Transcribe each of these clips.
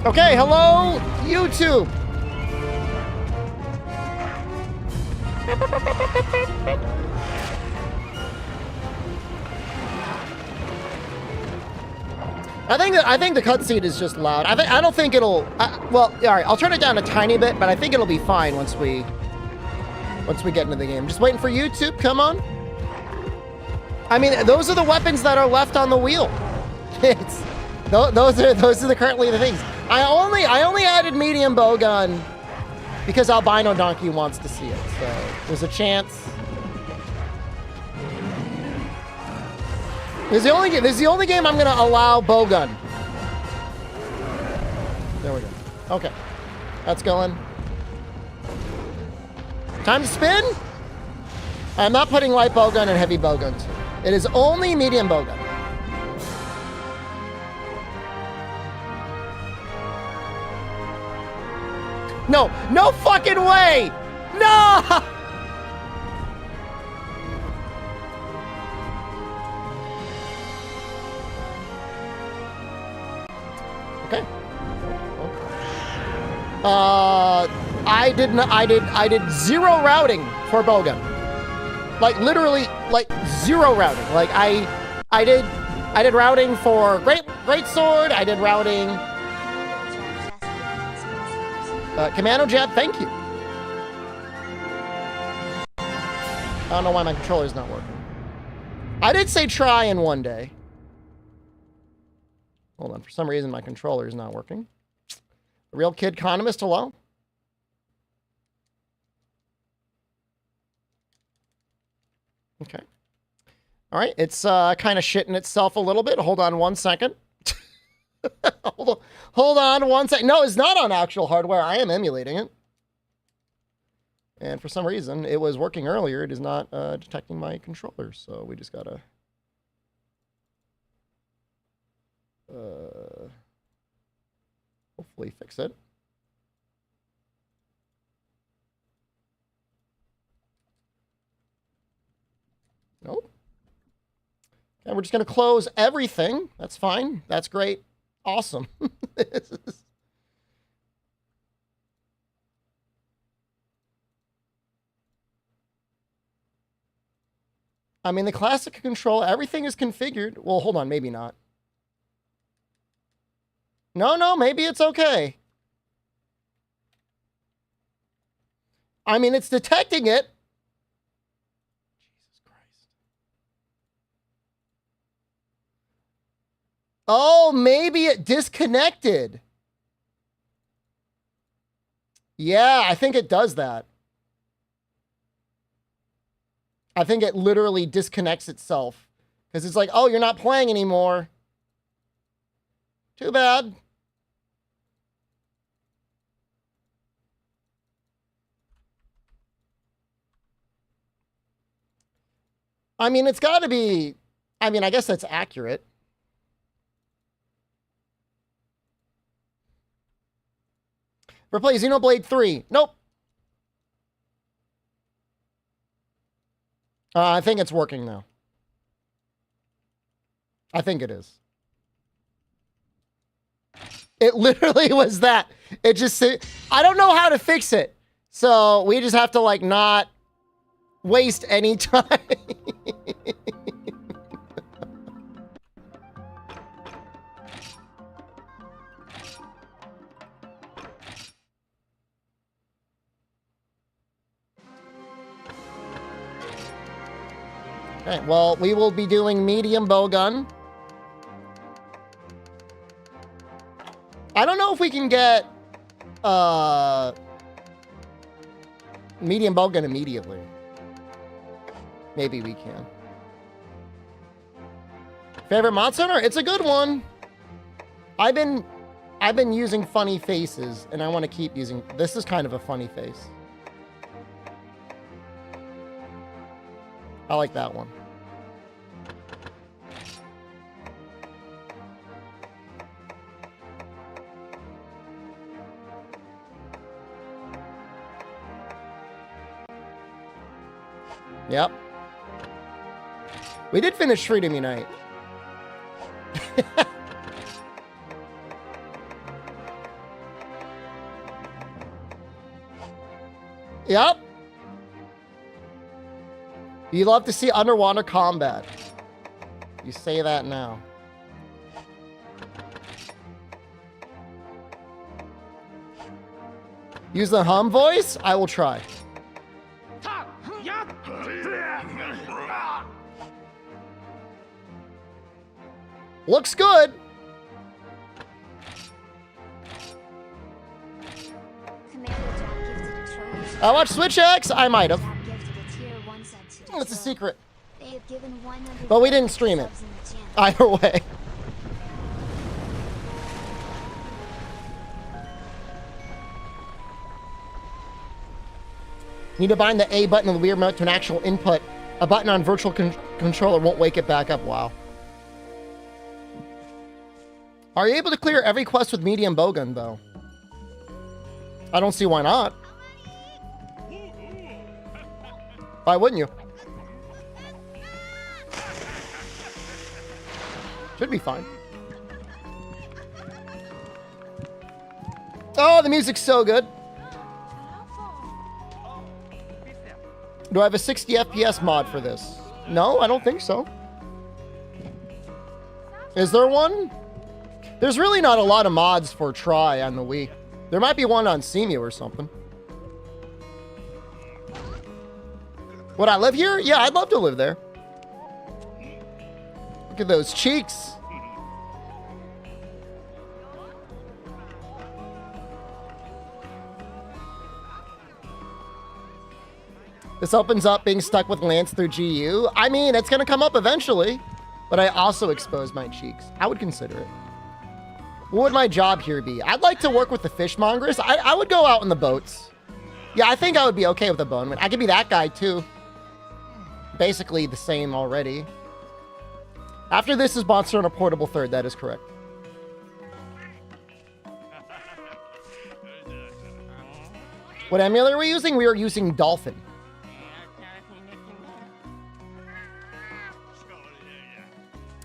Okay, hello, YouTube. I think the cutscene is just loud. I don't think it'll. Well, all right. I'll turn it down a tiny bit, but I think it'll be fine once we get into the game. Just waiting for YouTube. Come on. I mean, those are the weapons that are left on the wheel. Those are currently the things. I only added medium bowgun because Albino Donkey wants to see it. So there's a chance. This is the only game I'm gonna allow bowgun. There we go. Okay, that's going. Time to spin. I'm not putting light bowgun and heavy bowgun too. It is only medium bowgun. No, no fucking way! No! Okay. I did zero routing for bowgun. Like literally, like zero routing. Like I did routing for great sword. I did routing. Commando jab. Thank you. I don't know why my controller's not working. I did say try in one day. Hold on, for some reason my controller is not working. The real kid economist, hello? Okay. All right, it's kind of shitting itself a little bit. Hold on one second. Hold on one second. No, it's not on actual hardware. I am emulating it. And for some reason, it was working earlier. It is not detecting my controller, so we just gotta... hopefully fix it. Nope. Okay, we're just going to close everything. That's fine. That's great. Awesome. I mean, the classic control, everything is configured. Well, hold on, maybe not. No, maybe it's okay. I mean, it's detecting it. Jesus Christ. Oh, maybe it disconnected. Yeah, I think it does that. I think it literally disconnects itself. Because it's like, oh, you're not playing anymore. Too bad. I mean, it's got to be... I mean, I guess that's accurate. Replay Xenoblade 3. Nope. I think it's working now. I think it is. It literally was that. It just... I don't know how to fix it. So we just have to, like, not waste any time. Okay, well, we will be doing medium bowgun. I don't know if we can get medium bowgun immediately. Maybe we can. Favorite Monster Hunter? It's a good one. I've been using funny faces, and I want to keep using... This is kind of a funny face. I like that one. Yep. We did finish Freedom Unite. Yep. You love to see underwater combat. You say that now. Use the hum voice? I will try. Looks good. I watched Switch X? I might have. It's a secret. But we didn't stream it. Either way. Need to bind the A button of the Wii remote to an actual input. A button on virtual controller won't wake it back up. Wow. Are you able to clear every quest with medium bowgun, though? I don't see why not. Why wouldn't you? Should be fine. Oh, the music's so good. Do I have a 60 FPS mod for this? No, I don't think so. Is there one? There's really not a lot of mods for Try on the Wii. There might be one on CMU or something. Would I live here? Yeah, I'd love to live there. Look at those cheeks. This opens up being stuck with Lance through GU. I mean, it's going to come up eventually, but I also expose my cheeks. I would consider it. What would my job here be? I'd like to work with the fishmongers. I would go out in the boats. Yeah, I think I would be okay with the bone. I could be that guy too. Basically the same already. After this is Monster on a Portable Third. That is correct. What emulator are we using? We are using Dolphin.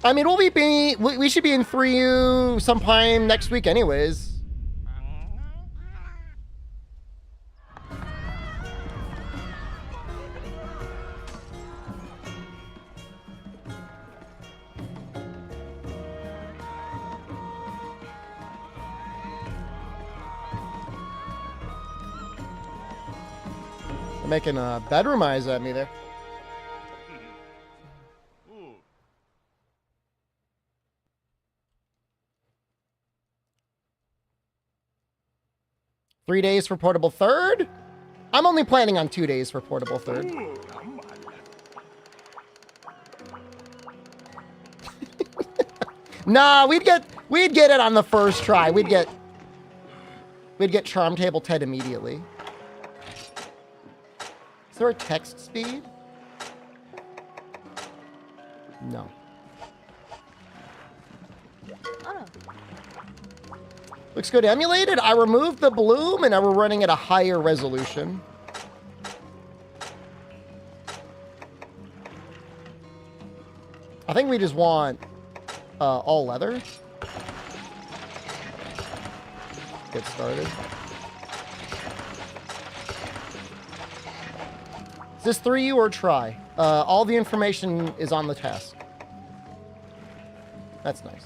I mean, we should be in 3U sometime next week anyways. They're making bedroom eyes at me there. 3 days for Portable Third? I'm only planning on 2 days for Portable Third. Nah, we'd get it on the first try. We'd get Charm Table Ted immediately. Is there a text speed? No. Looks good emulated. I removed the bloom and now we're running at a higher resolution. I think we just want all leather. Get started. Is this 3U or Try? All the information is on the task. That's nice.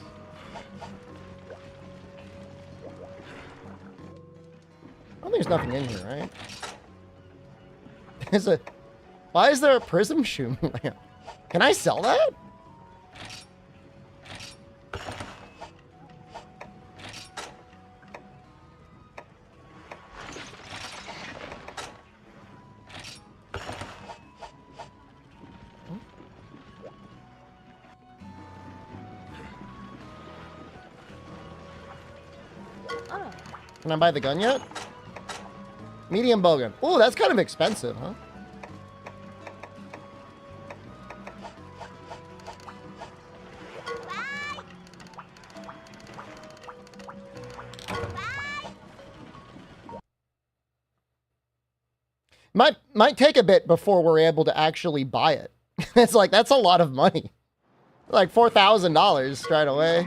I think there's nothing in here, right? Why is there a prism shoe lamp? Can I sell that? Can I buy the gun yet? Medium bowgun. Oh, that's kind of expensive, huh? Might take a bit before we're able to actually buy it. It's like, that's a lot of money. Like $4,000 straight away.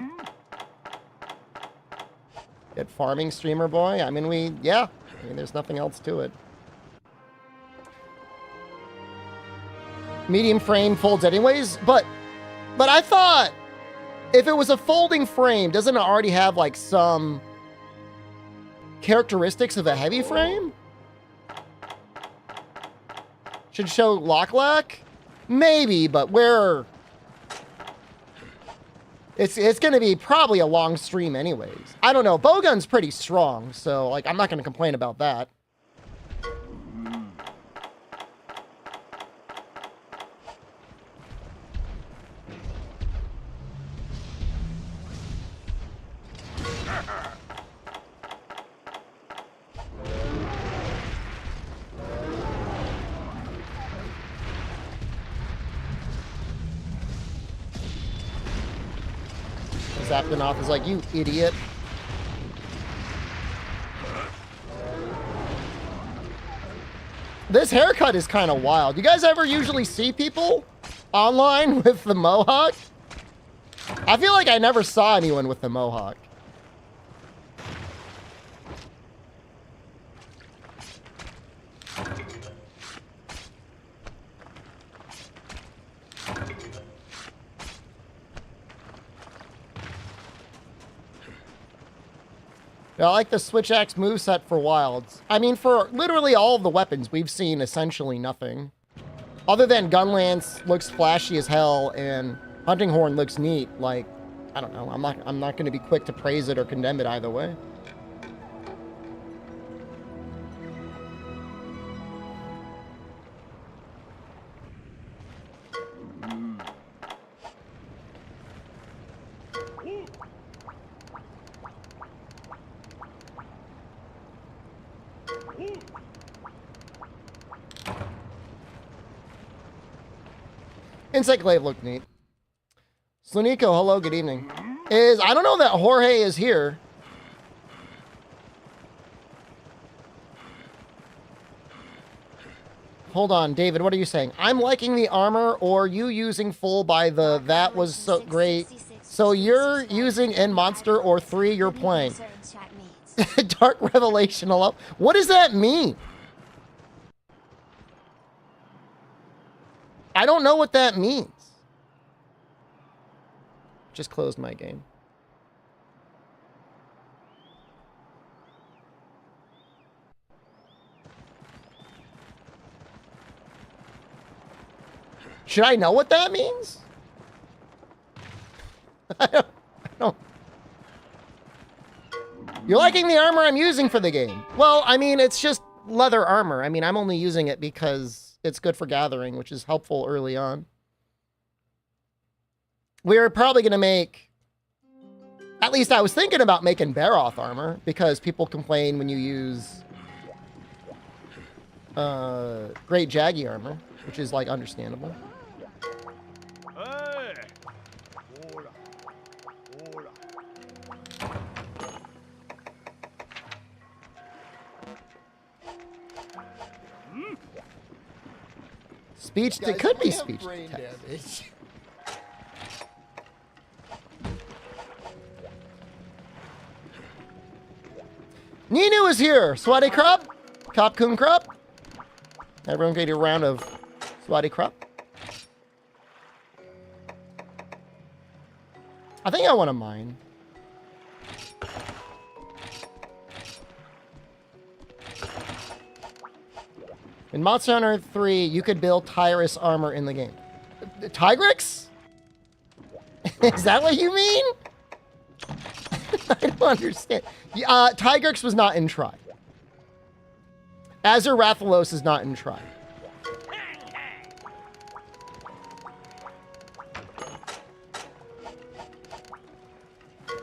Get farming streamer boy. I mean, yeah. I mean, there's nothing else to it. medium frame folds anyways, but I thought if it was a folding frame, doesn't it already have like some characteristics of a heavy frame? Should show lock lack? Maybe, but where... It's going to be probably a long stream anyways. I don't know. Bowgun's pretty strong, so like I'm not going to complain about that. Zapdonoff is like, you idiot. This haircut is kind of wild. You guys ever usually see people online with the mohawk? I feel like I never saw anyone with the mohawk. I like the switch axe moveset for wilds. I mean, for literally all of the weapons, we've seen essentially nothing. Other than Gunlance looks flashy as hell and Hunting Horn looks neat. Like, I don't know. I'm not going to be quick to praise it or condemn it either way. Insect Glaive looked neat. Slunico, hello, good evening. I don't know that Jorge is here. Hold on, David, what are you saying? I'm liking the armor, or you using full by the that was so great. So you're using in Monster or 3 you're playing. Dark Revelation, hello. What does that mean? I don't know what that means. Just closed my game. Should I know what that means? I don't. You're liking the armor I'm using for the game. Well, I mean, it's just leather armor. I mean, I'm only using it because it's good for gathering, which is helpful early on. We're probably going to make... At least I was thinking about making Baroth armor, because people complain when you use Great Jaggy armor, which is, like, understandable. Speech, it could be speech damage. Ninu is here. Swati Crop. Cop Coon Crop. Everyone get a round of Swati Crop. I think I want to mine. In Monster Hunter 3, you could build Tyrus armor in the game. Tigrex? Is that what you mean? I don't understand. Tigrex was not in Tri. Azur Rathalos is not in Tri.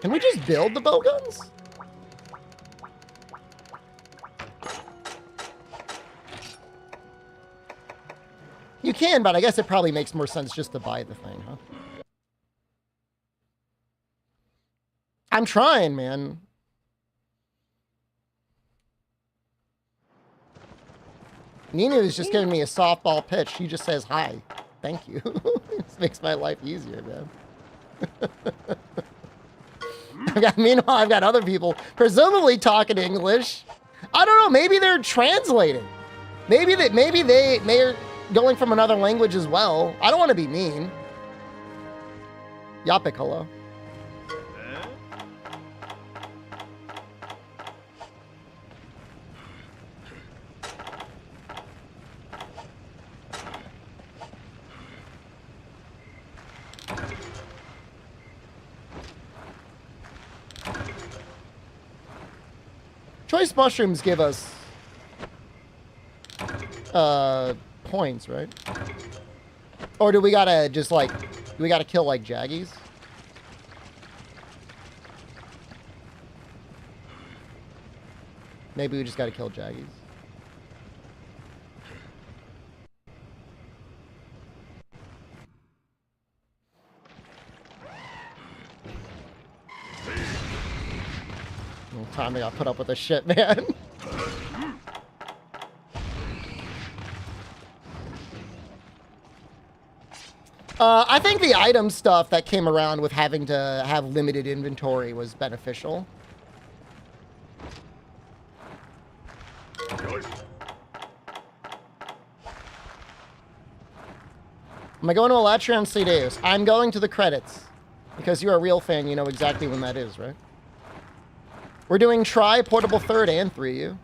Can we just build the bowguns? You can, but I guess it probably makes more sense just to buy the thing, huh? I'm trying, man. Nina is just giving me a softball pitch. She just says hi. Thank you. This makes my life easier, man. Meanwhile, I've got other people presumably talking English. I don't know. Maybe they're translating. Maybe going from another language as well. I don't want to be mean. Yapik, hello. Choice mushrooms give us points, right? Or do we gotta just like, do we gotta kill like jaggies? Maybe we just gotta kill jaggies. No time I gotta put up with this shit, man. I think the item stuff that came around with having to have limited inventory was beneficial. Am I going to Elatria CDs? I'm going to the credits. Because you're a real fan, you know exactly when that is, right? We're doing try, portable third, and 3U.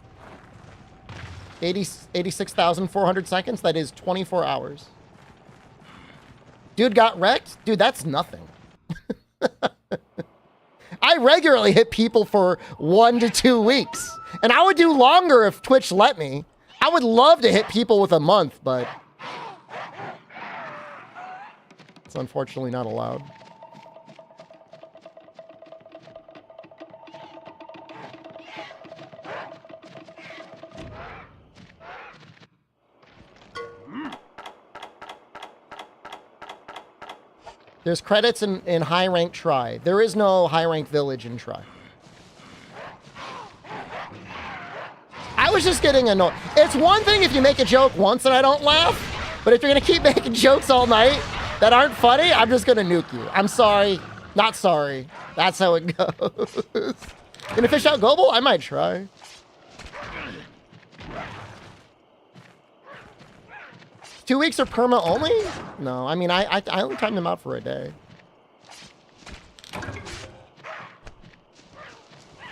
86,400 seconds. That is 24 hours. Dude got wrecked? Dude, that's nothing. I regularly hit people for 1 to 2 weeks. And I would do longer if Twitch let me. I would love to hit people with a month, but it's unfortunately not allowed. There's credits in high rank try. There is no high rank village in try. I was just getting annoyed. It's one thing if you make a joke once and I don't laugh, but if you're gonna keep making jokes all night that aren't funny, I'm just gonna nuke you. I'm sorry. Not sorry. That's how it goes. Gonna fish out Global? I might try. Two weeks are perma only? No, I mean, I only time them out for a day.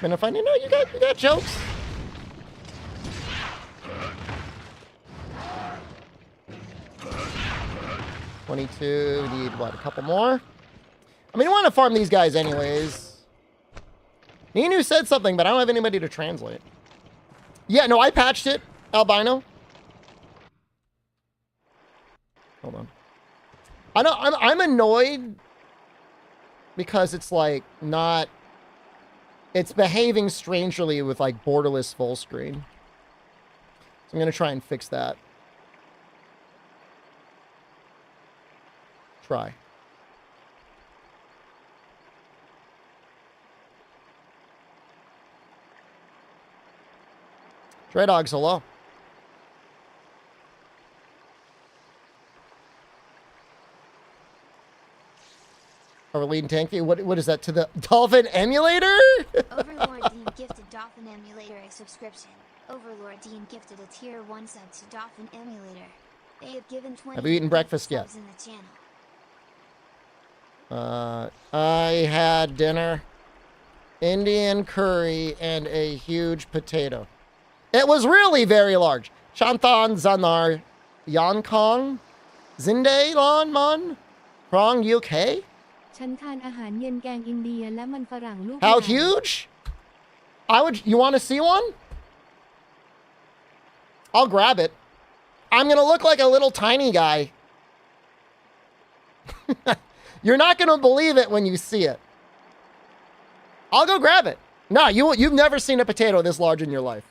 And if I know you got jokes. $22, we need what, a couple more? I mean, I want to farm these guys anyways. Ninu said something, but I don't have anybody to translate. Yeah, no, I patched it, albino. Hold on. I know I'm annoyed because it's like not, it's behaving strangely with like borderless full screen. So I'm gonna try and fix that. Try. Dry Dogs, hello. Overlead tank fee. What is that? To the Dolphin Emulator? Overlord Dean gifted Dolphin Emulator a subscription. Overlord Dean gifted a tier 1 sub to Dolphin Emulator. They have given 20 Have you eaten breakfast yet? subs in the channel. I had dinner, Indian curry, and a huge potato. It was really very large. Chantan Zanar Yankong Zinde Lon Mon Prong UK. How huge? You want to see one? I'll grab it. I'm going to look like a little tiny guy. You're not going to believe it when you see it. I'll go grab it. No, you've never seen a potato this large in your life.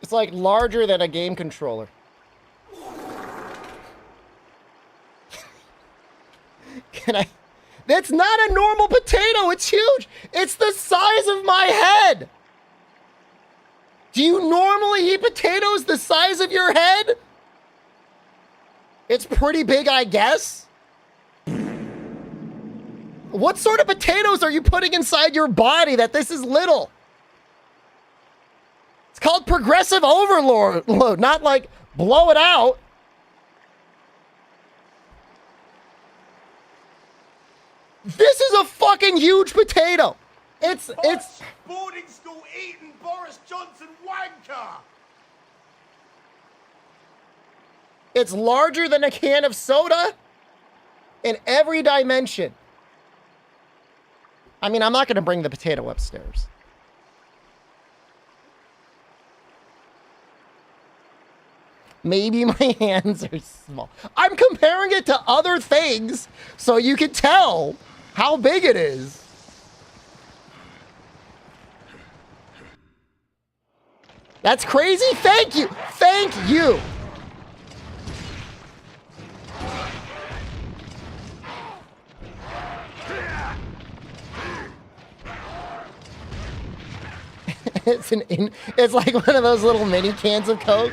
It's like larger than a game controller. Can I? That's not a normal potato. It's huge. It's the size of my head. Do you normally eat potatoes the size of your head? It's pretty big, I guess. What sort of potatoes are you putting inside your body that this is little? It's called progressive overload, not like blow it out. This is a fucking huge potato. It's boarding school eating Boris Johnson wanker. It's larger than a can of soda in every dimension. I mean, I'm not going to bring the potato upstairs. Maybe my hands are small. I'm comparing it to other things so you can tell how big it is. That's crazy. Thank you. Thank you. It's like one of those little mini cans of Coke.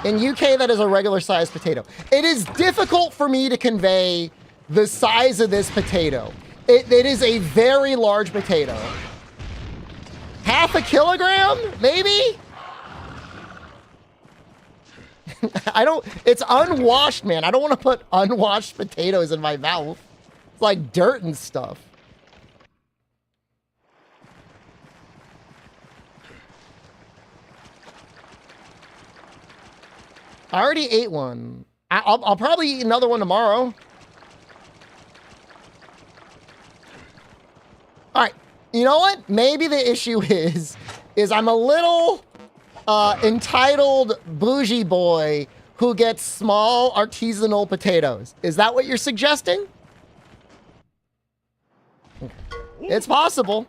In UK, that is a regular sized potato. It is difficult for me to convey the size of this potato. It is a very large potato. Half a kilogram, maybe? It's unwashed, man. I don't want to put unwashed potatoes in my mouth. It's like dirt and stuff. I already ate one. I'll probably eat another one tomorrow. All right. You know what? Maybe the issue is I'm a little entitled bougie boy who gets small artisanal potatoes. Is that what you're suggesting? It's possible.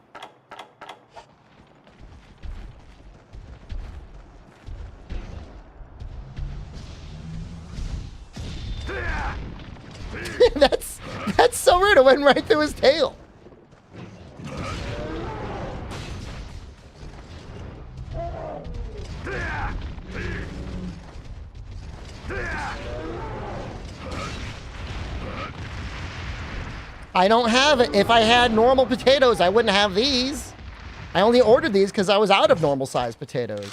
That's so rude. It went right through his tail. I don't have it. If I had normal potatoes, I wouldn't have these. I only ordered these because I was out of normal sized potatoes.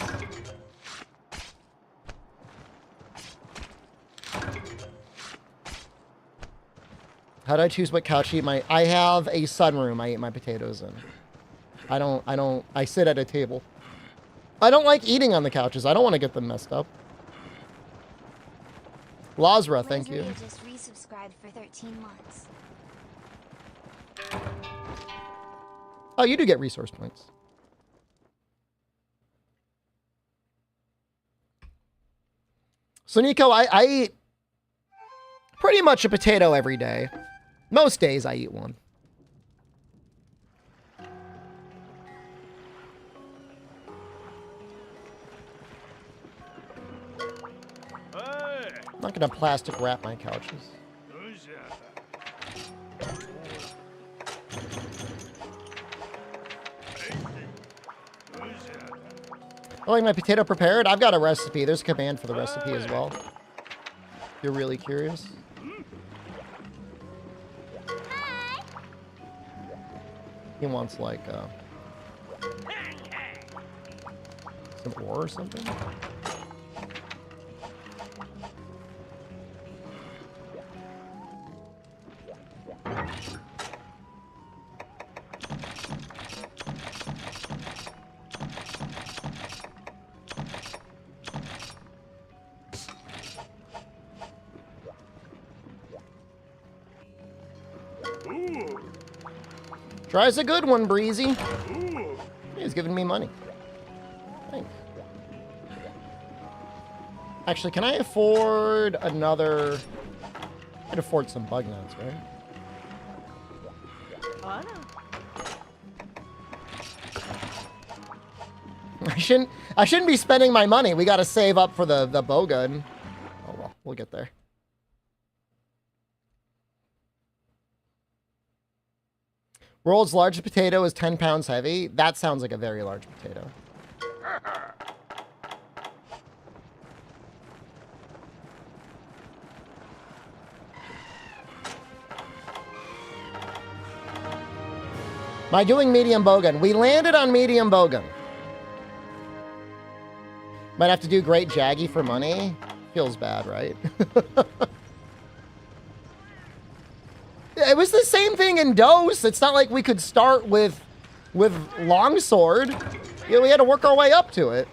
How do I choose what couch to eat my? I have a sunroom I eat my potatoes in. I sit at a table. I don't like eating on the couches. I don't want to get them messed up. Lazra, thank you. Just resubscribed for 13 months. Oh, you do get resource points. So, Nico, I eat pretty much a potato every day. Most days I eat one. I'm not going to plastic wrap my couches. I like my potato prepared. I've got a recipe. There's a command for the recipe as well. If you're really curious. He wants like some ore or something. Tries a good one, Breezy. He's giving me money. Thanks. Actually, can I afford another? I'd afford some bug nuts, right? I shouldn't be spending my money. We got to save up for the bowgun. Oh well, we'll get there. World's largest potato is 10 pounds heavy. That sounds like a very large potato. Am I doing medium bowgun? We landed on medium bowgun. Might have to do great jaggy for money. Feels bad, right? It was the same thing in Dose. It's not like we could start with longsword. You know, we had to work our way up to it.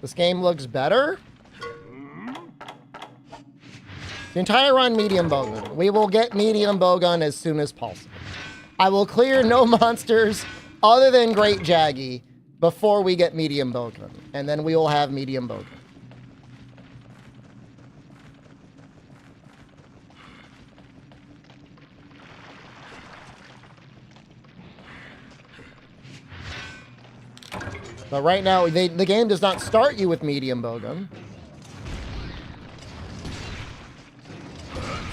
This game looks better. The entire run, medium bowgun. We will get medium bowgun as soon as possible. I will clear no monsters other than Great Jaggy before we get medium bowgun. And then we will have medium bowgun. But right now, the game does not start you with medium bowgun.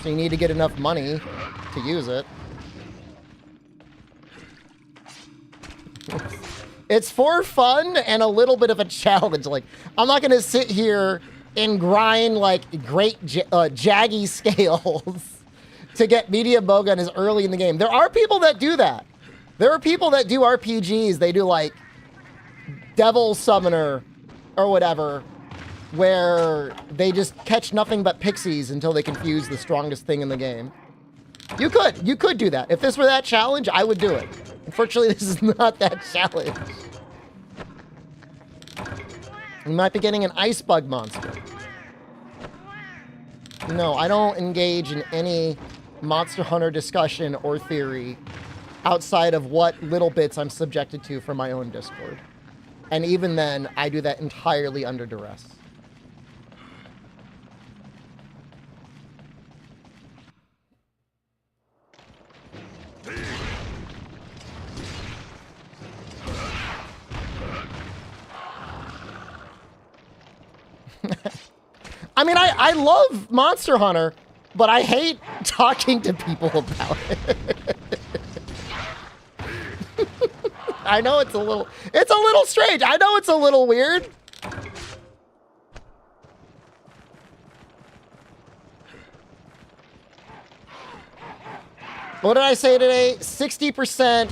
So you need to get enough money to use it. It's for fun and a little bit of a challenge. Like, I'm not going to sit here and grind like great jaggy scales to get medium bowgun as early in the game. There are people that do that. There are people that do RPGs. They do like Devil Summoner or whatever, where they just catch nothing but pixies until they confuse the strongest thing in the game. You could do that. If this were that challenge, I would do it. Unfortunately, this is not that challenge. We might be getting an ice bug monster. No, I don't engage in any Monster Hunter discussion or theory outside of what little bits I'm subjected to from my own Discord. And even then, I do that entirely under duress. I mean, I love Monster Hunter, but I hate talking to people about it. I know it's a little strange. I know it's a little weird. What did I say today? 60%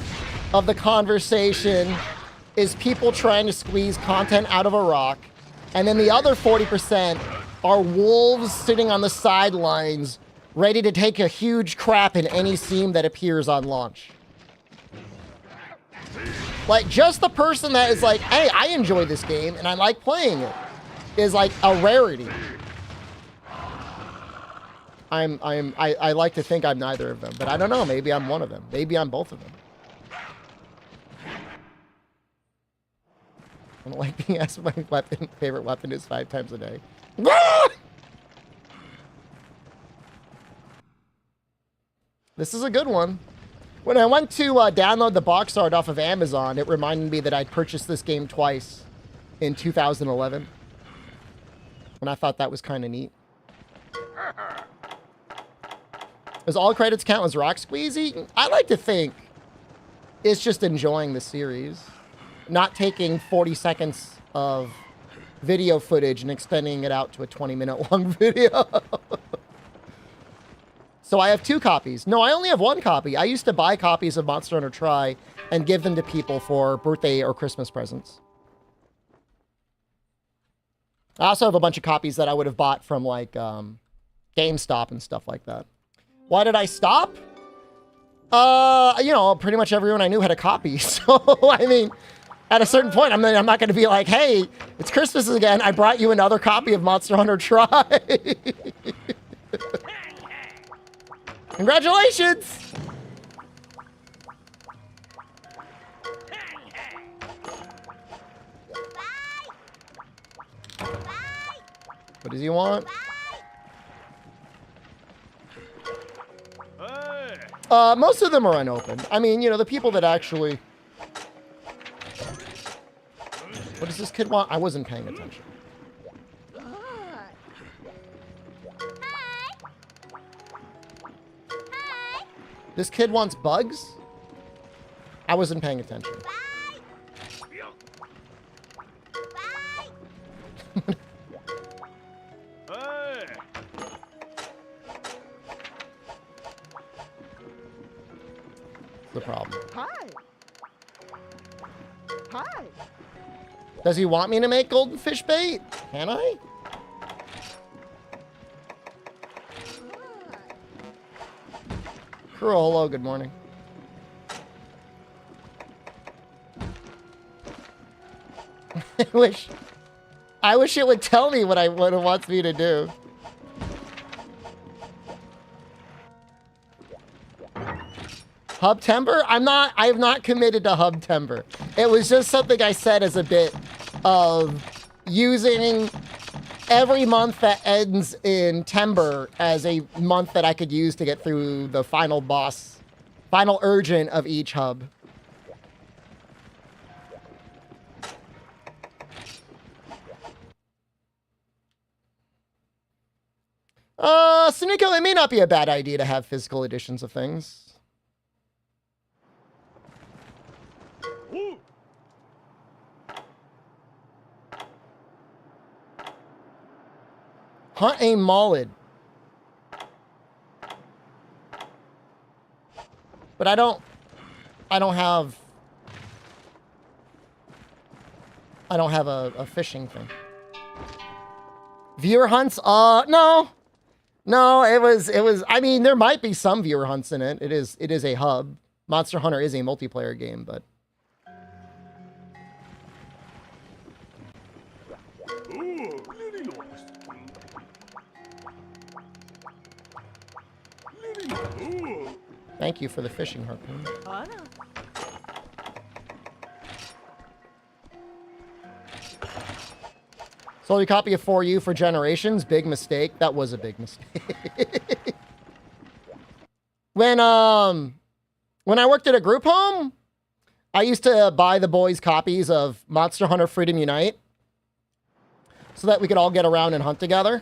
of the conversation is people trying to squeeze content out of a rock. And then the other 40% are wolves sitting on the sidelines, ready to take a huge crap in any seam that appears on launch. Like, just the person that is like, hey, I enjoy this game and I like playing it, is like a rarity. I like to think I'm neither of them, but I don't know. Maybe I'm one of them. Maybe I'm both of them. I don't like being asked what my favorite weapon is 5 times a day. This is a good one. When I went to download the box art off of Amazon, it reminded me that I'd purchased this game twice in 2011. And I thought that was kind of neat. Does all credits count as rock squeezy? I like to think it's just enjoying the series. Not taking 40 seconds of video footage and extending it out to a 20-minute long video. So I have 2 copies. No, I only have 1 copy. I used to buy copies of Monster Hunter Tri and give them to people for birthday or Christmas presents. I also have a bunch of copies that I would have bought from like GameStop and stuff like that. Why did I stop? You know, pretty much everyone I knew had a copy. So, I mean, at a certain point, I'm not going to be like, hey, it's Christmas again. I brought you another copy of Monster Hunter Tri. Congratulations! What does he want? Most of them are unopened. I mean, you know, the people that actually... What does this kid want? I wasn't paying attention. This kid wants bugs? I wasn't paying attention. The problem. Hi. Hi. Does he want me to make golden fish bait? Can I? Cruel, hello, good morning. I wish it would tell me what it wants me to do. Hub timber? I have not committed to hub timber. It was just something I said as a bit of using every month that ends in timber as a month that I could use to get through the final boss, final urgent of each hub. Suniko, it may not be a bad idea to have physical editions of things. Hunt a mollid. But I don't have a fishing thing. Viewer hunts? No. No, it was, I mean, there might be some viewer hunts in it. It is a hub. Monster Hunter is a multiplayer game, but. Thank you for the fishing harpoon. Sold a copy of 4U for Generations. Big mistake. That was a big mistake. When I worked at a group home, I used to buy the boys copies of Monster Hunter Freedom Unite so that we could all get around and hunt together.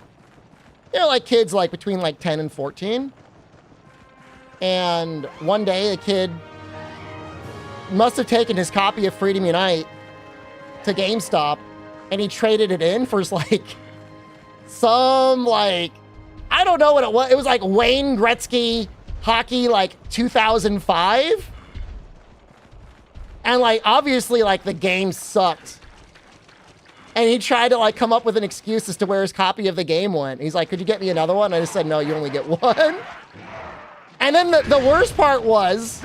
You know, like kids like between like 10 and 14. And one day a kid must have taken his copy of Freedom Unite to GameStop and he traded it in for like some like, I don't know what it was. It was like Wayne Gretzky hockey like 2005. And like obviously like the game sucked. And he tried to like come up with an excuse as to where his copy of the game went. He's like, could you get me another one? I just said, no, you only get one. And then the worst part was,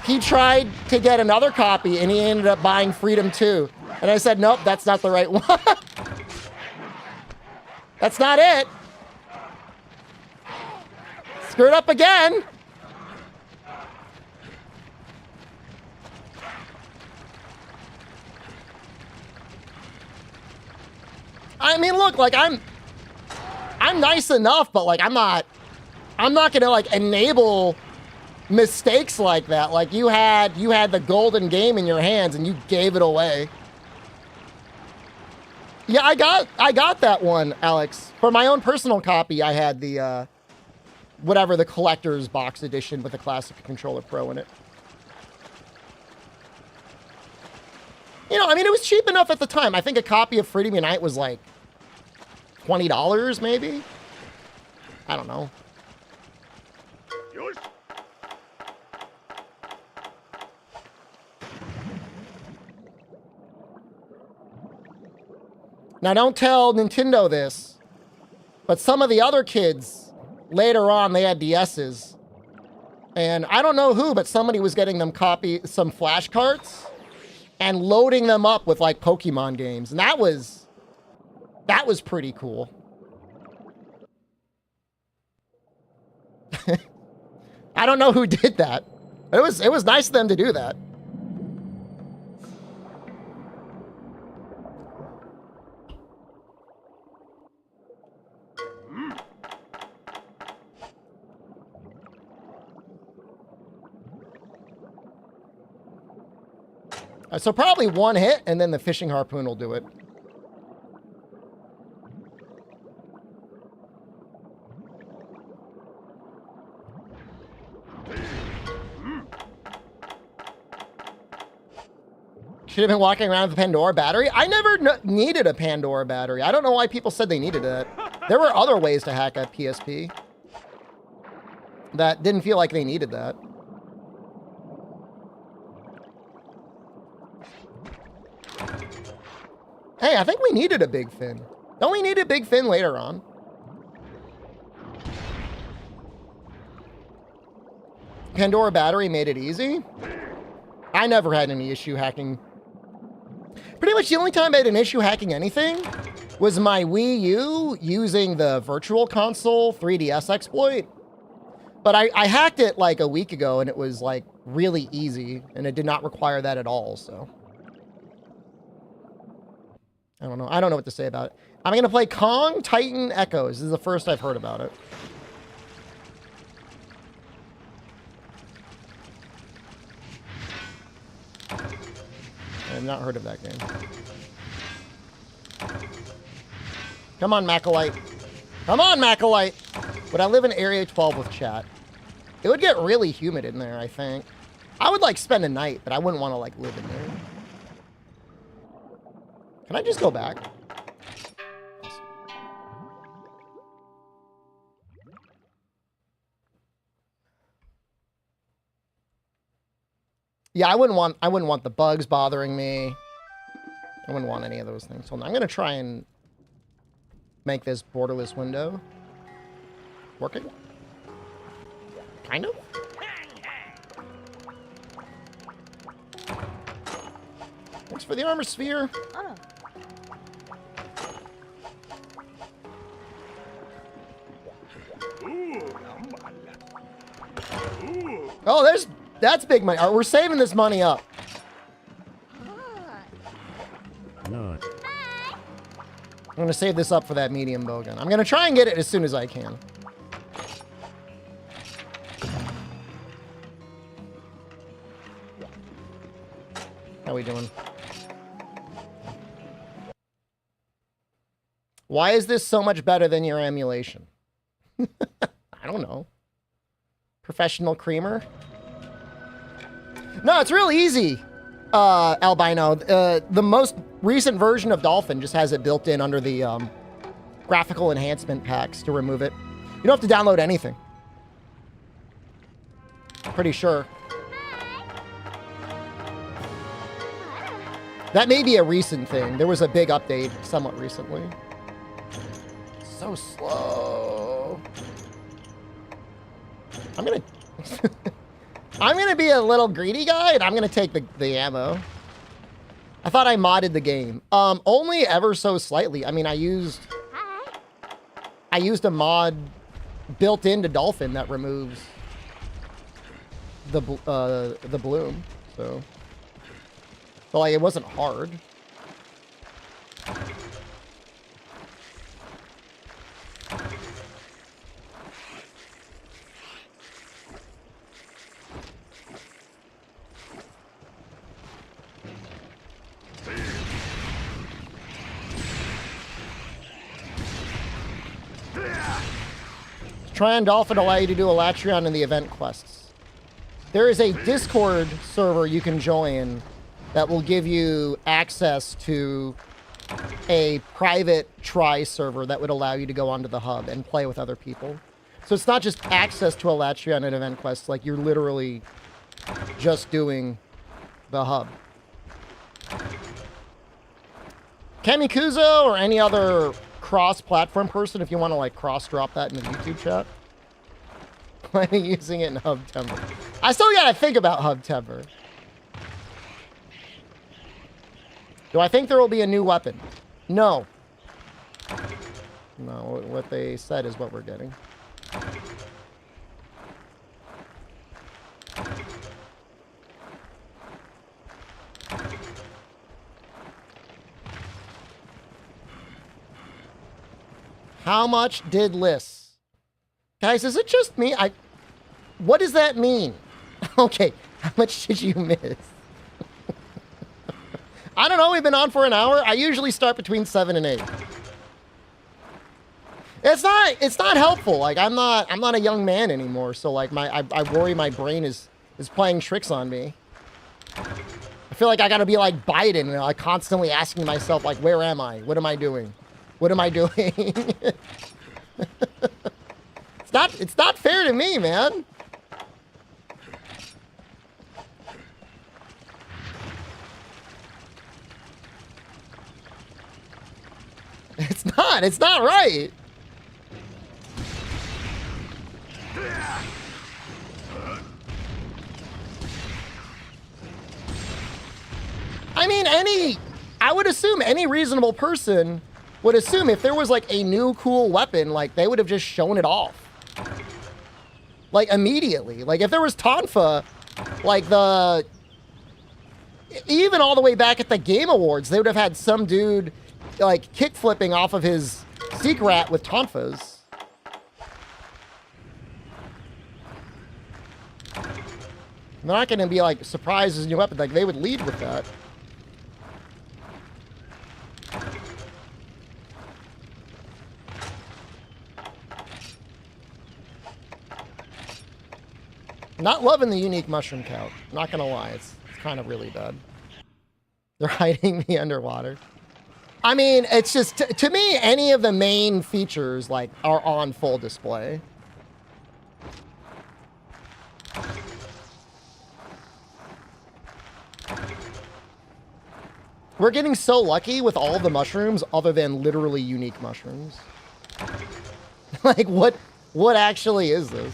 he tried to get another copy and he ended up buying Freedom 2. And I said, nope, that's not the right one. That's not it. Screwed up again. I mean, look, like I'm nice enough, but like I'm not gonna like enable mistakes like that. Like you had the golden game in your hands and you gave it away. Yeah, I got that one, Alex. For my own personal copy, I had the whatever, the collector's box edition with the Classic Controller Pro in it. You know, I mean, it was cheap enough at the time. I think a copy of Freedom Unite was like $20 maybe. I don't know. Now, don't tell Nintendo this, but some of the other kids, later on, they had DSs. And I don't know who, but somebody was getting them some flash carts and loading them up with, like, Pokemon games. And that was pretty cool. I don't know who did that. It was nice of them to do that. So probably one hit, and then the fishing harpoon will do it. Should have been walking around with a Pandora battery. I never needed a Pandora battery. I don't know why people said they needed it. There were other ways to hack a PSP that didn't feel like they needed that. Hey, I think we needed a big fin. Don't we need a big fin later on? Pandora battery made it easy. I never had any issue hacking. Pretty much the only time I had an issue hacking anything was my Wii U using the Virtual Console 3DS exploit. But I hacked it like a week ago and it was like really easy and it did not require that at all, so. I don't know. I don't know what to say about it. I'm going to play Kong Titan Echoes. This is the first I've heard about it. I've not heard of that game. Come on, Macalite. Come on, Macalite. Would I live in Area 12 with chat? It would get really humid in there, I think. I would, like, spend a night, but I wouldn't want to, like, live in there. Can I just go back? Yeah, I wouldn't want the bugs bothering me. I wouldn't want any of those things. Hold on, I'm gonna try and make this borderless window working. Kind of. Thanks for the armor sphere. Oh. Oh, that's big money. All right, we're saving this money up. No. I'm gonna save this up for that medium bowgun. I'm gonna try and get it as soon as I can. How we doing? Why is this so much better than your emulation? I don't know. Professional creamer? No, it's real easy, Albino. The most recent version of Dolphin just has it built in under the graphical enhancement packs to remove it. You don't have to download anything. Pretty sure. That may be a recent thing. There was a big update somewhat recently. So slow. I'm gonna... I'm gonna be a little greedy guy, and I'm gonna take the ammo. I thought I modded the game. Only ever so slightly. I mean, I used a mod built into Dolphin that removes the bloom. So, but like, it wasn't hard. Try on Dolphin allow you to do a Latreon in the event quests. There is a Discord server you can join that will give you access to a private try server that would allow you to go onto the hub and play with other people. So it's not just access to a Latreon and event quests, like you're literally just doing the hub. Kamikuzo or any other cross-platform person, if you want to like cross-drop that in the YouTube chat. Planning using it in Hub Timber. I still gotta think about Hub Timber. Do I think there will be a new weapon? No. No, what they said is what we're getting. How much did Liss? Guys, is it just me? What does that mean? Okay, how much did you miss? I don't know. We've been on for an hour. I usually start between 7 and 8. It's not helpful. Like I'm not a young man anymore. So like I worry my brain is playing tricks on me. I feel like I gotta be like Biden and like constantly asking myself like, where am I? What am I doing? What am I doing? It's not fair to me, man. It's not right. I mean, I would assume any reasonable person would assume if there was like a new cool weapon, like they would have just shown it off. Like immediately. Like if there was Tonfa, like even all the way back at the Game Awards, they would have had some dude like kick flipping off of his Seagrat with Tonfas. They're not going to be like surprised as a new weapon. Like they would lead with that. Not loving the unique mushroom count. Not gonna lie, it's kind of really bad. They're hiding me underwater. I mean, it's just to me, any of the main features like are on full display. We're getting so lucky with all of the mushrooms, other than literally unique mushrooms. Like what actually is this?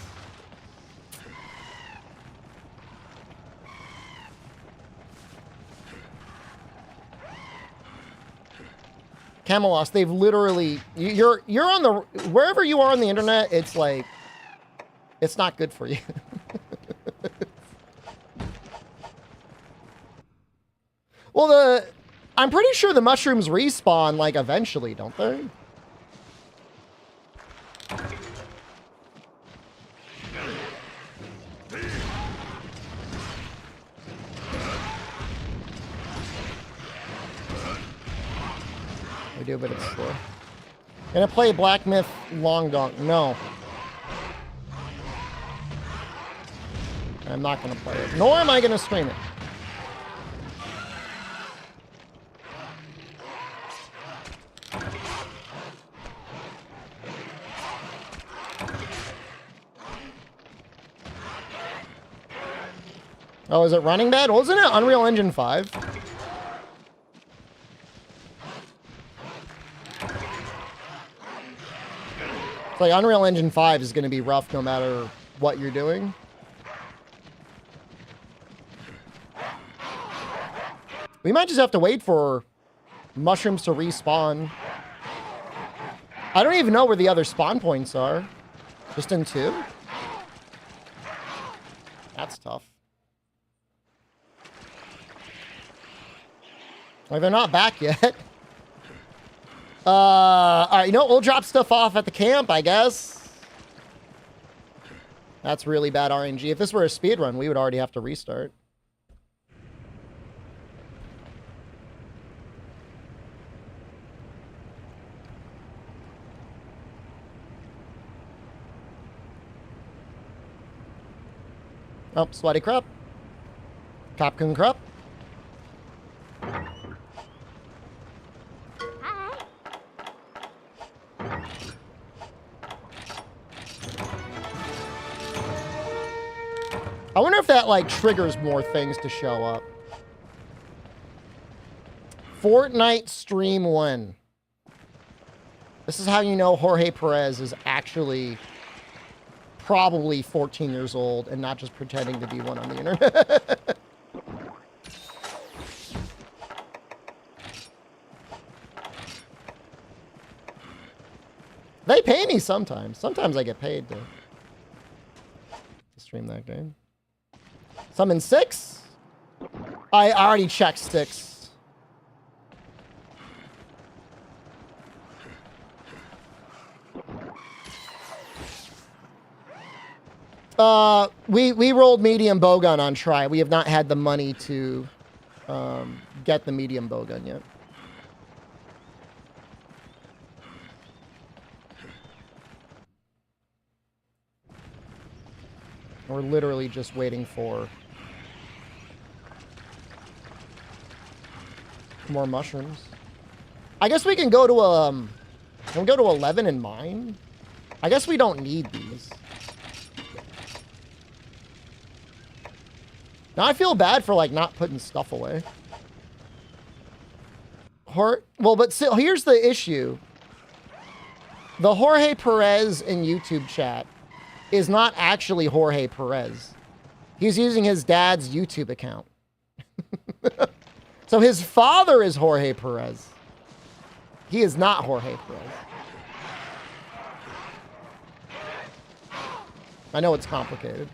Camelos, they've literally you're on the wherever you are on the internet, it's like it's not good for you. Well, I'm pretty sure the mushrooms respawn like eventually, don't they? We do, but it's slow. Gonna play Black Myth Long Donk. No. I'm not gonna play it. Nor am I gonna stream it. Oh, is it running bad? Wasn't it Unreal Engine 5? It's like Unreal Engine 5 is going to be rough no matter what you're doing. We might just have to wait for mushrooms to respawn. I don't even know where the other spawn points are. Just in 2? That's tough. Like, they're not back yet. All right, you know, we'll drop stuff off at the camp, I guess. That's really bad RNG. If this were a speedrun, we would already have to restart. Oh, sweaty crap. Capcoon crap. I wonder if that, like, triggers more things to show up. Fortnite Stream 1. This is how you know Jorge Perez is actually probably 14 years old and not just pretending to be one on the internet. They pay me sometimes. Sometimes I get paid to stream that game. Summon 6? I already checked 6. We rolled medium bowgun on try. We have not had the money to get the medium bowgun yet. We're literally just waiting for more mushrooms. I guess we can go to can we go to 11 and mine? I guess we don't need these. Now I feel bad for like not putting stuff away. Well, but still, here's the issue. The Jorge Perez in YouTube chat is not actually Jorge Perez. He's using his dad's YouTube account. So his father is Jorge Perez. He is not Jorge Perez. I know it's complicated.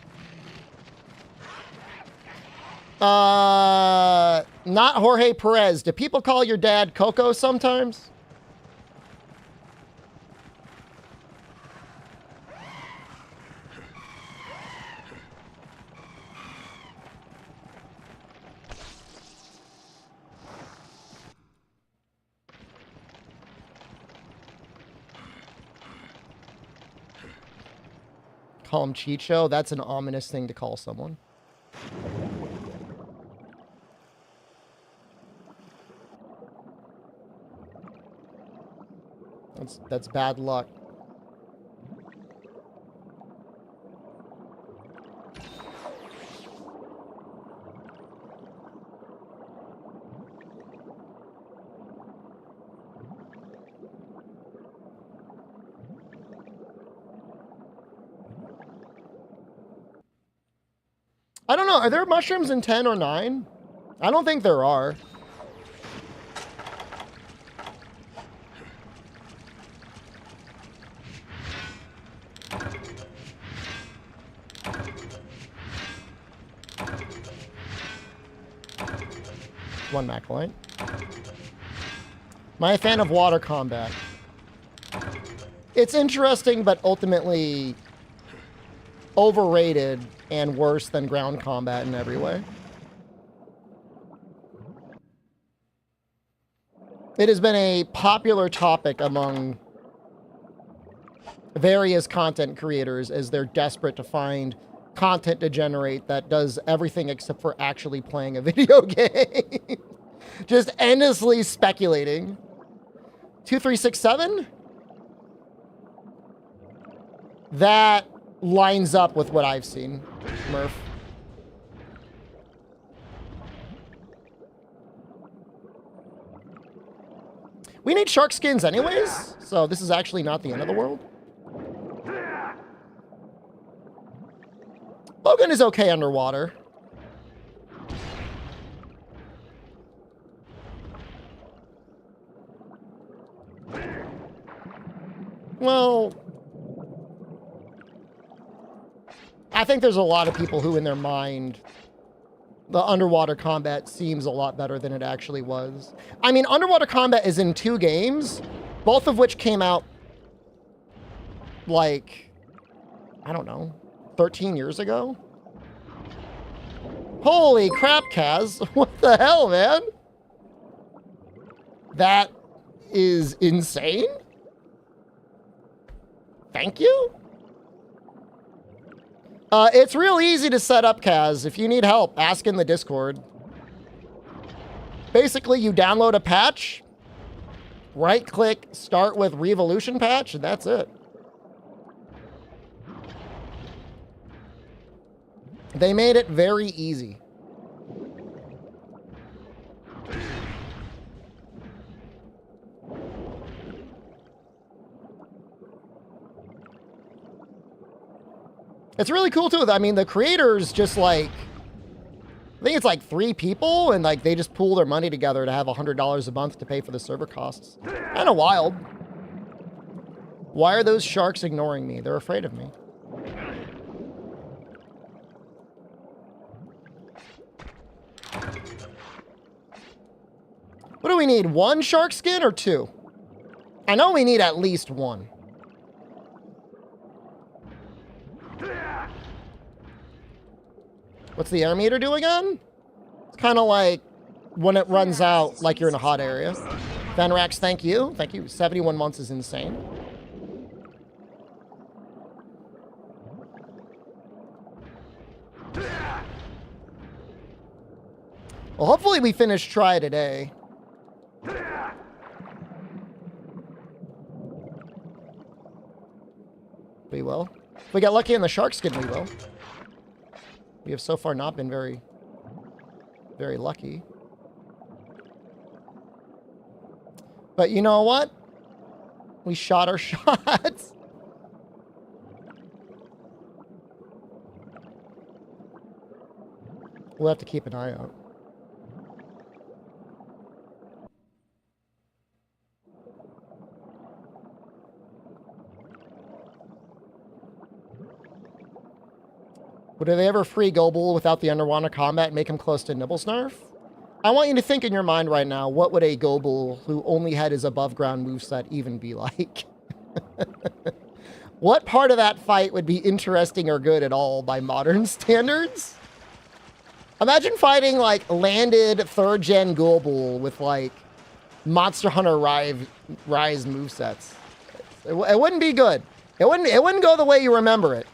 Not Jorge Perez. Do people call your dad Coco sometimes? Call him Chicho? That's an ominous thing to call someone. That's bad luck. I don't know. Are there mushrooms in 10 or 9? I don't think there are. One Macalite. Am I a fan of water combat? It's interesting, but ultimately overrated and worse than ground combat in every way. It has been a popular topic among various content creators as they're desperate to find content to generate that does everything except for actually playing a video game. Just endlessly speculating. 2367? That lines up with what I've seen, Murph. We need shark skins anyways, so this is actually not the end of the world. Logan is okay underwater. Well, I think there's a lot of people who in their mind, the underwater combat seems a lot better than it actually was. I mean, underwater combat is in 2 games, both of which came out like, I don't know, 13 years ago? Holy crap, Kaz. What the hell, man? That is insane. Thank you. It's real easy to set up, Kaz. If you need help, ask in the Discord. Basically, you download a patch, right-click, start with Revolution patch, and that's it. They made it very easy. It's really cool too. I mean, the creators just like, I think it's like 3 people and like they just pool their money together to have $100 a month to pay for the server costs. Kind of wild. Why are those sharks ignoring me? They're afraid of me. What do we need? 1 shark skin or 2? I know we need at least 1. What's the air meter do again? It's kind of like when it runs out, like you're in a hot area. Fenrax, thank you. Thank you. 71 months is insane. Well, hopefully we finish try today. We will. If we get lucky in the shark skin, we will. We have so far not been very, very lucky. But you know what? We shot our shots. We'll have to keep an eye out. Would they ever free Goble without the underwater combat and make him close to Nibblesnarf? I want you to think in your mind right now, what would a Goble who only had his above ground moveset even be like? What part of that fight would be interesting or good at all by modern standards? Imagine fighting like landed 3rd gen Goble with like Monster Hunter Rise movesets. It wouldn't be good. It wouldn't go the way you remember it.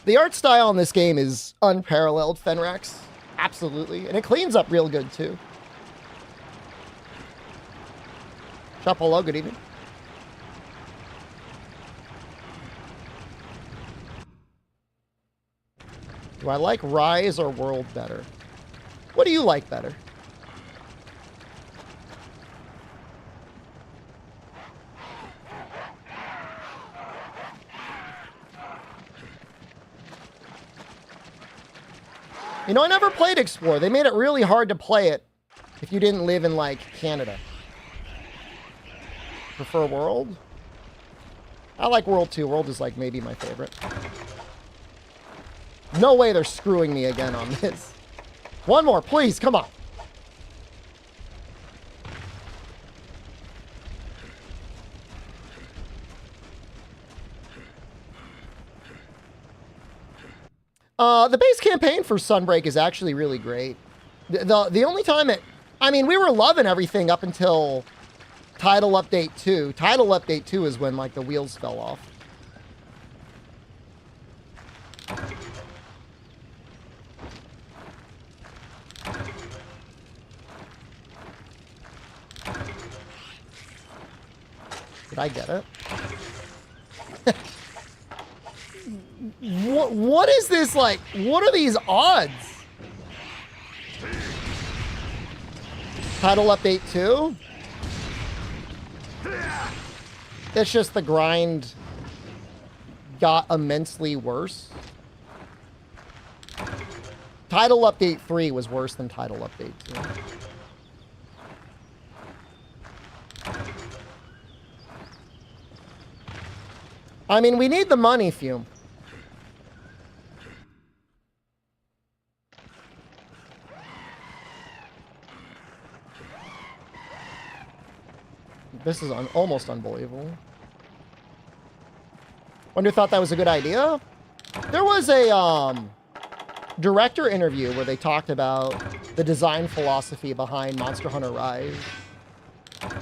The art style in this game is unparalleled, Fenrax. Absolutely. And it cleans up real good, too. Hello, good evening. Do I like Rise or World better? What do you like better? You know, I never played Explore. They made it really hard to play it if you didn't live in, like, Canada. Prefer World? I like World too. World is, like, maybe my favorite. No way they're screwing me again on this. One more, please. Come on. The base campaign for Sunbreak is actually really great. The only time I mean, we were loving everything up until Title Update 2. Title Update 2 is when, like, the wheels fell off. Did I get it? What is this like? What are these odds? Title Update 2? It's just the grind got immensely worse. Title Update 3 was worse than Title Update 2. I mean, we need the money, Fume. This is almost unbelievable. Wonder thought that was a good idea? There was a director interview where they talked about the design philosophy behind Monster Hunter Rise.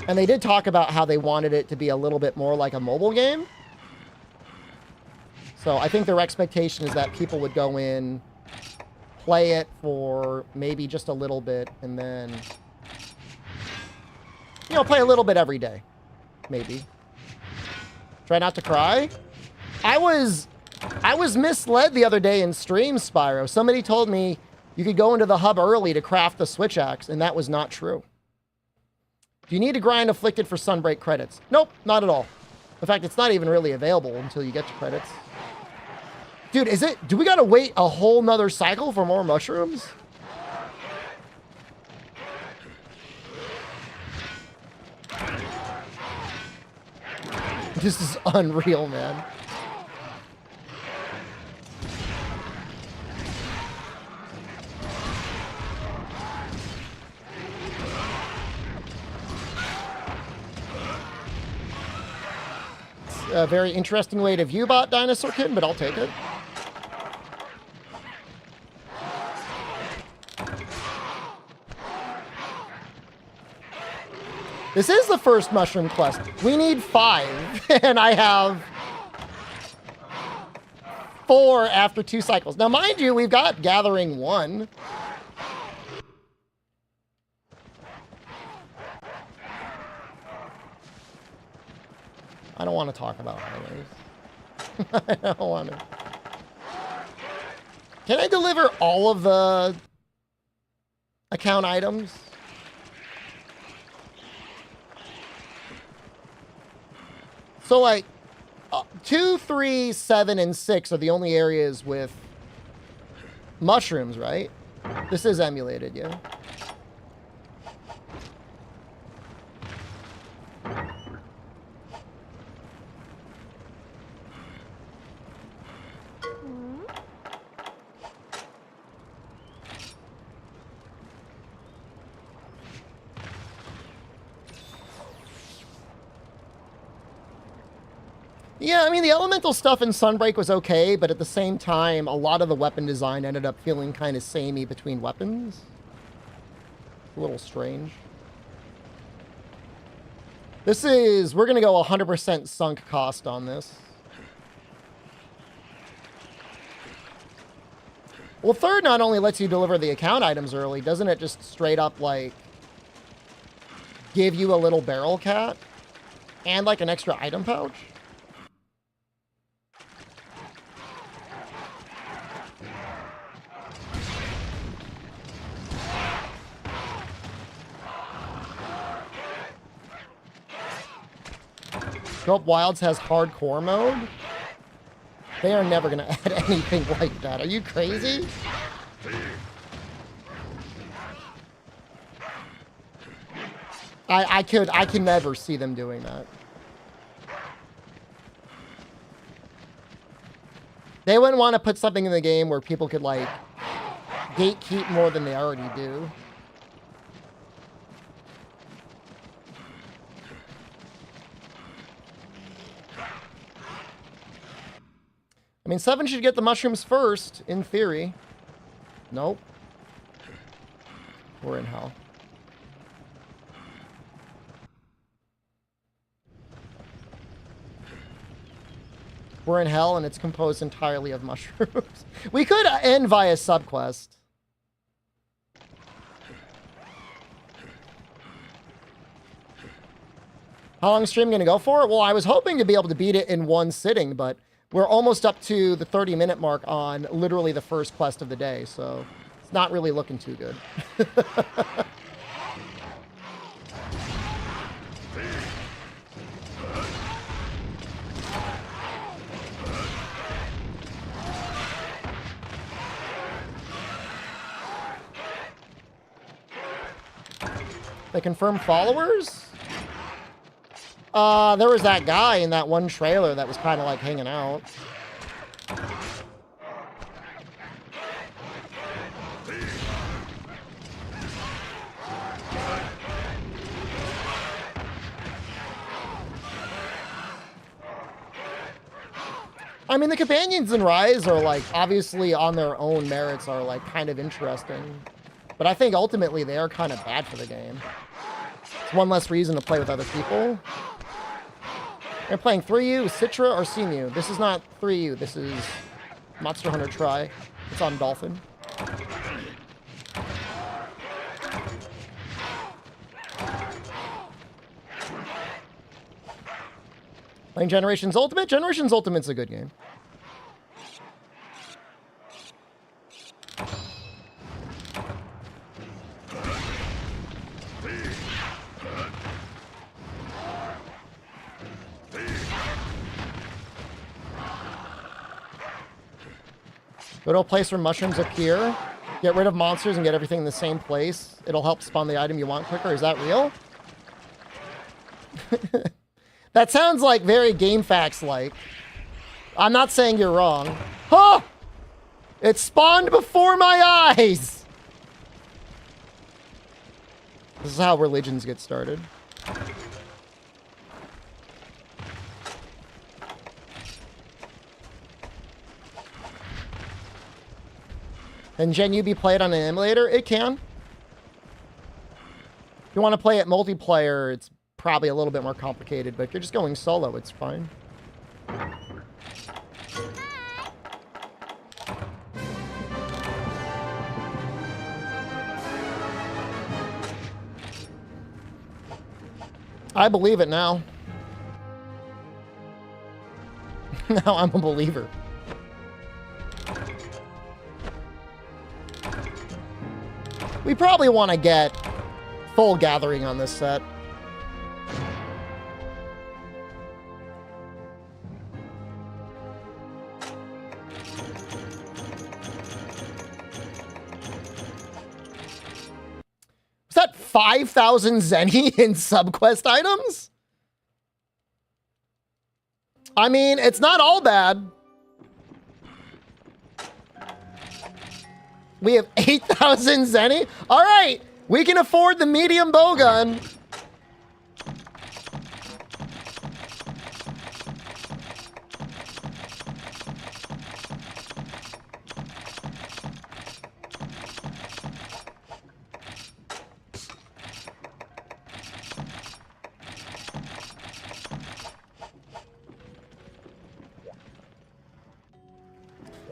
And they did talk about how they wanted it to be a little bit more like a mobile game. So I think their expectation is that people would go in, play it for maybe just a little bit, and then, you know, play a little bit every day. Maybe. Try not to cry. I was misled the other day in stream, Spyro. Somebody told me you could go into the hub early to craft the switch axe, and that was not true. Do you need to grind Afflicted for Sunbreak credits? Nope, not at all. In fact, it's not even really available until you get to credits. Dude, do we gotta wait a whole nother cycle for more mushrooms? This is unreal, man. It's a very interesting way to view bot Dinosaur Kid, but I'll take it. This is the first mushroom quest. We need 5, and I have 4 after 2 cycles. Now, mind you, we've got gathering 1. I don't want to talk about highways. I don't want to. Can I deliver all of the account items? So, like, 2, 3, 7, and 6 are the only areas with mushrooms, right? This is emulated, yeah. Yeah, I mean, the elemental stuff in Sunbreak was okay, but at the same time, a lot of the weapon design ended up feeling kind of samey between weapons. A little strange. This is... We're going to go 100% sunk cost on this. Well, third not only lets you deliver the account items early, doesn't it just straight up, like, give you a little barrel cat? And, like, an extra item pouch? Scope Wilds has hardcore mode? They are never going to add anything like that. Are you crazy? I can never see them doing that. They wouldn't want to put something in the game where people could, like, gatekeep more than they already do. I mean, 7 should get the mushrooms first, in theory. Nope. We're in hell. We're in hell, and it's composed entirely of mushrooms. We could end via subquest. How long is stream going to go for? Well, I was hoping to be able to beat it in one sitting, but we're almost up to the 30-minute mark on literally the first quest of the day, so it's not really looking too good. They confirm followers? There was that guy in that one trailer that was kind of like hanging out. I mean, the companions in Rise are, like, obviously on their own merits are, like, kind of interesting. But I think ultimately they are kind of bad for the game. It's one less reason to play with other people. They're playing 3U, Citra, or Seamew. This is not 3U. This is Monster Hunter Tri. It's on Dolphin. Playing Generations Ultimate? Generations Ultimate's a good game. Go to a place where mushrooms appear. Get rid of monsters and get everything in the same place. It'll help spawn the item you want quicker. Is that real? That sounds like very GameFAQs-like. I'm not saying you're wrong. Huh! It spawned before my eyes! This is how religions get started. Can Gen U be played on an emulator? It can. If you want to play it multiplayer, it's probably a little bit more complicated, but if you're just going solo, it's fine. I believe it now. Now I'm a believer. We probably want to get full gathering on this set. Was that 5,000 zenny in subquest items? I mean, it's not all bad. We have 8,000 zenny. All right, we can afford the medium bowgun.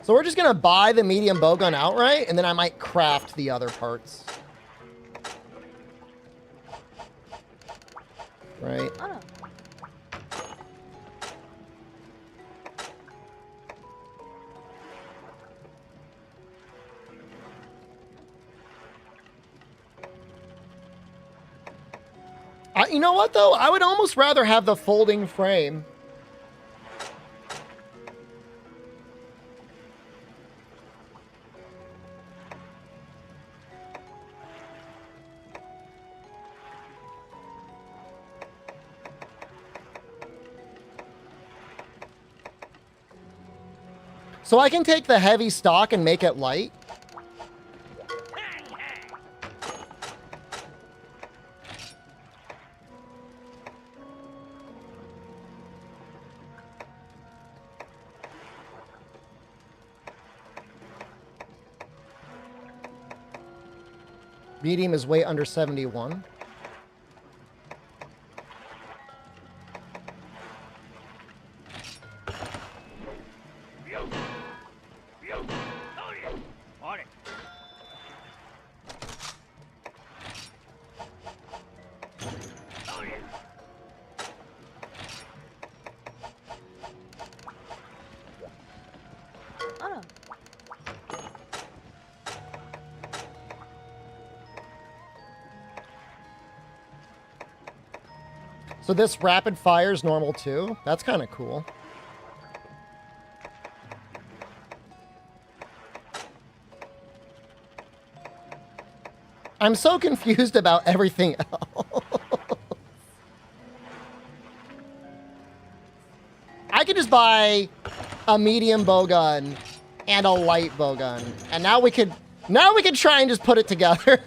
So we're just gonna buy the medium bowgun outright, and then I might craft the other parts. Right. Oh. You know what, though? I would almost rather have the folding frame. So I can take the heavy stock and make it light. Medium is weight under 71. Oh. So this rapid fire is normal too. That's kind of cool. I'm so confused about everything else. I could just buy a medium bowgun and a light bowgun, and now we could try and just put it together.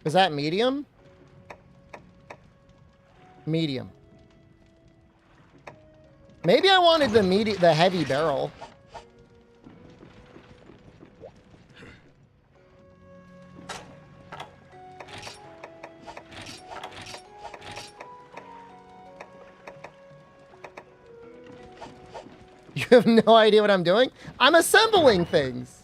Is that medium? Medium. Maybe I wanted the heavy barrel. You have no idea what I'm doing? I'm assembling things.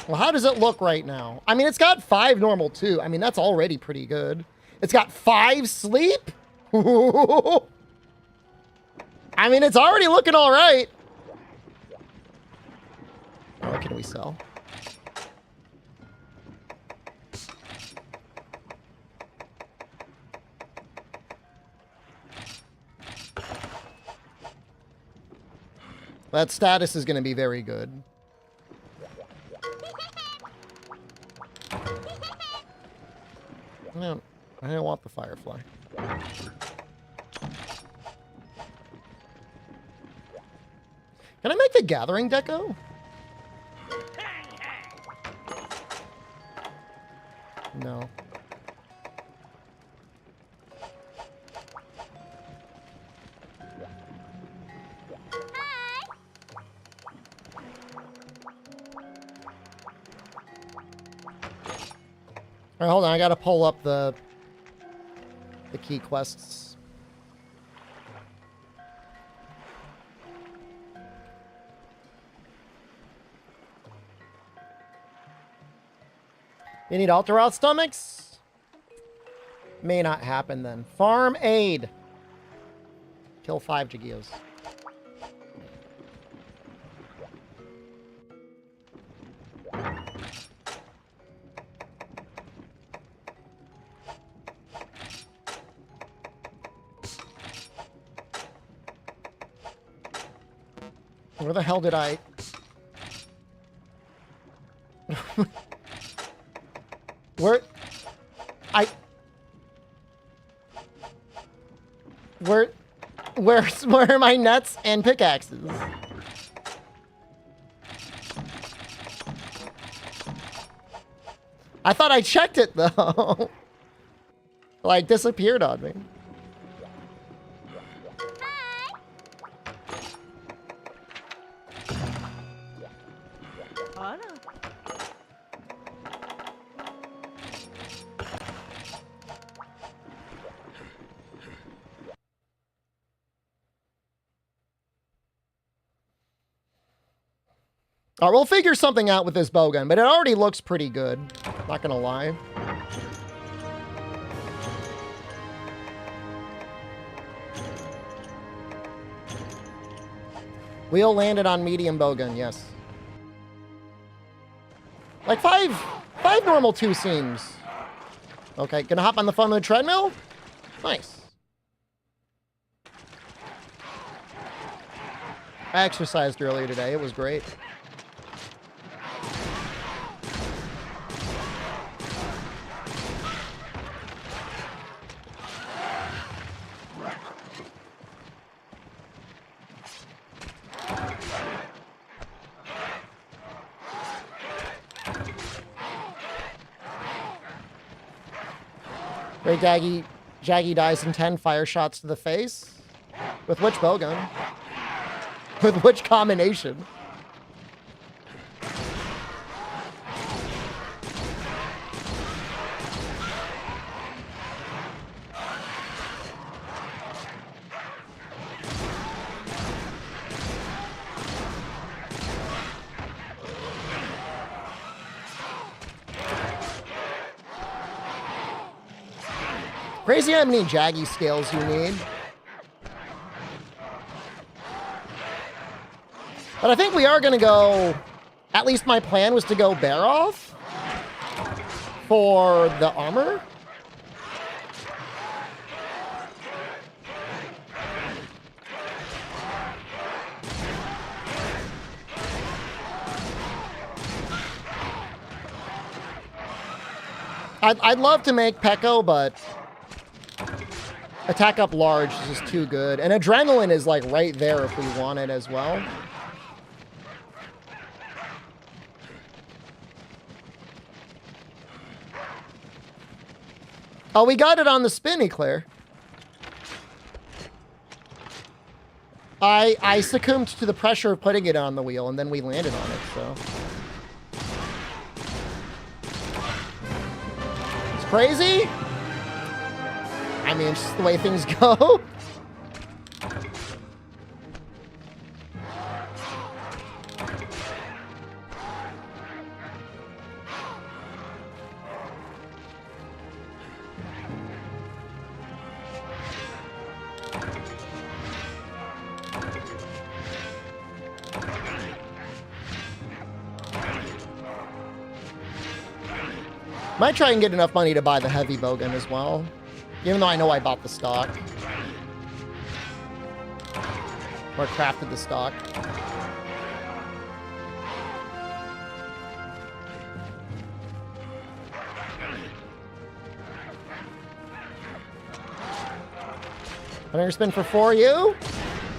Well, how does it look right now? I mean, it's got 5 normal too. I mean, that's already pretty good. It's got 5 sleep. I mean, it's already looking all right. What can we sell? That status is going to be very good. No, I don't want the firefly. Can I make the gathering deco? No. All right, hold on. I gotta pull up the key quests. You need Alteroth stomachs? May not happen then. Farm aid. Kill 5 Jagios. Where the hell did I... Where... Where are my nets and pickaxes? I thought I checked it, though. Like, disappeared on me. Oh, no. All right, we'll figure something out with this bowgun, but it already looks pretty good. Not gonna lie. Wheel landed on medium bowgun, yes. Like five normal 2 seams. Okay, gonna hop on the phone with the treadmill? Nice. I exercised earlier today, it was great. Great Jaggy dies in 10 fire shots to the face. With which bowgun? With which combination? Crazy how many Jaggy skills you need. But I think we are going to go... At least my plan was to go bear off for the armor. I'd love to make Pekko, but attack up large is just too good. And adrenaline is like right there if we want it as well. Oh, we got it on the spin, Eclair. I succumbed to the pressure of putting it on the wheel, and then we landed on it, so. It's crazy. I mean, it's just the way things go. Might try and get enough money to buy the heavy bowgun as well. Even though I know I bought the stock. Or crafted the stock. Another spin for 4U?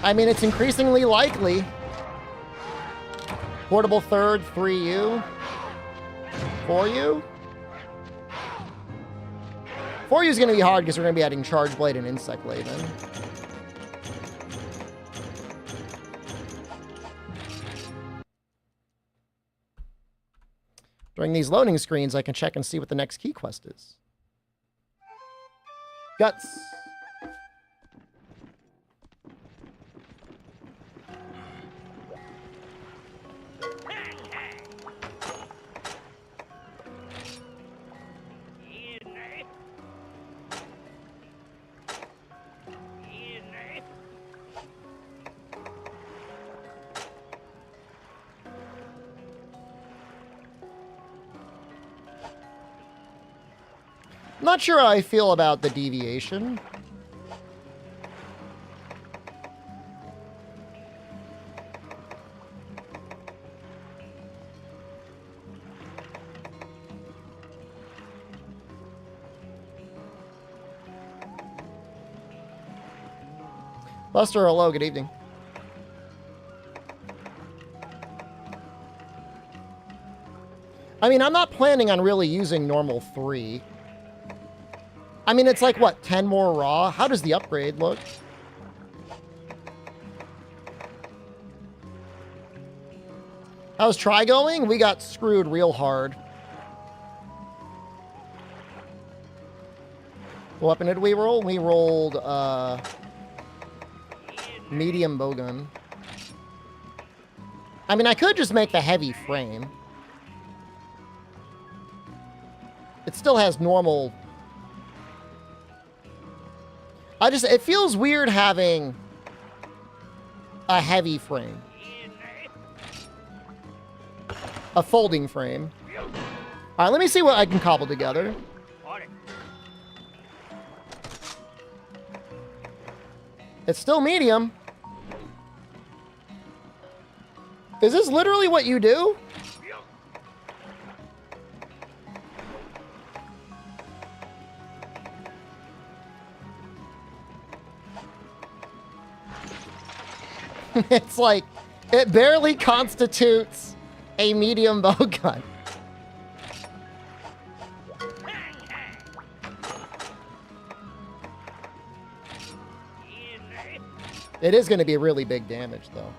I mean, it's increasingly likely. Portable third, 3U. 4U? 4U is going to be hard because we're going to be adding Charge Blade and Insect Laden. During these loading screens, I can check and see what the next key quest is. Guts. Not sure how I feel about the deviation. Buster, hello, good evening. I mean, I'm not planning on really using normal 3. I mean, it's like, what, 10 more raw? How does the upgrade look? How's try going? We got screwed real hard. What weapon did we roll? We rolled, medium bowgun. I mean, I could just make the heavy frame. It still has normal... it feels weird having a heavy frame. A folding frame. All right, let me see what I can cobble together. It's still medium. Is this literally what you do? It's like, it barely constitutes a medium bowgun. It is going to be really big damage, though.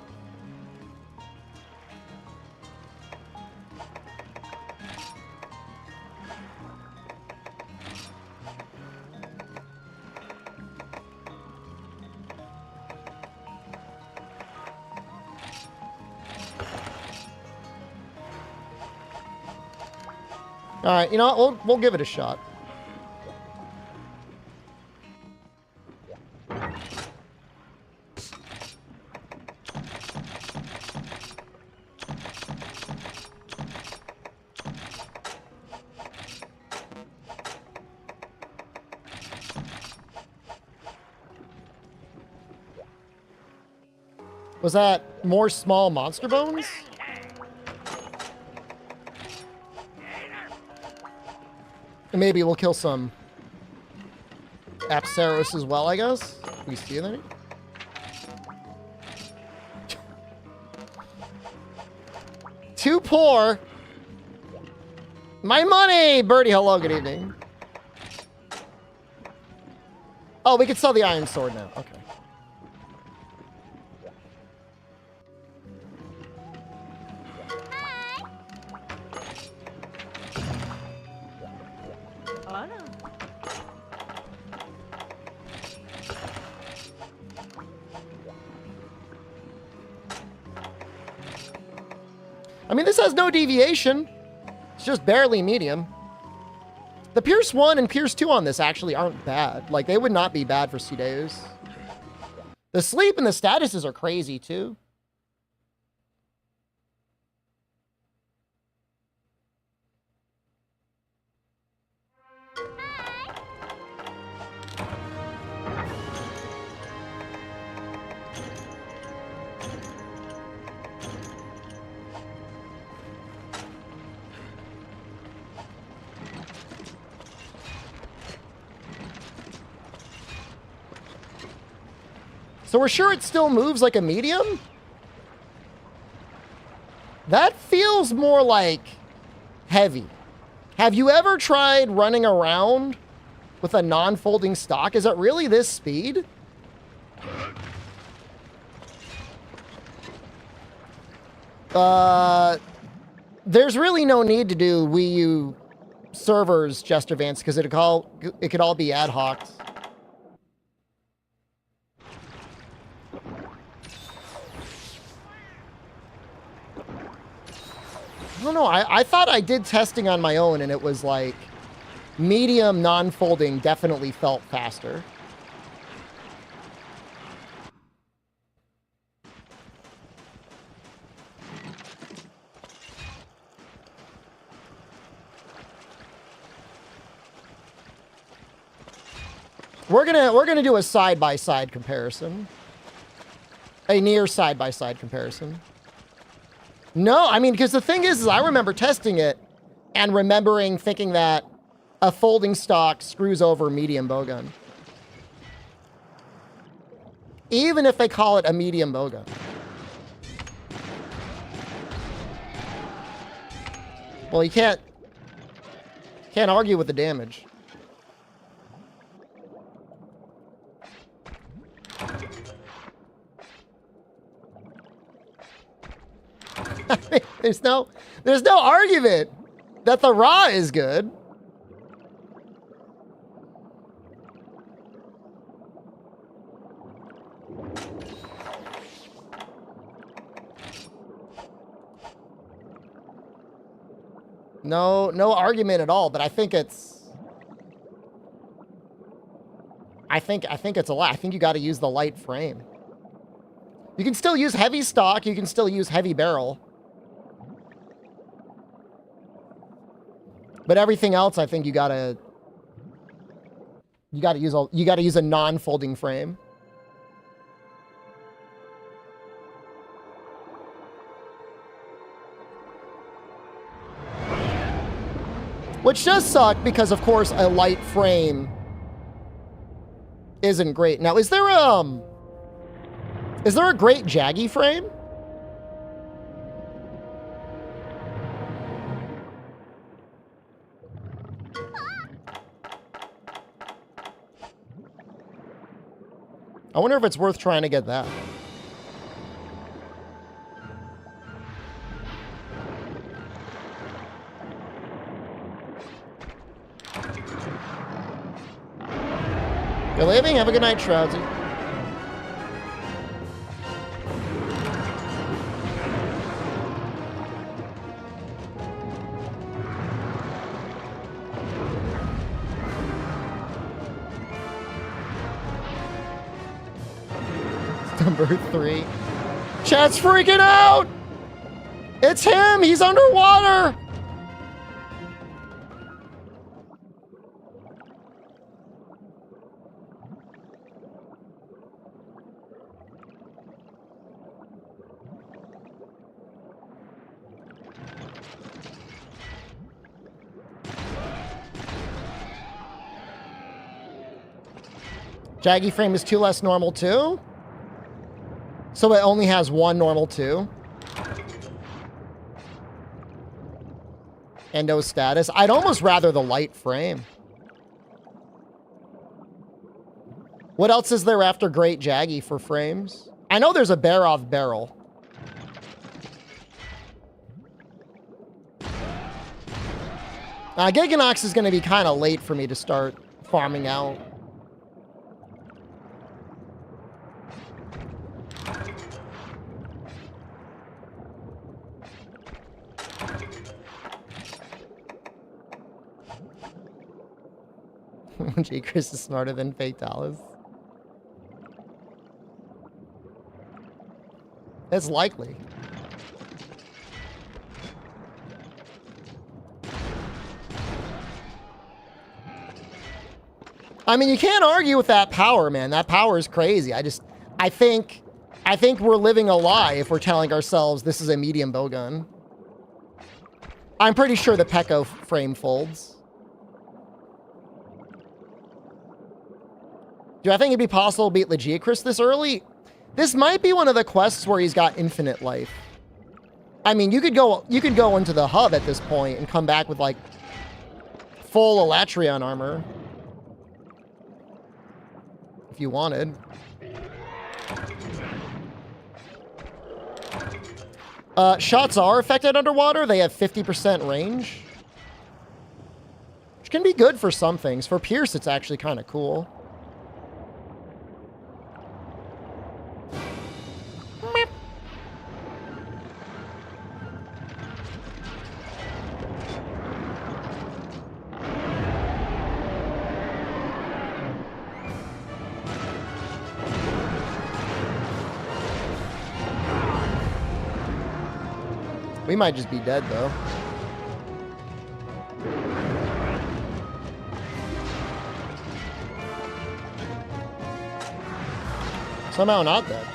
All right, you know what? We'll give it a shot. Was that more small monster bones? Maybe we'll kill some Apsaros as well, I guess. We see any? Too poor. My money! Birdie, hello, good evening. Oh, we can sell the iron sword now. Okay. I mean, this has no deviation. It's just barely medium. The Pierce 1 and Pierce 2 on this actually aren't bad. Like, they would not be bad for Cedeus. The sleep and the statuses are crazy, too. So we're sure it still moves like a medium? That feels more like heavy. Have you ever tried running around with a non-folding stock? Is it really this speed? There's really no need to do Wii U servers, Jester Vance, because it could all be ad hoc. I don't know. I thought I did testing on my own, and it was like medium non-folding definitely felt faster. We're gonna do a side-by-side comparison. A near side-by-side comparison. No, I mean, because the thing is I remember testing it and remembering thinking that a folding stock screws over medium bowgun. Even if they call it a medium bowgun. Well, you can't argue with the damage. There's no argument that the raw is good. No argument at all, but I think it's a lot. I think you got to use the light frame. You can still use heavy stock, you can still use heavy barrel. But everything else, I think you gotta use a non-folding frame. Which does suck because, of course, a light frame isn't great. Now, is there a great jaggy frame? I wonder if it's worth trying to get that. Good living. Have a good night, Shroudsy. Number 3. Chat's freaking out! It's him! He's underwater! Jaggy frame is 2 less normal too? So it only has 1 normal 2. Endo status. I'd almost rather the light frame. What else is there after Great Jaggy for frames? I know there's a Barov barrel. Giganox is going to be kind of late for me to start farming out. J. Chris is smarter than fake dollars. It's likely. I mean, you can't argue with that power, man. That power is crazy. I think we're living a lie if we're telling ourselves this is a medium bowgun. I'm pretty sure the Pecco frame folds. Do I think it'd be possible to beat Legiacris this early? This might be one of the quests where he's got infinite life. I mean, you could go into the hub at this point and come back with like full Elatrion armor if you wanted. Shots are affected underwater. They have 50% range, which can be good for some things. For Pierce, it's actually kind of cool. We might just be dead, though. Somehow not dead.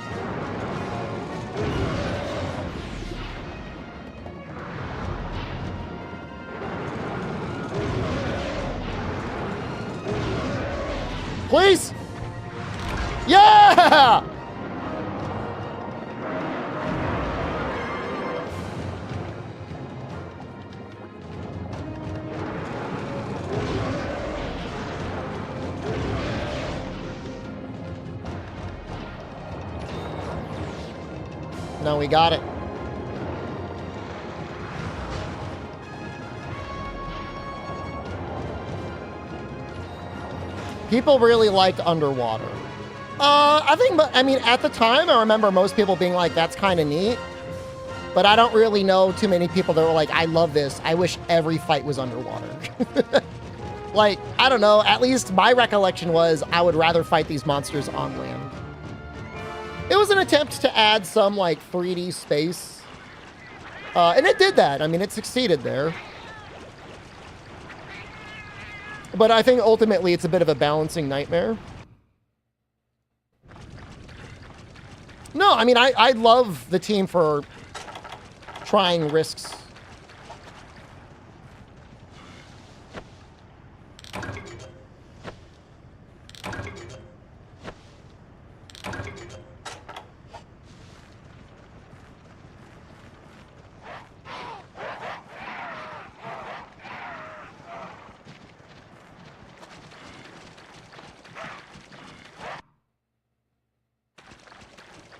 Please! Yeah! No, we got it. People really liked underwater. I mean, at the time, I remember most people being like, that's kind of neat. But I don't really know too many people that were like, I love this. I wish every fight was underwater. Like, I don't know. At least my recollection was I would rather fight these monsters on land. It was an attempt to add some, like, 3D space. And it did that. I mean, it succeeded there. But I think ultimately it's a bit of a balancing nightmare. No, I mean, I love the team for trying risks.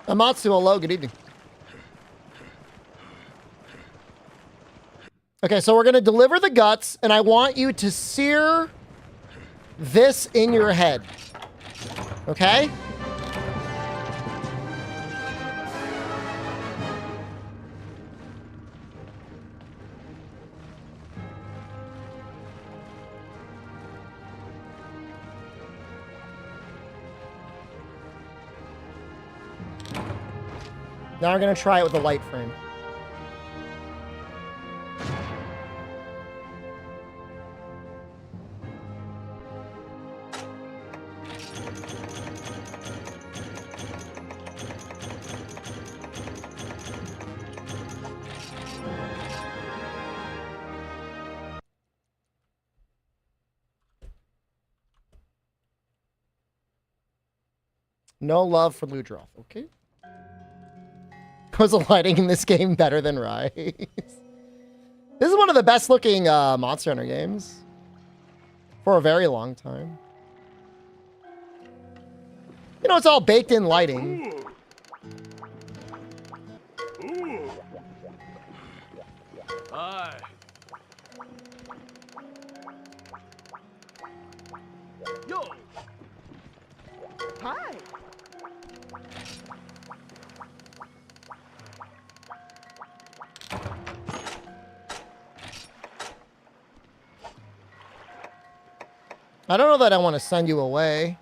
Amatsu, hello, good evening. Okay, so we're going to deliver the guts, and I want you to sear this in your head. Okay? Now we're going to try it with the light frame. No love for Ludroth, okay? Was the lighting in this game better than Rise? This is one of the best looking Monster Hunter games for a very long time. You know, it's all baked in lighting. Ooh. Hi. Yo. Hi. I don't know that I want to send you away.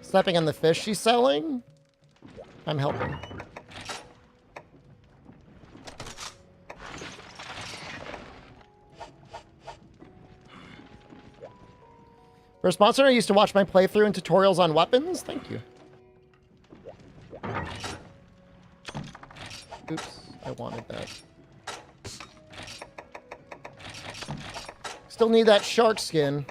Stepping on the fish she's selling? I'm helping. For a sponsor, I used to watch my playthrough and tutorials on weapons. Thank you. Oops, I wanted that. Still need that shark skin.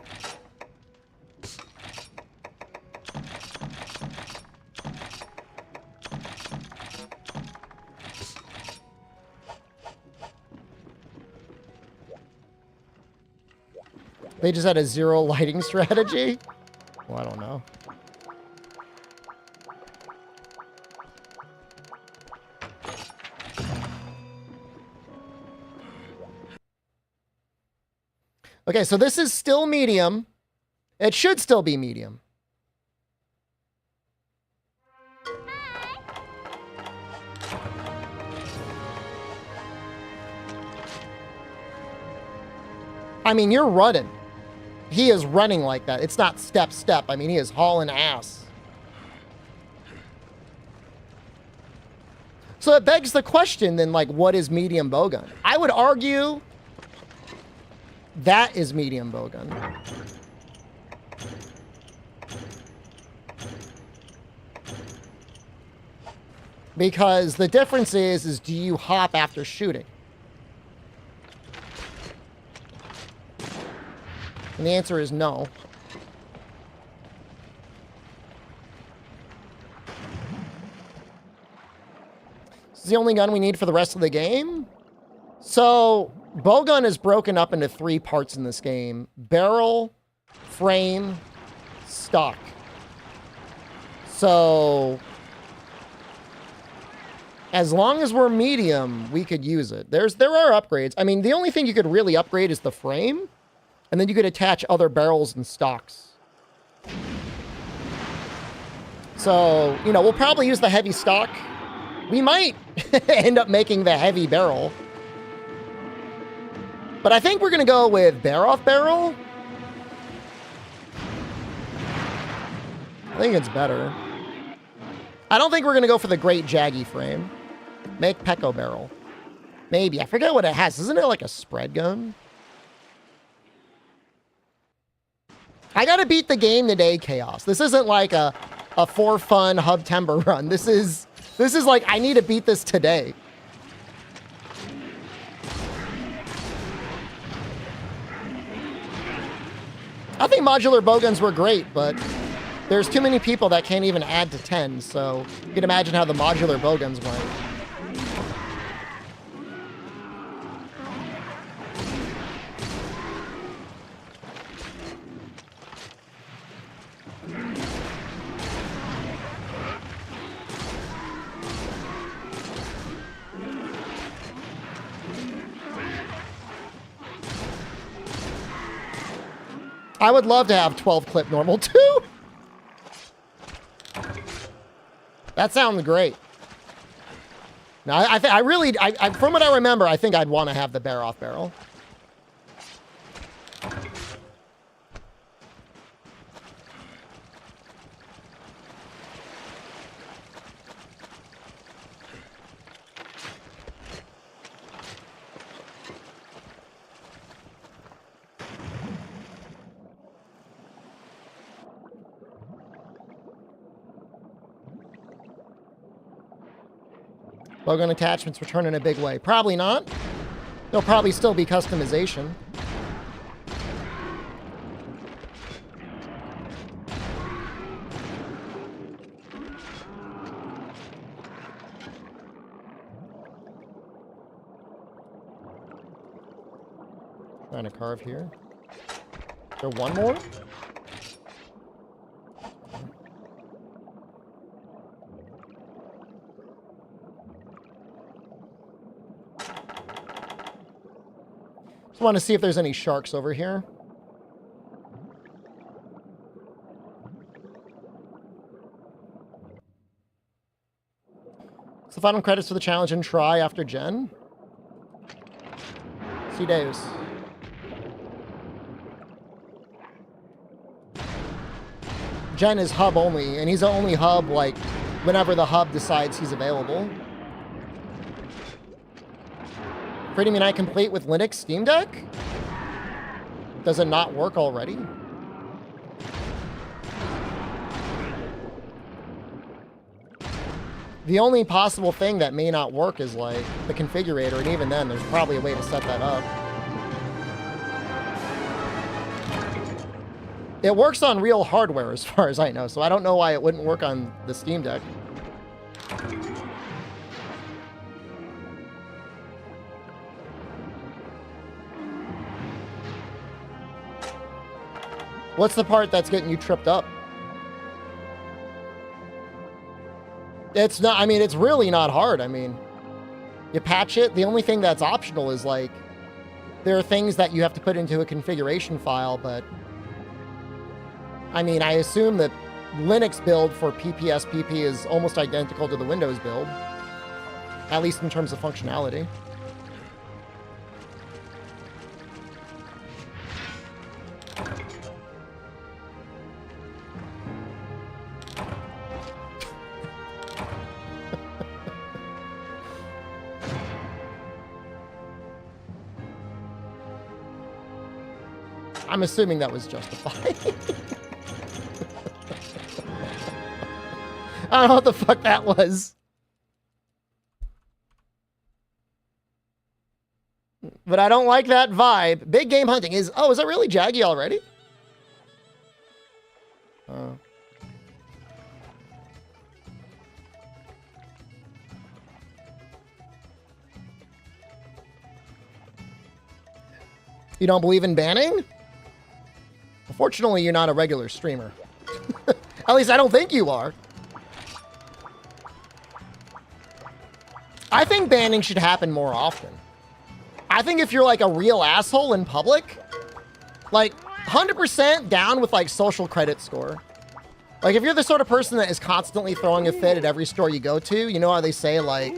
They just had a 0 lighting strategy? Well, I don't know. Okay, so this is still medium. It should still be medium. I mean, you're running. He is running like that. It's not step, step. I mean, he is hauling ass. So it begs the question then, like, what is medium bowgun? I would argue that is medium bowgun. Because the difference is do you hop after shooting? And the answer is no. This is the only gun we need for the rest of the game. So, bowgun is broken up into 3 parts in this game. Barrel, frame, stock. So, as long as we're medium, we could use it. There are upgrades. I mean, the only thing you could really upgrade is the frame. And then you could attach other barrels and stocks. So, you know, we'll probably use the heavy stock. We might end up making the heavy barrel. But I think we're going to go with bear-off barrel. I think it's better. I don't think we're going to go for the great jaggy frame. Make Pecco barrel. Maybe. I forget what it has. Isn't it like a spread gun? I gotta beat the game today, Chaos. This isn't like a for fun hub timber run. This is like I need to beat this today. I think modular bowguns were great, but there's too many people that can't even add to 10, so you can imagine how the modular bowguns went. I would love to have 12 clip normal too. That sounds great. No, I really, from what I remember, I think I'd want to have the bear-off barrel. Bowgun attachments return in a big way. Probably not. There'll probably still be customization. Trying to carve here. Is there one more? Just want to see if there's any sharks over here. So final credits for the challenge and try after Jen. See Deus. Jen is hub only, and he's the only hub, like, whenever the hub decides he's available. Freedom Unite complete with Linux Steam Deck? Does it not work already? The only possible thing that may not work is, like, the configurator, and even then, there's probably a way to set that up. It works on real hardware as far as I know, so I don't know why it wouldn't work on the Steam Deck. What's the part that's getting you tripped up? It's not, I mean, it's really not hard. I mean, you patch it. The only thing that's optional is like, there are things that you have to put into a configuration file, but I mean, I assume that Linux build for PPSPP is almost identical to the Windows build, at least in terms of functionality. I'm assuming that was justified. I don't know what the fuck that was. But I don't like that vibe. Big game hunting is... Oh, is that really Jaggy already? Oh. You don't believe in banning? Unfortunately, you're not a regular streamer. At least I don't think you are. I think banning should happen more often. I think if you're like a real asshole in public, like 100% down with like social credit score. Like if you're the sort of person that is constantly throwing a fit at every store you go to, you know how they say like,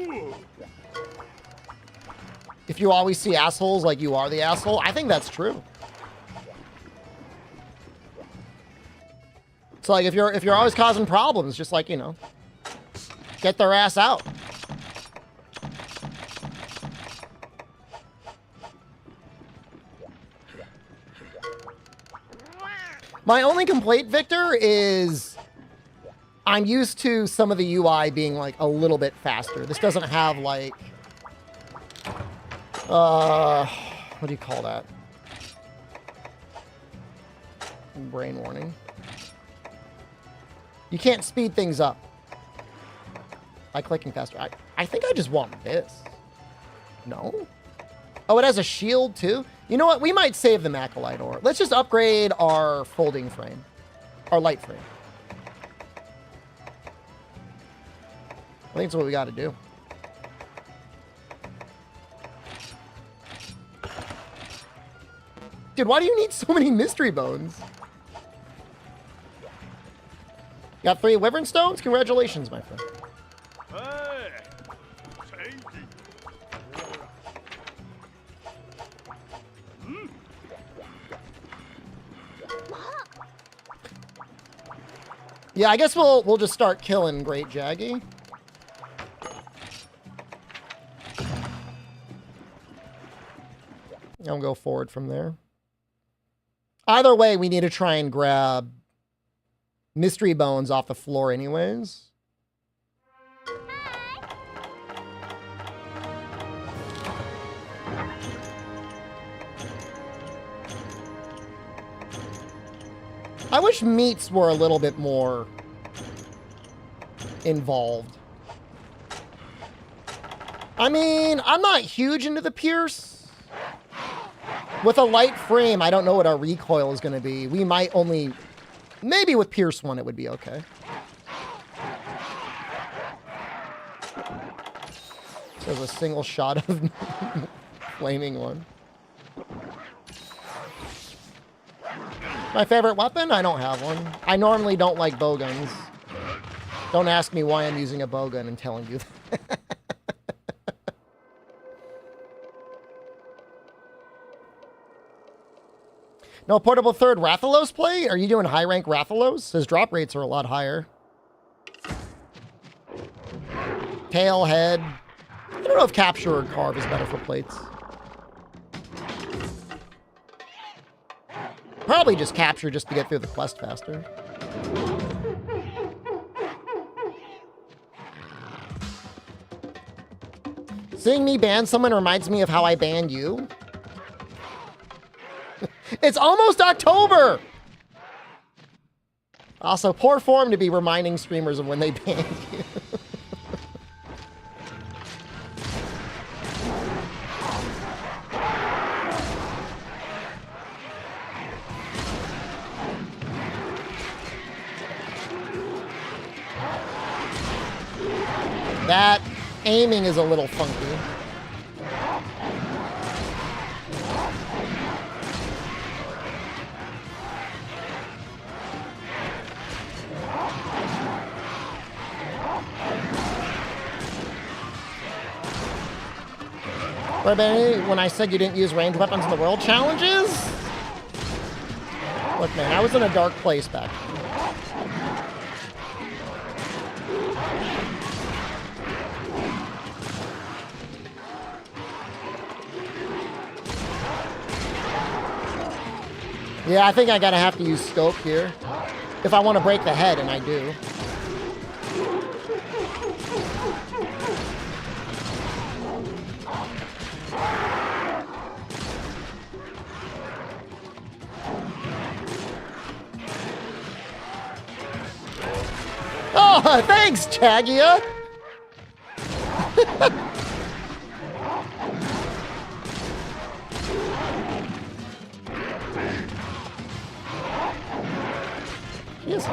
if you always see assholes, like you are the asshole. I think that's true. So like if you're always causing problems, just like, you know, get their ass out. My only complaint, Victor, is I'm used to some of the UI being like a little bit faster. This doesn't have like, what do you call that? Brain warning. You can't speed things up by clicking faster. I think I just want this. No? Oh, it has a shield too? You know what? We might save the Acolyte ore. Let's just upgrade our folding frame. Our light frame. I think that's what we got to do. Dude, why do you need so many mystery bones? Got 3 Wyvern Stones? Congratulations, my friend. Hey, change Yeah, I guess we'll just start killing Great Jaggy. I'll go forward from there. Either way, we need to try and grab mystery bones off the floor anyways. I wish meats were a little bit more involved. I mean, I'm not huge into the Pierce. With a light frame, I don't know what our recoil is going to be. We might only... Maybe with Pierce 1 it would be okay. There's a single shot of flaming one. My favorite weapon? I don't have one. I normally don't like bowguns. Don't ask me why I'm using a bowgun and telling you that. No portable third Rathalos play? Are you doing high rank Rathalos? His drop rates are a lot higher. Tail, head. I don't know if capture or carve is better for plates. Probably just capture just to get through the quest faster. Seeing me ban someone reminds me of how I banned you. It's almost October! Also, poor form to be reminding streamers of when they banned you. That aiming is a little funky. Right, Benny, when I said you didn't use ranged weapons in the world challenges? Look, man, I was in a dark place back then. Yeah, I think I gotta have to use scope here. If I want to break the head, and I do. Oh, thanks, Chagia! Yes. I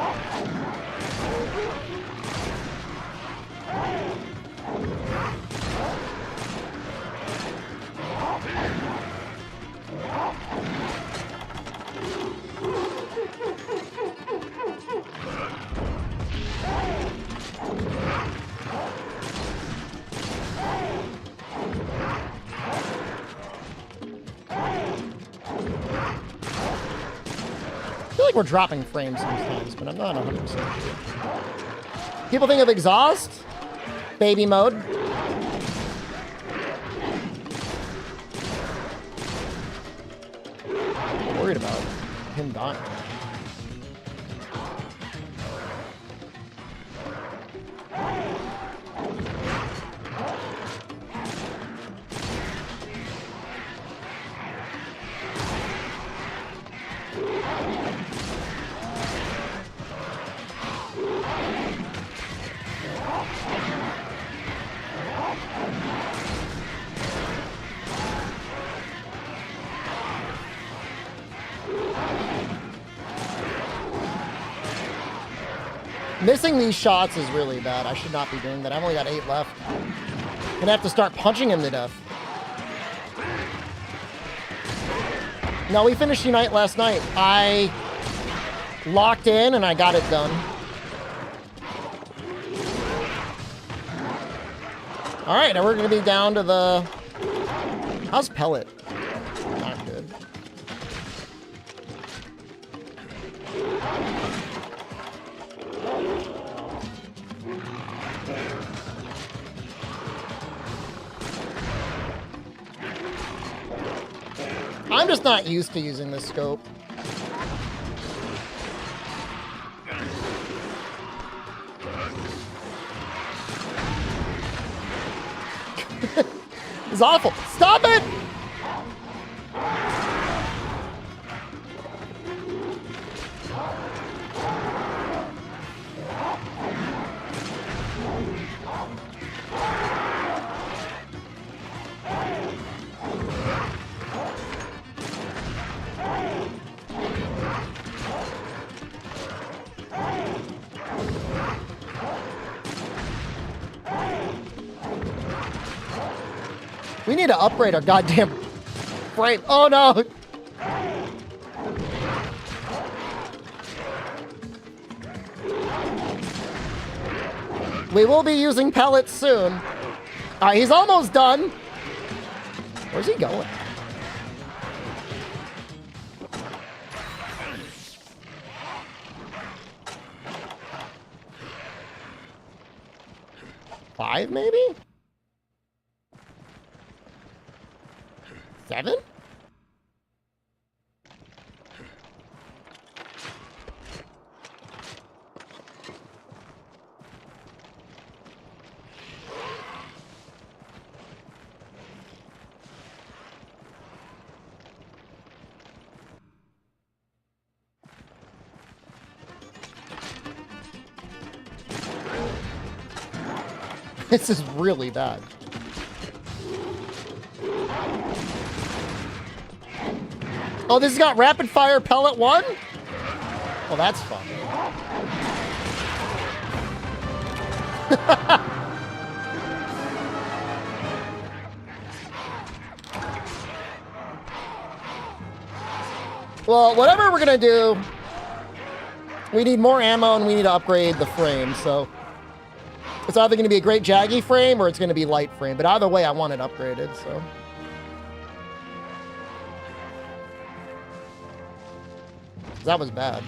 feel like we're dropping frames sometimes, but I'm not 100% sure. People think of exhaust, baby mode. I'm worried about him dying. Missing these shots is really bad. I should not be doing that. I've only got 8 left. Gonna have to start punching him to death. No, we finished Unite last night. I locked in and I got it done. All right, now we're gonna be down to the... How's Pellet? Not good. I'm just not used to using this scope. It's awful. Stop it! We need to upgrade our goddamn frame. Oh no! We will be using pellets soon. All right, he's almost done. Where's he going? Five, maybe? 7? This is really bad. Oh, this has got rapid fire pellet 1? Well, that's fun. Well, whatever we're gonna do, we need more ammo and we need to upgrade the frame, so it's either gonna be a great jaggy frame or it's gonna be light frame, but either way I want it upgraded, so. That was bad.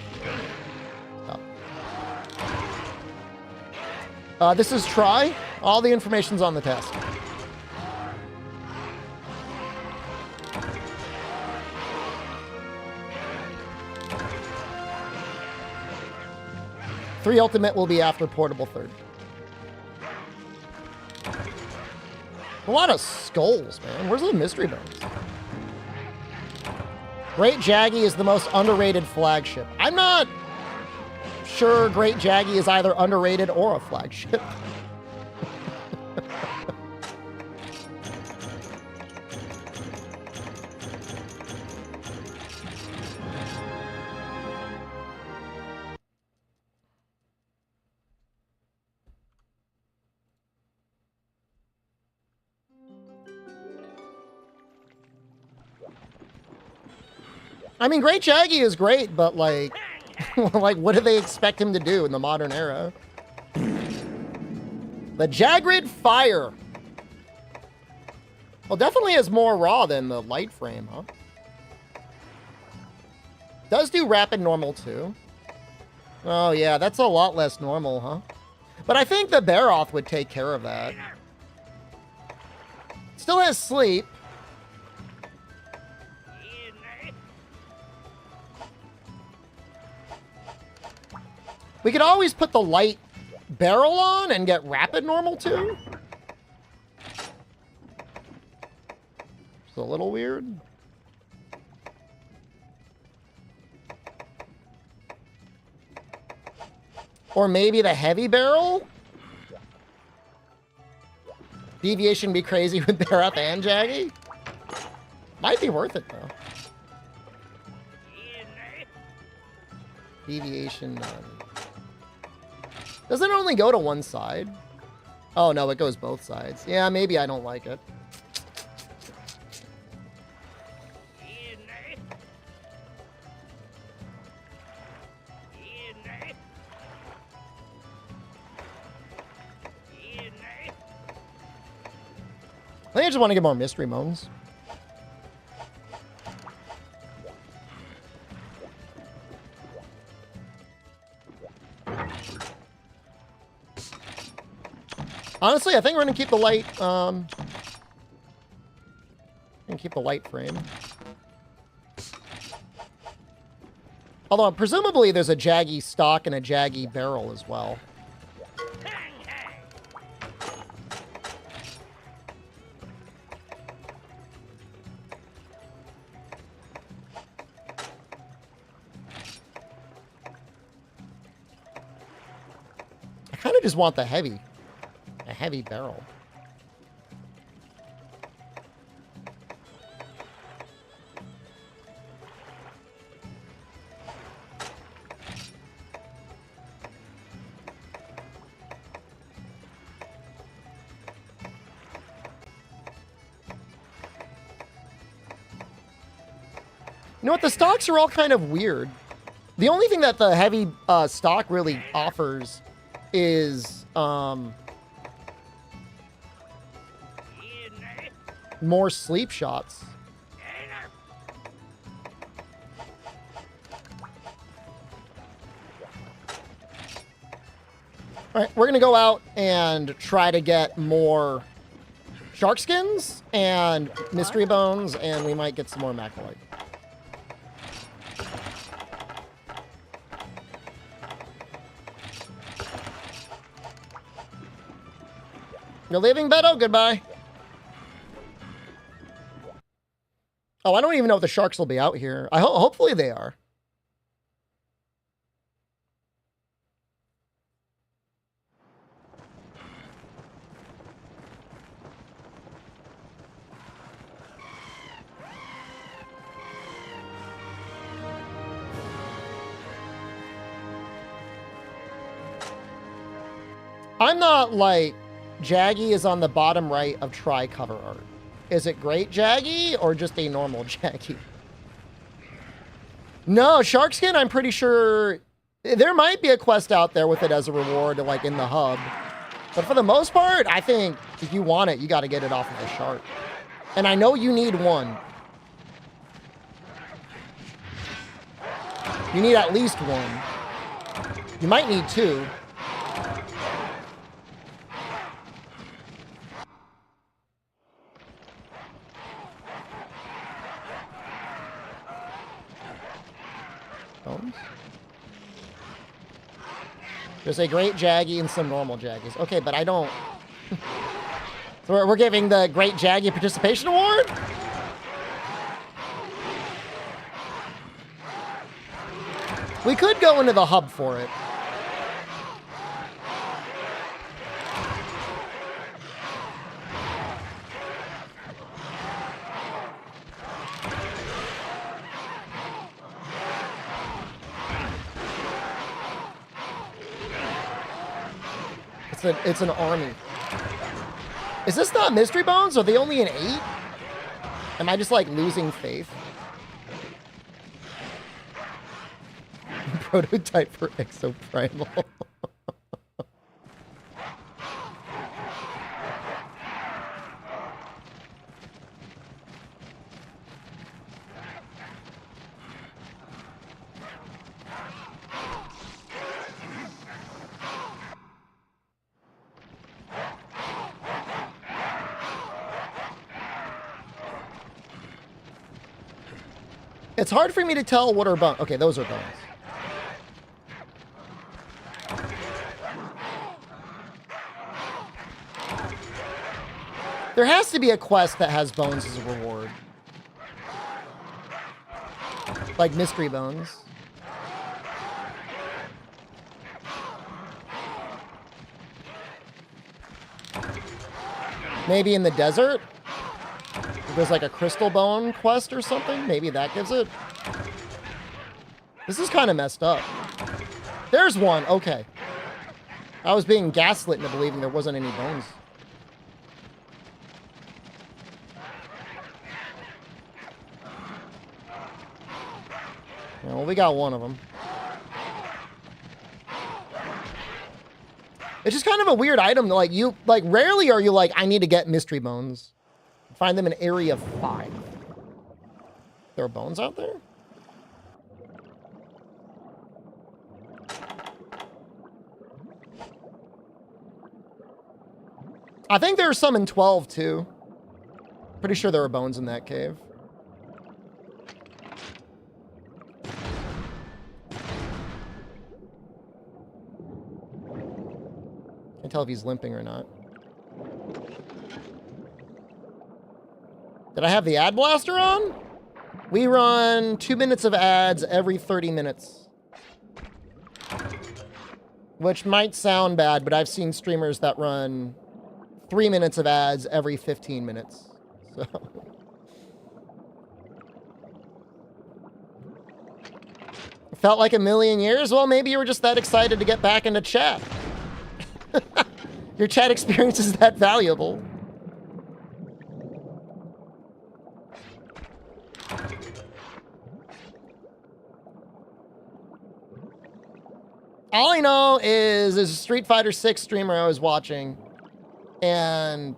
Oh. This is try. All the information's on the test. Three ultimate will be after portable third. A lot of skulls, man. Where's the mystery bones? Great Jaggy is the most underrated flagship. I'm not sure Great Jaggy is either underrated or a flagship. I mean, Great Jaggy is great, but like, like, what do they expect him to do in the modern era? The Jagrid Fire. Well, definitely is more raw than the light frame, huh? Does do rapid normal too. Oh yeah, that's a lot less normal, huh? But I think the Baroth would take care of that. Still has sleep. We could always put the light barrel on and get rapid normal too. It's a little weird. Or maybe the heavy barrel? Deviation be crazy with Baroth and Jaggy? Might be worth it though. Deviation none. Doesn't it only go to one side? Oh no, it goes both sides. Yeah, maybe I don't like it. I think I just want to get more mystery moans. Honestly, I think we're gonna keep the light, keep the light frame. Although, presumably, there's a Jaggy stock and a Jaggy barrel as well. I kind of just want the heavy. A heavy barrel. You know what? The stocks are all kind of weird. The only thing that the heavy stock really offers is more sleep shots. All right, we're gonna go out and try to get more shark skins and mystery bones, and we might get some more macrolite. You're leaving, Beto? Goodbye. Oh, I don't even know if the sharks will be out here. Hopefully they are. I'm not like, Jaggy is on the bottom right of try cover art. Is it great Jaggy or just a normal Jaggy? No, shark skin, I'm pretty sure there might be a quest out there with it as a reward, like in the hub. But for the most part, I think if you want it, you got to get it off of the shark. And I know you need one. You need at least one. You might need two. Bones? There's a great Jaggy and some normal Jaggies. Okay, but I don't... So we're giving the Great Jaggy Participation Award? We could go into the hub for it. It's an army. Is this not Mystery Bones? Are they only an 8? Am I just like losing faith? Prototype for Exoprimal. It's hard for me to tell what are bones. Okay, those are bones. There has to be a quest that has bones as a reward. Like mystery bones. Maybe in the desert? If there's like a crystal bone quest or something, maybe that gives it. This is kind of messed up. There's one, okay. I was being gaslit into believing there wasn't any bones. Yeah, well, we got one of them. It's just kind of a weird item. Like, rarely are you like, I need to get mystery bones. Find them in area 5. There are bones out there? I think there are some in 12 too. Pretty sure there are bones in that cave. Can't tell if he's limping or not. Did I have the ad blaster on? We run 2 minutes of ads every 30 minutes. Which might sound bad, but I've seen streamers that run 3 minutes of ads every 15 minutes. So. Felt like a million years? Well, maybe you were just that excited to get back into chat. Your chat experience is that valuable. All I know is there's a Street Fighter 6 streamer I was watching, and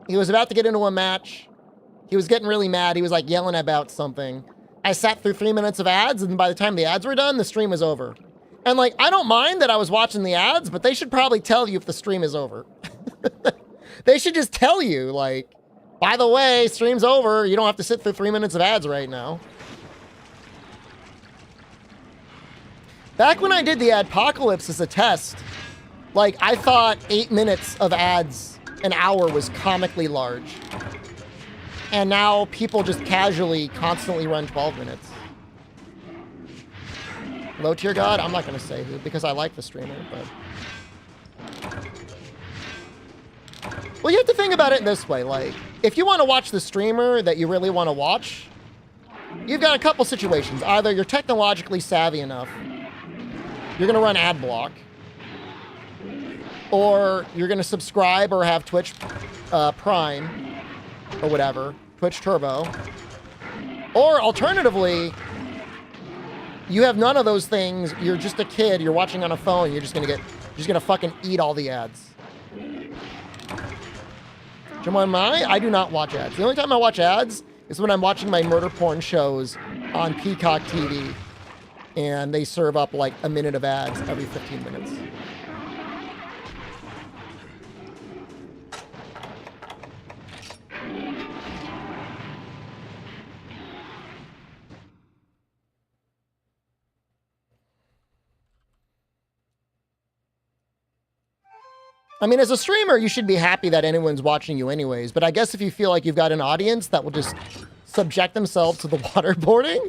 he was about to get into a match. He was getting really mad. He was like yelling about something. I sat through 3 minutes of ads, and by the time the ads were done, the stream was over. And like, I don't mind that I was watching the ads, but they should probably tell you if the stream is over. They should just tell you, like, by the way, stream's over. You don't have to sit through 3 minutes of ads right now. Back when I did the Adpocalypse as a test, like, I thought 8 minutes of ads an hour was comically large. And now people just casually, constantly run 12 minutes. Low tier god? I'm not going to say who, because I like the streamer, but... Well, you have to think about it this way, like, if you want to watch the streamer that you really want to watch, you've got a couple situations. Either you're technologically savvy enough, you're going to run ad block, or you're going to subscribe or have Twitch Prime or whatever, Twitch Turbo. Or alternatively, you have none of those things. You're just a kid. You're watching on a phone. You're just going to fucking eat all the ads. I do not watch ads. The only time I watch ads is when I'm watching my murder porn shows on Peacock TV. And they serve up like a minute of ads every 15 minutes. I mean, as a streamer, you should be happy that anyone's watching you anyways. But I guess if you feel like you've got an audience that will just subject themselves to the waterboarding,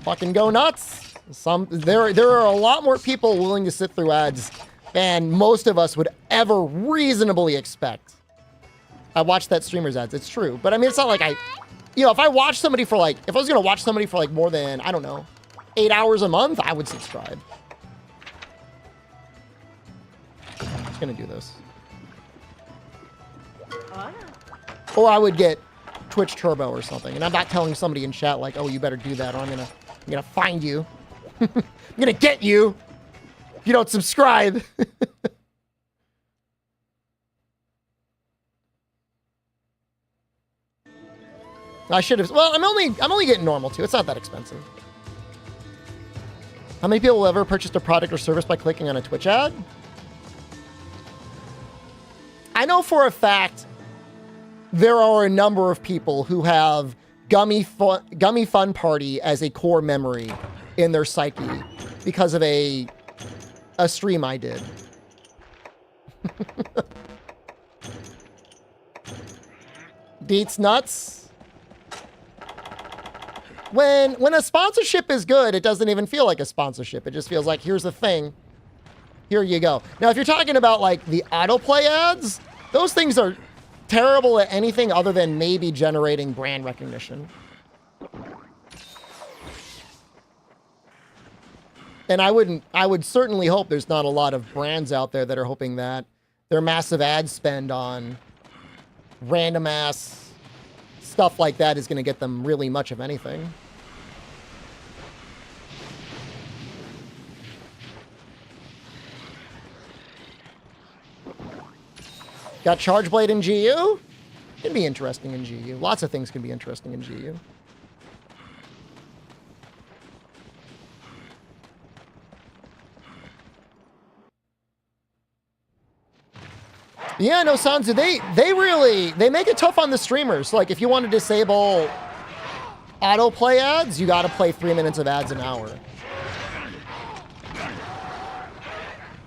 fucking go nuts. There are a lot more people willing to sit through ads than most of us would ever reasonably expect. I watched that streamer's ads. It's true. But I mean, it's not like if I watch somebody for like, if I was going to watch somebody for like more than, I don't know, 8 hours a month, I would subscribe. Gonna do this. Or I would get Twitch Turbo or something, and I'm not telling somebody in chat like, oh, you better do that, or I'm gonna find you. I'm gonna get you if you don't subscribe. I should have. Well, I'm only getting normal too. It's not that expensive. How many people will ever purchase a product or service by clicking on a Twitch ad? I know for a fact there are a number of people who have Gummy Fun Party as a core memory in their psyche because of a stream I did. Deets nuts. When a sponsorship is good, it doesn't even feel like a sponsorship. It just feels like, here's the thing. Here you go. Now, if you're talking about like the autoplay ads, those things are terrible at anything other than maybe generating brand recognition. And I would certainly hope there's not a lot of brands out there that are hoping that their massive ad spend on random ass stuff like that is going to get them really much of anything. Got Charge Blade in GU? Can be interesting in GU. Lots of things can be interesting in GU. Yeah, no, Sanzu, they make it tough on the streamers. Like, if you want to disable autoplay ads, you got to play 3 minutes of ads an hour.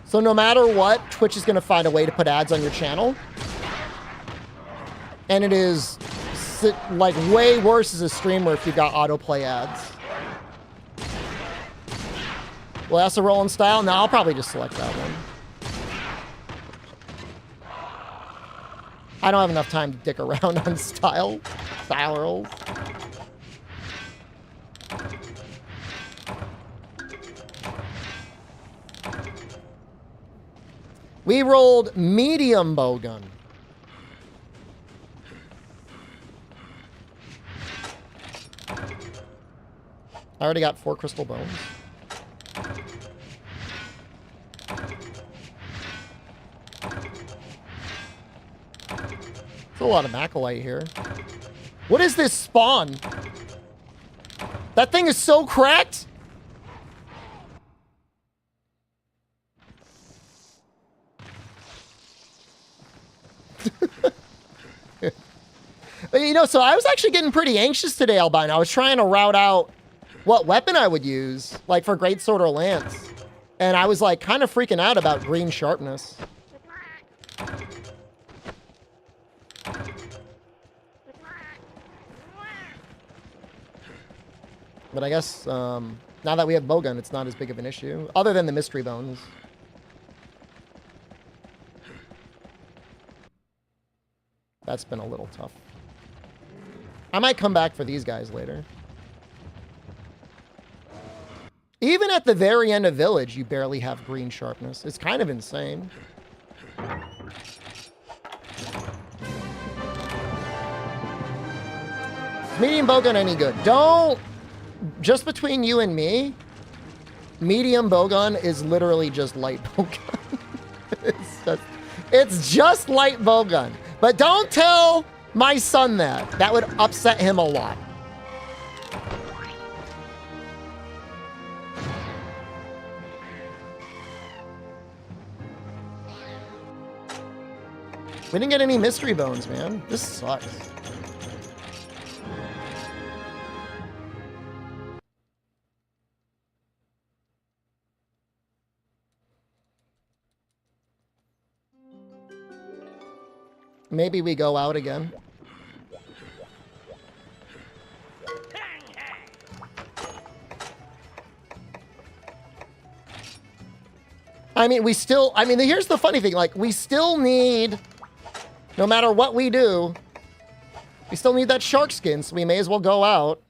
So no matter what, Twitch is going to find a way to put ads on your channel. And it is like way worse as a streamer if you've got autoplay ads. Well, that's a roll in style. No, I'll probably just select that one. I don't have enough time to dick around on style rolls. We rolled medium bowgun. I already got 4 crystal bones. There's a lot of Macalite here. What is this spawn? That thing is so cracked. You know, so I was actually getting pretty anxious today, Albino. I was trying to route out what weapon I would use, like for greatsword or lance. And I was like kind of freaking out about green sharpness. But I guess now that we have bowgun, it's not as big of an issue, other than the mystery bones. That's been a little tough. I might come back for these guys later. Even at the very end of Village, you barely have green sharpness. It's kind of insane. Is medium bowgun any good? Don't... Just between you and me, medium bowgun is literally just light bowgun. It's just light bowgun. But don't tell my son that. That would upset him a lot. We didn't get any mystery bones, man. This sucks. Maybe we go out again. I mean, here's the funny thing. Like, we still need, no matter what we do, we still need that shark skin, so we may as well go out.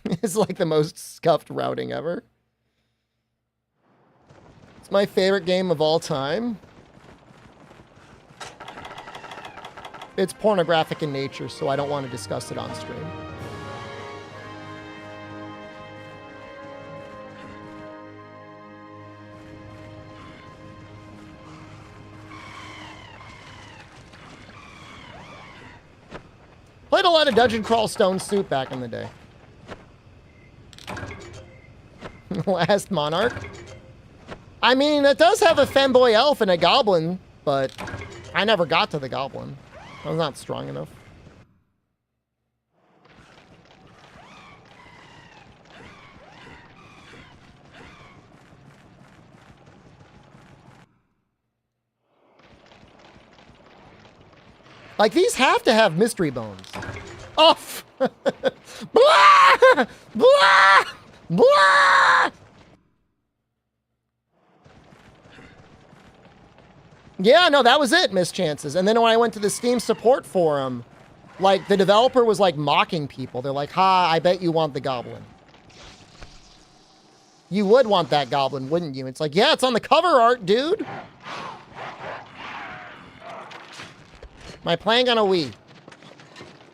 It's like the most scuffed routing ever. It's my favorite game of all time. It's pornographic in nature, so I don't want to discuss it on stream. Played a lot of Dungeon Crawl Stone Soup back in the day. Last Monarch. I mean, it does have a femboy elf and a goblin, but I never got to the goblin. I was not strong enough. Like, these have to have mystery bones. Oh! Blah! Blah! Blah! Yeah, no, that was it, missed chances. And then when I went to the Steam support forum, like, the developer was, like, mocking people. They're like, ha, I bet you want the goblin. You would want that goblin, wouldn't you? It's like, yeah, it's on the cover art, dude. Am I playing on a Wii?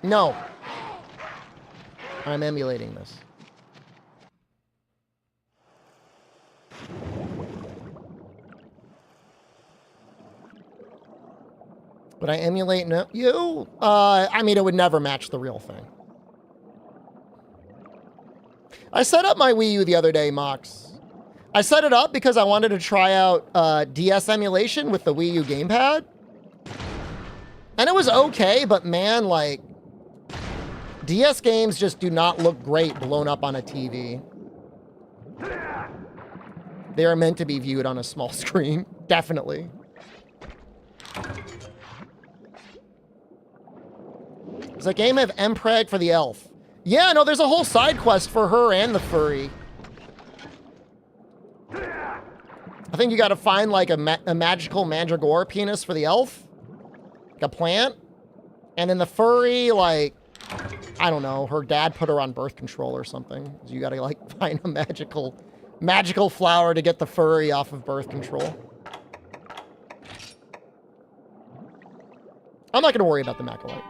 No. I'm emulating this. Would I emulate you? I mean, it would never match the real thing. I set up my Wii U the other day, Mox. I set it up because I wanted to try out DS emulation with the Wii U gamepad. And it was okay, but man, like, DS games just do not look great blown up on a TV. They are meant to be viewed on a small screen, definitely. Does that game have Mpreg for the elf? Yeah, no, there's a whole side quest for her and the furry. I think you gotta find, like, a magical mandragora penis for the elf. Like a plant. And then the furry, like, I don't know, her dad put her on birth control or something. So you gotta, like, find a magical flower to get the furry off of birth control. I'm not gonna worry about the Macalite.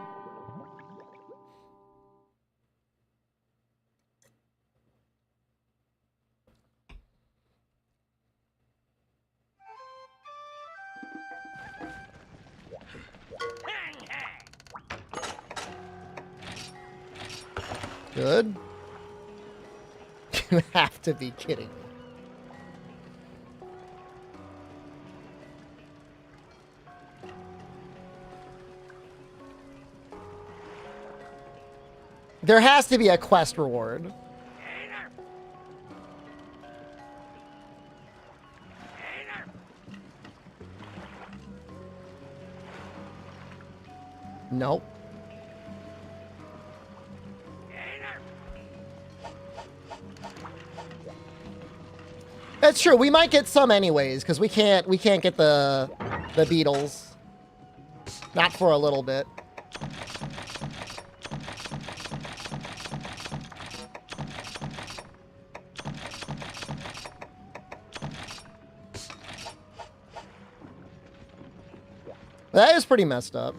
Good. You have to be kidding me. There has to be a quest reward. Nope. That's true. We might get some anyways, because we can't get the beetles. Not for a little bit. That is pretty messed up.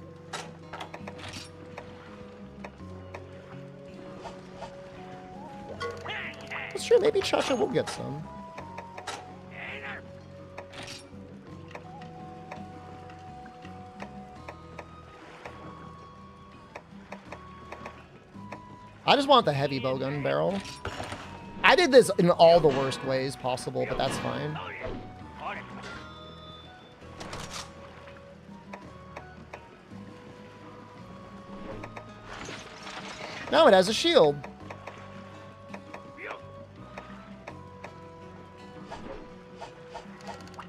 That's true. Maybe Chasha will get some. I just want the heavy bowgun barrel. I did this in all the worst ways possible, but that's fine. Now it has a shield.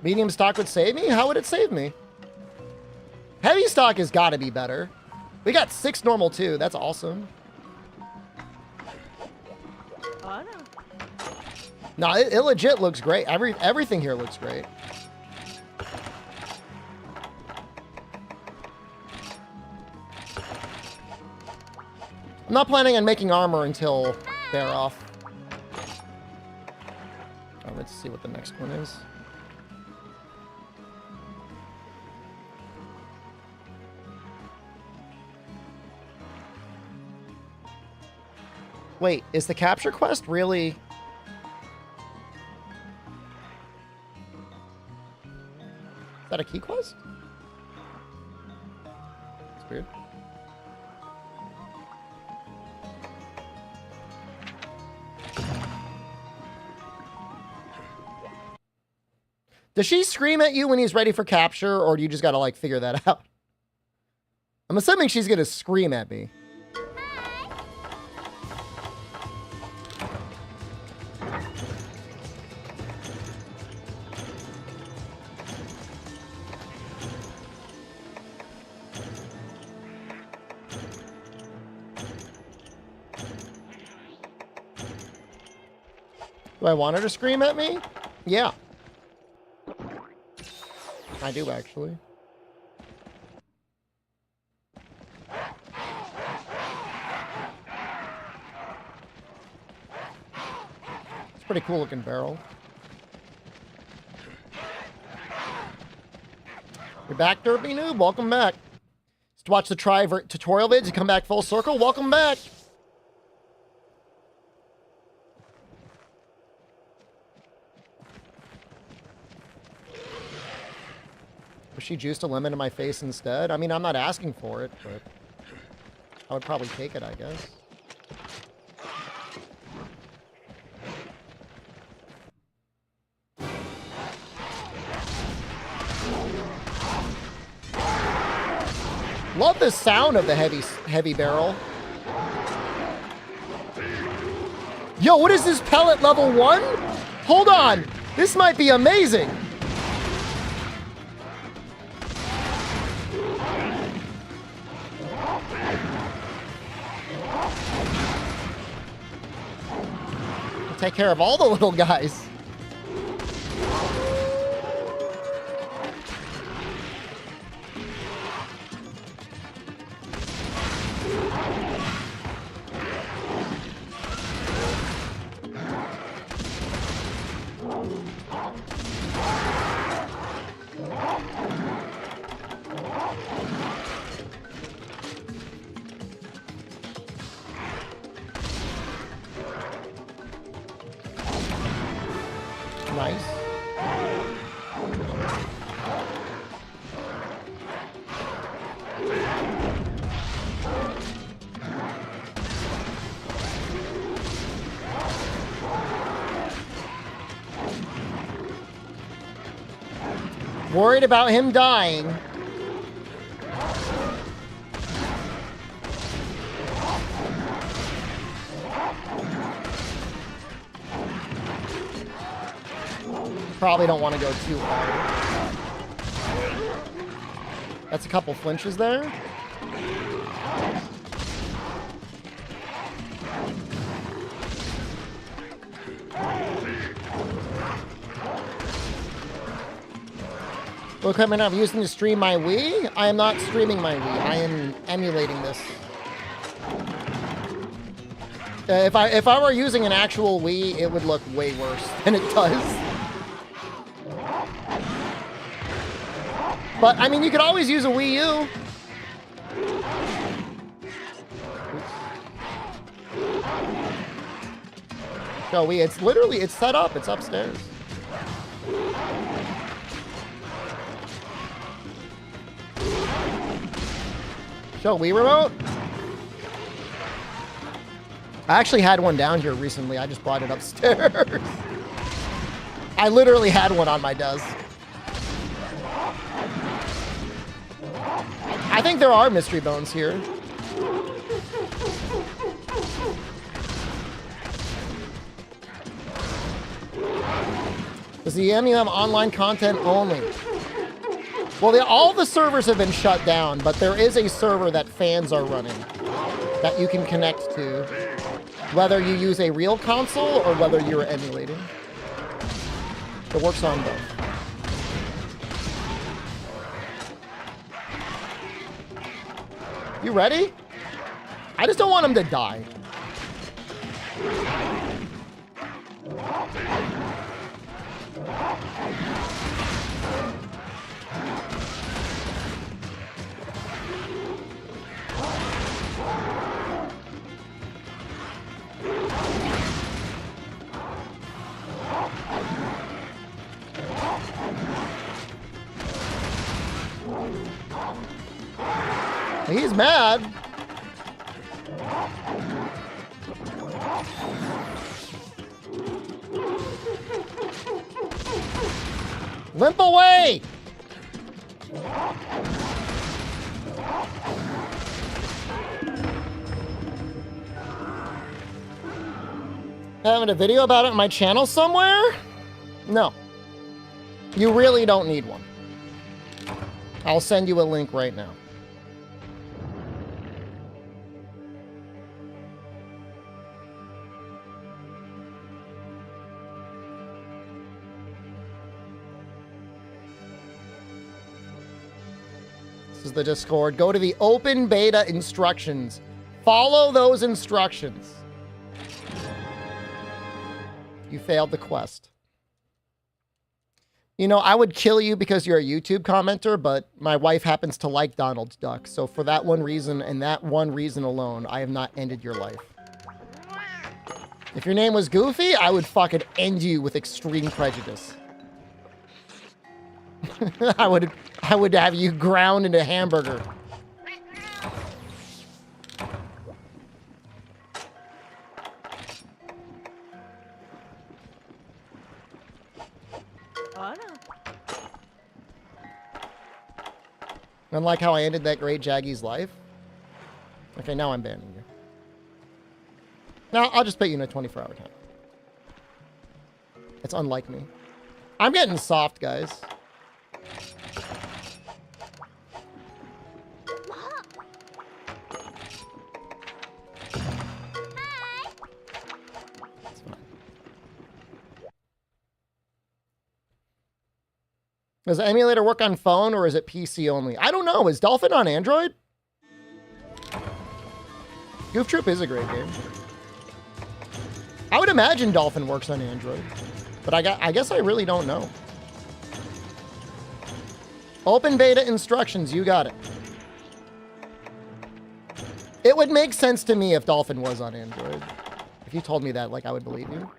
Medium stock would save me? How would it save me? Heavy stock has got to be better. We got 6 normal too. That's awesome. Oh, no. No, it legit looks great. Everything here looks great. I'm not planning on making armor until they're off. Oh, let's see what the next one is. Wait, is the capture quest really... Is that a key quest? It's weird. Does she scream at you when he's ready for capture, or do you just gotta, like, figure that out? I'm assuming she's gonna scream at me. Do I want her to scream at me? Yeah. I do, actually. It's a pretty cool looking barrel. You're back, Derpy Noob. Welcome back. Just to watch the tutorial vids and come back full circle. Welcome back. Was she juiced a lemon in my face instead? I mean, I'm not asking for it, but I would probably take it, I guess. Love the sound of the heavy barrel. Yo, what is this pellet level 1? Hold on. This might be amazing. Take care of all the little guys. Nice. Worried about him dying. Probably don't want to go too hard. That's a couple flinches there. What equipment I'm using to stream my Wii? I am not streaming my Wii. I am emulating this. If I were using an actual Wii, it would look way worse than it does. But, I mean, you could always use a Wii U. No, it's literally, it's set up. It's upstairs. Show Wii remote. I actually had one down here recently. I just brought it upstairs. I literally had one on my desk. I think there are mystery bones here. Does the EMU have online content only? Well, all the servers have been shut down, but there is a server that fans are running that you can connect to, whether you use a real console or whether you're emulating. It works on both. You ready? I just don't want him to die. He's mad. Limp away! Having a video about it on my channel somewhere? No. You really don't need one. I'll send you a link right now. This is the Discord. Go to the open beta instructions. Follow those instructions. You failed the quest. You know, I would kill you because you're a YouTube commenter, but my wife happens to like Donald's Duck. So for that one reason and that one reason alone, I have not ended your life. If your name was Goofy, I would fucking end you with extreme prejudice. I would have you ground into hamburger. Oh, no. Unlike how I ended that great Jaggy's life. Okay, now I'm banning you. Now, I'll just put you in a 24-hour time. It's unlike me. I'm getting soft, guys. It's fine. Does the emulator work on phone or is it PC only? I don't know. Is Dolphin on Android? Goof Troop is a great game. I would imagine Dolphin works on Android, but I guess I really don't know. Open beta instructions, you got it. It would make sense to me if Dolphin was on Android. If you told me that, like, I would believe you.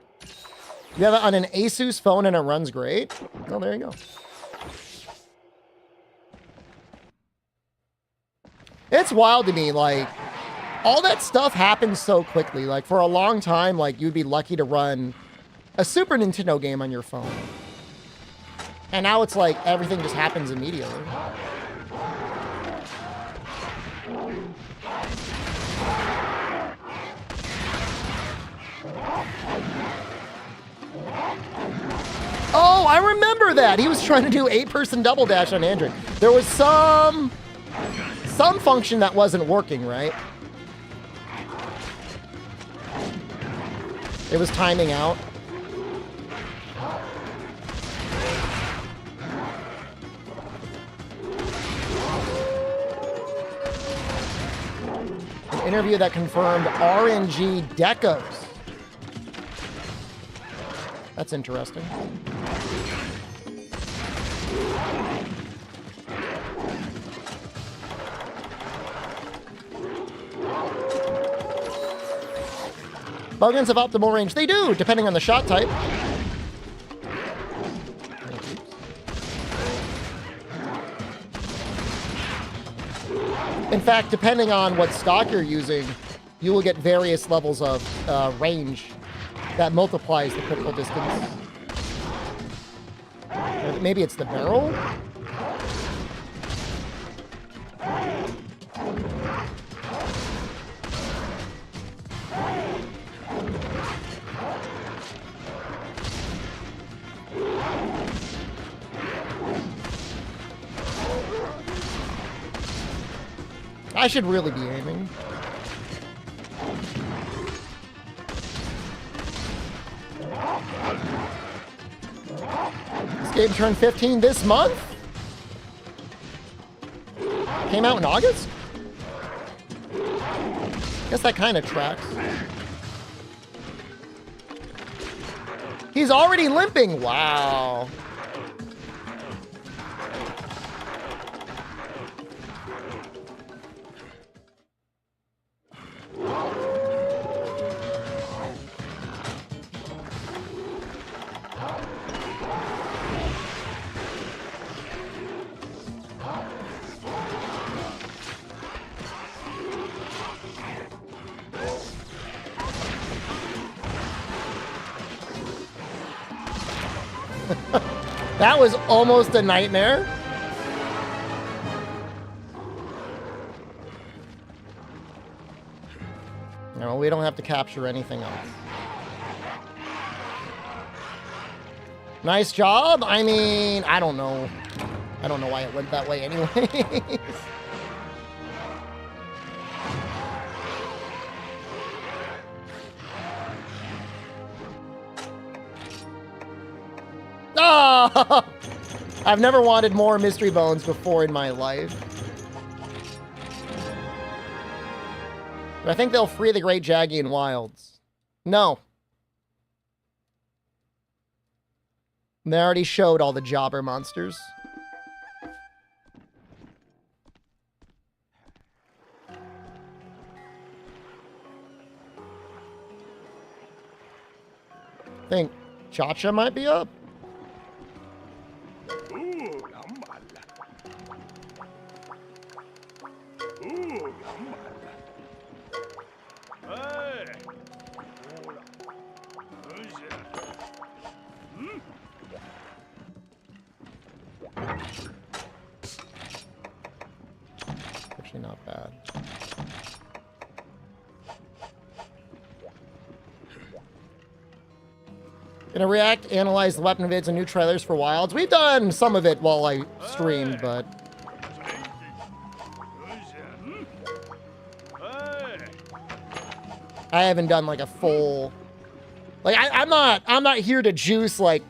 You have it on an Asus phone and it runs great? Well, there you go. It's wild to me, like, all that stuff happens so quickly. Like, for a long time, like, you'd be lucky to run a Super Nintendo game on your phone. And now it's like everything just happens immediately. Oh, I remember that. He was trying to do 8-person double dash on Android. There was some function that wasn't working, right? It was timing out. An interview that confirmed RNG decos. That's interesting. Bowguns have optimal range. They do, depending on the shot type. In fact, depending on what stock you're using, you will get various levels of range that multiplies the critical distance. Maybe it's the barrel? I should really be aiming. This game turned 15 this month? Came out in August? Guess that kind of tracks. He's already limping. Wow. That was almost a nightmare. No, we don't have to capture anything else. Nice job. I mean, I don't know. I don't know why it went that way anyways. Oh! I've never wanted more mystery bones before in my life. But I think they'll free the Great Jagian Wilds. No. They already showed all the jobber monsters. I think Chacha might be up. Actually not bad. Gonna react, analyze the weapon vids and new trailers for Wilds. We've done some of it while I streamed, but I haven't done like a full, like I'm not here to juice like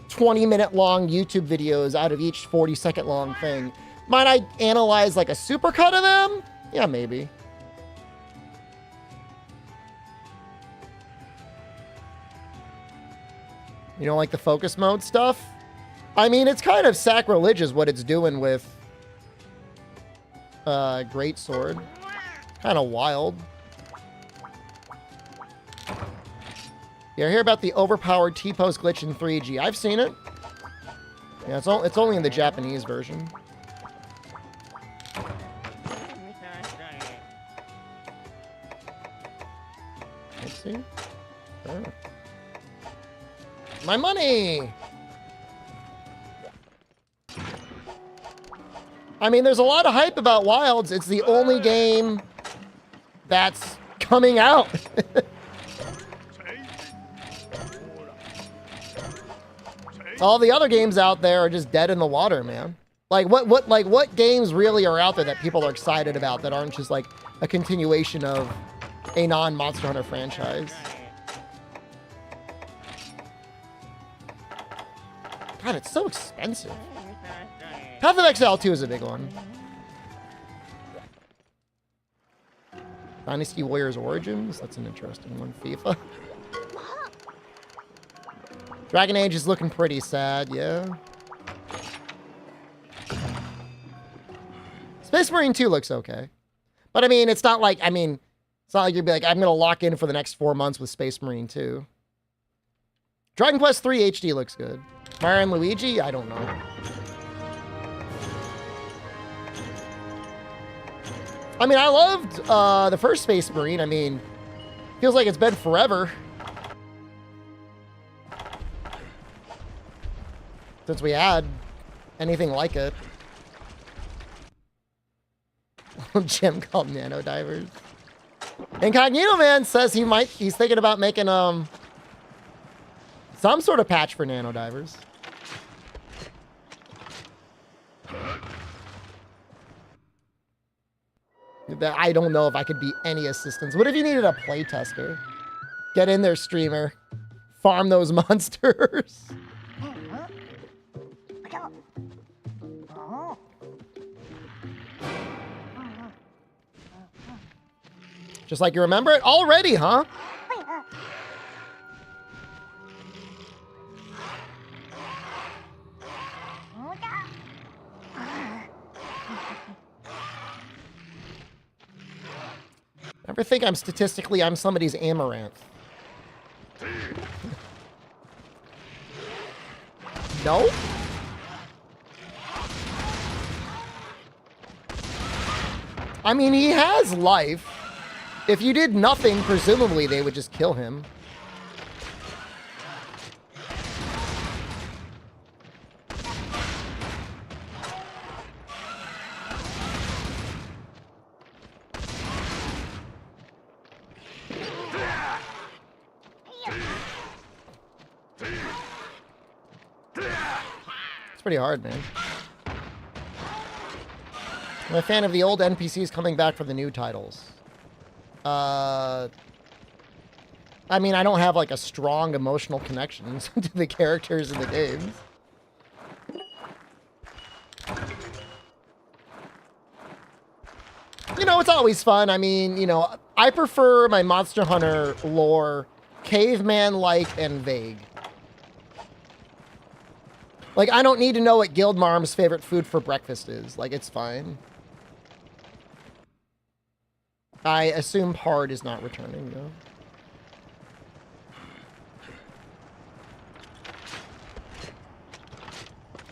20-minute long YouTube videos out of each 40-second long thing. Might I analyze like a supercut of them? Yeah, maybe. You don't like the focus mode stuff? I mean, it's kind of sacrilegious what it's doing with Great Sword. Kind of wild. You hear about the overpowered T-pose glitch in 3G? I've seen it. Yeah, it's only in the Japanese version. Let's see. Oh. My money! I mean, there's a lot of hype about Wilds. It's the only game that's coming out. All the other games out there are just dead in the water, man. Like what games really are out there that people are excited about that aren't just like a continuation of a non-Monster Hunter franchise? God, it's so expensive. Path of Exile 2 is a big one. Dynasty Warriors Origins, that's an interesting one. FIFA. Dragon Age is looking pretty sad, yeah. Space Marine 2 looks okay. But I mean, it's not like, I mean, It's not like you'd be like, I'm going to lock in for the next 4 months with Space Marine 2. Dragon Quest 3 HD looks good. Mario and Luigi? I don't know. I mean, I loved the first Space Marine. I mean, feels like it's been forever since we had anything like it. Jim called nano divers. Incognito Man says he's thinking about making some sort of patch for nano divers. I don't know if I could be any assistance. What if you needed a playtester? Get in there, streamer. Farm those monsters. Just like you remember it already, huh? Never think I'm somebody's amaranth. No? I mean, he has life. If you did nothing, presumably they would just kill him. It's pretty hard, man. I'm a fan of the old NPCs coming back for the new titles. I mean, I don't have like a strong emotional connection to the characters in the games. You know, it's always fun. I mean, you know, I prefer my Monster Hunter lore caveman-like and vague. Like, I don't need to know what Guildmarm's favorite food for breakfast is. Like, it's fine. I assume Pard is not returning, though.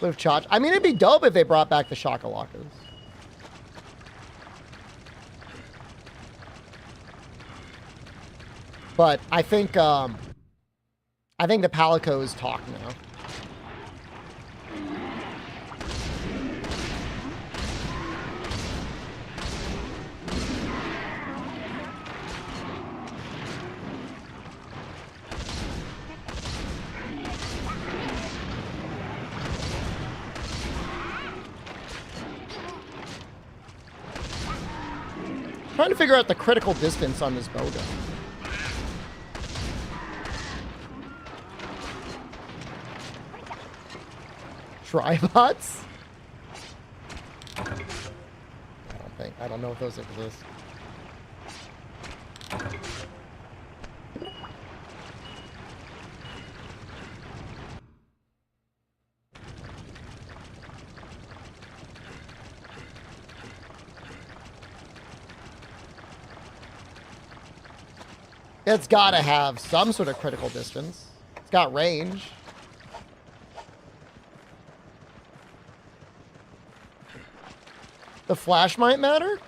Live Chach. I mean, it'd be dope if they brought back the Shakalakas. But I think the Palicos talk now. Trying to figure out the critical distance on this bowgun. Tribots? I don't know if those exist. It's got to have some sort of critical distance. It's got range. The flash might matter?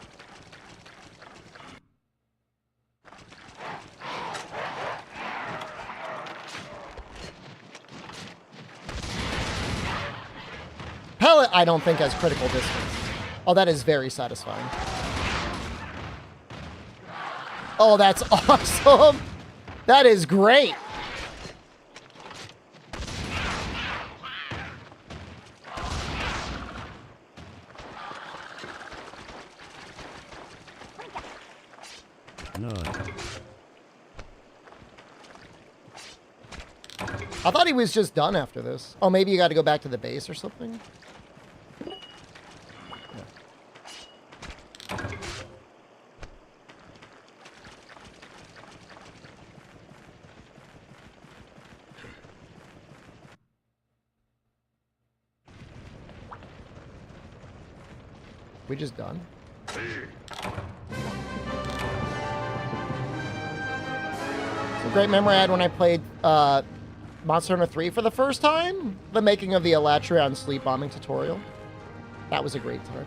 Pellet, I don't think has critical distance. Oh, that is very satisfying. Oh, that's awesome. That is great. No. I thought he was just done after this. Oh, maybe you got to go back to the base or something? We just done? great memory I had when I played Monster Hunter 3 for the first time. The making of the Elatrion sleep bombing tutorial. That was a great time.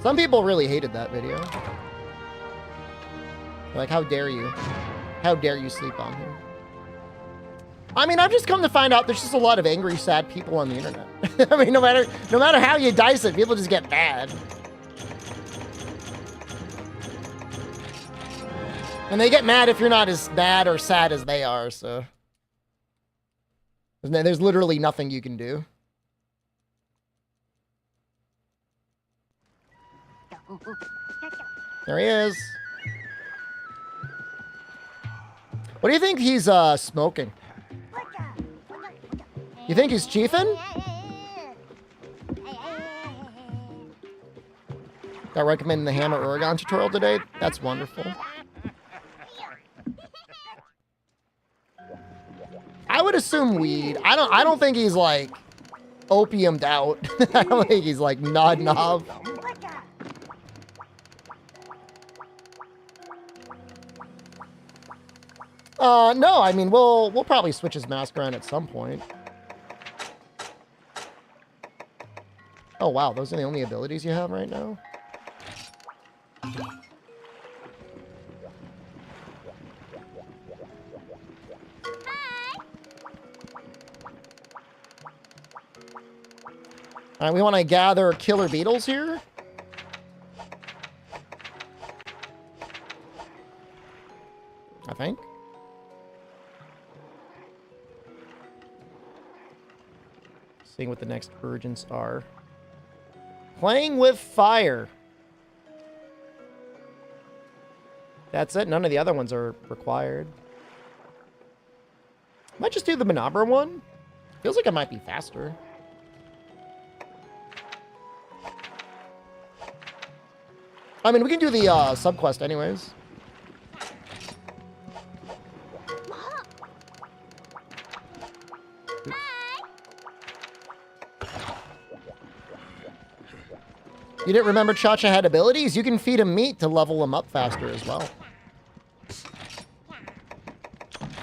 Some people really hated that video. Like, how dare you? How dare you sleep on him? I mean, I've just come to find out there's just a lot of angry, sad people on the internet. I mean, no matter how you dice it, people just get mad. And they get mad if you're not as bad or sad as they are, so. There's literally nothing you can do. There he is. What do you think he's smoking? You think he's chiefing? Got recommending the Hammer Oregon tutorial today? That's wonderful. I would assume weed. I don't think he's like opiumed out. I don't think he's like nodding off. No, I mean we'll probably switch his mask around at some point. Oh wow, those are the only abilities you have right now? Alright, we want to gather killer beetles here. I think. Seeing what the next urgents are. Playing with fire. That's it. None of the other ones are required. Might just do the Manabra one. Feels like it might be faster. I mean, we can do the subquest anyways. Oops. You didn't remember Chacha had abilities? You can feed him meat to level him up faster as well.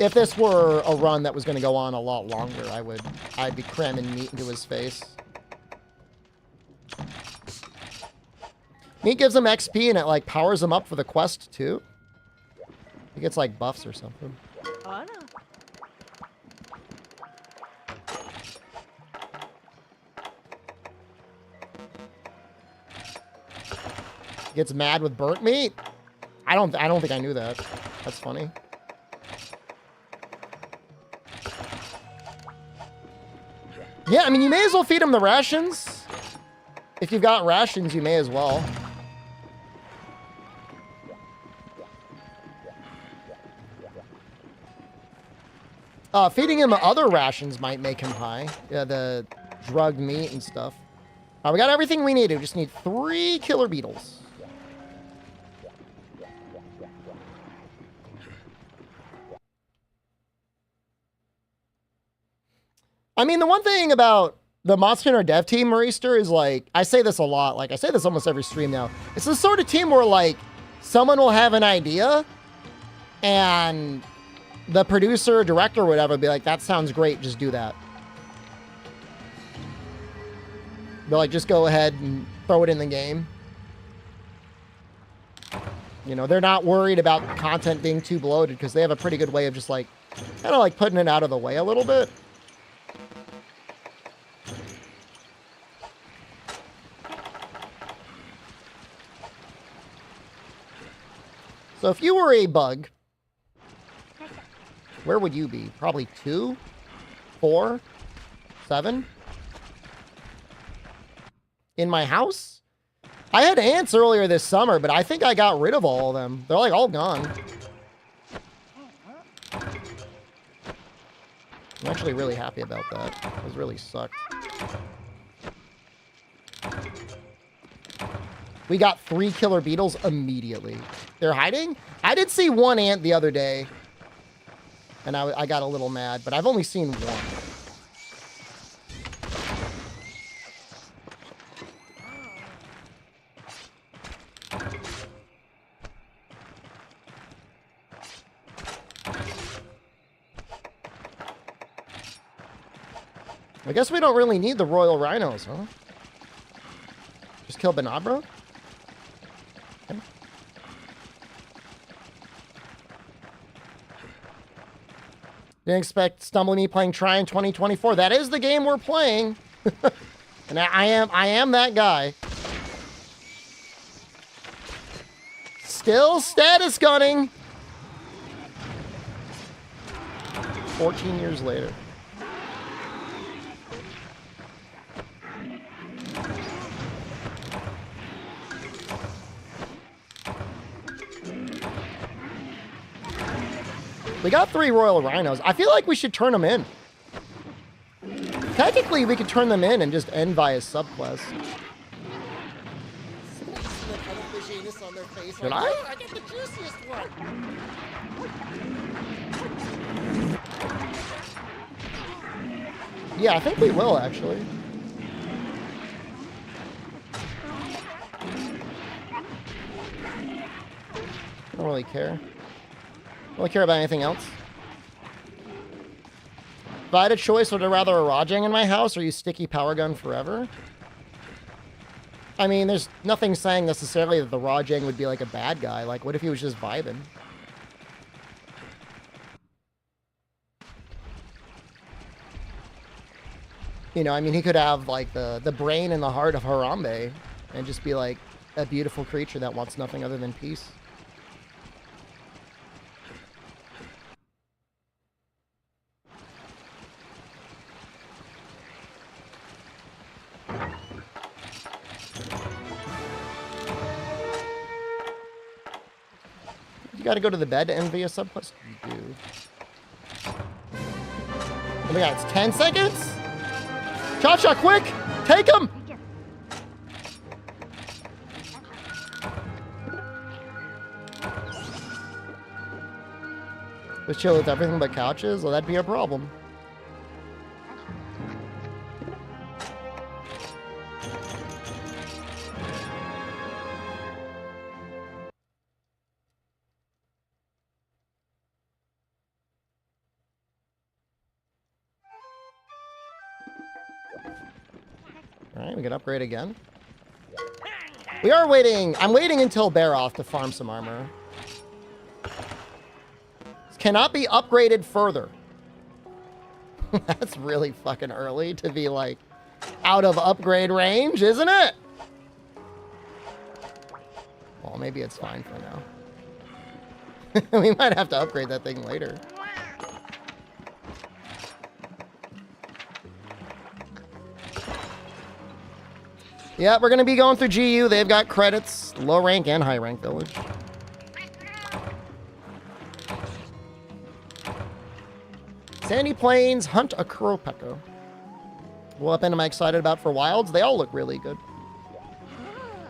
If this were a run that was going to go on a lot longer, I'd be cramming meat into his face. Meat gives him XP and it like powers him up for the quest too. He gets like buffs or something. Oh, no. He gets mad with burnt meat? I don't think I knew that. That's funny. Yeah, I mean you may as well feed him the rations. If you've got rations, you may as well. Feeding him other rations might make him high. Yeah, the drugged meat and stuff. We got everything we need. We just need 3 killer beetles. I mean, the one thing about the Monster Hunter dev team, Marister, is like, I say this a lot. Like, I say this almost every stream now. It's the sort of team where, like, someone will have an idea and the producer, director, or whatever will be like, that sounds great, just do that. They'll like, just go ahead and throw it in the game. You know, they're not worried about content being too bloated because they have a pretty good way of just like, kind of like putting it out of the way a little bit. So if you were a bug, where would you be? Probably 2, 4, 7? In my house? I had ants earlier this summer, but I think I got rid of all of them. They're like all gone. I'm actually really happy about that. Those really sucked. We got 3 killer beetles immediately. They're hiding? I did see 1 ant the other day. And I got a little mad, but I've only seen 1. I guess we don't really need the royal rhinos, huh? Just kill Benabra? Okay. Didn't expect Stumble Me playing Try in 2024. That is the game we're playing. And I am that guy. Still status gunning. 14 years later. We got 3 royal rhinos. I feel like we should turn them in. Technically, we could turn them in and just end via subquest. Should I? I get the juiciest one. Yeah, I think we will, actually. I don't really care. Don't really care about anything else. If I had a choice, would I rather a Rajang in my house or use sticky power gun forever? I mean, there's nothing saying necessarily that the Rajang would be like a bad guy. Like, what if he was just vibing? You know, I mean, he could have like the brain and the heart of Harambe and just be like a beautiful creature that wants nothing other than peace. You gotta go to the bed to end via subquest? You do. Oh my god, it's 10 seconds? Cha-cha, quick! Take him! Let's chill with everything but couches? Well, that'd be a problem. Alright, we can upgrade again. We are waiting. I'm waiting until Baroth to farm some armor. This cannot be upgraded further. That's really fucking early to be, like, out of upgrade range, isn't it? Well, maybe it's fine for now. We might have to upgrade that thing later. Yeah, we're going to be going through GU. They've got credits, low rank and high rank village. Sandy Plains, hunt a Kuropeko. What weapon am I excited about for wilds? They all look really good.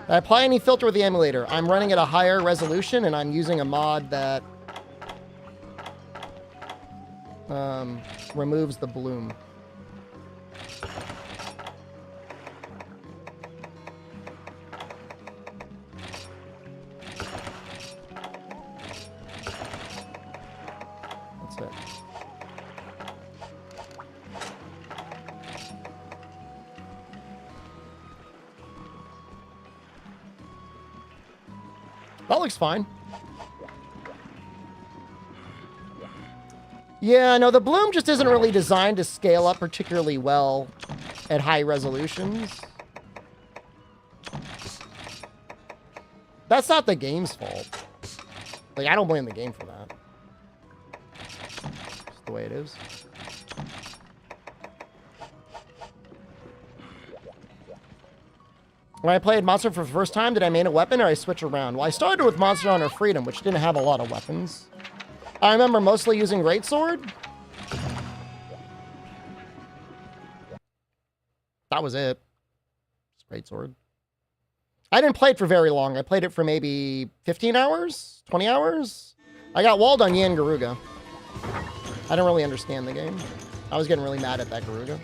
Did I apply any filter with the emulator? I'm running at a higher resolution and I'm using a mod that removes the bloom. That looks fine. Yeah, no, the bloom just isn't really designed to scale up particularly well at high resolutions. That's not the game's fault. Like, I don't blame the game for that. Just the way it is. When I played Monster for the first time, did I main a weapon or I switch around? Well, I started with Monster Hunter Freedom, which didn't have a lot of weapons. I remember mostly using Greatsword. That was it. Just Greatsword. I didn't play it for very long. I played it for maybe 15 hours? 20 hours? I got walled on Yan Garuga. I don't really understand the game. I was getting really mad at that Garuga.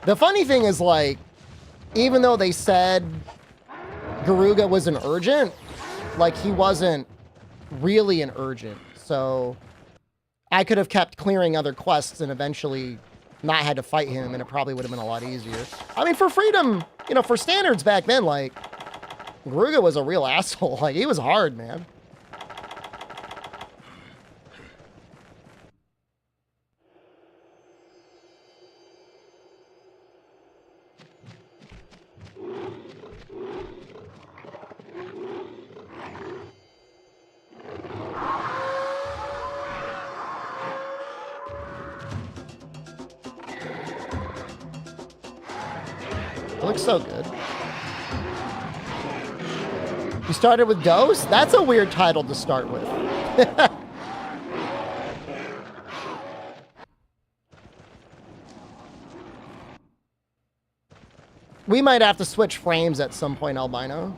The funny thing is, like, even though they said Garuga was an urgent, like, he wasn't really an urgent. So I could have kept clearing other quests and eventually not had to fight him, and it probably would have been a lot easier. I mean, for freedom, you know, for standards back then, like, Garuga was a real asshole. Like, he was hard, man. It looks so good. You started with Dose? That's a weird title to start with. We might have to switch frames at some point, Albino.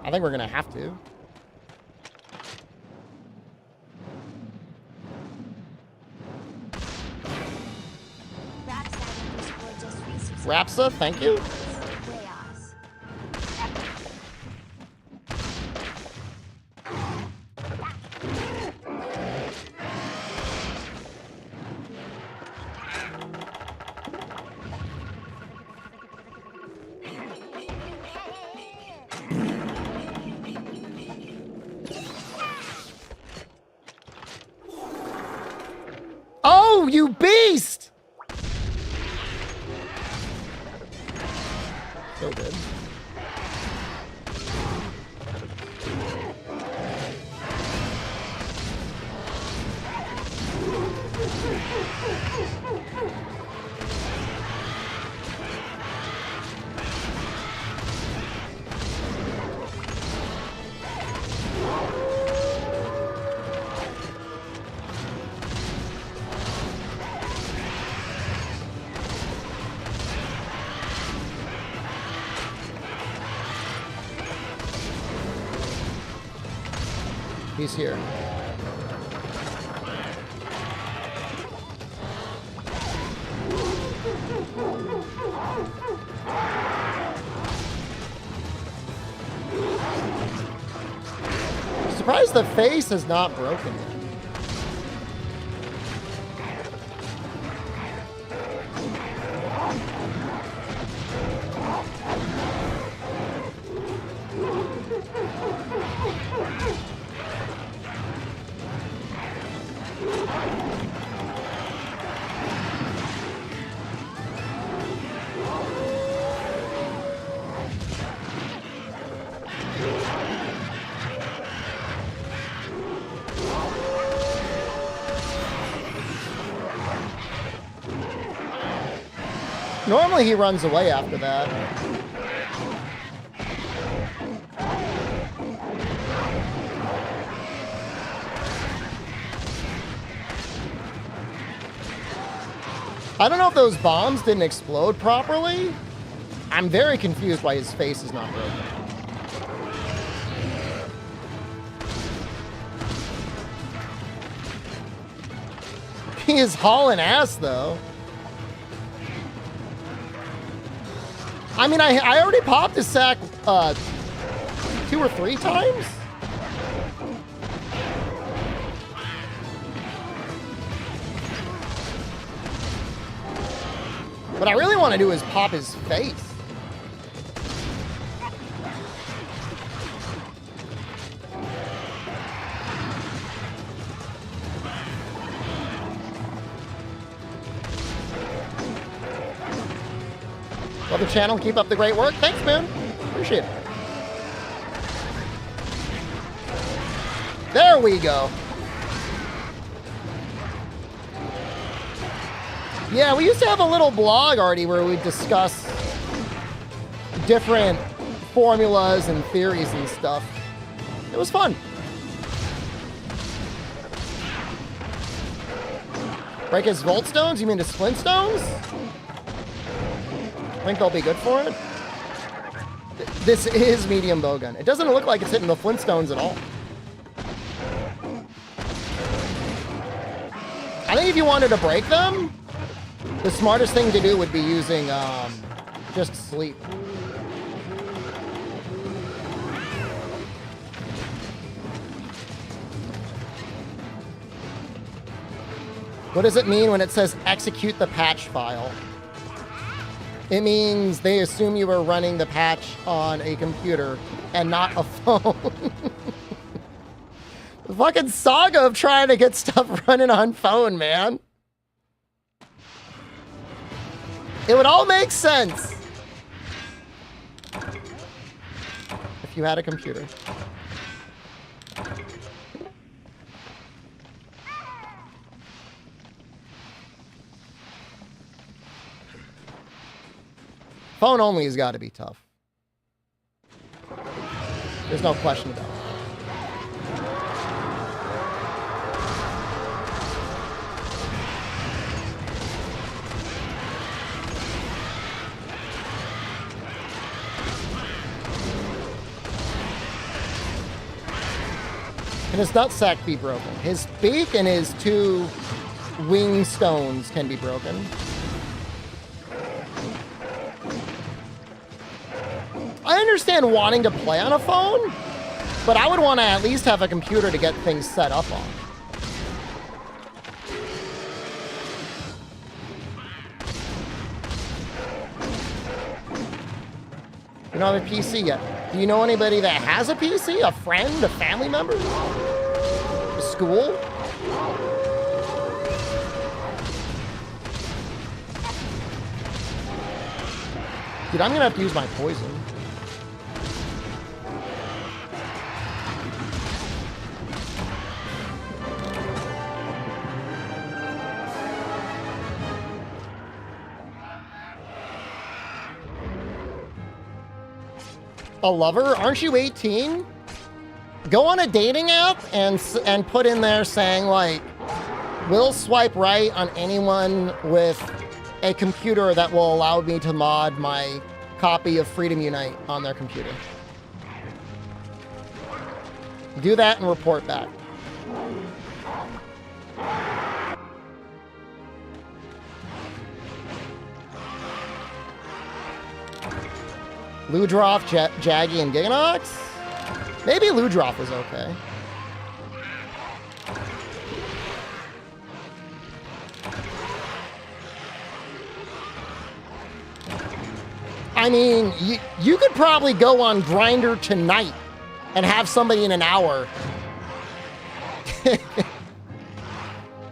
I think we're gonna have to. Rapsa, thank you. Oh, you beast! So good. He's here. Surprised the face is not broken yet. Normally he runs away after that. I don't know if those bombs didn't explode properly. I'm very confused why his face is not broken. He is hauling ass, though. I mean, I already popped his sack 2 or 3 times. What I really want to do is pop his face. Love the channel. Keep up the great work. Thanks, man. Appreciate it. There we go. Yeah, we used to have a little blog already where we discuss different formulas and theories and stuff. It was fun. Break his Volt Stones? You mean his Flint Stones? Think they'll be good for it? This is medium bowgun. It doesn't look like it's hitting the Flintstones at all. I think if you wanted to break them, The smartest thing to do would be using just sleep. What does it mean when it says execute the patch file? It means they assume you were running the patch on a computer and not a phone. The fucking saga of trying to get stuff running on phone, man. It would all make sense if you had a computer. Phone only has got to be tough. There's no question about it. Can his nutsack be broken? His beak and his 2 wing stones can be broken. I understand wanting to play on a phone, but I would want to at least have a computer to get things set up on. You don't have a PC yet. Do you know anybody that has a PC? A friend? A family member? A school? Dude, I'm gonna have to use my poison. A lover? Aren't you 18? Go on a dating app and put in there saying like, will swipe right on anyone with a computer that will allow me to mod my copy of Freedom Unite on their computer. Do that and report back. Ludroff, Jaggy, and Giganox? Maybe Ludroff was okay. I mean, you could probably go on Grindr tonight and have somebody in an hour.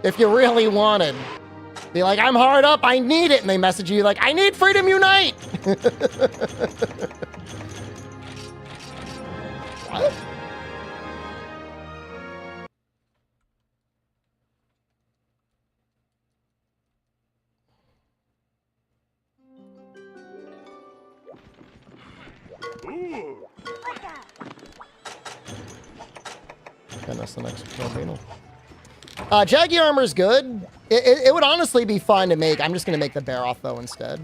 If you really wanted. Be like, I'm hard up, I need it. And they message you like, I need Freedom Unite. What? And that's the next Filipino. Jaggy armor's good. It would honestly be fun to make. I'm just gonna make the bear off though instead.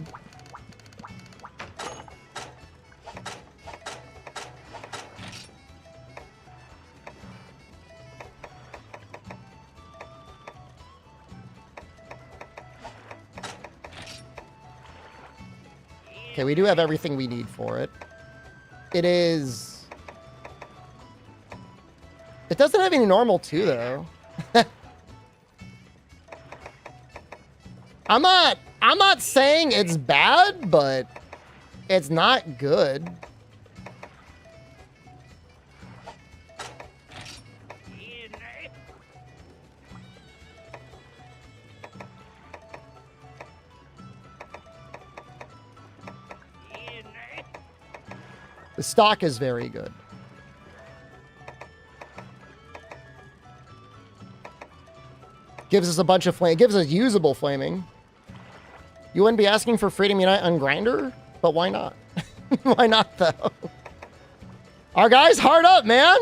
Okay, we do have everything we need for it. It is... It doesn't have any normal 2, though. I'm not saying it's bad, but it's not good. The stock is very good. Gives us a bunch of flame. Gives us usable flaming. You wouldn't be asking for Freedom Unite on Grindr? But why not? Why not, though? Our guy's hard up, man!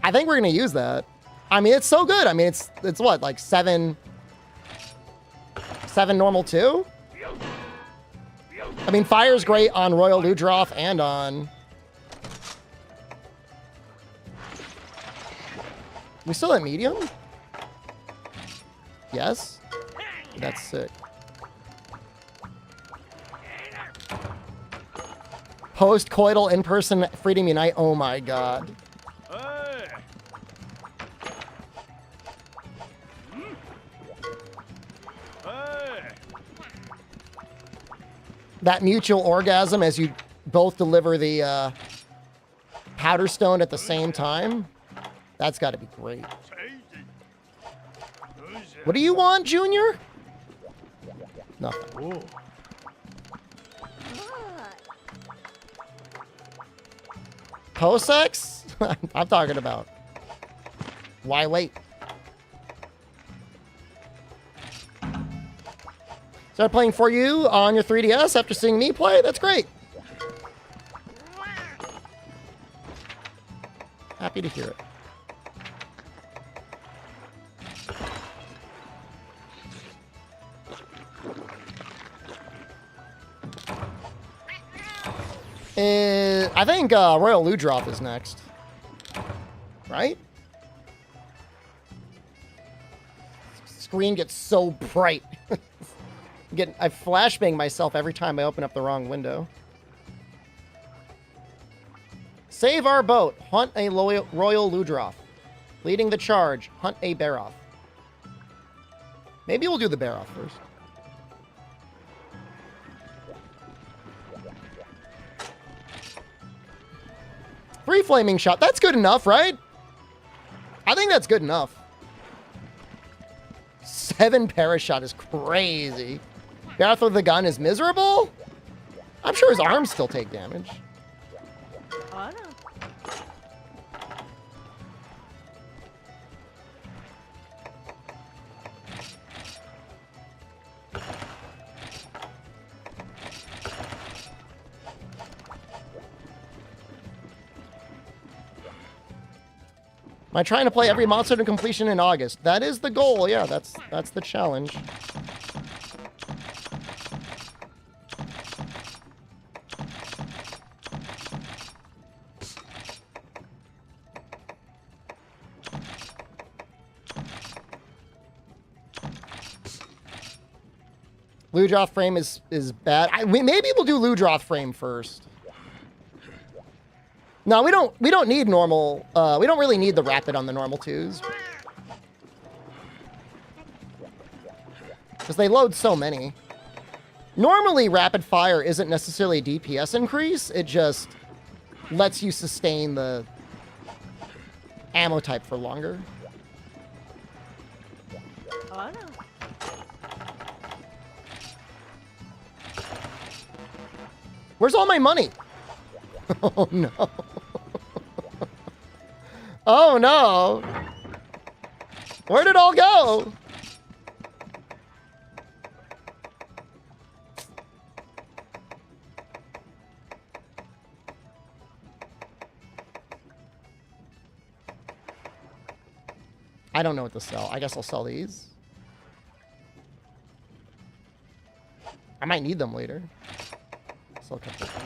I think we're gonna use that. I mean, it's so good. I mean, it's what, like 7 normal 2? I mean, fire's great on Royal Ludroff and on... We still at medium? Yes. That's sick. Post-coital in-person Freedom Unite. Oh my god. Hey. Hey. That mutual orgasm as you both deliver the powder stone at the same time. That's got to be great. What do you want, Junior? Nothing. Post-sex? I'm talking about. Why wait? Start playing for you on your 3DS after seeing me play? That's great. Happy to hear it. I think Royal Ludroth is next. Right? Screen gets so bright. I flashbang myself every time I open up the wrong window. Save our boat. Hunt a Royal Ludroth. Leading the charge. Hunt a Baroth. Maybe we'll do the Baroth first. Free flaming shot. That's good enough, right? I think that's good enough. 7 parashot is crazy. Baroth with the gun is miserable? I'm sure his arms still take damage. Oh, no. Am I trying to play every monster to completion in August? That is the goal. Yeah, that's the challenge. Ludroth frame is bad. Maybe we'll do Ludroth frame first. No, we don't need normal. We don't really need the rapid on the normal 2s. Because they load so many. Normally, rapid fire isn't necessarily a DPS increase. It just lets you sustain the ammo type for longer. Oh, no. Where's all my money? Oh, no. Oh, no. Where'd it all go? I don't know what to sell. I guess I'll sell these. I might need them later. Sell a couple of these.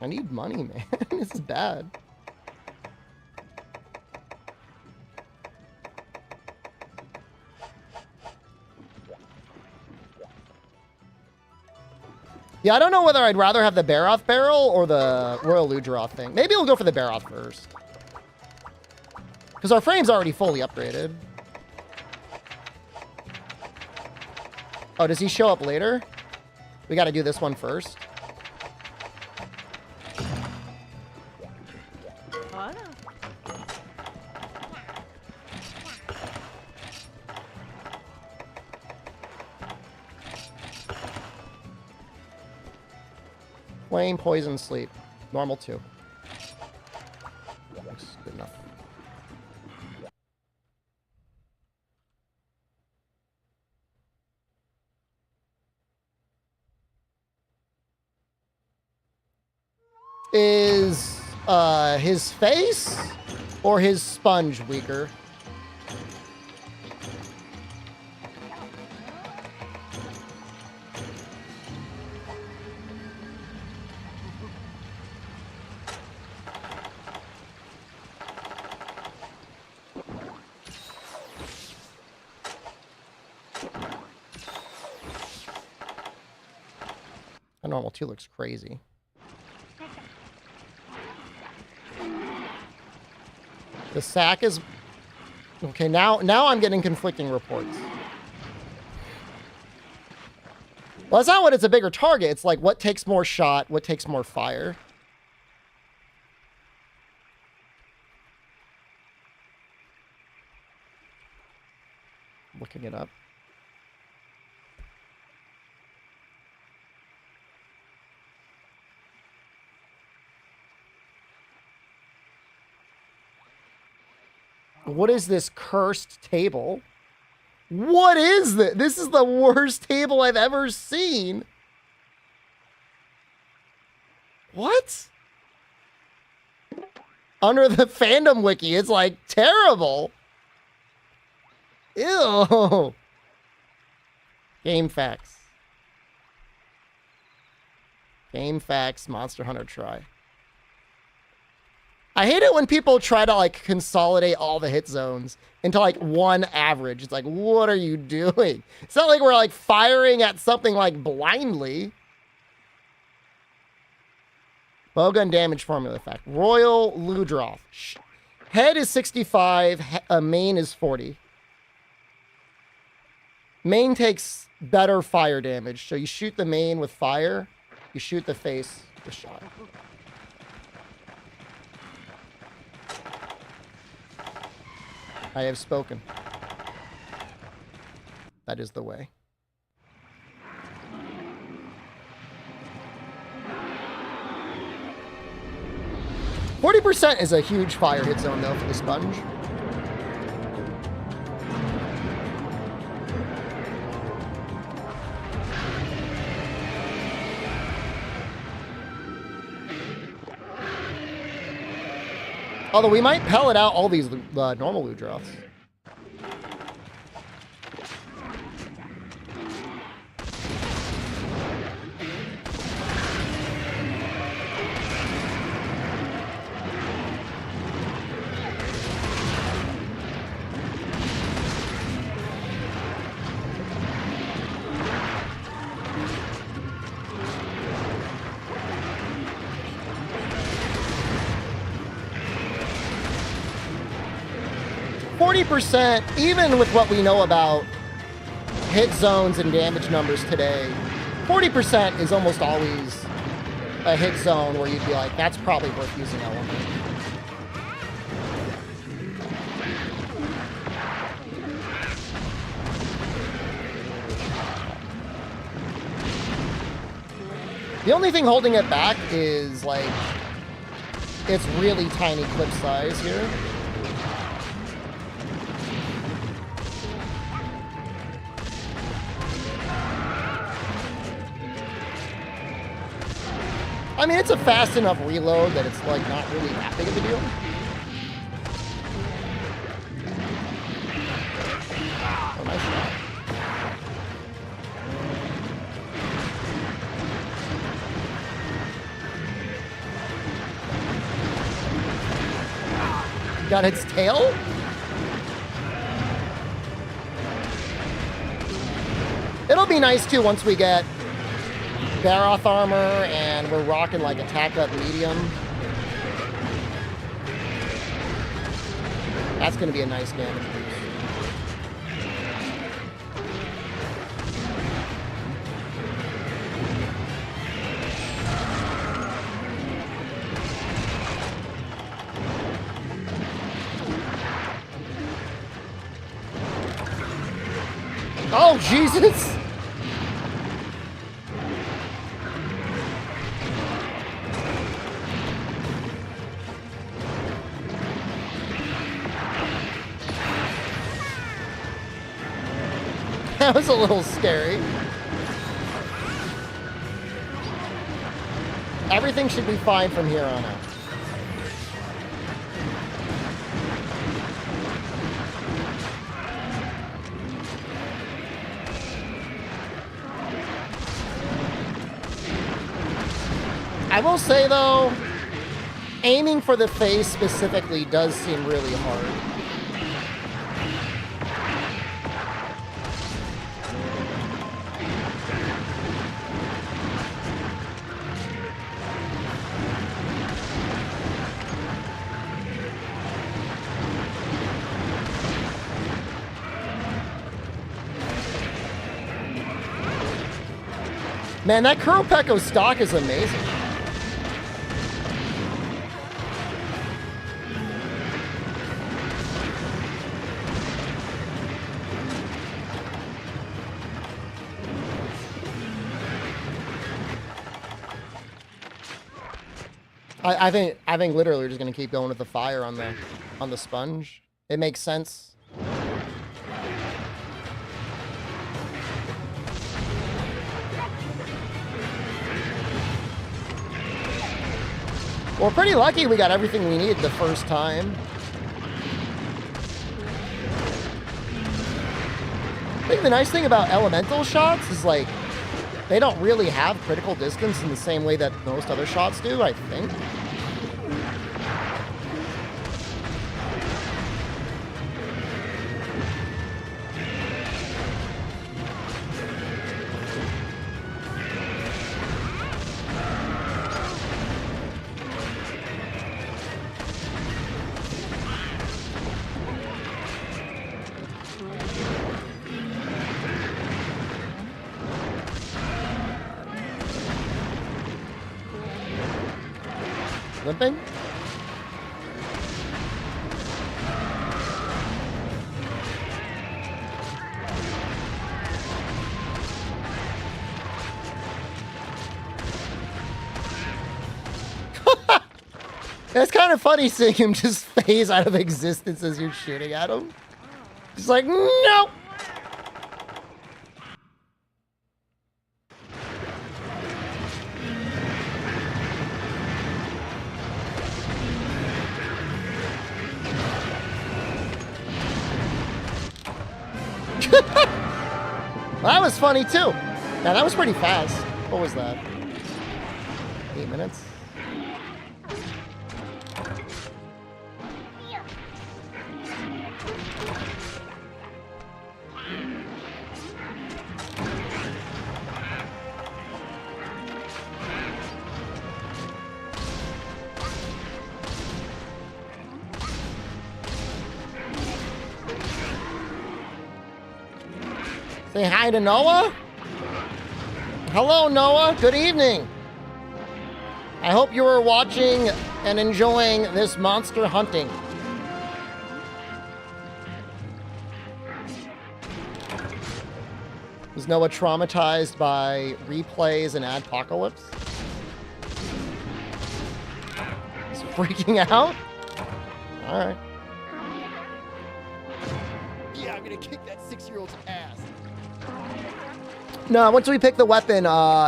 I need money, man. This is bad. Yeah, I don't know whether I'd rather have the Baroth barrel or the Royal Ludroth thing. Maybe we'll go for the Baroth first. Because our frame's already fully upgraded. Oh, does he show up later? We got to do this one first. Oh, no. Flame, poison, sleep. Normal 2. Looks good enough. Is his face or his sponge weaker? A normal 2 looks crazy. The sack is... Okay, now I'm getting conflicting reports. Well, that's not what it's a bigger target. It's like what takes more shot, what takes more fire. Looking it up. What is this cursed table? What is this? This is the worst table I've ever seen. What? Under the fandom wiki, it's like terrible. Ew. Game facts. Game facts, Monster Hunter try. I hate it when people try to like consolidate all the hit zones into like one average. It's like, what are you doing? It's not like we're like firing at something like blindly. Bowgun damage formula fact. Royal Ludroth. Head is 65, main is 40. Main takes better fire damage. So you shoot the main with fire, you shoot the face with shot. I have spoken. That is the way. %40 is a huge fire hit zone, though, for the sponge. Although we might pellet out all these normal Ludroths. Even with what we know about hit zones and damage numbers today, 40% is almost always a hit zone where you'd be like, that's probably worth using element. The only thing holding it back is like its really tiny clip size here. I mean, it's a fast enough reload that it's like not really that big of a deal. Oh, nice shot. Got its tail? It'll be nice too once we get Baroth armor and we're rocking like attack up medium. That's going to be a nice damage boost. Oh, Jesus! That was a little scary. Everything should be fine from here on out. I will say though, aiming for the face specifically does seem really hard. Man, that Kuropeko stock is amazing. I think literally we're just gonna keep going with the fire on the sponge. It makes sense. We're pretty lucky we got everything we needed the first time. I think the nice thing about elemental shots is like they don't really have critical distance in the same way that most other shots do, I think. Limping? It's kind of funny seeing him just phase out of existence as you're shooting at him. He's like, no! Well, that was funny too. Yeah, that was pretty fast. What was that? 8 minutes? Say hi to Noah. Hello, Noah. Good evening. I hope you are watching and enjoying this monster hunting. Was Noah traumatized by replays and Adpocalypse? He's freaking out? All right. Yeah, I'm gonna kick that 6-year-old's ass. No, once we pick the weapon,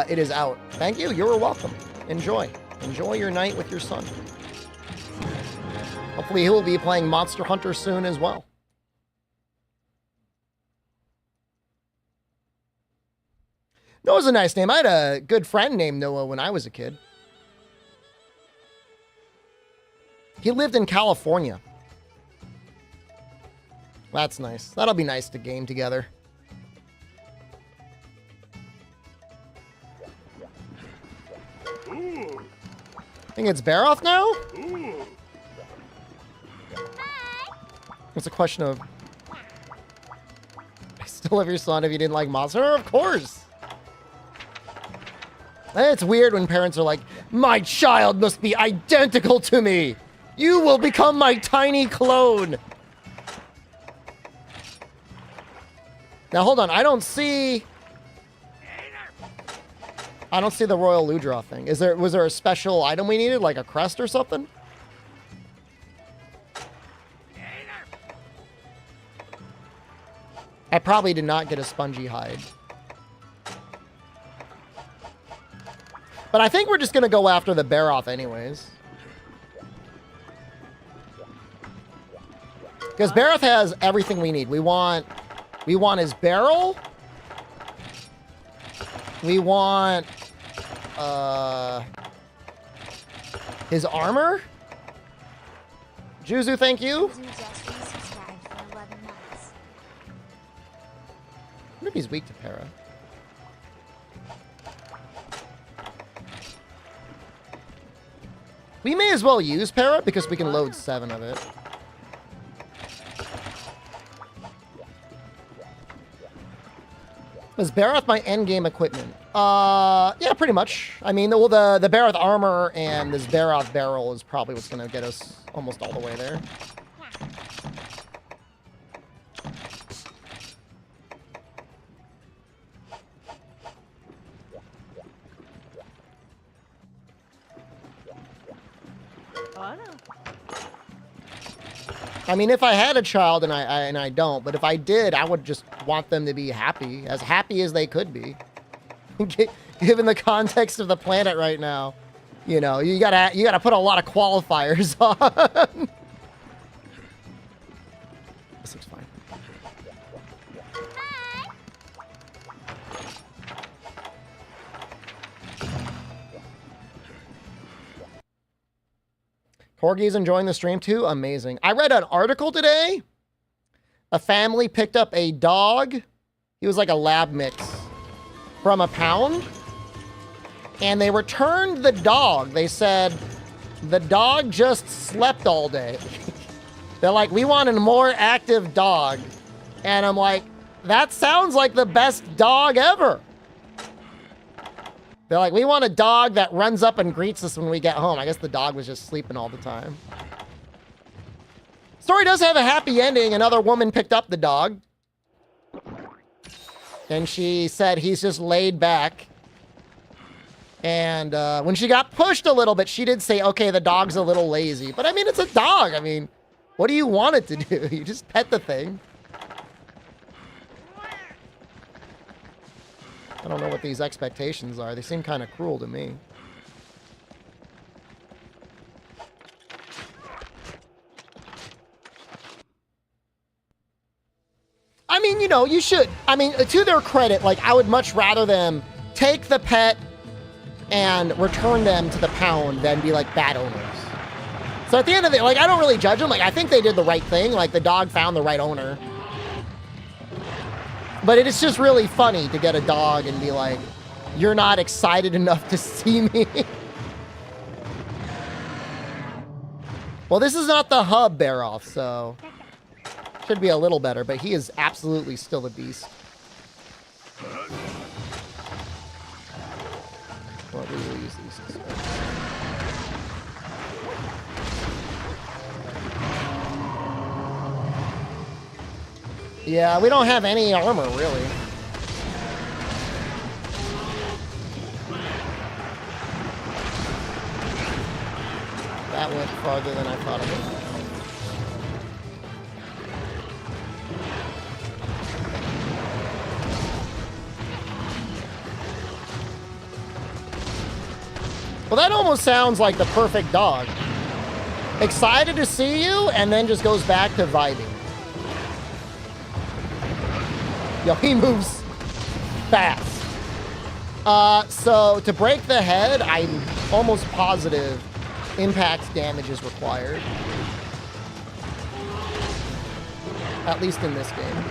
it is out. Thank you. You're welcome. Enjoy. Enjoy your night with your son. Hopefully he will be playing Monster Hunter soon as well. Noah's a nice name. I had a good friend named Noah when I was a kid. He lived in California. That's nice. That'll be nice to game together. I think it's Baroth now? It's a question of... I still love your son if you didn't like Monster? Of course! It's weird when parents are like, my child must be identical to me! You will become my tiny clone! Now hold on, I don't see the Royal Ludra thing. Was there a special item we needed, like a crest or something? I probably did not get a spongy hide. But I think we're just gonna go after the Baroth anyways. Because Baroth has everything we need. We want his barrel. We want his armor. Juzu, thank you. Maybe he's weak to para. We may as well use para because we can load 7 of it. Is Barroth my endgame equipment? Yeah, pretty much. I mean, well, the Barroth armor and this Barroth barrel is probably what's gonna get us almost all the way there. I mean, if I had a child and I don't, but if I did, I would just want them to be happy as they could be. Given the context of the planet right now, you know, you gotta put a lot of qualifiers on. This looks fine. Corgi's enjoying the stream too? Amazing. I read an article today. A family picked up a dog. He was like a lab mix from a pound. And they returned the dog. They said the dog just slept all day. They're like, we want a more active dog. And I'm like, that sounds like the best dog ever. They're like, we want a dog that runs up and greets us when we get home. I guess the dog was just sleeping all the time. Story does have a happy ending. Another woman picked up the dog. And she said he's just laid back. And when she got pushed a little bit, she did say, okay, the dog's a little lazy. But I mean, it's a dog. I mean, what do you want it to do? You just pet the thing. I don't know what these expectations are. They seem kind of cruel to me. I mean, you know, you should. I mean, to their credit, like, I would much rather them take the pet and return them to the pound than be, like, bad owners. So at the end of it, like, I don't really judge them. Like, I think they did the right thing. Like, the dog found the right owner. But it is just really funny to get a dog and be like, you're not excited enough to see me. Well, this is not the hub Barroth, so should be a little better, but he is absolutely still a beast. Well, we will use these. Yeah, we don't have any armor, really. That went farther than I thought it would. Well, that almost sounds like the perfect dog. Excited to see you, and then just goes back to vibing. Yo, he moves fast. So to break the head, I'm almost positive impact damage is required. At least in this game.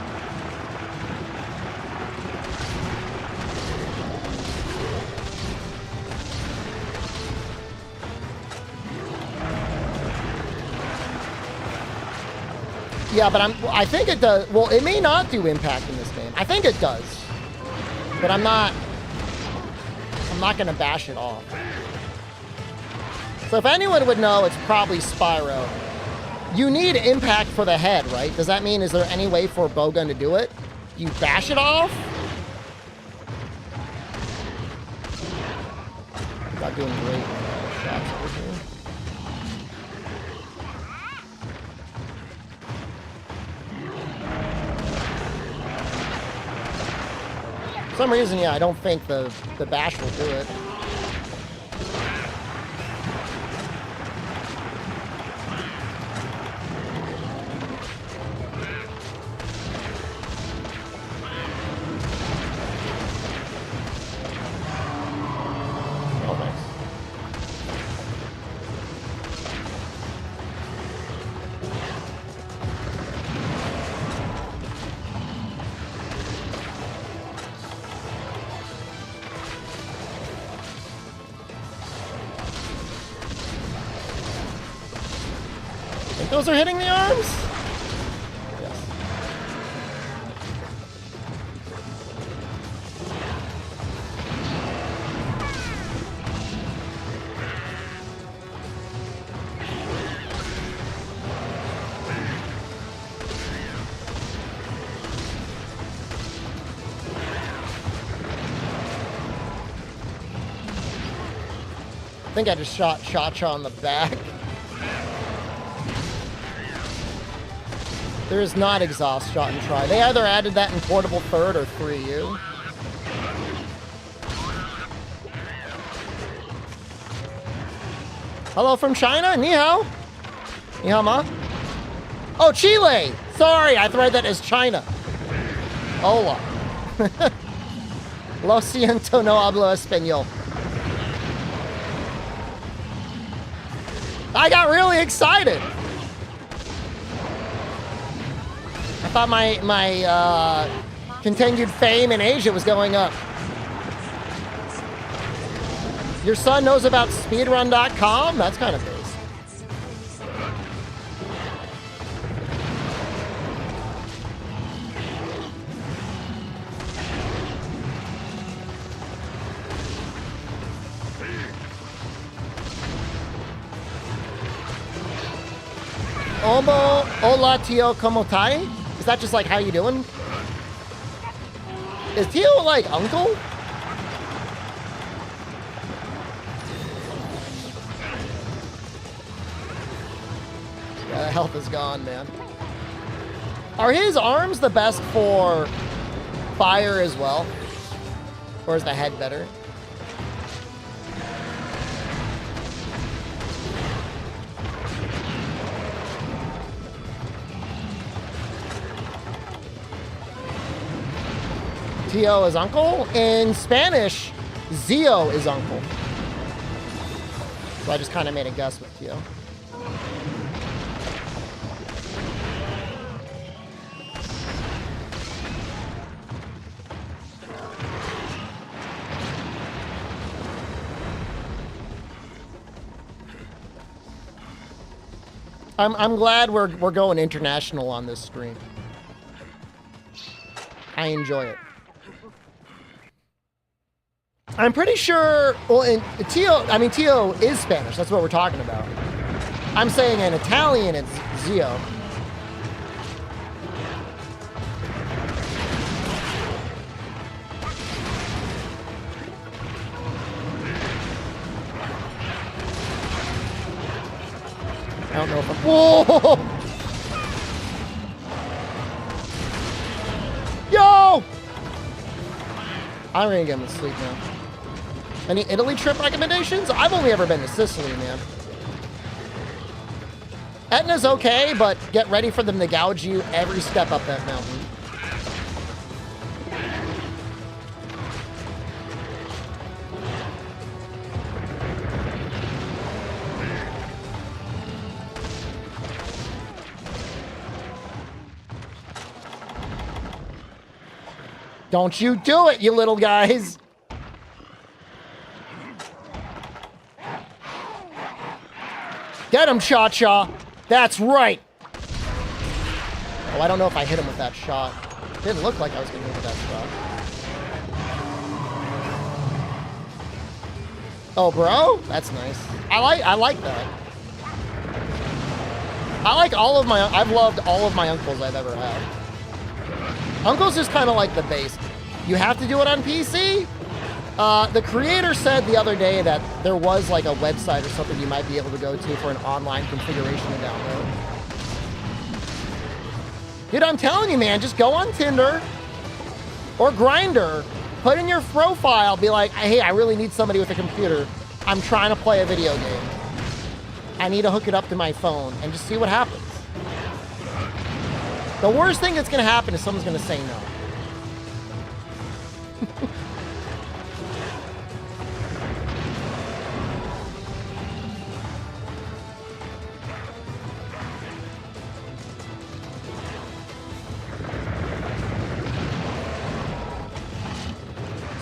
Yeah, but I think it does. Well, it may not do impact in this game. I think it does. But I'm not going to bash it off. So if anyone would know, it's probably Spyro. You need impact for the head, right? Does that mean, is there any way for bowgun to do it? You bash it off? Not doing great shots over here. For some reason, yeah, I don't think the bash will do it. Oh, nice. Think those are hitting the arms? Yes. I think I just shot Cha-Cha on the back. There is not exhaust shot and try. They either added that in Portable Third or 3U. Hello from China? Ni hao. Ni hao ma? Oh, Chile! Sorry, I read that as China. Hola. Lo siento, no hablo español. I got really excited. I thought my continued fame in Asia was going up. Your son knows about speedrun.com? That's kind of base. Hola, tío, ¿cómo tai? Is that just like, how you doing? Is Tio like uncle? Yeah, the health is gone, man. Are his arms the best for fire as well? Or is the head better? Tio is uncle. In Spanish, Zio is uncle. So I just kind of made a guess with Tio. I'm glad we're going international on this stream. I enjoy it. I'm pretty sure, well, in Tio is Spanish. That's what we're talking about. I'm saying in Italian, it's Zio. I don't know if I'm, whoa! Yo! I'm gonna get him to sleep now. Any Italy trip recommendations? I've only ever been to Sicily, man. Etna's okay, but get ready for them to gouge you every step up that mountain. Don't you do it, you little guys! Get him, Cha-Cha! That's right! Oh, I don't know if I hit him with that shot. Didn't look like I was gonna hit with that shot. Oh, bro? That's nice. I like that. I've loved all of my uncles I've ever had. Uncle's just kind of like the base. You have to do it on PC? The creator said the other day that there was like a website or something you might be able to go to for an online configuration to download. Dude, I'm telling you, man, just go on Tinder or Grindr, put in your profile, be like, hey, I really need somebody with a computer. I'm trying to play a video game. I need to hook it up to my phone, and just see what happens. The worst thing that's going to happen is someone's going to say no.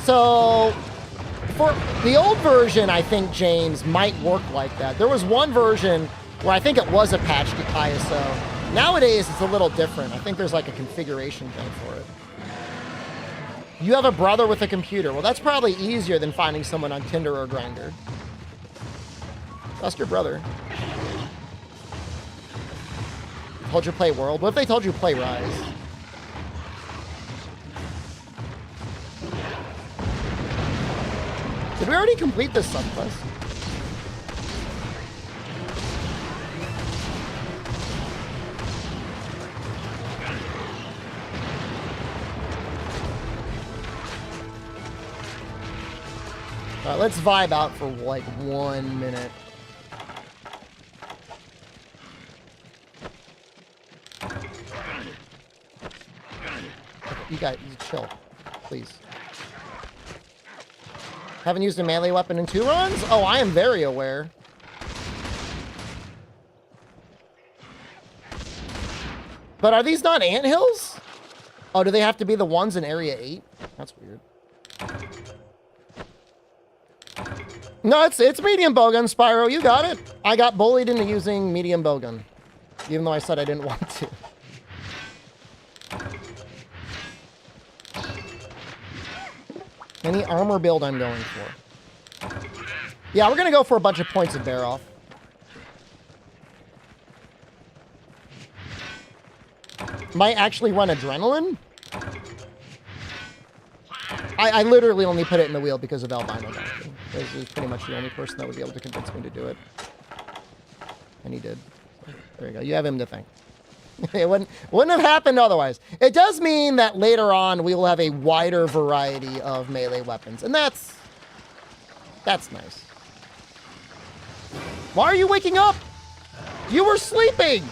So, for the old version, I think, James, might work like that. There was one version where I think it was a patched ISO. Nowadays, it's a little different. I think there's like a configuration thing for it. You have a brother with a computer. Well, that's probably easier than finding someone on Tinder or Grindr. Trust your brother. Told you play World? What if they told you play Rise? Did we already complete this subquest? All right, let's vibe out for like 1 minute. You guys, chill, please. Haven't used a melee weapon in 2 runs? Oh, I am very aware. But are these not anthills? Oh, do they have to be the ones in Area 8? That's weird. No, it's medium bowgun, Spyro. You got it. I got bullied into using medium bowgun, even though I said I didn't want to. Any armor build I'm going for. Yeah, we're going to go for a bunch of points of bear off. Might actually run adrenaline. I literally only put it in the wheel because of Albino Donkey. This is pretty much the only person that would be able to convince me to do it. And he did. So, there you go. You have him to thank. It wouldn't have happened otherwise. It does mean that later on we will have a wider variety of melee weapons. And that's nice. Why are you waking up? You were sleeping!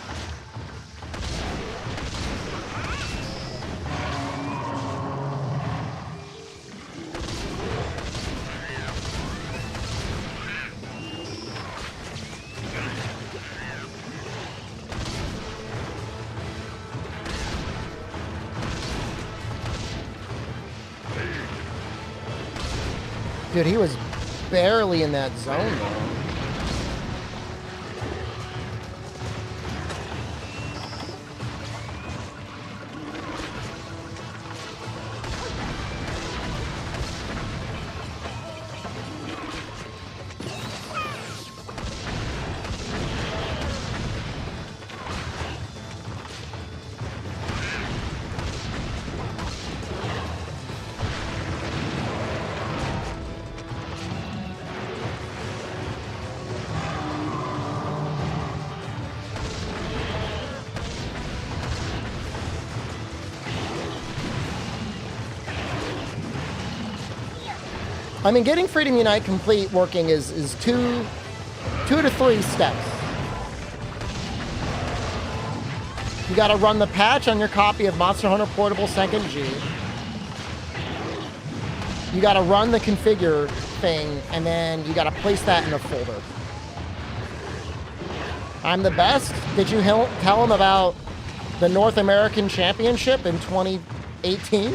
Dude, he was barely in that zone, though. I mean, getting Freedom Unite complete working is two to three steps. You got to run the patch on your copy of Monster Hunter Portable 2nd G. You got to run the configure thing, and then you got to place that in a folder. I'm the best. Did you tell him about the North American Championship in 2018?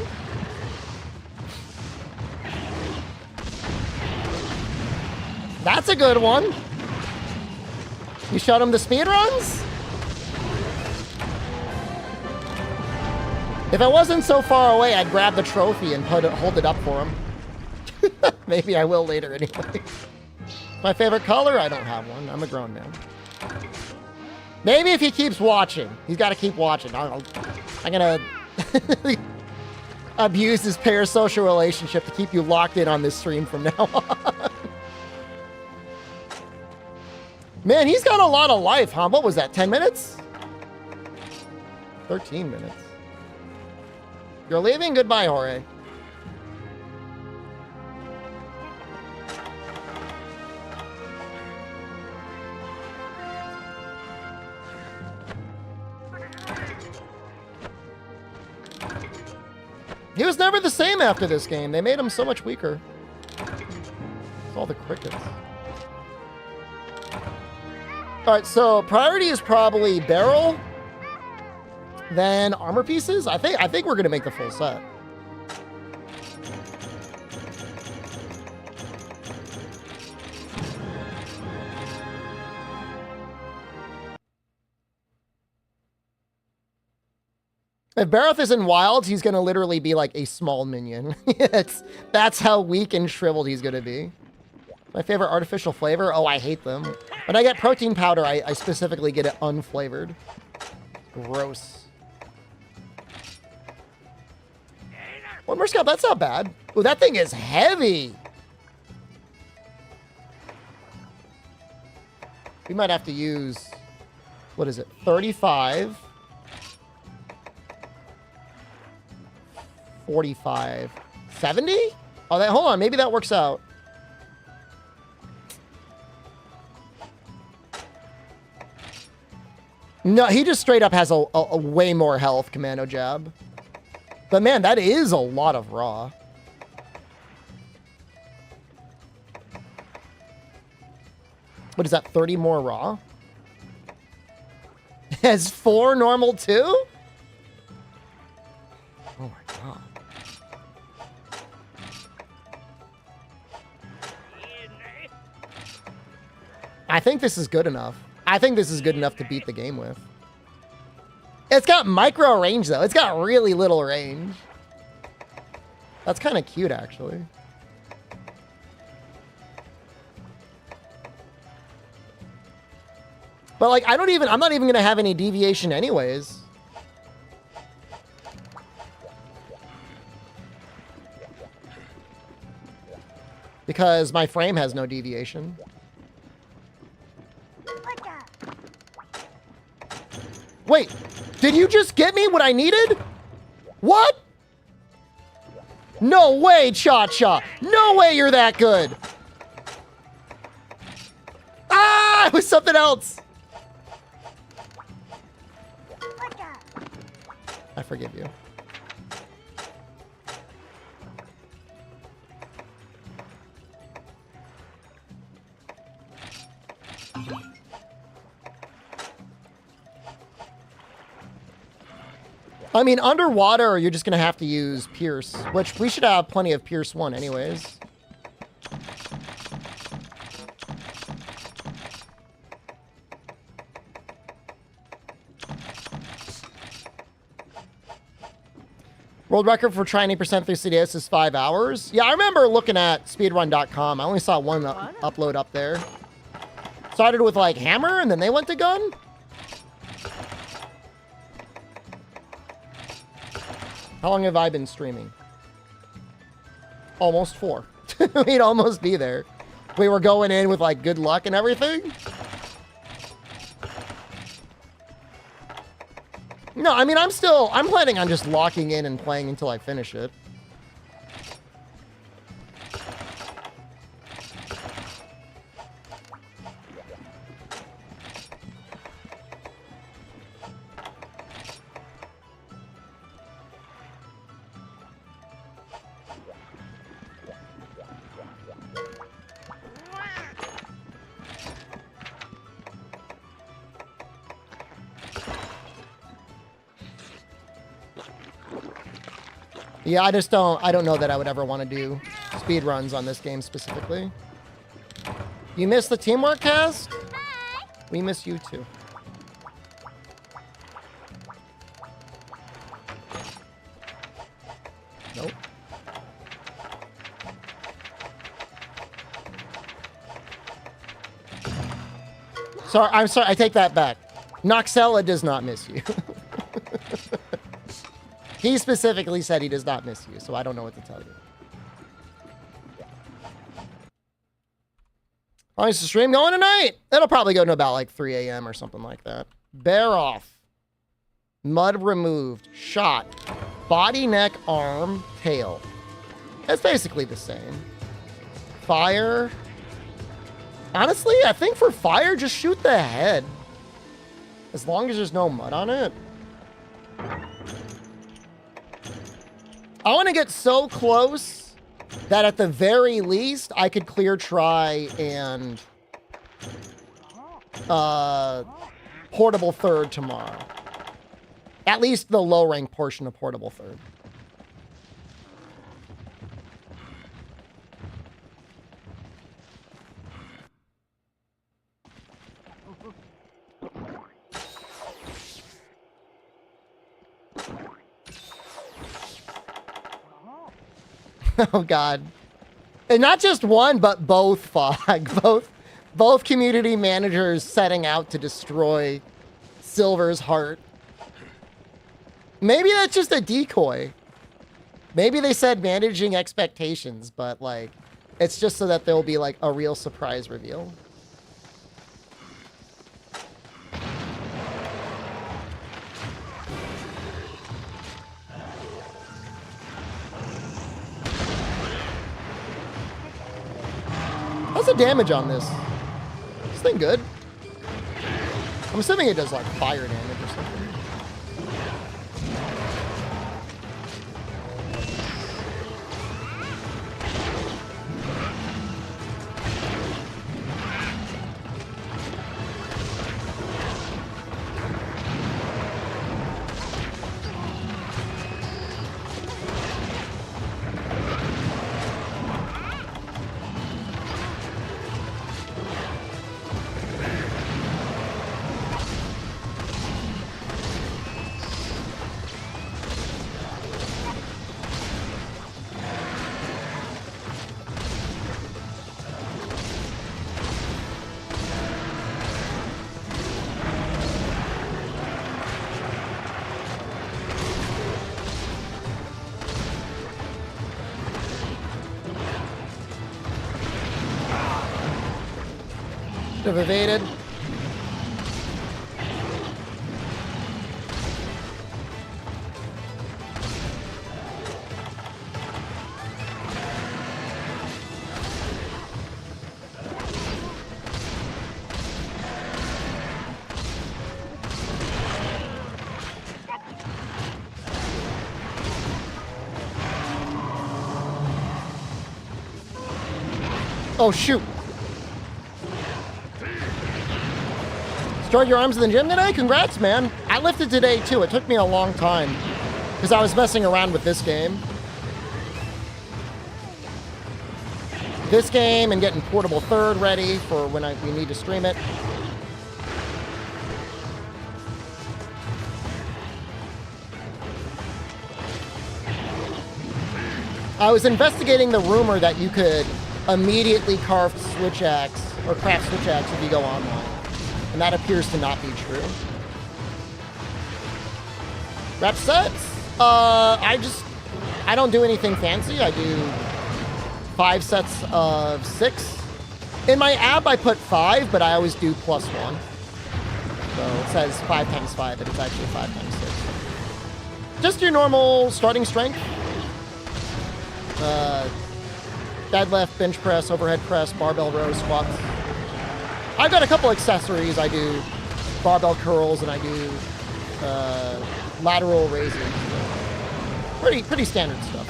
That's a good one. You showed him the speed runs? If I wasn't so far away, I'd grab the trophy and hold it up for him. Maybe I will later anyway. My favorite color? I don't have one. I'm a grown man. Maybe if he keeps watching. He's got to keep watching. I'm going to abuse this parasocial relationship to keep you locked in on this stream from now on. Man, he's got a lot of life, huh? What was that, 10 minutes? 13 minutes. You're leaving? Goodbye, Jorge. He was never the same after this game. They made him so much weaker. It's all the crickets. All right, so priority is probably barrel, then armor pieces. I think we're gonna make the full set. If Barroth is in Wilds, he's gonna literally be like a small minion. That's how weak and shriveled he's gonna be. My favorite artificial flavor? Oh, I hate them. When I get protein powder, I specifically get it unflavored. Gross. One more scalp, that's not bad. Ooh, that thing is heavy. We might have to use, what is it, 35, 45, 70? Oh, hold on, maybe that works out. No, he just straight up has a way more health, Commando Jab. But man, that is a lot of raw. What is that, 30 more raw? Has 4 normal too? Oh my god. I think this is good enough. I think this is good enough to beat the game with. It's got micro range though. It's got really little range. That's kind of cute actually. But like, I'm not even gonna have any deviation anyways. Because my frame has no deviation. Wait, did you just get me what I needed? What? No way, Cha-Cha. No way you're that good. Ah, it was something else. I forgive you. I mean, underwater, you're just going to have to use Pierce, which we should have plenty of Pierce 1 anyways. World record for trying 8% through CDS is 5 hours. Yeah, I remember looking at speedrun.com. I only saw one upload up there. Started with like hammer and then they went to gun. How long have I been streaming? Almost 4. We'd almost be there. We were going in with like good luck and everything. No, I mean, I'm planning on just locking in and playing until I finish it. Yeah, I don't know that I would ever want to do speed runs on this game specifically. You missed the teamwork cast? We miss you too. Nope. Sorry, I'm sorry, I take that back. Noxella does not miss you. He specifically said he does not miss you, so I don't know what to tell you. How is the stream going tonight? It'll probably go to about like 3 a.m. or something like that. Bear off. Mud removed. Shot. Body, neck, arm, tail. It's basically the same. Fire. Honestly, I think for fire, just shoot the head. As long as there's no mud on it. I want to get so close that at the very least I could clear try and portable third tomorrow. At least the low rank portion of portable third. Oh god. And not just one, but both Fog. Both community managers setting out to destroy Silver's heart. Maybe that's just a decoy. Maybe they said managing expectations, but like it's just so that there'll be like a real surprise reveal. What's the damage on this? This thing good? I'm assuming it does like fire damage or something. Should have evaded. Oh, shoot. Started your arms in the gym today? Congrats, man. I lifted today, too. It took me a long time because I was messing around with this game. This game and getting Portable Third ready for when we need to stream it. I was investigating the rumor that you could immediately carve switch axe or craft switch axe if you go online. And that appears to not be true. Rep sets? I don't do anything fancy. I do 5 sets of 6. In my app, I put 5, but I always do +1. So it says 5 times 5, but it's actually 5 times 6. Just your normal starting strength. Deadlift, bench press, overhead press, barbell row, squats. I've got a couple accessories. I do barbell curls and I do lateral raises. Pretty standard stuff.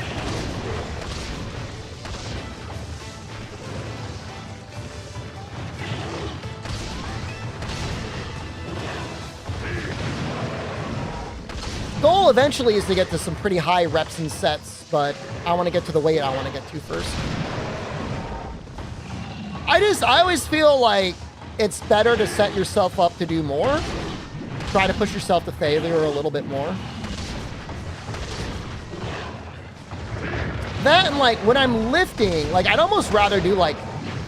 Goal eventually is to get to some pretty high reps and sets, but I want to get to the weight I want to get to first. I always feel like it's better to set yourself up to do more. Try to push yourself to failure a little bit more. That and like when I'm lifting, like I'd almost rather do like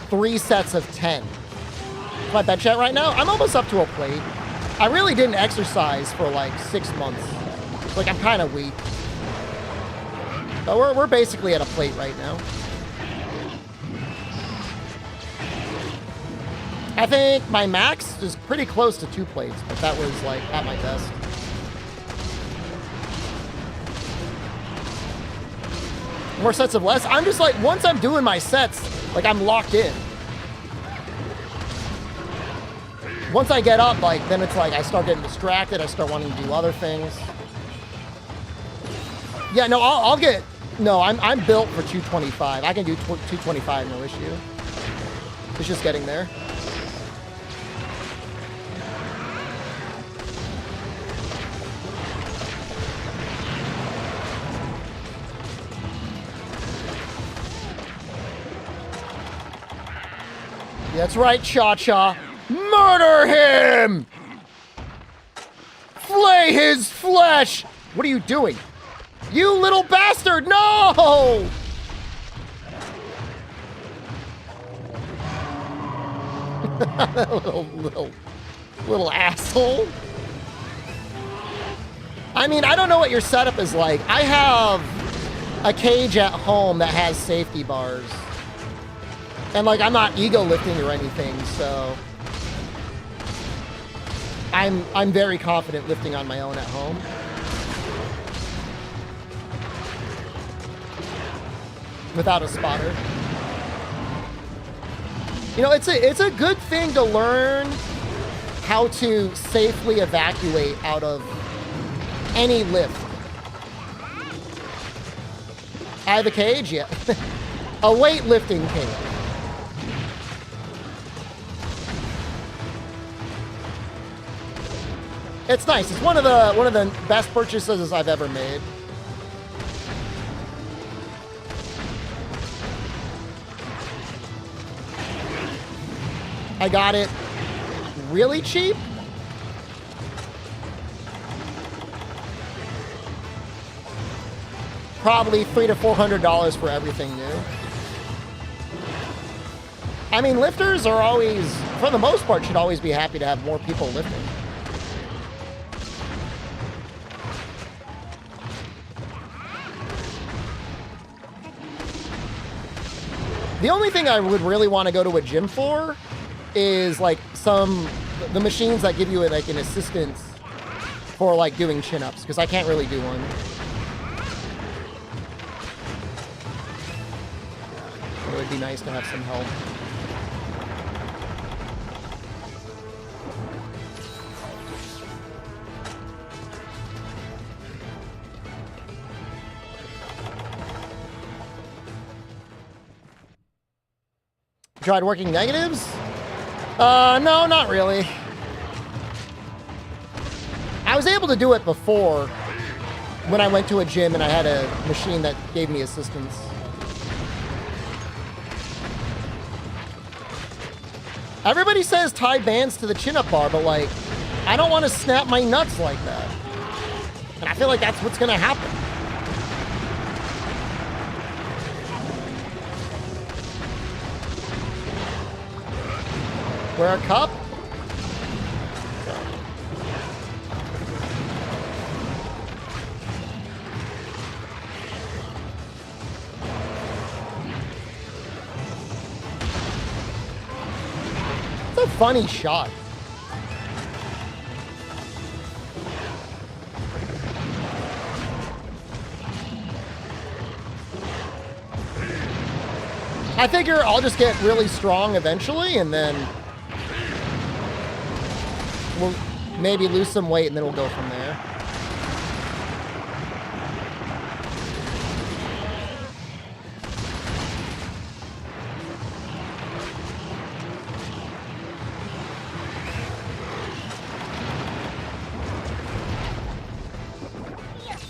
3 sets of 10. My bench chat right now, I'm almost up to a plate. I really didn't exercise for like 6 months. Like I'm kind of weak. So we're basically at a plate right now. I think my max is pretty close to 2 plates, but that was like at my best. More sets of less. I'm just like, once I'm doing my sets, like I'm locked in. Once I get up, like then it's like I start getting distracted. I start wanting to do other things. Yeah, no, I'll get. No, I'm built for 225. I can do 225, no issue. It's just getting there. That's right, Cha-Cha. Murder him! Flay his flesh! What are you doing? You little bastard! No! little asshole. I mean, I don't know what your setup is like. I have a cage at home that has safety bars. And like, I'm not ego lifting or anything, so I'm very confident lifting on my own at home. Without a spotter. You know, it's a good thing to learn how to safely evacuate out of any lift. I have a cage? Yeah. A weightlifting cage. It's nice. It's one of the best purchases I've ever made. I got it really cheap. Probably $300 to $400 for everything new. I mean, lifters are always, for the most part, should always be happy to have more people lifting. The only thing I would really want to go to a gym for is like the machines that give you like an assistance for like doing chin-ups, because I can't really do one. It would be nice to have some help. Tried working negatives? No, not really. I was able to do it before when I went to a gym and I had a machine that gave me assistance. Everybody says tie bands to the chin-up bar, but like, I don't want to snap my nuts like that. And I feel like that's what's gonna happen. Wear a cup? It's a funny shot. I figure I'll just get really strong eventually, and then we'll maybe lose some weight, and then we'll go from there.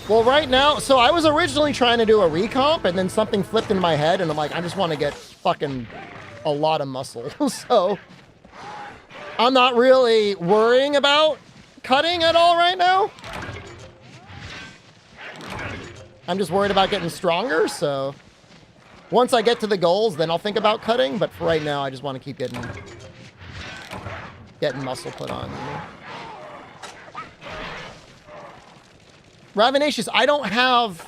Well, right now, so I was originally trying to do a recomp, and then something flipped in my head, and I'm like, I just want to get fucking a lot of muscle. So I'm not really worrying about cutting at all right now. I'm just worried about getting stronger, so once I get to the goals, then I'll think about cutting, but for right now, I just want to keep getting muscle put on. You know? Ravinacious, I don't have...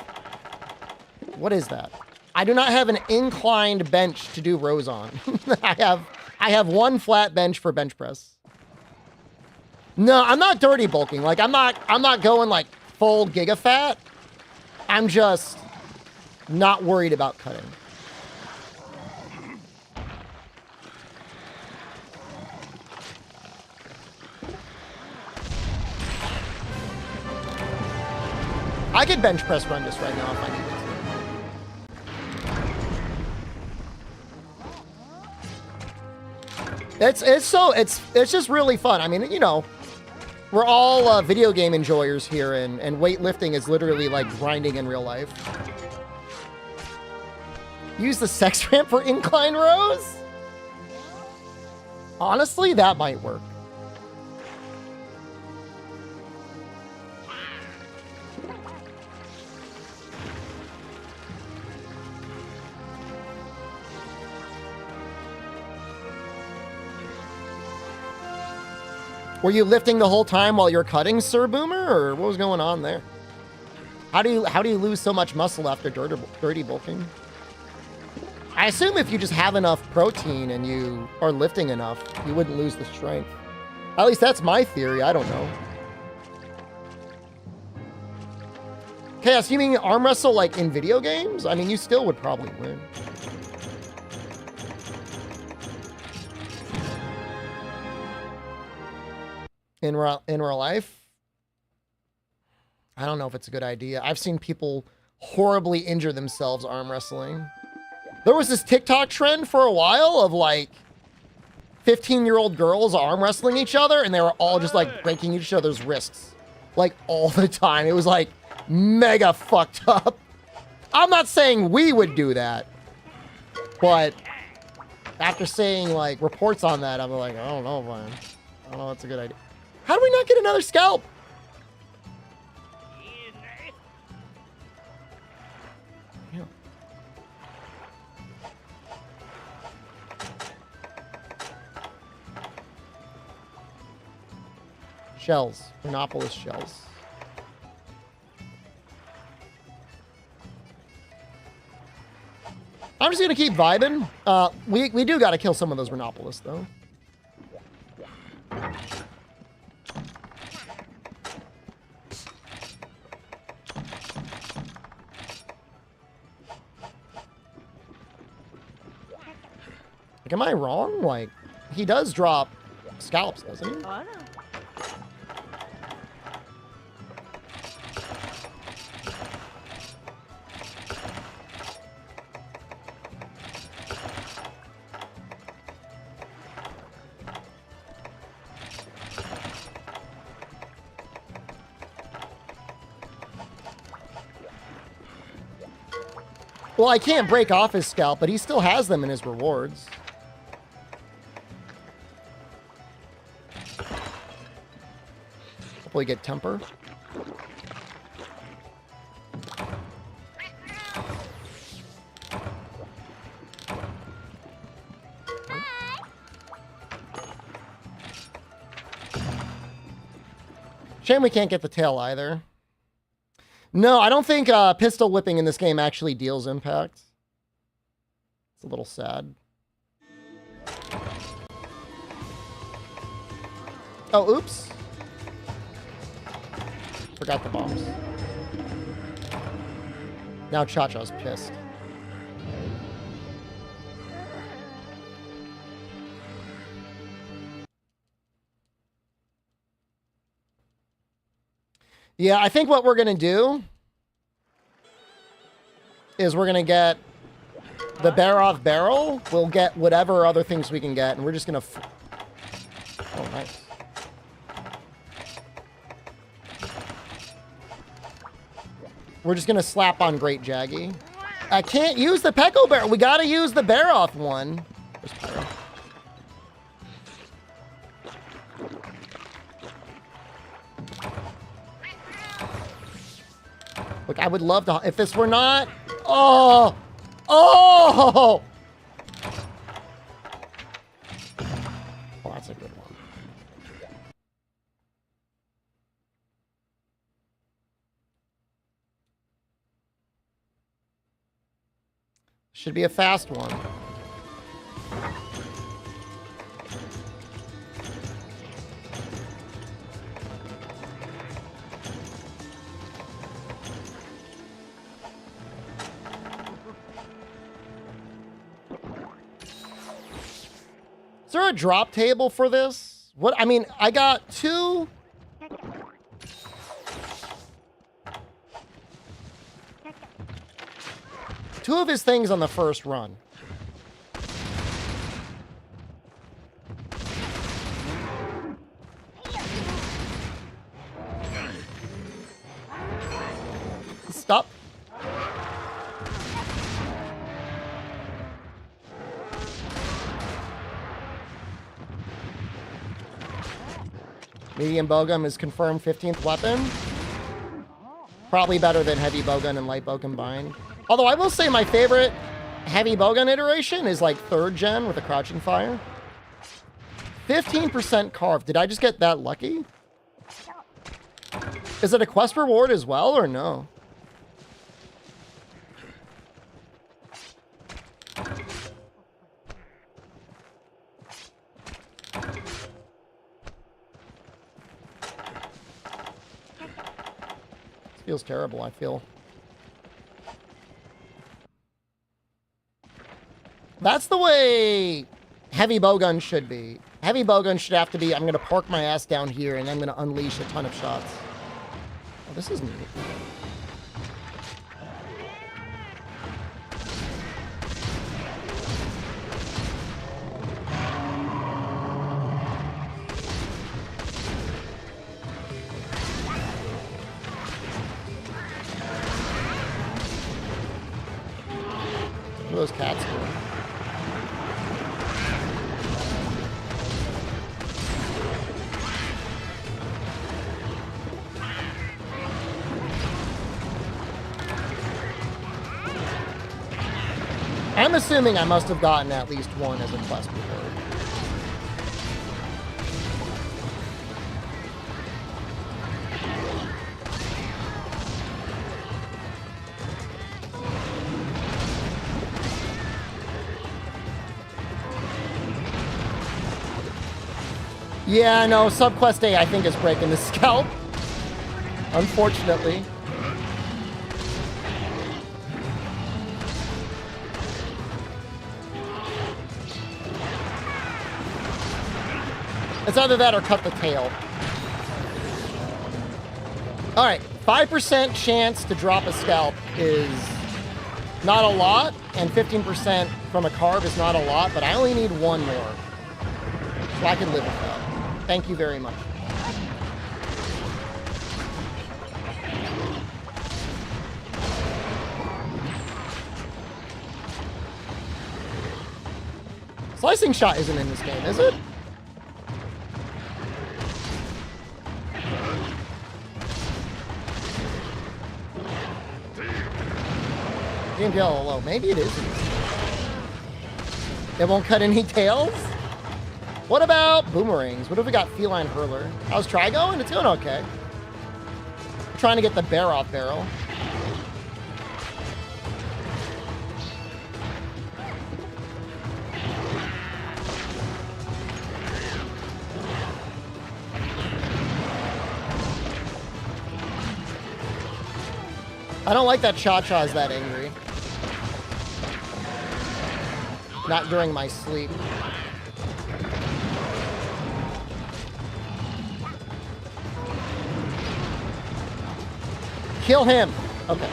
What is that? I do not have an inclined bench to do rows on. I have one flat bench for bench press. No, I'm not dirty bulking. Like, I'm not going like full giga fat. I'm just not worried about cutting. I could bench press run this right now if I needed to. It's just really fun. I mean, you know, we're all video game enjoyers here, and weightlifting is literally like grinding in real life. Use the sex ramp for incline rows? Honestly, that might work. Were you lifting the whole time while you're cutting, Sir Boomer, or what was going on there? How do you lose so much muscle after dirty bulking? I assume if you just have enough protein and you are lifting enough, you wouldn't lose the strength. At least that's my theory. I don't know. Chaos, you mean arm wrestle like in video games? I mean, you still would probably win. in real life, I don't know if it's a good idea. I've seen people horribly injure themselves arm wrestling. There was this TikTok trend for a while of like 15-year-old girls arm wrestling each other, and they were all just like breaking each other's wrists like all the time. It was like mega fucked up. I'm not saying we would do that, but after seeing like reports on that, I'm like, I don't know, man. I don't know if it's a good idea. How do we not get another scalp? Yeah. Shells. Monopolis shells. I'm just gonna keep vibing. We do gotta kill some of those Rhinopolis though. Like, am I wrong? Like, he does drop scalps, doesn't he? Oh no. Well, I can't break off his scalp, but he still has them in his rewards. Hopefully get temper. Shame we can't get the tail either. No, I don't think pistol whipping in this game actually deals impact. It's a little sad. Oh, oops. Forgot the bombs. Now Cha-Cha's pissed. Yeah, I think what we're going to do is we're going to get the Barroth barrel. We'll get whatever other things we can get, and we're just going to... Oh, nice. We're just going to slap on Great Jaggy. I can't use the Pecco barrel. We got to use the Barroth one. There's Pyro. Look, I would love to... If this were not... Oh! Oh! Oh, that's a good one. Should be a fast one. Is there a drop table for this? What? I mean, I got two. Two of his things on the first run. Stop. Medium bowgun is confirmed 15th weapon. Probably better than heavy bowgun and light bow combined. Although I will say my favorite heavy bowgun iteration is like 3rd gen with a crouching fire. 15% carved. Did I just get that lucky? Is it a quest reward as well or no? Feels terrible, I feel. That's the way heavy bowgun should be. Heavy bowgun should have to be, I'm going to park my ass down here, and I'm going to unleash a ton of shots. Oh, this is neat. What are those cats doing? I'm assuming I must have gotten at least one as a quest before. Yeah, no, subquest A I think is breaking the scalp. Unfortunately. It's either that or cut the tail. Alright, 5% chance to drop a scalp is not a lot, and 15% from a carve is not a lot, but I only need one more. So I can live with that. Thank you very much. Slicing shot isn't in this game, is it? Yellow low. Maybe it isn't. It won't cut any tails? What about boomerangs? What have we got? Feline hurler. How's try going? It's going okay. I'm trying to get the bear off barrel. I don't like that Cha-Cha is that angry. Not during my sleep. Kill him. Okay.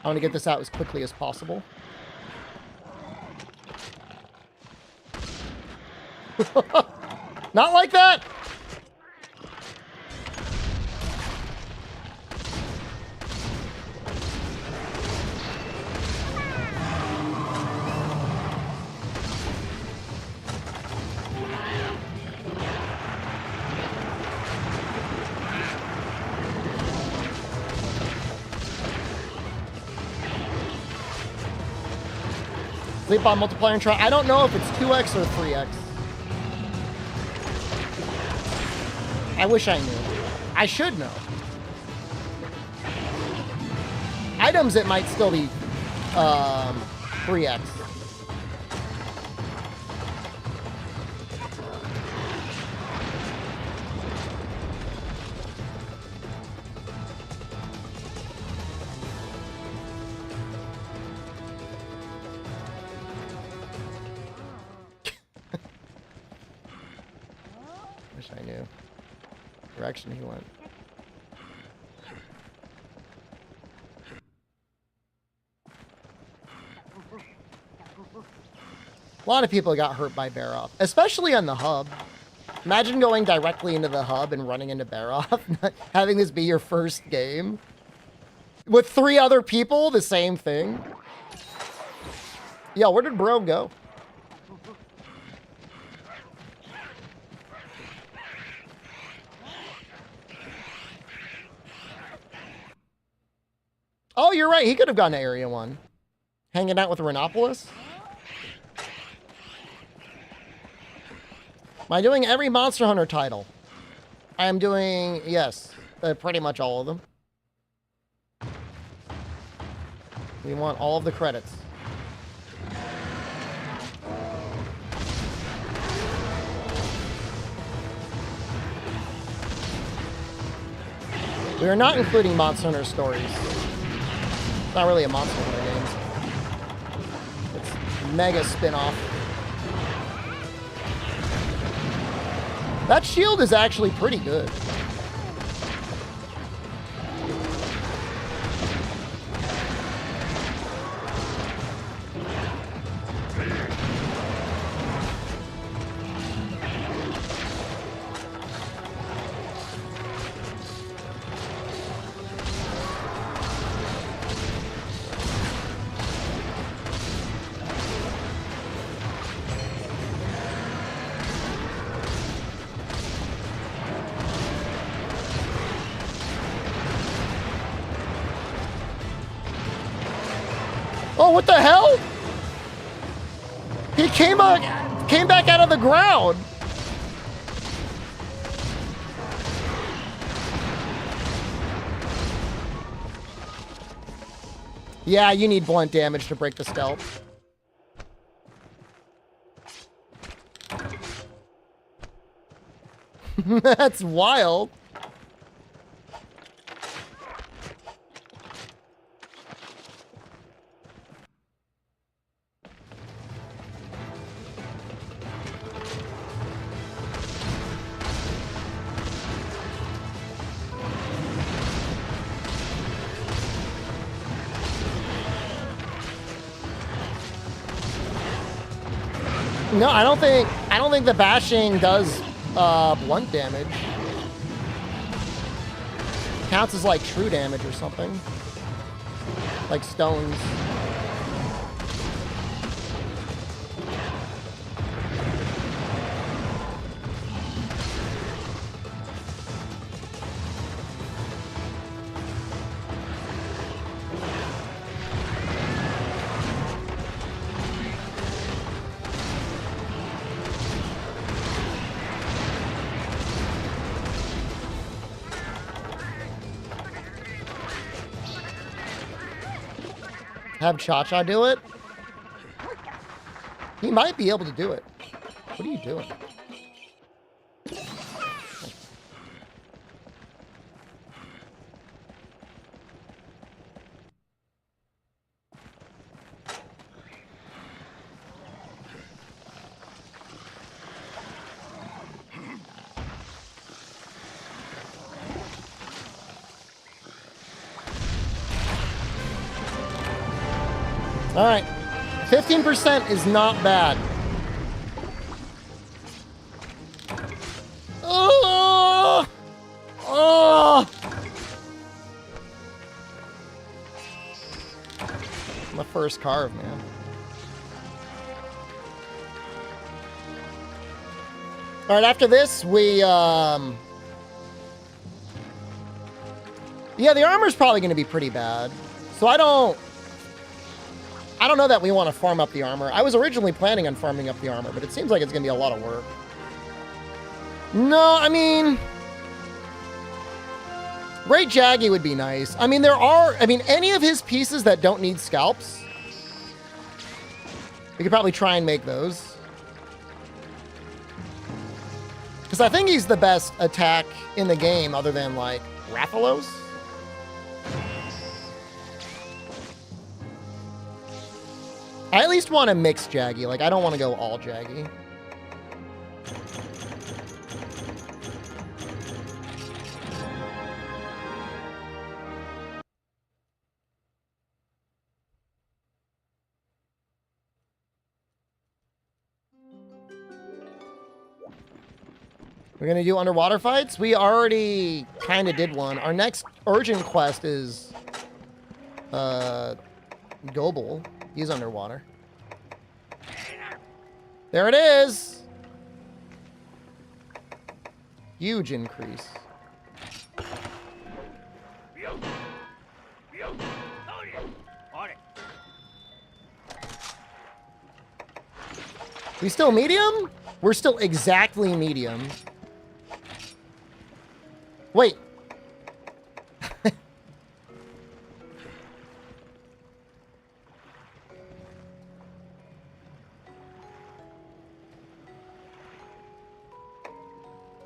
I want to get this out as quickly as possible. Not like that! Sleep on multiplier and try. I don't know if it's 2x or 3x. I wish I knew. I should know. Items, it might still be 3x. Wish I knew. Direction he went. A lot of people got hurt by Barroth, especially on the hub. Imagine going directly into the hub and running into Barroth, having this be your first game. With 3 other people, the same thing. Yo, where did bro go? Oh, you're right. He could have gone to Area 1. Hanging out with Renopolis. Am I doing every Monster Hunter title? I am doing, yes, pretty much all of them. We want all of the credits. We are not including Monster Hunter Stories. It's not really a Monster Hunter game. It's mega spin-off. That shield is actually pretty good. Oh, what the hell? He came back out of the ground. Yeah, you need blunt damage to break the stealth. That's wild. No, I don't think the bashing does blunt damage. Counts as like true damage or something. Like stones. Have Cha-Cha do it? He might be able to do it. What are you doing? All right, 15% is not bad. Oh! Oh! My first carve, man. All right, after this, we, yeah, the armor's probably going to be pretty bad. So I don't know that we want to farm up the armor. I was originally planning on farming up the armor, but it seems like it's going to be a lot of work. No, I mean... Great Jaggy would be nice. I mean, any of his pieces that don't need scalps, we could probably try and make those. Because I think he's the best attack in the game other than, like, Rathalos. I at least want to mix Jaggy. Like, I don't want to go all Jaggy. We're going to do underwater fights? We already kind of did one. Our next urgent quest is Gobel. He's underwater. There it is! Huge increase. We still medium? We're still exactly medium. Wait.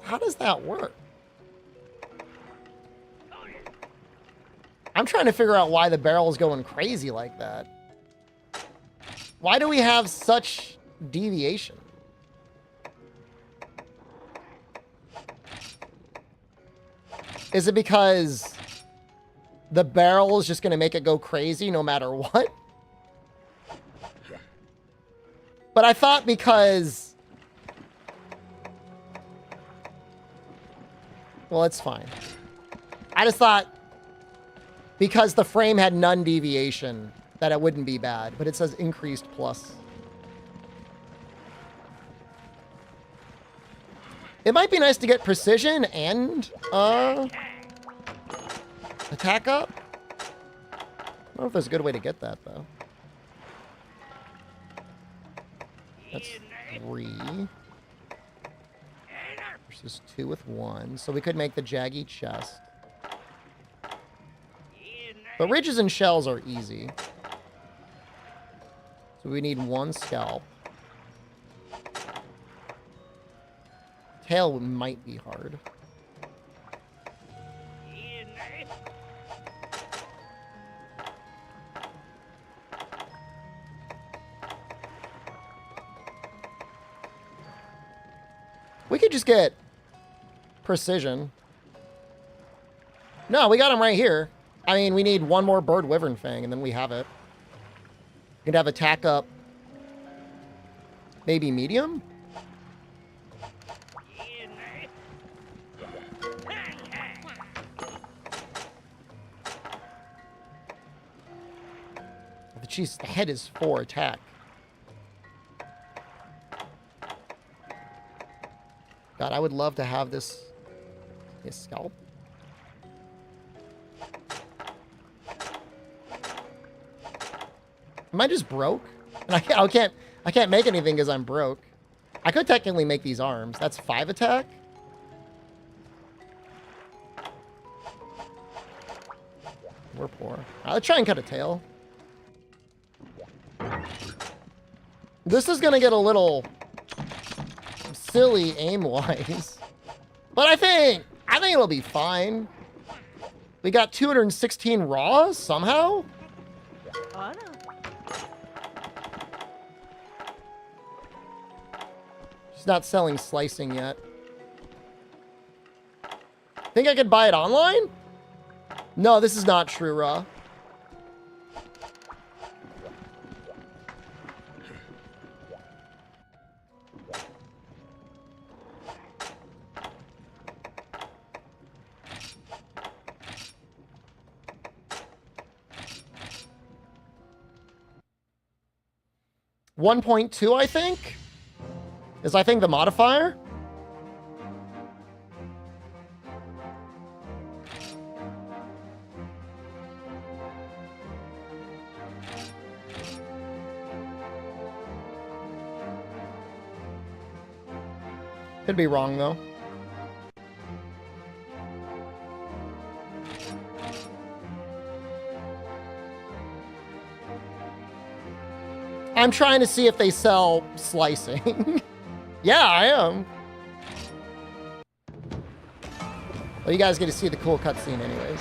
How does that work? I'm trying to figure out why the barrel is going crazy like that. Why do we have such deviation? Is it because the barrel is just going to make it go crazy no matter what? But I thought because... Well, it's fine. I just thought because the frame had none deviation that it wouldn't be bad. But it says increased plus. It might be nice to get precision and attack up. I don't know if there's a good way to get that, though. That's 3. Versus 2 with 1. So we could make the jaggy chest. But ridges and shells are easy. So we need 1 scalp. Tail might be hard. We could just get precision. No, we got him right here. I mean, we need 1 more bird wyvern fang, and then we have it. We could have attack up. Maybe medium? Jeez, the head is 4 attack. God, I would love to have this scalp. Am I just broke? And I can't make anything because I'm broke. I could technically make these arms. That's 5 attack. We're poor. Let's try and cut a tail. This is gonna get a little silly aim-wise. But I think it'll be fine. We got 216 raw somehow? Oh, no. She's not selling slicing yet. Think I could buy it online? No, this is not true raw. .2, I think, is the modifier. Could be wrong though. I'm trying to see if they sell slicing. Yeah, I am. Well, you guys get to see the cool cutscene anyways.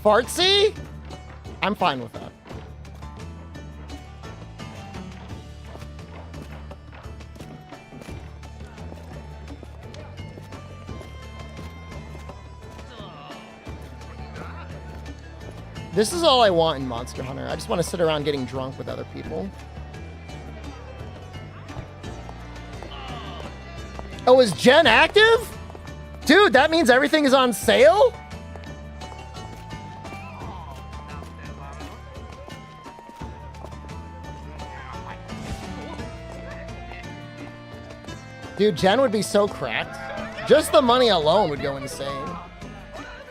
Fartsy? I'm fine with that. This is all I want in Monster Hunter. I just want to sit around getting drunk with other people. Oh, is Gen active? Dude, that means everything is on sale? Dude, Gen would be so cracked. Just the money alone would go insane.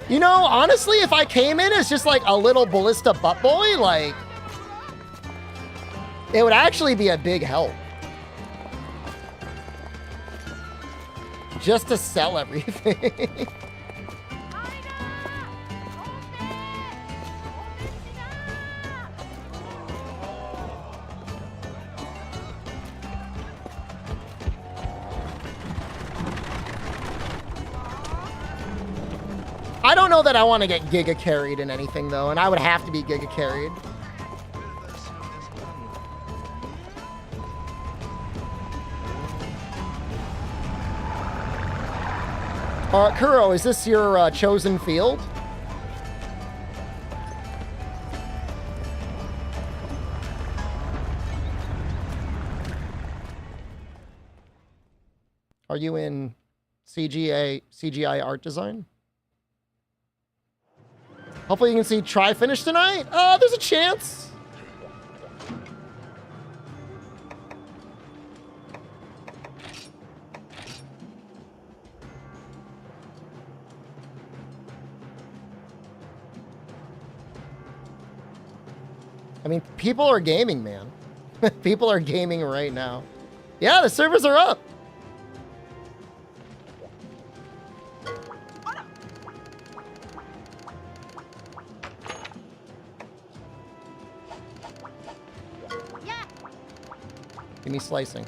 You know, honestly, if I came in as just like a little ballista butt boy, like, it would actually be a big help. Just to sell everything. I don't know that I want to get giga carried in anything though, and I would have to be giga carried. Kuro, is this your chosen field? Are you in CGI art design? Hopefully you can see try finish tonight. There's a chance. I mean, people are gaming, man. People are gaming right now. Yeah, the servers are up. Give me slicing.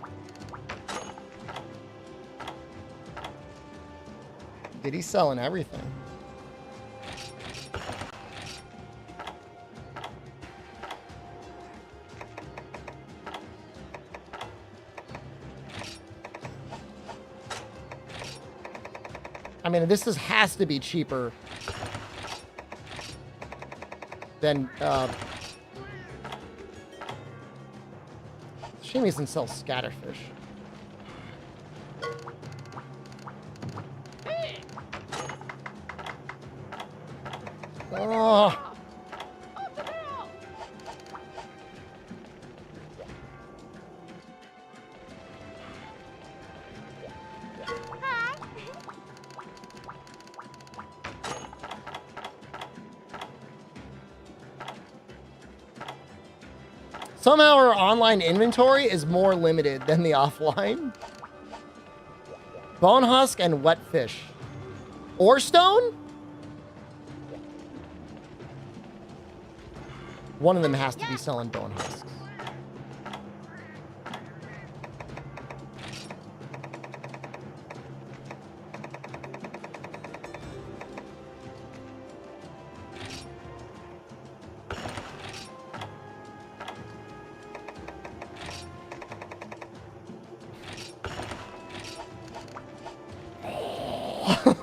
Did he selling everything? I mean, has to be cheaper than shame he doesn't sell scatterfish. Oh. Somehow our online inventory is more limited than the offline. Bone husk and wet fish. Ore stone? One of them has to be selling bone husks.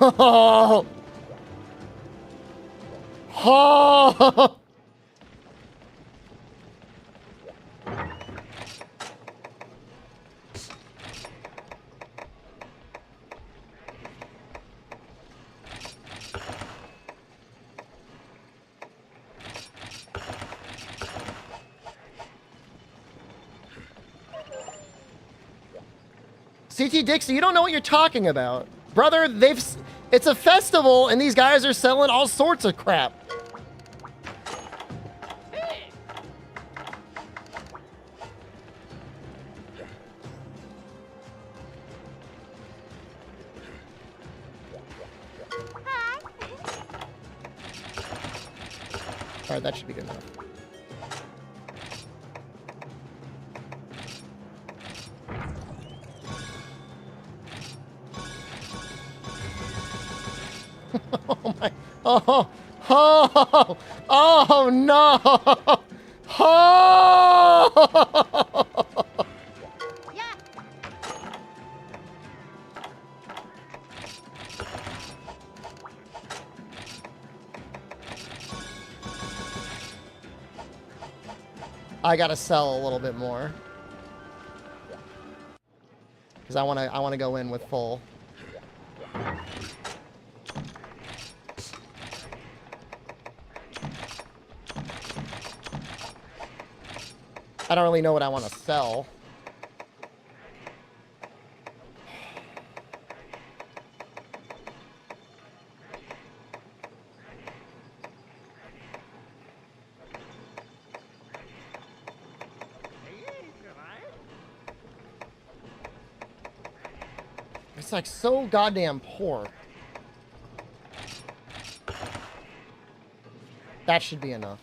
Oh. Oh. CT Dixie, you don't know what you're talking about. Brother, it's a festival and these guys are selling all sorts of crap. All right, that should be good enough. Oh my, oh, oh, oh no. Oh. Yeah. I gotta sell a little bit more. Because I wanna go in with full. I don't really know what I want to sell. It's like so goddamn poor. That should be enough.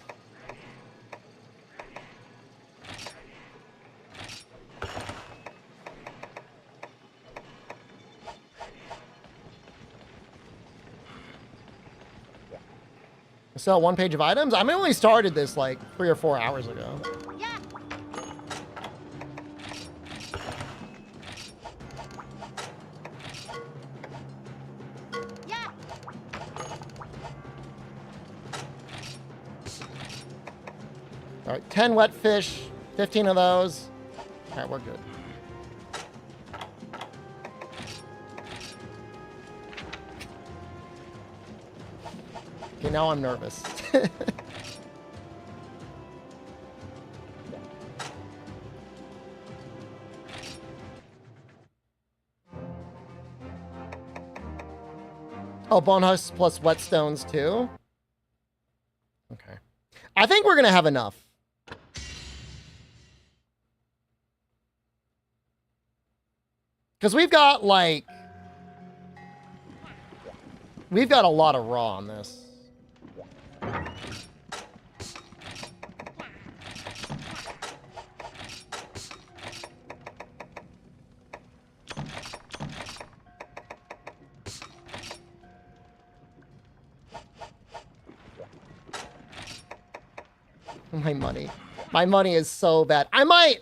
Sell 1 page of items? I only started this like 3 or 4 hours ago. Yeah. Yeah. All right, 10 wet fish, 15 of those. All right, we're good. Okay, now I'm nervous. Oh, bone husks plus whetstones too? Okay. I think we're gonna have enough. Because we've got like... We've got a lot of raw on this. My money. My money is so bad. I might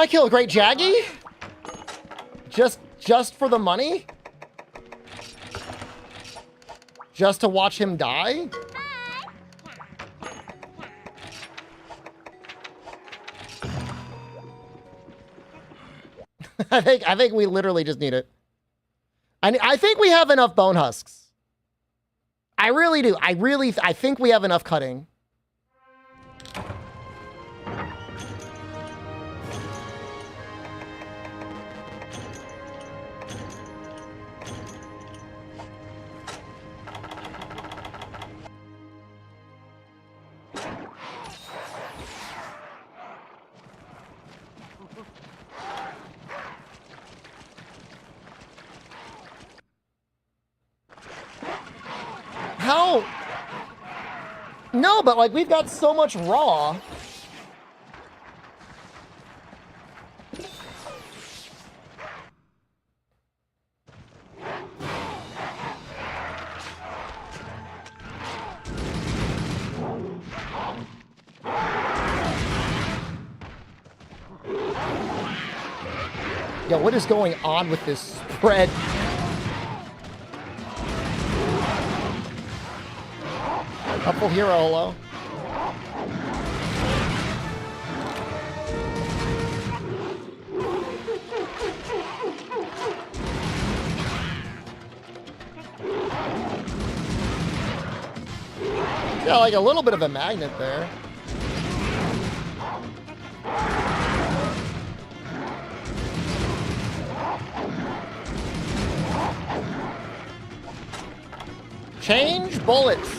kill a Great Jaggy? Just for the money? Just to watch him die? I think we literally just need it. I think we have enough bone husks. I really do. I think we have enough cutting. How? No, but like we've got so much raw. Yo, what is going on with this spread? Couple hero, hello. Yeah, like a little bit of a magnet there. Change bullets.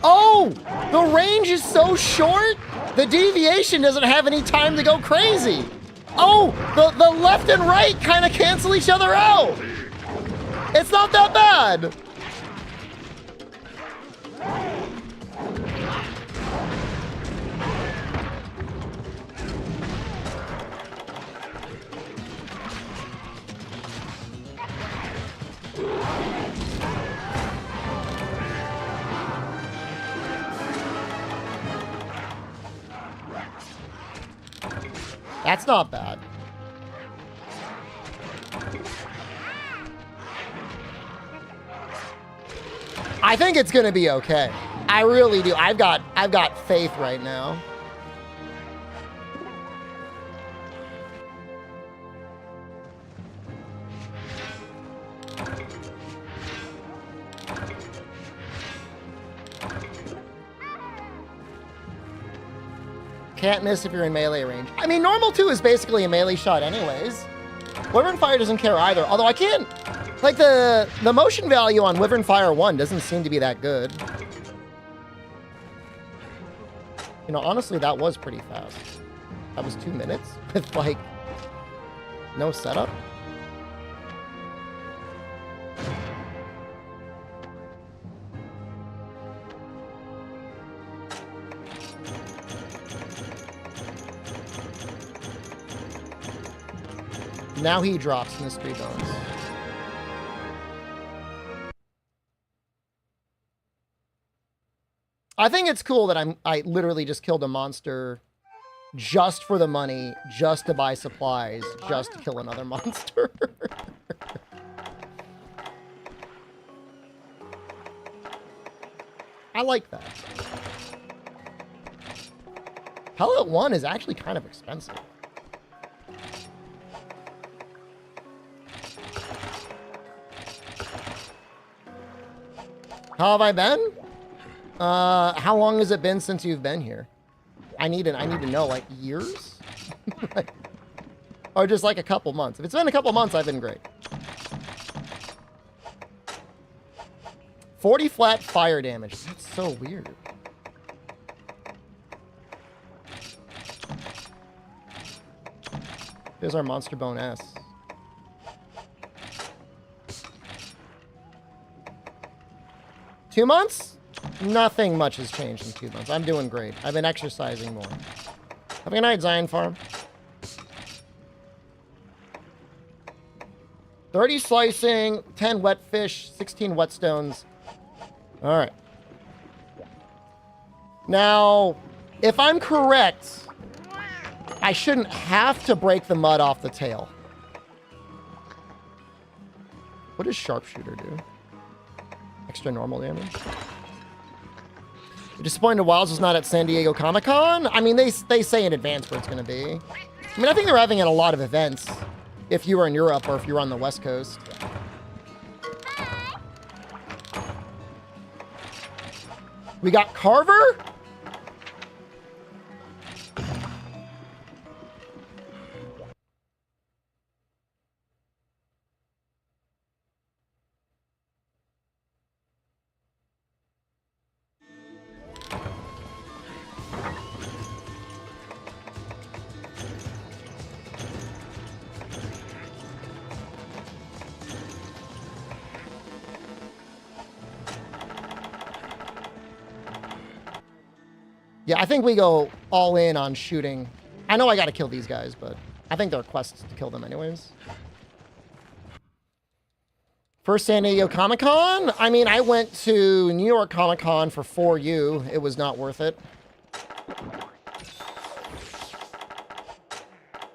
Oh, the range is so short, the deviation doesn't have any time to go crazy. Oh, the left and right kind of cancel each other out. It's not that bad. That's not bad. I think it's gonna be okay. I really do. I've got faith right now. Can't miss if you're in melee range. I mean, normal 2 is basically a melee shot anyways. Wyvern Fire doesn't care either. Although I can't... Like, the motion value on Wyvern Fire 1 doesn't seem to be that good. You know, honestly, that was pretty fast. That was 2 minutes with, like, no setup. Now he drops mystery bones. I think it's cool that I literally just killed a monster just for the money, just to buy supplies, just to kill another monster. I like that. Pellet 1 is actually kind of expensive. How have I been? How long has it been since you've been here? I need to know, like, years? Or just like a couple months. If it's been a couple months, I've been great. 40 flat fire damage. That's so weird. There's our Monster Bone S. Two months? Nothing much has changed in 2 months. I'm doing great. I've been exercising more. Have a good night, Zion Farm. 30 slicing, 10 wet fish, 16 whetstones. All right. Now, if I'm correct, I shouldn't have to break the mud off the tail. What does Sharpshooter do? Extra normal damage? Disappointed Wilds is not at San Diego Comic-Con? I mean, they say in advance where it's going to be. I mean, I think they're having it at a lot of events. If you were in Europe or if you're on the West Coast. We got Carver? Yeah, I think we go all in on shooting. I know I gotta kill these guys, but I think there are quests to kill them anyways. First San Diego Comic-Con? I mean, I went to New York Comic-Con for 4U. It was not worth it.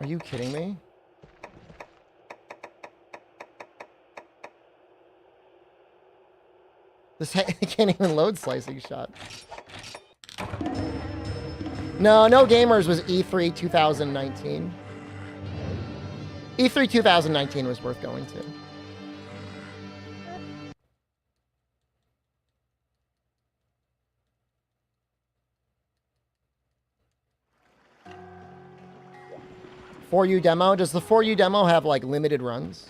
Are you kidding me? This can't even load slicing shots. No Gamers was E3 2019. E3 2019 was worth going to. For You demo? Does the For You demo have like limited runs?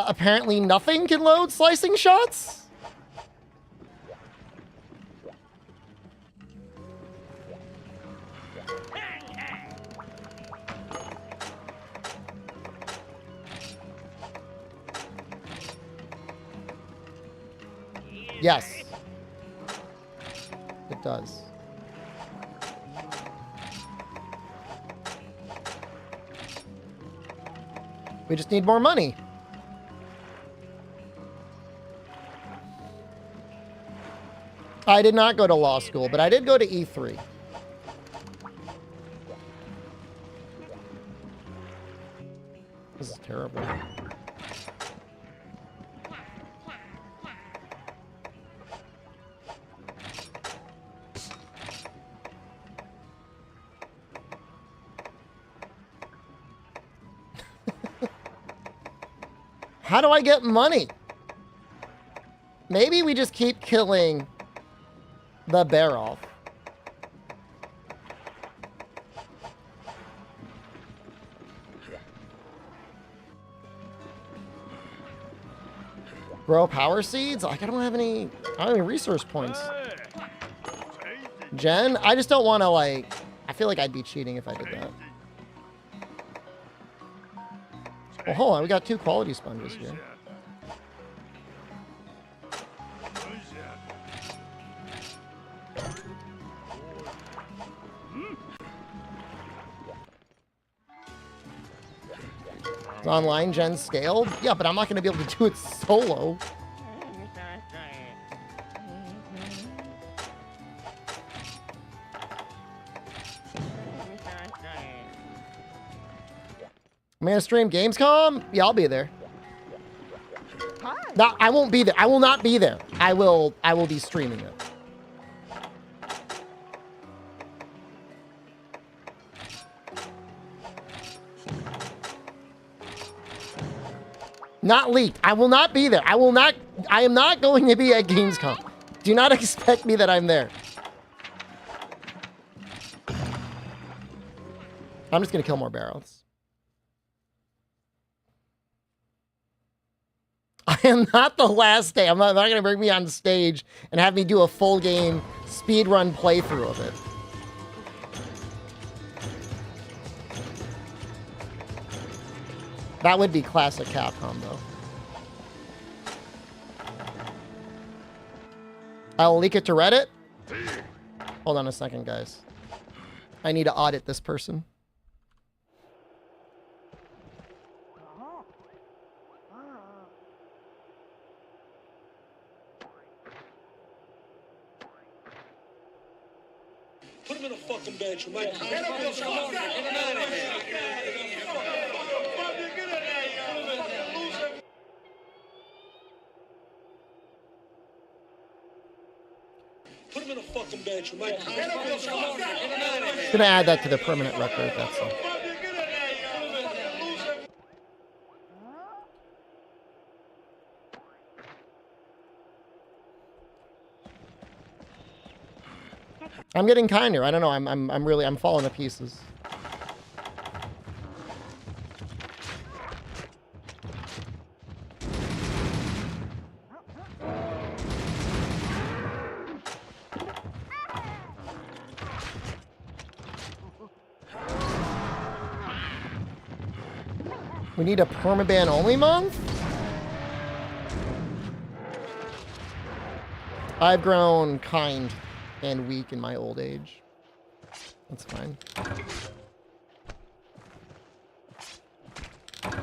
Apparently nothing can load slicing shots? Yes. It does. We just need more money. I did not go to law school, but I did go to E3. This is terrible. How do I get money? Maybe we just keep killing the bear off. Grow power seeds? Like, I don't have any resource points. Jen, I just don't want to, like, I feel like I'd be cheating if I did that. Well, hold on. We got 2 quality sponges here. Is online gen scaled? Yeah, but I'm not going to be able to do it solo. I'm going to stream Gamescom? Yeah, I'll be there. No, I won't be there. I will not be there. I will be streaming it. Not leaked. I will not be there. I am not going to be at Gamescom. Do not expect me that I'm there. I'm just going to kill more barrels. I am not the last day. I'm not going to bring me on stage and have me do a full game speedrun playthrough of it. That would be classic Capcom, though. I'll leak it to Reddit. Hold on a second, guys. I need to audit this person. Put him in a fucking bed, you might. Put him in a fucking bed, you might. Gonna add that to the permanent record, that's all. I'm getting kinder. I don't know. I'm falling to pieces. We need a permaban only month? I've grown kind and weak in my old age. That's fine.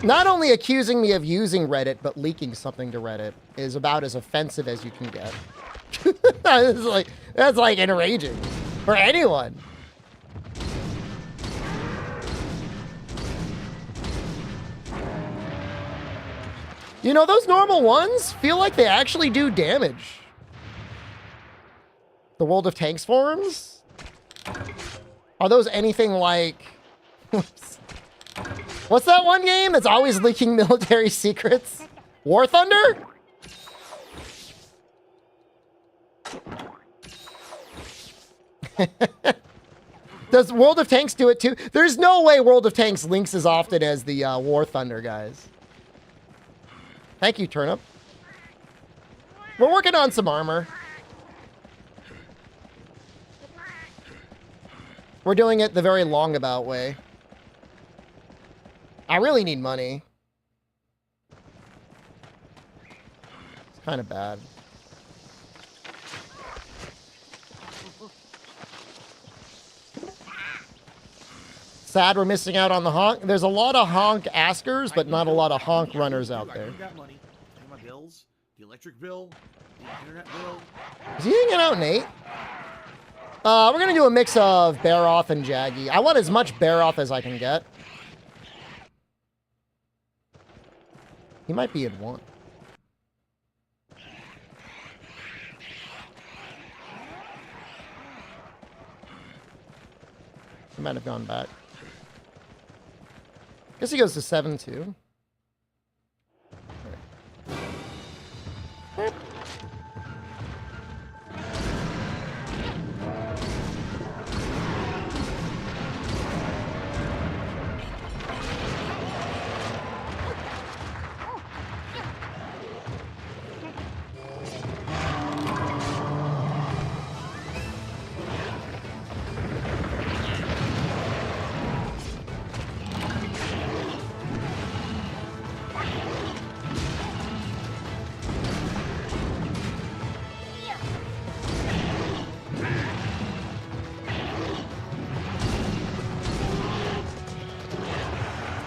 Not only accusing me of using Reddit, but leaking something to Reddit is about as offensive as you can get. That's like enraging for anyone. You know, those normal ones feel like they actually do damage. The World of Tanks forums? Are those anything like... What's that one game that's always leaking military secrets? War Thunder? Does World of Tanks do it too? There's no way World of Tanks links as often as the War Thunder guys. Thank you, Turnip. We're working on some armor. We're doing it the very long about way. I really need money. It's kind of bad. Sad we're missing out on the honk. There's a lot of honk askers, but not a lot of honk runners out there. I got money. Pay my bills, the electric bill, the internet bill. Is he hanging out, Nate? We're gonna do a mix of Baroth and Jaggy. I want as much Baroth as I can get. He might be in one. He might have gone back. Guess he goes to 7-2. Right.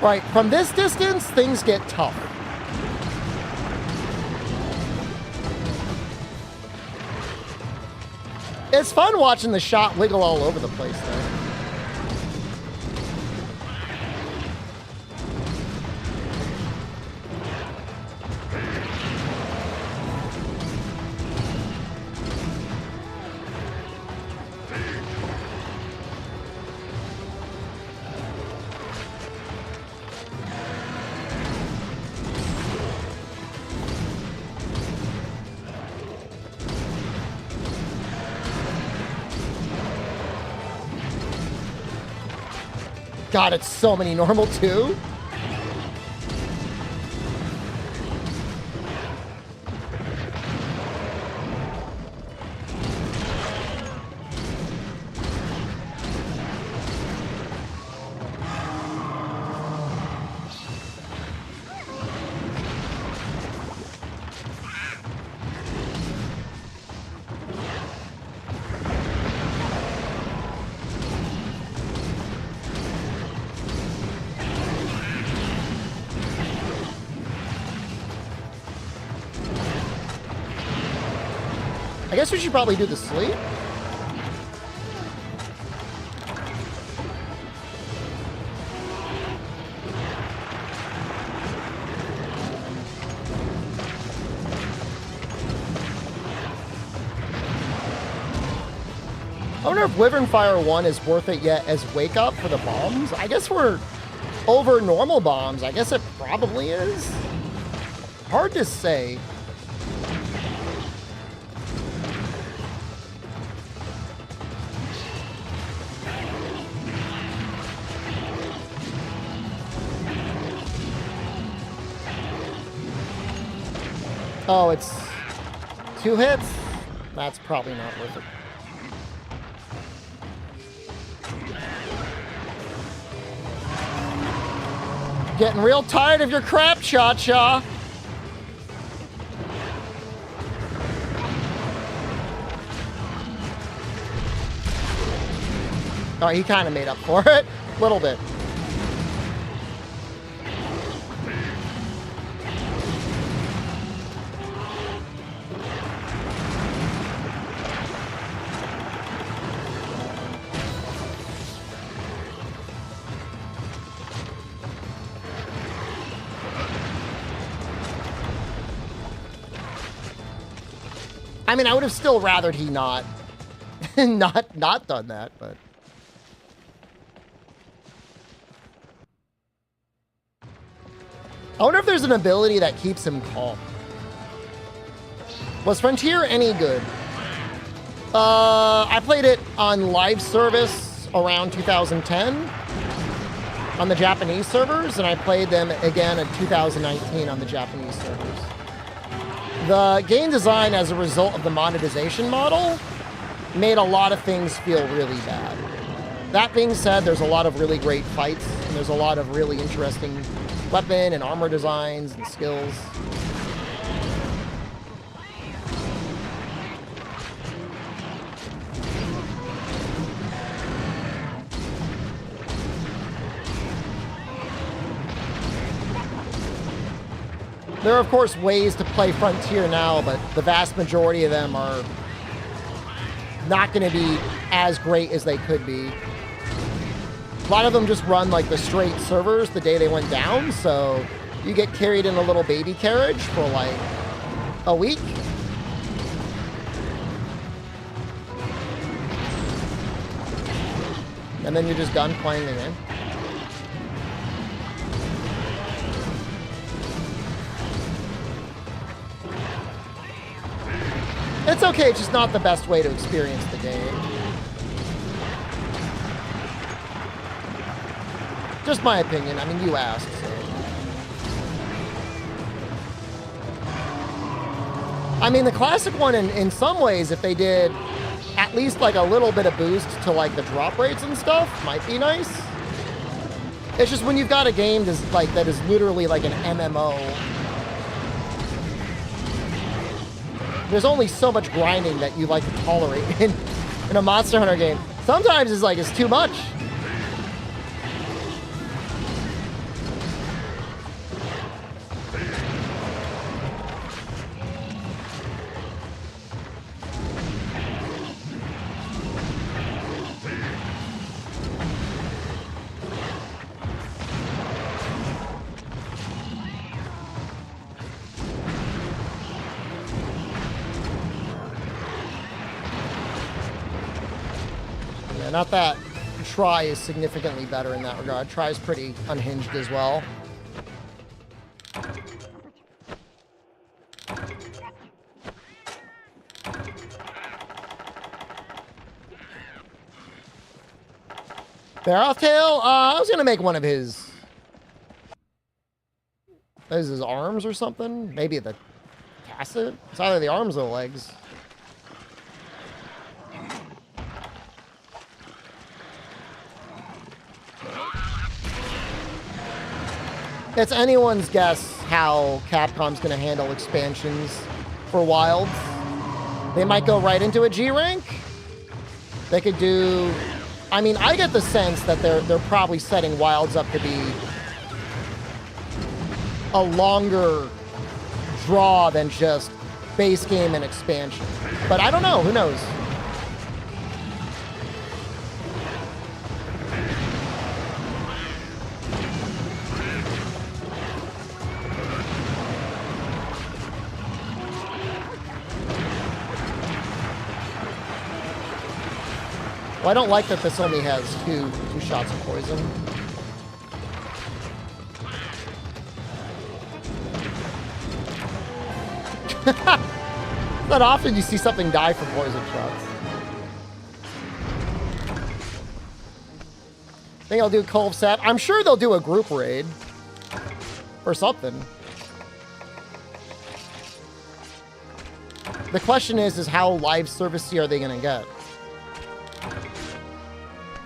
Right, from this distance, things get tough. It's fun watching the shot wiggle all over the place, though. God, it's so many normal too. I guess we should probably do the sleep. I wonder if Wyvern Fire 1 is worth it yet as wake up for the bombs. I guess we're over normal bombs. I guess it probably is. Hard to say. Oh, it's 2 hits? That's probably not worth it. Getting real tired of your crap, Cha-Cha. Oh, he kind of made up for it. A little bit. I mean, I would have still rathered he not done that, but I wonder if there's an ability that keeps him calm. Was Frontier any good? I played it on live service around 2010 on the Japanese servers, and I played them again in 2019 on the Japanese servers. The game design, as a result of the monetization model, made a lot of things feel really bad. That being said, there's a lot of really great fights, and there's a lot of really interesting weapon and armor designs and skills. There are, of course, ways to play Frontier now, but the vast majority of them are not going to be as great as they could be. A lot of them just run like the straight servers the day they went down, so you get carried in a little baby carriage for like a week. And then you're just done playing the game. It's okay, it's just not the best way to experience the game. Just my opinion. I mean, you asked, so. I mean, the classic one, in some ways, if they did at least like a little bit of boost to like the drop rates and stuff, might be nice. It's just when you've got a game that's like that is literally like an MMO. There's only so much grinding that you like to tolerate in a Monster Hunter game. Sometimes it's like it's too much. not that Try is significantly better in that regard. Try is pretty unhinged as well. Barrel Tail? I was gonna make one of his... Is his arms or something? Maybe the tacit? It's either the arms or the legs. It's anyone's guess how Capcom's going to handle expansions for Wilds. They might go right into a G rank. They could do... I mean, I get the sense that they're probably setting Wilds up to be a longer draw than just base game and expansion. But I don't know. Who knows? Well, I don't like that this only has two shots of poison. Not often you see something die from poison shots. I think I'll do Cove Sap. I'm sure they'll do a group raid. Or something. The question is how live servicey are they going to get?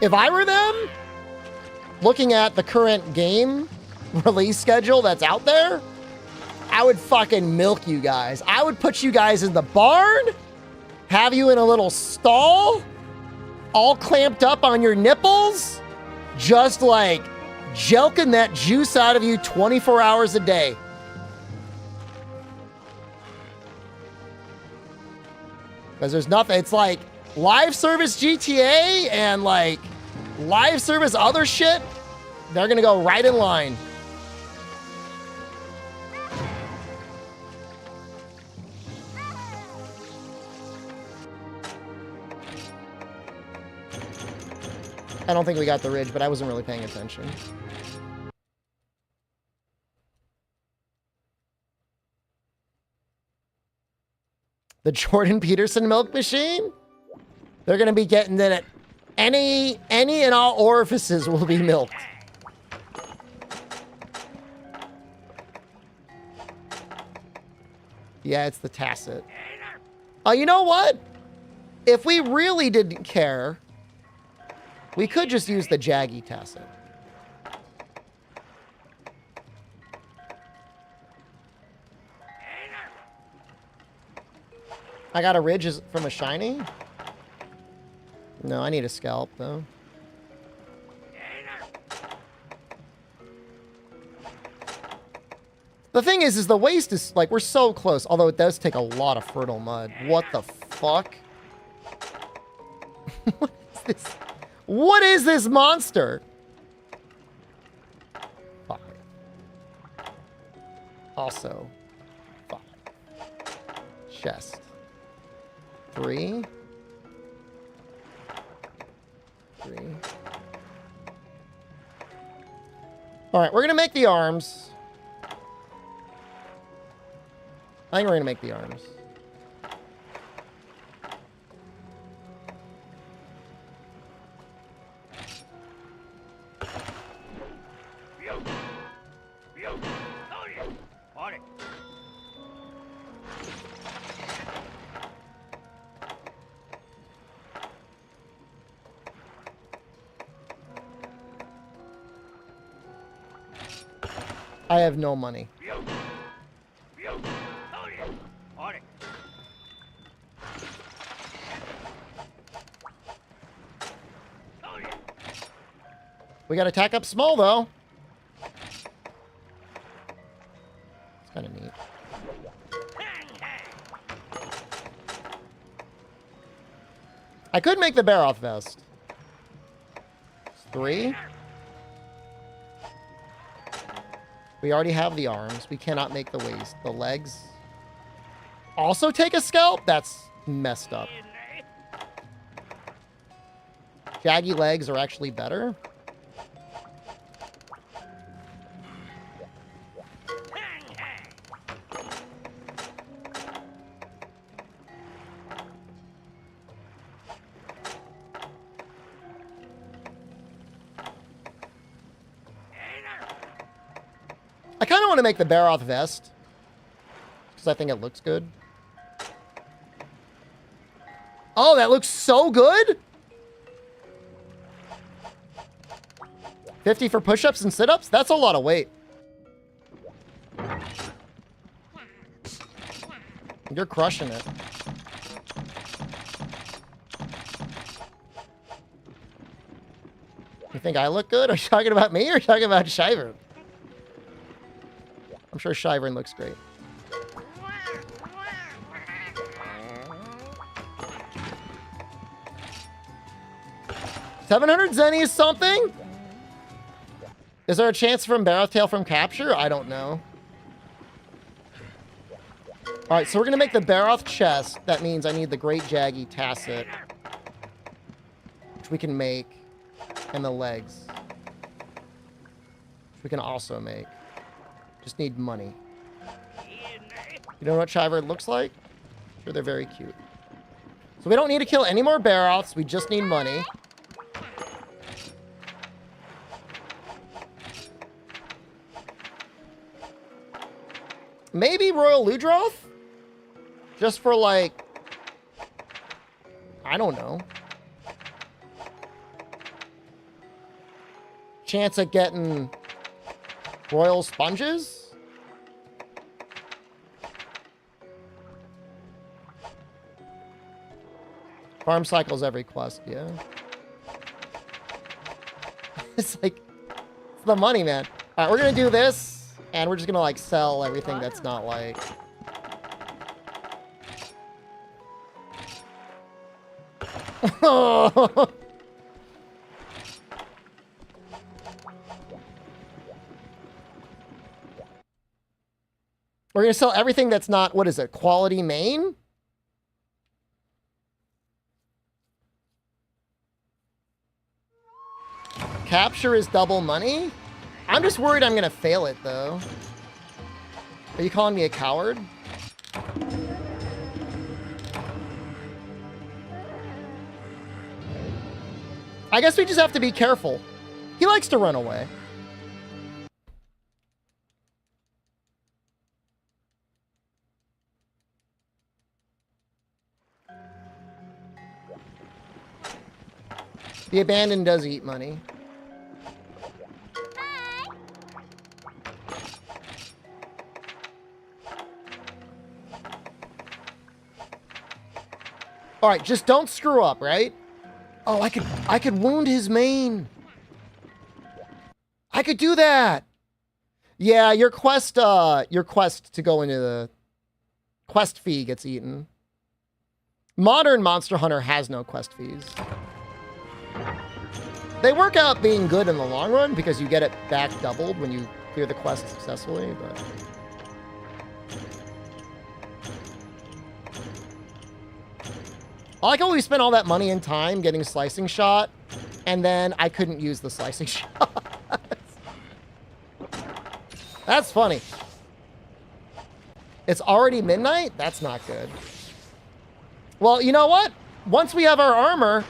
If I were them, looking at the current game release schedule that's out there, I would fucking milk you guys. I would put you guys in the barn, have you in a little stall, all clamped up on your nipples, just like jelking that juice out of you 24 hours a day. Because there's nothing, it's like live service GTA and like live service other shit, they're gonna go right in line. I don't think we got the ridge, but I wasn't really paying attention. The Jordan Peterson milk machine? They're going to be getting that at any and all orifices will be milked. Yeah, it's the tacit. Oh, you know what? If we really didn't care, we could just use the Jaggy tacit. I got a ridge from a shiny? No, I need a scalp, though. The thing is the waste is, like, we're so close. Although it does take a lot of fertile mud. What the fuck? What is this? What is this monster? Fuck. Also, fuck. Chest. 3. 3. All right, we're gonna make the arms. I think we're gonna make the arms. I have no money. We got to tack up small, though. It's kind of neat. I could make the Baroth vest. 3. We already have the arms. We cannot make the waist. The legs. Also take a scalp? That's messed up. Jaggy legs are actually better. I kind of want to make the Baroth vest because I think it looks good. Oh, that looks so good. 50 for push-ups and sit-ups? That's a lot of weight. You're crushing it. You think I look good? Are you talking about me or are you talking about Shivern? I'm sure Shivern looks great. $700 Zenny is something? Is there a chance from Baroth Tail from capture? I don't know. Alright, so we're going to make the Baroth chest. That means I need the Great Jaggy Tacit. Which we can make. And the legs. Which we can also make. Just need money. You know what Shivern looks like? Sure, they're very cute. So we don't need to kill any more Baroths. We just need money. Maybe Royal Ludroth? Just for, like... I don't know. Chance at getting... Royal Sponges? Farm cycles every quest, yeah. It's like... It's the money, man. Alright, we're gonna do this. And we're just gonna, like, sell everything that's not, like... We're gonna sell everything that's not, what is it, quality main? Capture is double money? I'm just worried I'm gonna fail it, though. Are you calling me a coward? I guess we just have to be careful. He likes to run away. The abandoned does eat money. All right, just don't screw up, right? Oh, I could wound his main. I could do that. Yeah, your quest to go into the quest fee gets eaten. Modern Monster Hunter has no quest fees. They work out being good in the long run because you get it back doubled when you clear the quest successfully, but... I like how we spent all that money and time getting Slicing Shot, and then I couldn't use the Slicing Shot. That's funny. It's already midnight? That's not good. Well, you know what? Once we have our armor,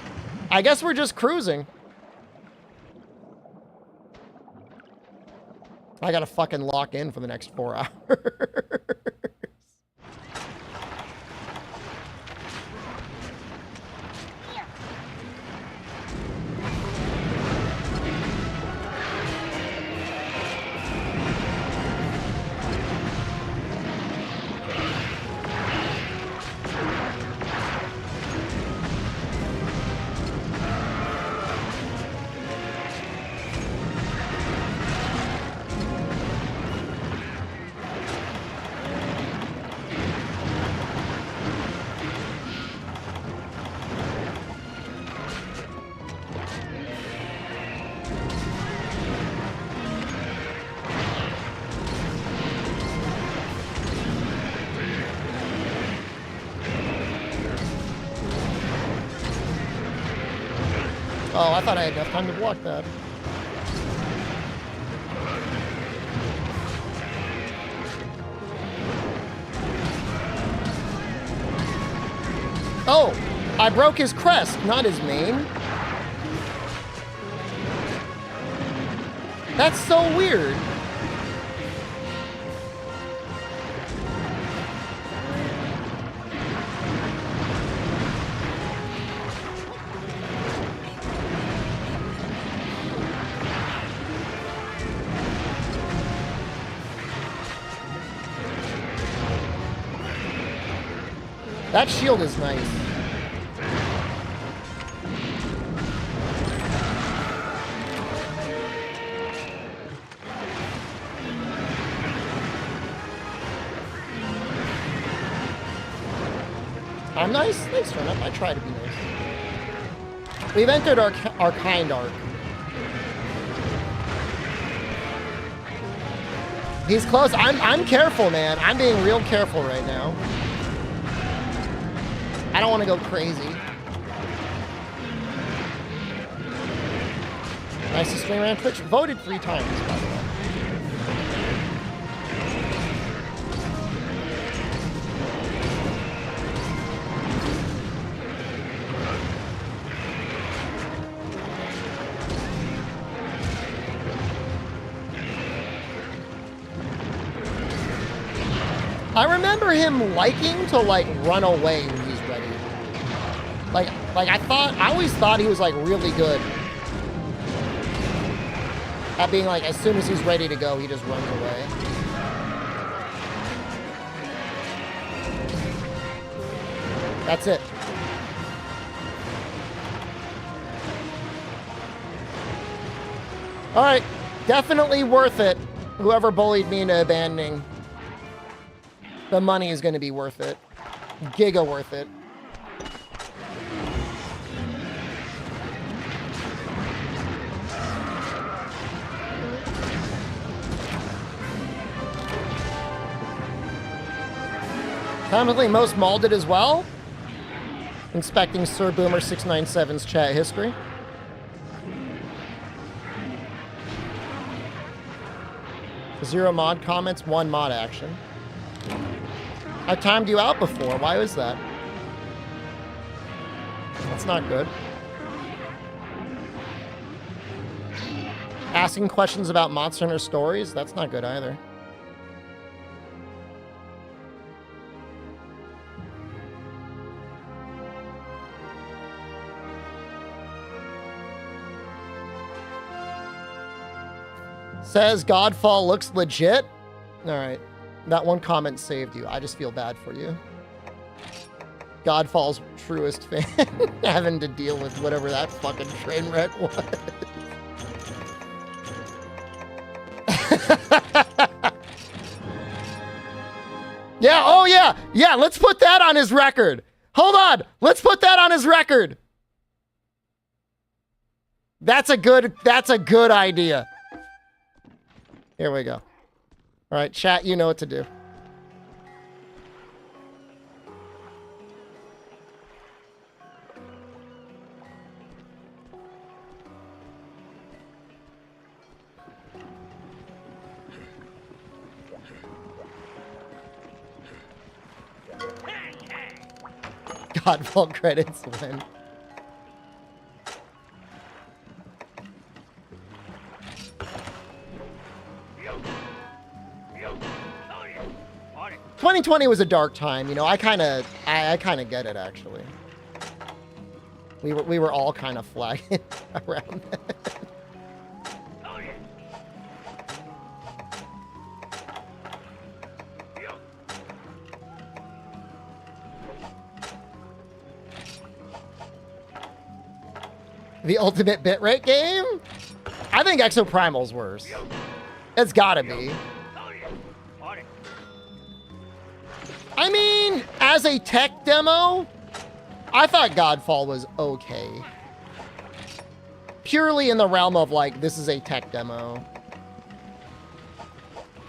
I guess we're just cruising. I gotta fucking lock in for the next 4 hours. Oh, I thought I had enough time to block that. Oh, I broke his crest, not his mane. That's so weird. That shield is nice. I'm nice? Thanks, Turnip. I try to be nice. We've entered our kind arc. He's close. I'm careful, man. I'm being real careful right now. I don't want to go crazy. Nice to stream on Twitch. Voted 3 times, by the way. I remember him liking to like run away when he's ready. Like I always thought he was like really good at being like, as soon as he's ready to go, he just runs away. That's it. All right, definitely worth it. Whoever bullied me into abandoning. The money is going to be worth it. Giga worth it. Commonly most molded as well. Inspecting Sir Boomer 697's chat history. Zero mod comments, 1 mod action. I timed you out before. Why was that? That's not good. Asking questions about Monster Hunter stories? That's not good either. Says Godfall looks legit. All right. That one comment saved you. I just feel bad for you. Godfall's truest fan having to deal with whatever that fucking train wreck was. Yeah, oh yeah. Yeah, let's put that on his record. Hold on. Let's put that on his record. That's a good idea. Here we go. All right, chat, you know what to do. Godfall credits win. '2020 was a dark time, you know. I kind of get it actually. We were all kind of flagging around that. The ultimate bitrate game? I think Exoprimal's worse. It's gotta be. I mean, as a tech demo, I thought Godfall was okay. Purely in the realm of like, this is a tech demo.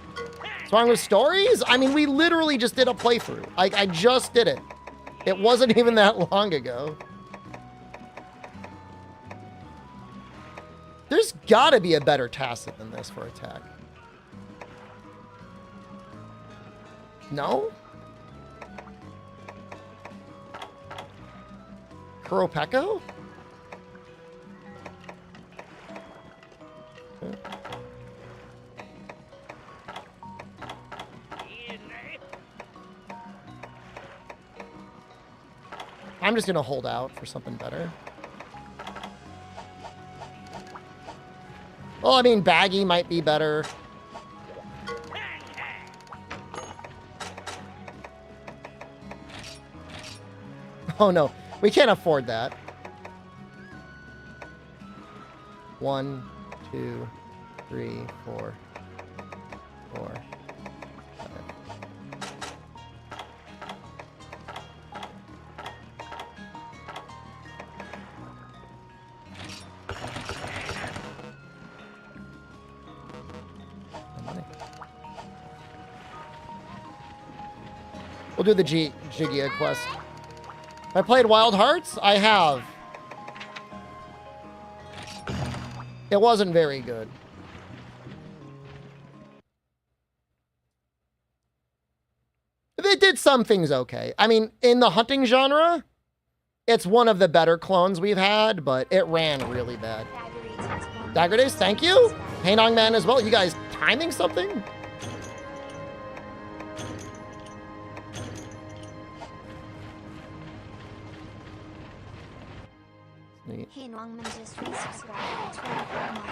What's wrong with stories? I mean, we literally just did a playthrough. Like, I just did it. It wasn't even that long ago. There's gotta be a better tacit than this for attack. No? Kuropeko? Okay. I'm just gonna hold out for something better. Well, I mean, baggy might be better. Oh no, we can't afford that. 1, 2, 3, 4, 4. We'll do the Jigia quest. I played Wild Hearts? I have. It wasn't very good. They did some things okay. I mean, in the hunting genre, it's one of the better clones we've had, but it ran really bad. Dagger Days, thank you. Hainong Man as well. You guys timing something? Hey, Longman just resubscribed for 24 months.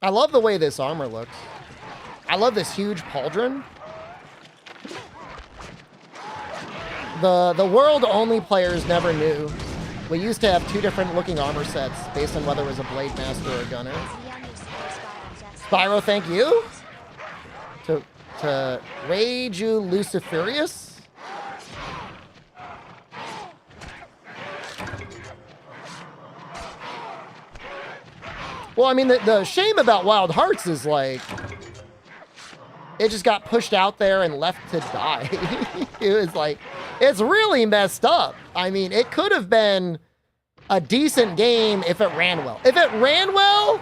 I love the way this armor looks. I love this huge pauldron. The world-only players never knew. We used to have 2 different looking armor sets based on whether it was a Blade Master or a Gunner. Spyro, thank you. To Reiju Luciferius. Well, I mean, the shame about Wild Hearts is, like, it just got pushed out there and left to die. It was like, it's really messed up. I mean, it could have been a decent game if it ran well. If it ran well,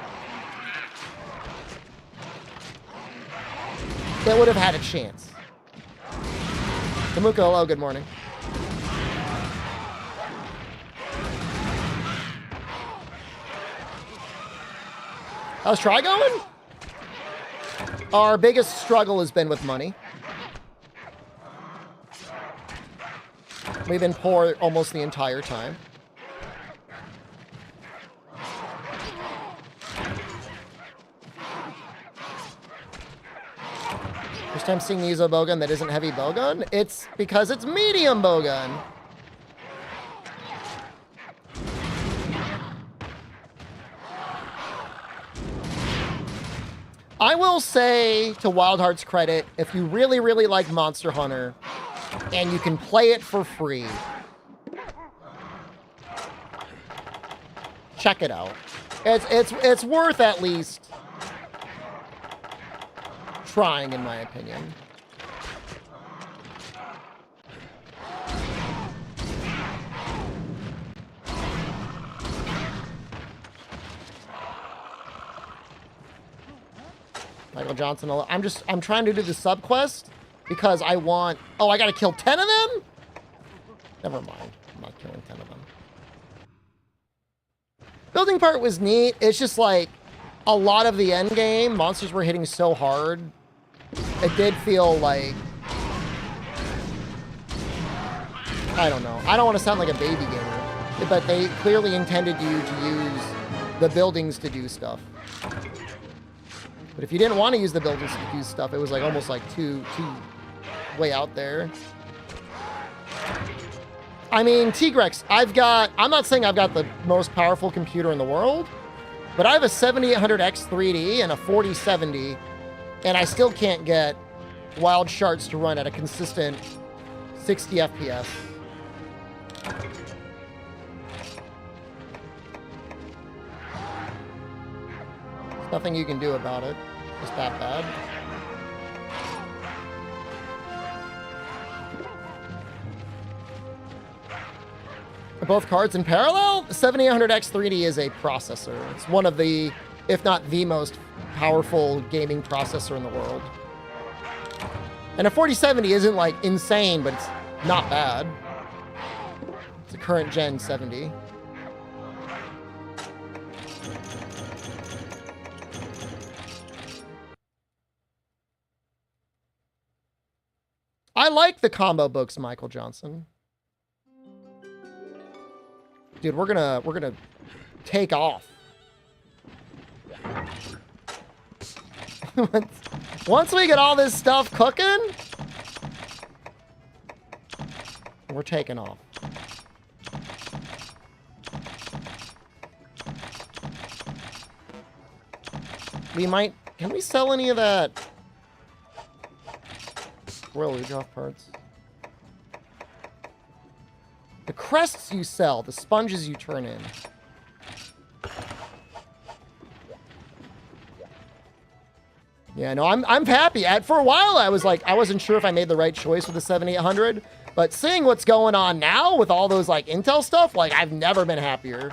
it would have had a chance. Tamuko, hello, good morning. How's Try going? Our biggest struggle has been with money. We've been poor almost the entire time. First time seeing Mizo bowgun that isn't heavy bowgun? It's because it's medium bowgun. I will say, to Wild Heart's credit, if you really, really like Monster Hunter and you can play it for free, check it out. It's worth at least trying, in my opinion. Michael Johnson, I'm trying to do the sub quest because I want, oh, I gotta kill 10 of them? Never mind, I'm not killing 10 of them. Building part was neat. It's just like a lot of the end game, monsters were hitting so hard. It did feel like, I don't know. I don't want to sound like a baby gamer, but they clearly intended you to use the buildings to do stuff. But if you didn't want to use the buildings to do stuff, it was like almost like too way out there. I mean, Tigrex, I'm not saying I've got the most powerful computer in the world, but I have a 7800X 3D and a 4070, and I still can't get Wild Shards to run at a consistent 60 FPS. There's nothing you can do about it. It's that bad. Both cards in parallel? The 7800X 3D is a processor. It's one of the, if not the most powerful gaming processor in the world. And a 4070 isn't like insane, but it's not bad. It's a current gen 70. I like the combo books, Michael Johnson. Dude, we're gonna take off. Once we get all this stuff cooking, we're taking off. We might, can we sell any of that Royal Luge-off parts? The crests you sell, the sponges you turn in. Yeah, no, I'm happy. For a while, I was like, I wasn't sure if I made the right choice with the 7800, but seeing what's going on now with all those like Intel stuff, like I've never been happier.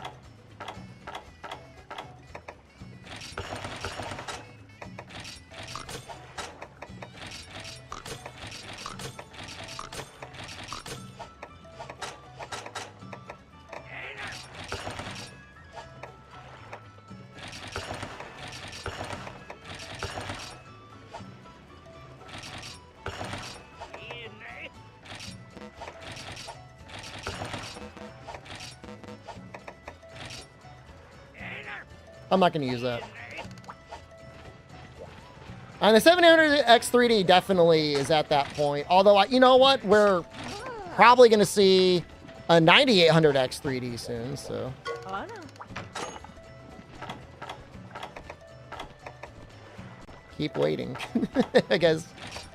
I'm not going to use that. And the 7800X3D definitely is at that point. Although, you know what? We're probably going to see a 9800X3D soon, so. Keep waiting. I guess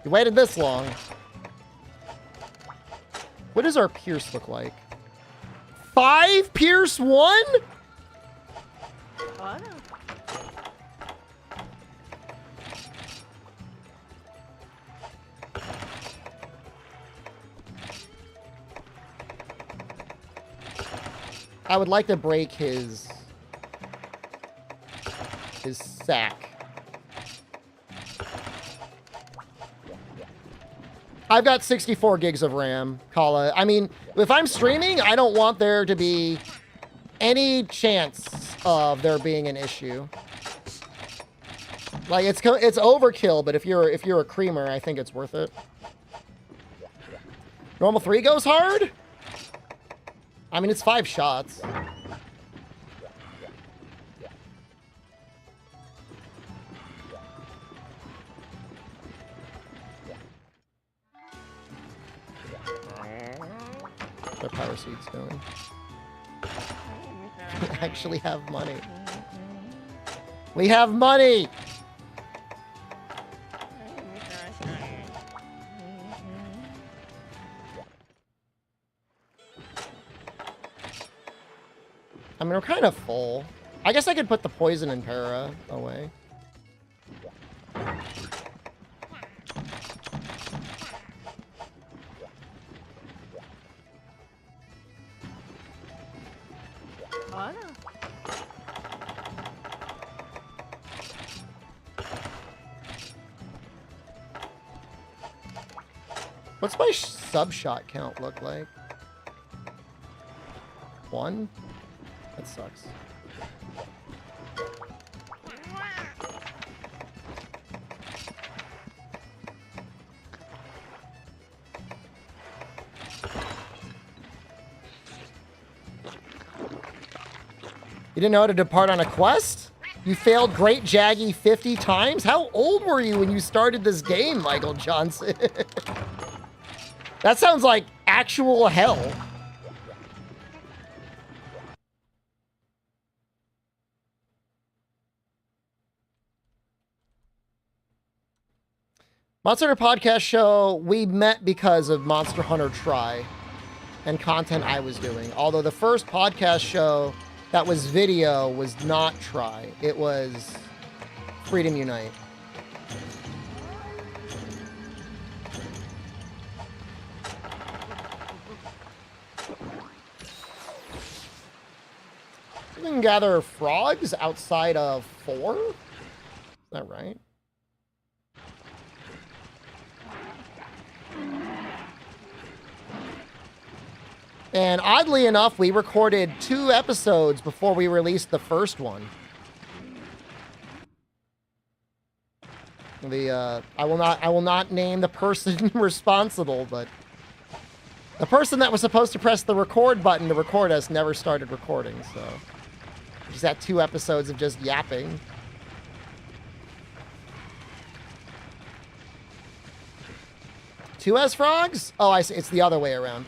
you waited this long. What does our Pierce look like? 5 Pierce 1? I would like to break his sack. I've got 64 gigs of RAM, Kala. I mean, if I'm streaming, I don't want there to be any chance of there being an issue. Like it's overkill, but if you're a creamer, I think it's worth it. Normal 3 goes hard? I mean, it's 5 shots. What are power seeds doing? We actually have money. We have money! I mean, we're kind of full. I guess I could put the poison and para away. What's my sub-shot count look like? 1? That sucks. You didn't know how to depart on a quest? You failed Great Jaggy 50 times? How old were you when you started this game, Michael Johnson? That sounds like actual hell. Monster Hunter Podcast Show, we met because of Monster Hunter Try and content I was doing. Although the first podcast show that was video was not Try. It was Freedom Unite. we can gather frogs outside of 4? Is that right? And oddly enough, we recorded 2 episodes before we released the first one. I will not name the person responsible, but the person that was supposed to press the record button to record us never started recording, so just had 2 episodes of just yapping. Two has frogs? Oh, I see. It's the other way around.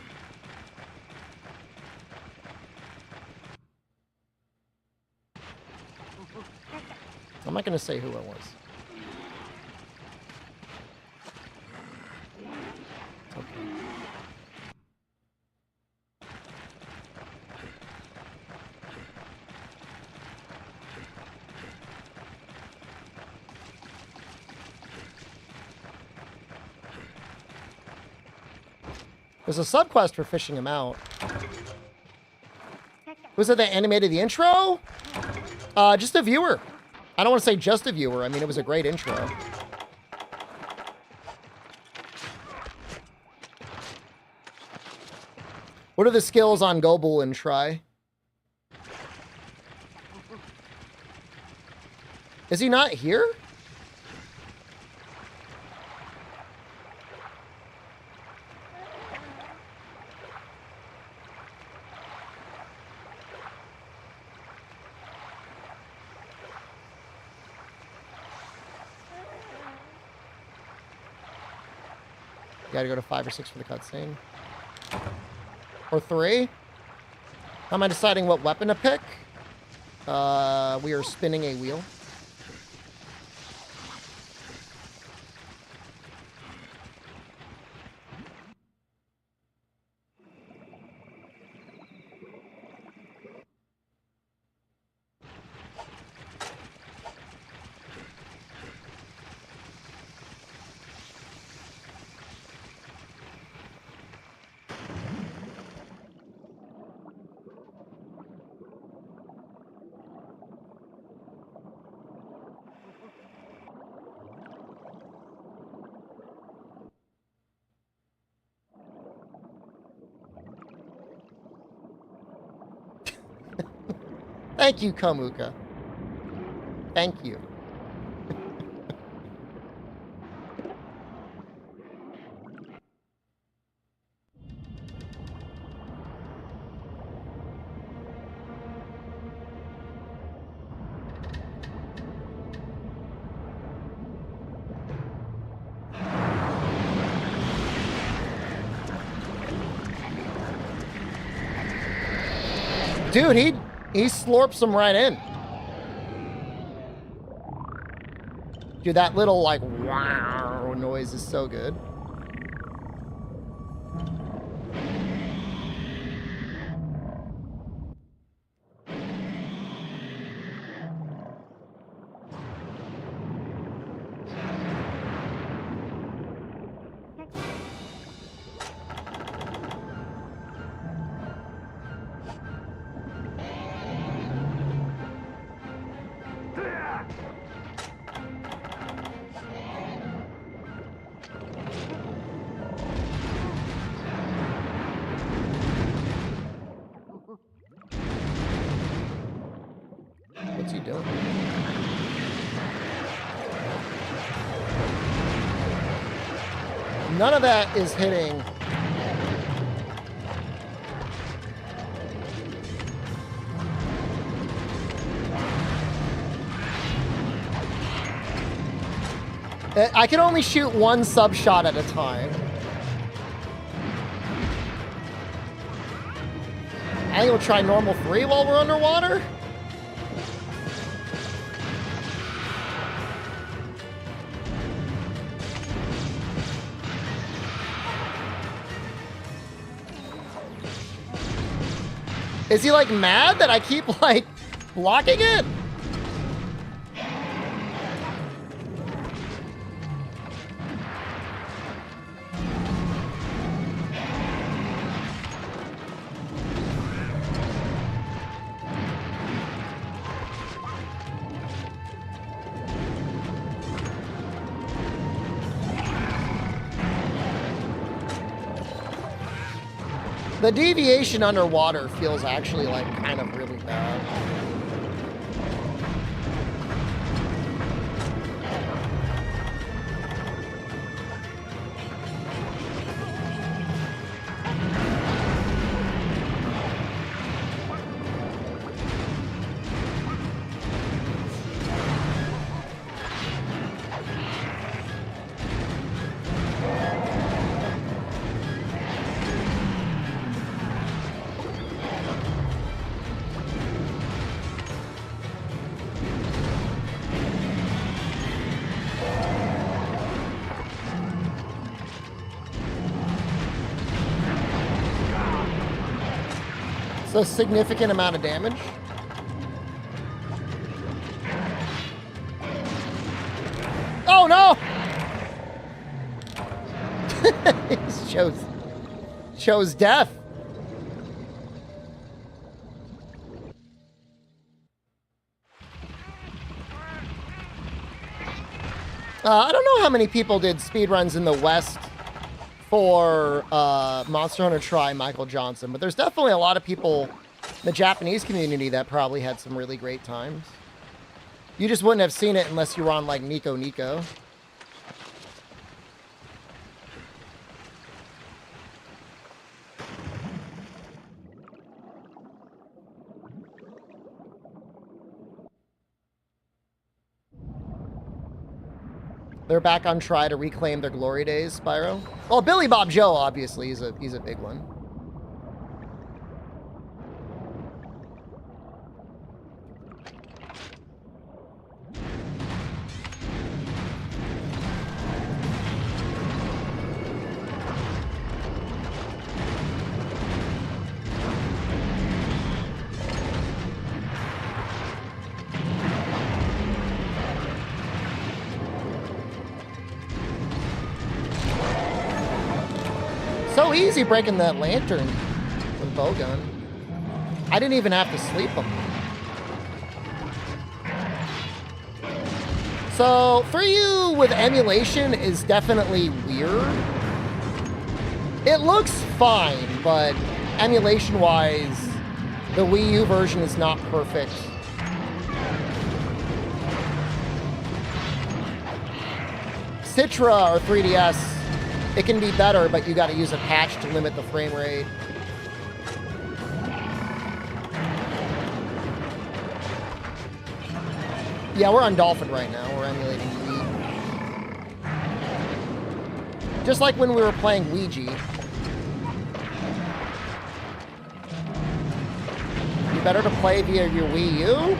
I'm not going to say who it was. Okay. There's a subquest for fishing him out. Was it that animated the intro? Just a viewer. I don't want to say just a viewer. I mean, it was a great intro. What are the skills on Gobel and Try? Is he not here? Gotta go to 5 or 6 for the cutscene. Or 3? How am I deciding what weapon to pick? We are spinning a wheel. Thank you, Komuka. Thank you. Dude, he slurps them right in. Dude, that little, like, wow noise is so good. What's he doing? None of that is hitting. I can only shoot 1 sub shot at a time. I think we'll try normal 3 while we're underwater. Is he like mad that I keep like blocking it? The deviation underwater feels actually like kind of really bad. It's a significant amount of damage. Oh no! It shows death. I don't know how many people did speedruns in the West for Monster Hunter Tri Michael Johnson, but there's definitely a lot of people in the Japanese community that probably had some really great times. You just wouldn't have seen it unless you were on like Nico Nico. They're back on Try to reclaim their glory days, Spyro. Well, Billy Bob Joe, obviously, he's a big one. So easy breaking that lantern with bowgun. I didn't even have to sleep him. So, for you with emulation is definitely weird. It looks fine, but emulation-wise, the Wii U version is not perfect. Citra or 3DS, it can be better, but you got to use a patch to limit the frame rate. Yeah, we're on Dolphin right now. We're emulating Wii. Just like when we were playing Ouija. You better to play via your Wii U?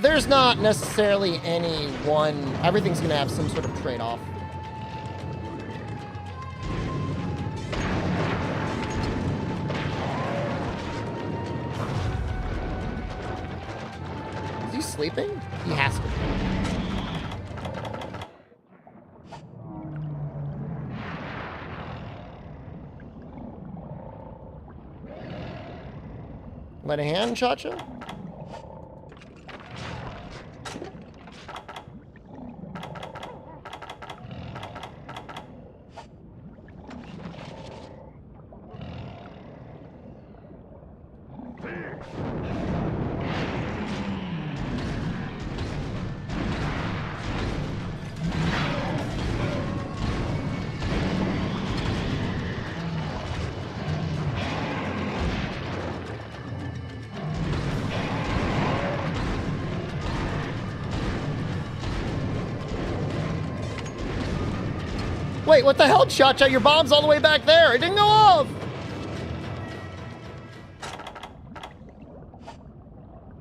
There's not necessarily any one. Everything's gonna have some sort of trade-off. Is he sleeping? He has to be. Let a hand, Cha-Cha? Wait, what the hell, Cha-Cha? Your bomb's all the way back there. It didn't go off.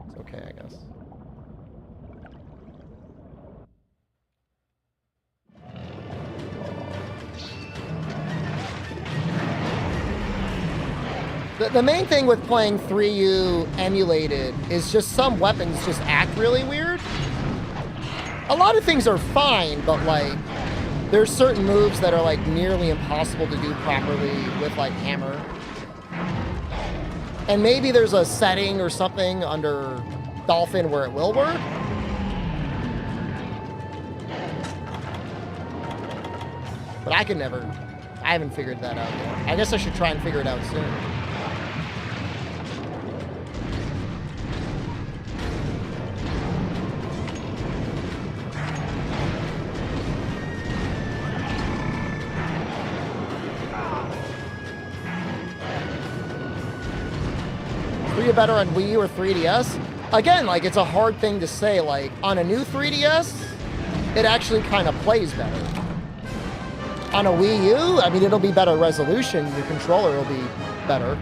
It's okay, I guess. The main thing with playing 3U emulated is just some weapons just act really weird. A lot of things are fine, but like, there's certain moves that are like nearly impossible to do properly with like hammer. And maybe there's a setting or something under Dolphin where it will work. But I I haven't figured that out yet. I guess I should try and figure it out soon. Are you better on Wii U or 3DS? Again, like, it's a hard thing to say. Like, on a new 3DS, it actually kind of plays better. On a Wii U, I mean, it'll be better resolution. Your controller will be better.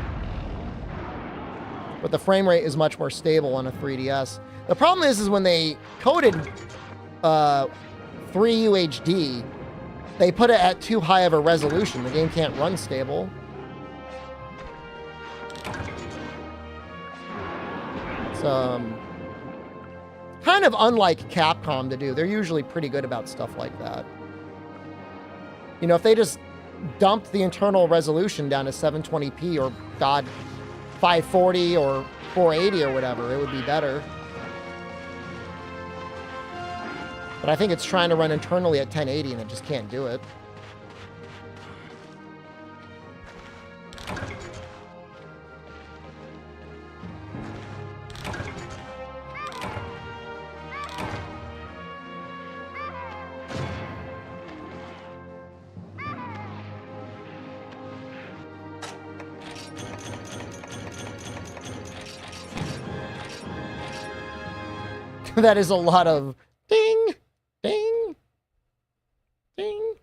But the frame rate is much more stable on a 3DS. The problem is when they coded 3U HD, they put it at too high of a resolution. The game can't run stable. Kind of unlike Capcom to do. They're usually pretty good about stuff like that. You know, if they just dumped the internal resolution down to 720p or, God, 540 or 480 or whatever, it would be better. But I think it's trying to run internally at 1080 and it just can't do it. That is a lot of ding, ding, ding.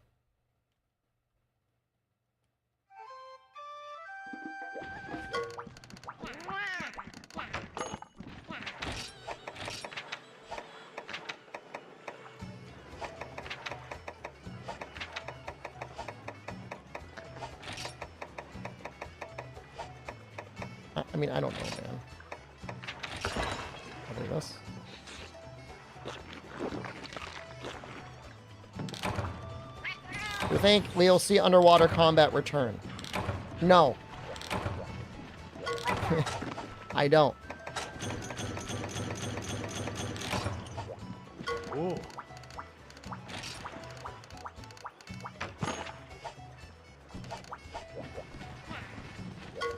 I mean, I don't know, man. I'll do this. You think we'll see underwater combat return? No. I don't. Ooh.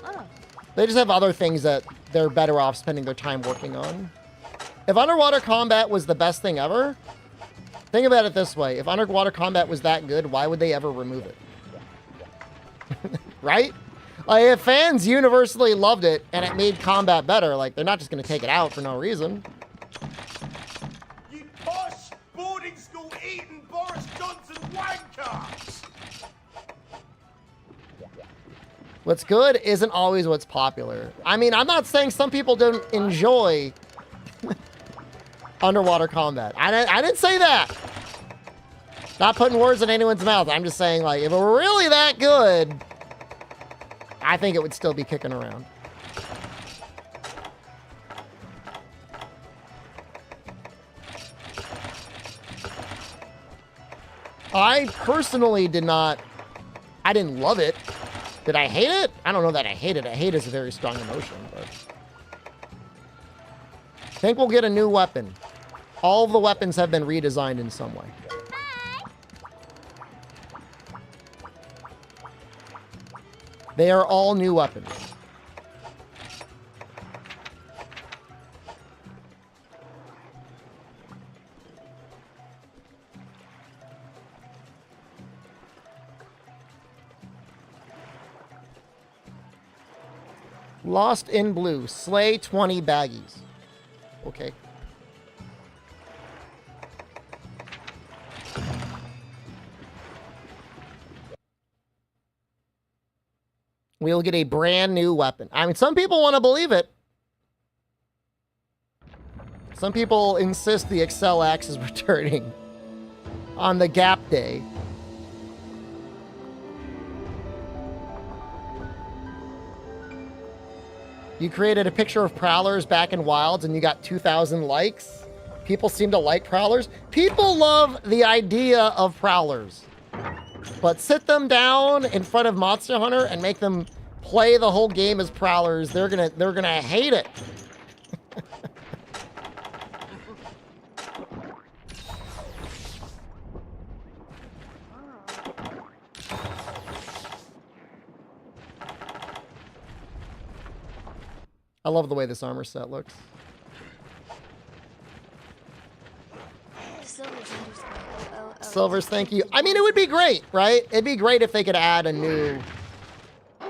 Oh. They just have other things that they're better off spending their time working on. If underwater combat was the best thing ever, think about it this way. If underwater combat was that good, why would they ever remove it? Right? Like, if fans universally loved it and it made combat better, like, they're not just going to take it out for no reason. You posh boarding school eating Boris Johnson wanker! What's good isn't always what's popular. I mean, I'm not saying some people don't enjoy underwater combat. I didn't say that. Not putting words in anyone's mouth. I'm just saying, like, if it were really that good, I think it would still be kicking around. I personally didn't love it. Did I hate it? I don't know that I hated it. Hate is a very strong emotion, but I think we'll get a new weapon. All of the weapons have been redesigned in some way. They are all new weapons. Lost in blue. Slay 20 baggies. Okay. We'll get a brand new weapon. I mean, some people want to believe it. Some people insist the Excel axe is returning on the Gap Day. You created a picture of Prowlers back in Wilds and you got 2,000 likes. People seem to like Prowlers. People love the idea of Prowlers. But sit them down in front of Monster Hunter and make them play the whole game as Prowlers. They're gonna hate it. I love the way this armor set looks. Silvers, thank you. I mean, it would be great, right? It'd be great if they could add a new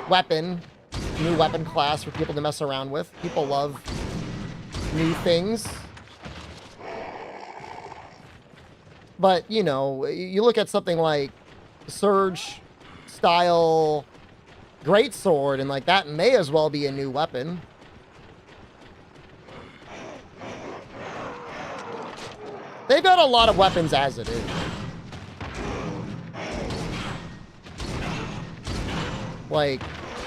weapon class for people to mess around with. People love new things. But, you know, you look at something like Surge style greatsword, and like that may as well be a new weapon. They've got a lot of weapons as it is. Like,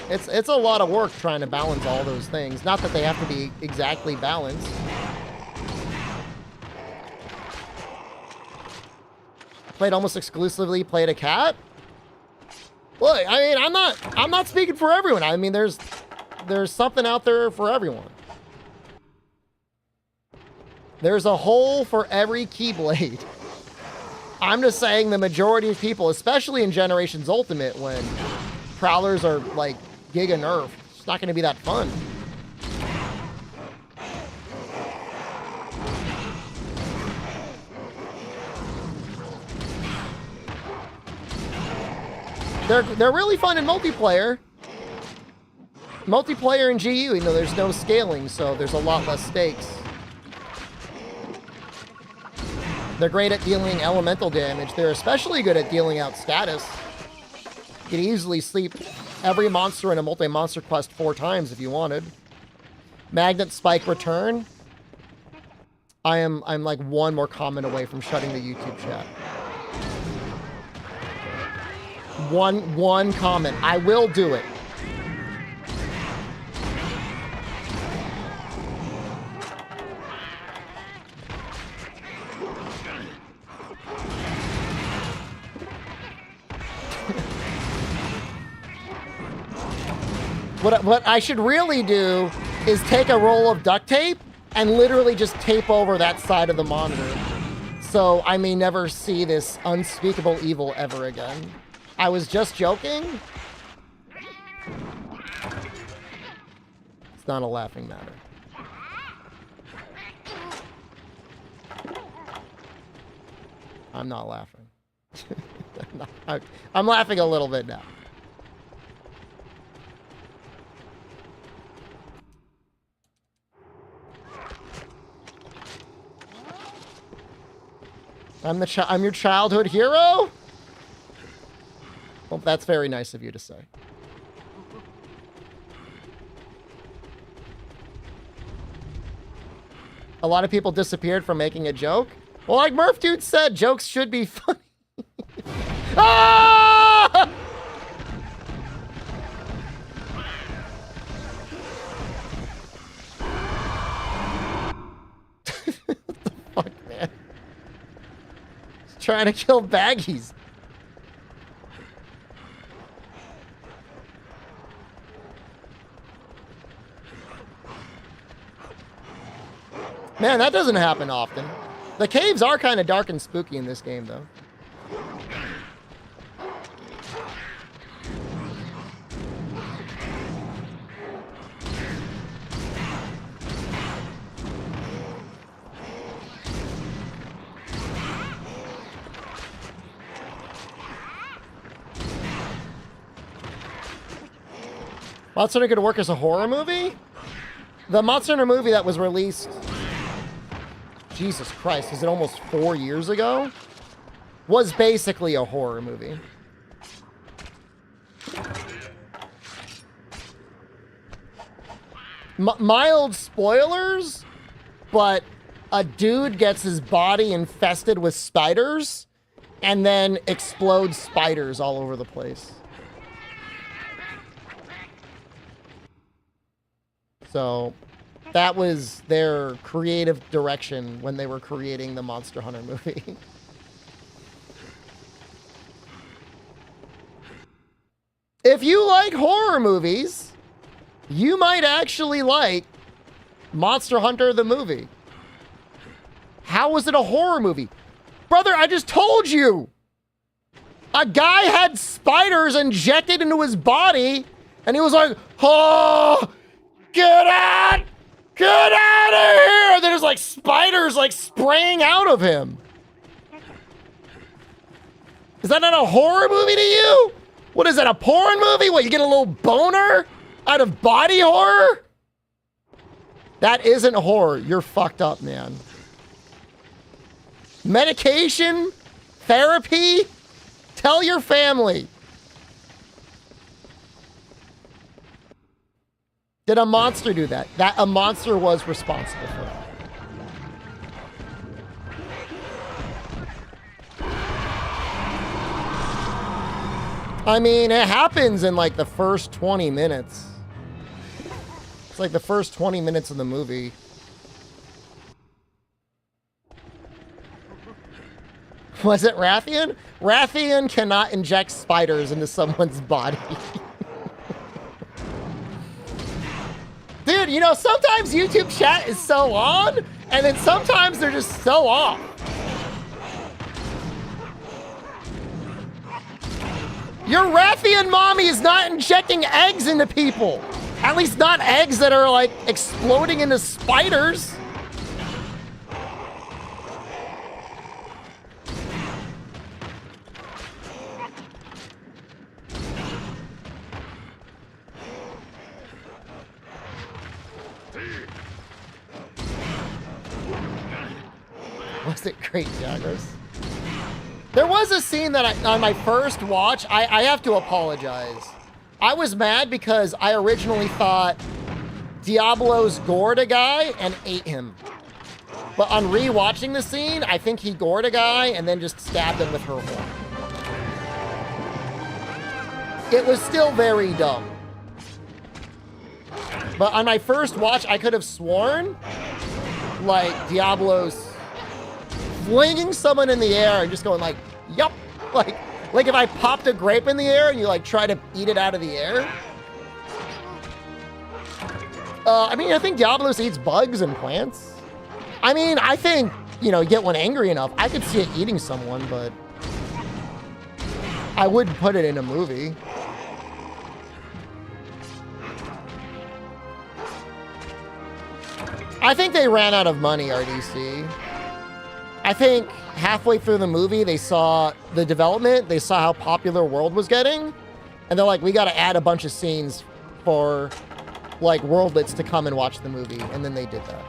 it's a lot of work trying to balance all those things. Not that they have to be exactly balanced. Played almost exclusively, played a cat. Look, I mean, I'm not speaking for everyone. I mean, there's something out there for everyone. There's a hole for every Keyblade. I'm just saying the majority of people, especially in Generations Ultimate, when Prowlers are like giga nerf, it's not going to be that fun. They're really fun in multiplayer. Multiplayer in GU, you know, there's no scaling, so there's a lot less stakes. They're great at dealing elemental damage. They're especially good at dealing out status. You could easily sleep every monster in a multi-monster quest 4 times if you wanted. Magnet Spike Return. I'm like one more comment away from shutting the YouTube chat. One comment. I will do it. What I should really do is take a roll of duct tape and literally just tape over that side of the monitor, so I may never see this unspeakable evil ever again. I was just joking. It's not a laughing matter. I'm not laughing. I'm laughing a little bit now. I'm your childhood hero? Well, that's very nice of you to say. A lot of people disappeared from making a joke. Well, like Murph Dude said, jokes should be funny. Ah! What the fuck, man? Trying to kill baggies. Man, that doesn't happen often. The caves are kind of dark and spooky in this game, though. Monster Hunter could work as a horror movie? The Monster Hunter movie that was released, Jesus Christ, is it almost 4 years ago? Was basically a horror movie. Mild spoilers, but a dude gets his body infested with spiders and then explodes spiders all over the place. So that was their creative direction when they were creating the Monster Hunter movie. If you like horror movies, you might actually like Monster Hunter the movie. How was it a horror movie? Brother, I just told you. A guy had spiders injected into his body, and he was like, oh, Get out! Get out of here! And there's like spiders like spraying out of him. Is that not a horror movie to you? What is that, a porn movie? What, you get a little boner out of body horror? That isn't horror. You're fucked up, man. Medication? Therapy? Tell your family. Did a monster do that? A monster was responsible for that. I mean, it happens in like the first 20 minutes. It's like the first 20 minutes of the movie. Was it Rathian? Rathian cannot inject spiders into someone's body. Dude, you know, sometimes YouTube chat is so on, and then sometimes they're just so off. Your Rathian mommy is not injecting eggs into people. At least not eggs that are like exploding into spiders. Was it great, Jaggers? There was a scene that on my first watch, I have to apologize. I was mad because I originally thought Diablos gored a guy and ate him. But on re-watching the scene, I think he gored a guy and then just stabbed him with her horn. It was still very dumb. But on my first watch, I could have sworn, like, Diablos flinging someone in the air and just going like, yup. Like if I popped a grape in the air and you like try to eat it out of the air. I mean, I think Diablos eats bugs and plants. I mean, I think, you know, get one angry enough, I could see it eating someone, but I wouldn't put it in a movie. I think they ran out of money, RDC. I think halfway through the movie, they saw the development, they saw how popular World was getting, and they're like, we gotta add a bunch of scenes for, like, worldlets to come and watch the movie, and then they did that.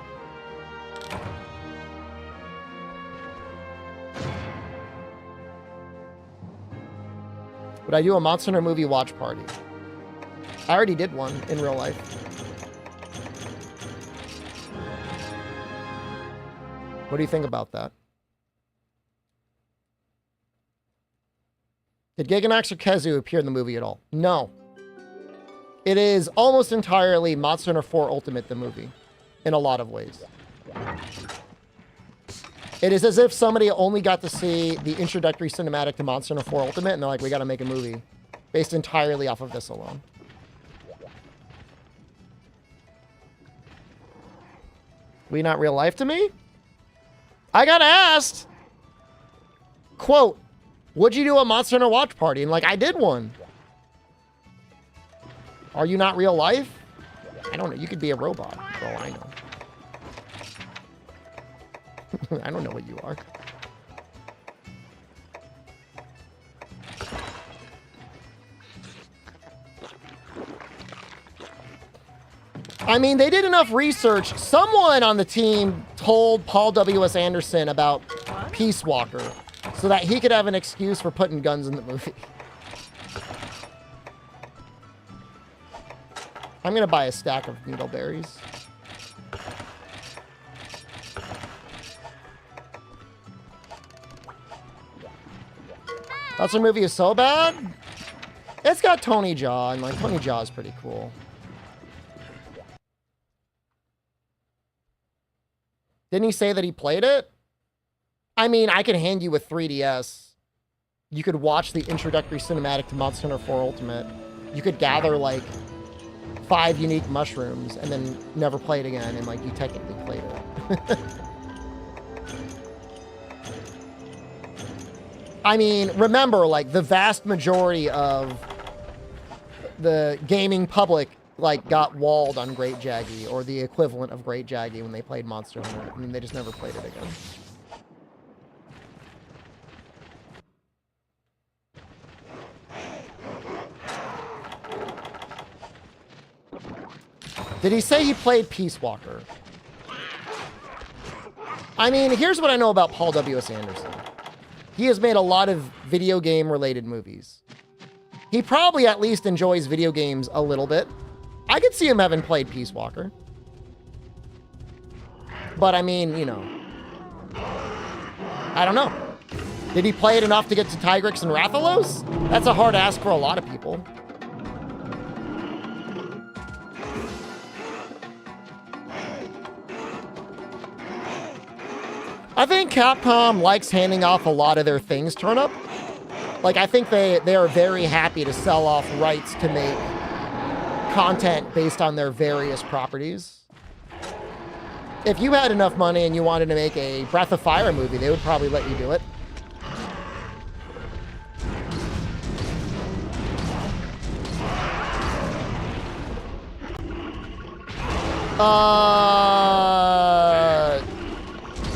Would I do a Monster Hunter movie watch party? I already did one in real life. What do you think about that? Did Giganax or Kezu appear in the movie at all? No. It is almost entirely Monster Hunter 4 Ultimate, the movie, in a lot of ways. It is as if somebody only got to see the introductory cinematic to Monster Hunter 4 Ultimate, and they're like, we gotta make a movie based entirely off of this alone. We not real life to me? I got asked, quote, would you do a Monster Hunter watch party? And like, I did one. Are you not real life? I don't know. You could be a robot, for all I know. I don't know what you are. I mean, they did enough research. Someone on the team told Paul W.S. Anderson about Peace Walker so that he could have an excuse for putting guns in the movie. I'm gonna buy a stack of needleberries. That's a movie is so bad? It's got Tony Jaa, and like Tony Jaa is pretty cool. Didn't he say that he played it? I mean, I can hand you a 3DS. You could watch the introductory cinematic to Monster Hunter 4 Ultimate. You could gather like 5 unique mushrooms and then never play it again, and like you technically played it. I mean, remember, like the vast majority of the gaming public like got walled on Great Jaggy or the equivalent of Great Jaggy when they played Monster Hunter. I mean, they just never played it again. Did he say he played Peace Walker? I mean, here's what I know about Paul W.S. Anderson. He has made a lot of video game related movies. He probably at least enjoys video games a little bit. I could see him having played Peace Walker. But I mean, you know, I don't know. Did he play it enough to get to Tigrex and Rathalos? That's a hard ask for a lot of people. I think Capcom likes handing off a lot of their things turn up. Like, I think they are very happy to sell off rights to make content based on their various properties. If you had enough money and you wanted to make a Breath of Fire movie, they would probably let you do it.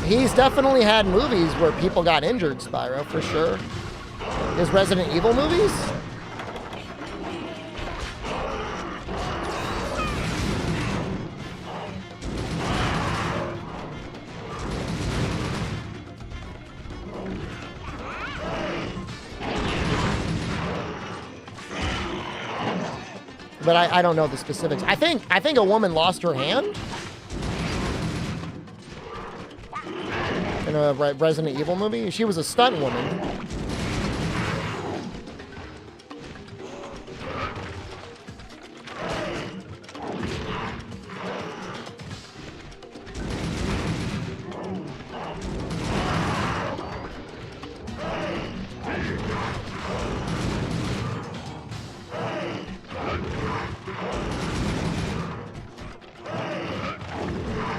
He's definitely had movies where people got injured, Spyro, for sure. His Resident Evil movies? But I don't know the specifics. I think a woman lost her hand in a Resident Evil movie. She was a stunt woman.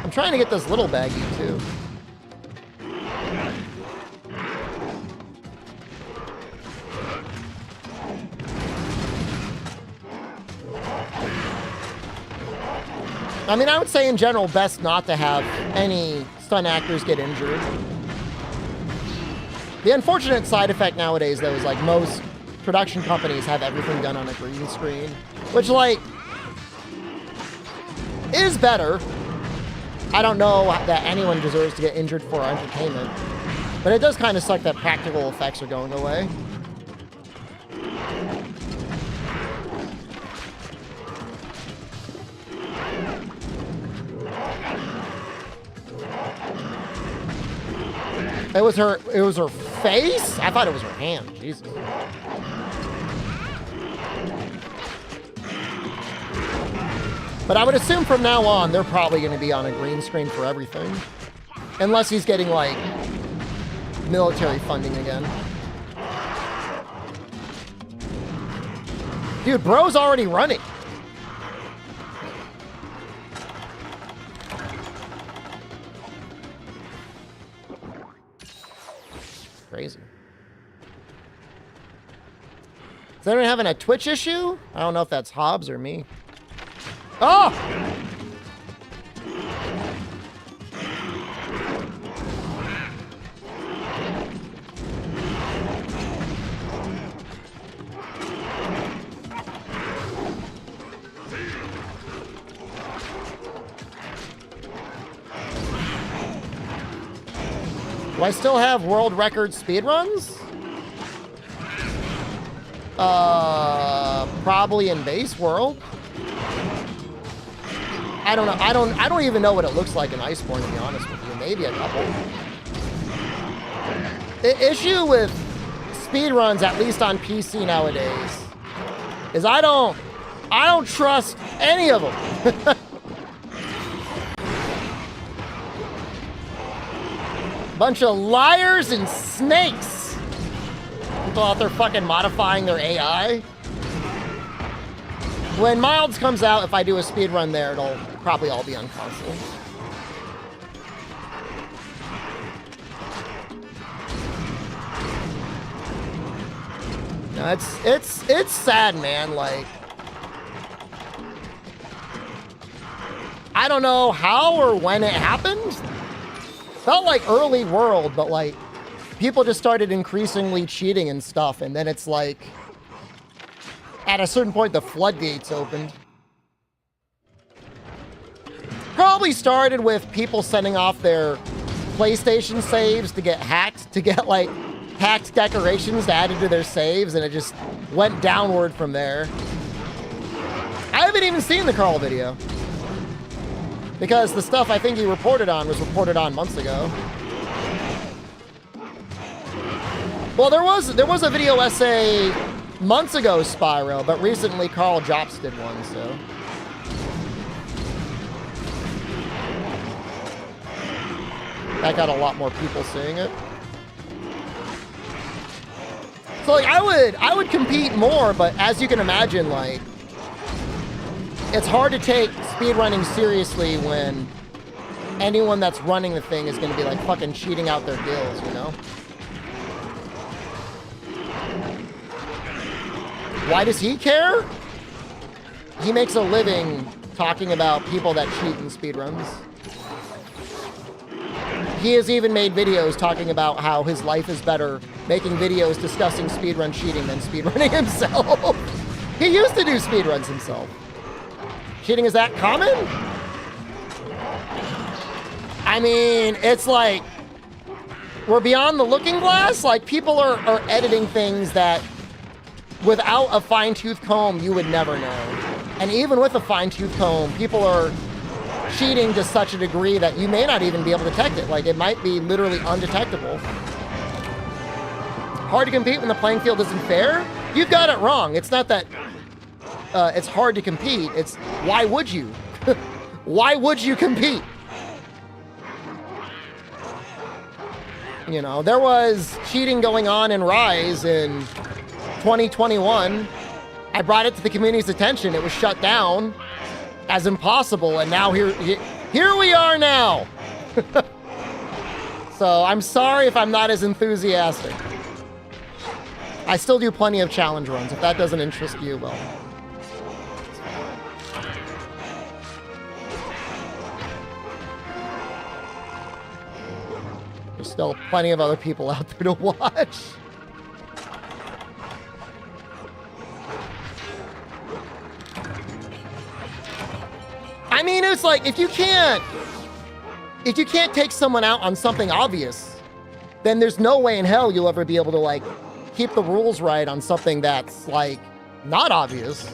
I'm trying to get this little baggie too. I mean, I would say in general, best not to have any stunt actors get injured. The unfortunate side effect nowadays, though, is like most production companies have everything done on a green screen, which, like, is better. I don't know that anyone deserves to get injured for entertainment, but it does kind of suck that practical effects are going away. It was her face? I thought it was her hand. Jesus. But I would assume from now on, they're probably going to be on a green screen for everything. Unless he's getting, like, military funding again. Dude, bro's already running. Crazy. Is anyone having a Twitch issue? I don't know if that's Hobbs or me. Oh! Do I still have world record speedruns? Probably in base world. I don't know. I don't even know what it looks like in Iceborne, to be honest with you. Maybe a couple. The issue with speedruns, at least on PC nowadays, is I don't trust any of them. Bunch of liars and snakes. People out there fucking modifying their AI. When Milds comes out, if I do a speed run there, it'll probably all be on console. No, it's sad, man. Like, I don't know how or when it happened. Felt like early world, but like people just started increasingly cheating and stuff, and then it's like at a certain point the floodgates opened. Probably started with people sending off their PlayStation saves to get hacked, to get like hacked decorations added to their saves, and it just went downward from there. I haven't even seen the Carl video, because the stuff I think he reported on was reported on months ago. Well, there was a video essay months ago, Spyro, but recently Carl Jops did one, so. That got a lot more people seeing it. So like I would compete more, but as you can imagine, like it's hard to take speedrunning seriously when anyone that's running the thing is gonna be like fucking cheating out their gills, you know? Why does he care? He makes a living talking about people that cheat in speedruns. He has even made videos talking about how his life is better making videos discussing speedrun cheating than speedrunning himself. He used to do speedruns himself. Cheating is that common? I mean, it's like we're beyond the looking glass. Like people are editing things that without a fine-tooth comb you would never know. And even with a fine-tooth comb, people are cheating to such a degree that you may not even be able to detect it. Like, it might be literally undetectable. Hard to compete when the playing field isn't fair? You've got it wrong. It's not that it's hard to compete. It's why would you? Why would you compete? You know, there was cheating going on in Rise in 2021. I brought it to the community's attention. It was shut down as impossible, and now here we are now. So I'm sorry if I'm not as enthusiastic. I still do plenty of challenge runs. If that doesn't interest you, well. There's still plenty of other people out there to watch. I mean, it's like, if you can't take someone out on something obvious, then there's no way in hell you'll ever be able to, like, keep the rules right on something that's, like, not obvious.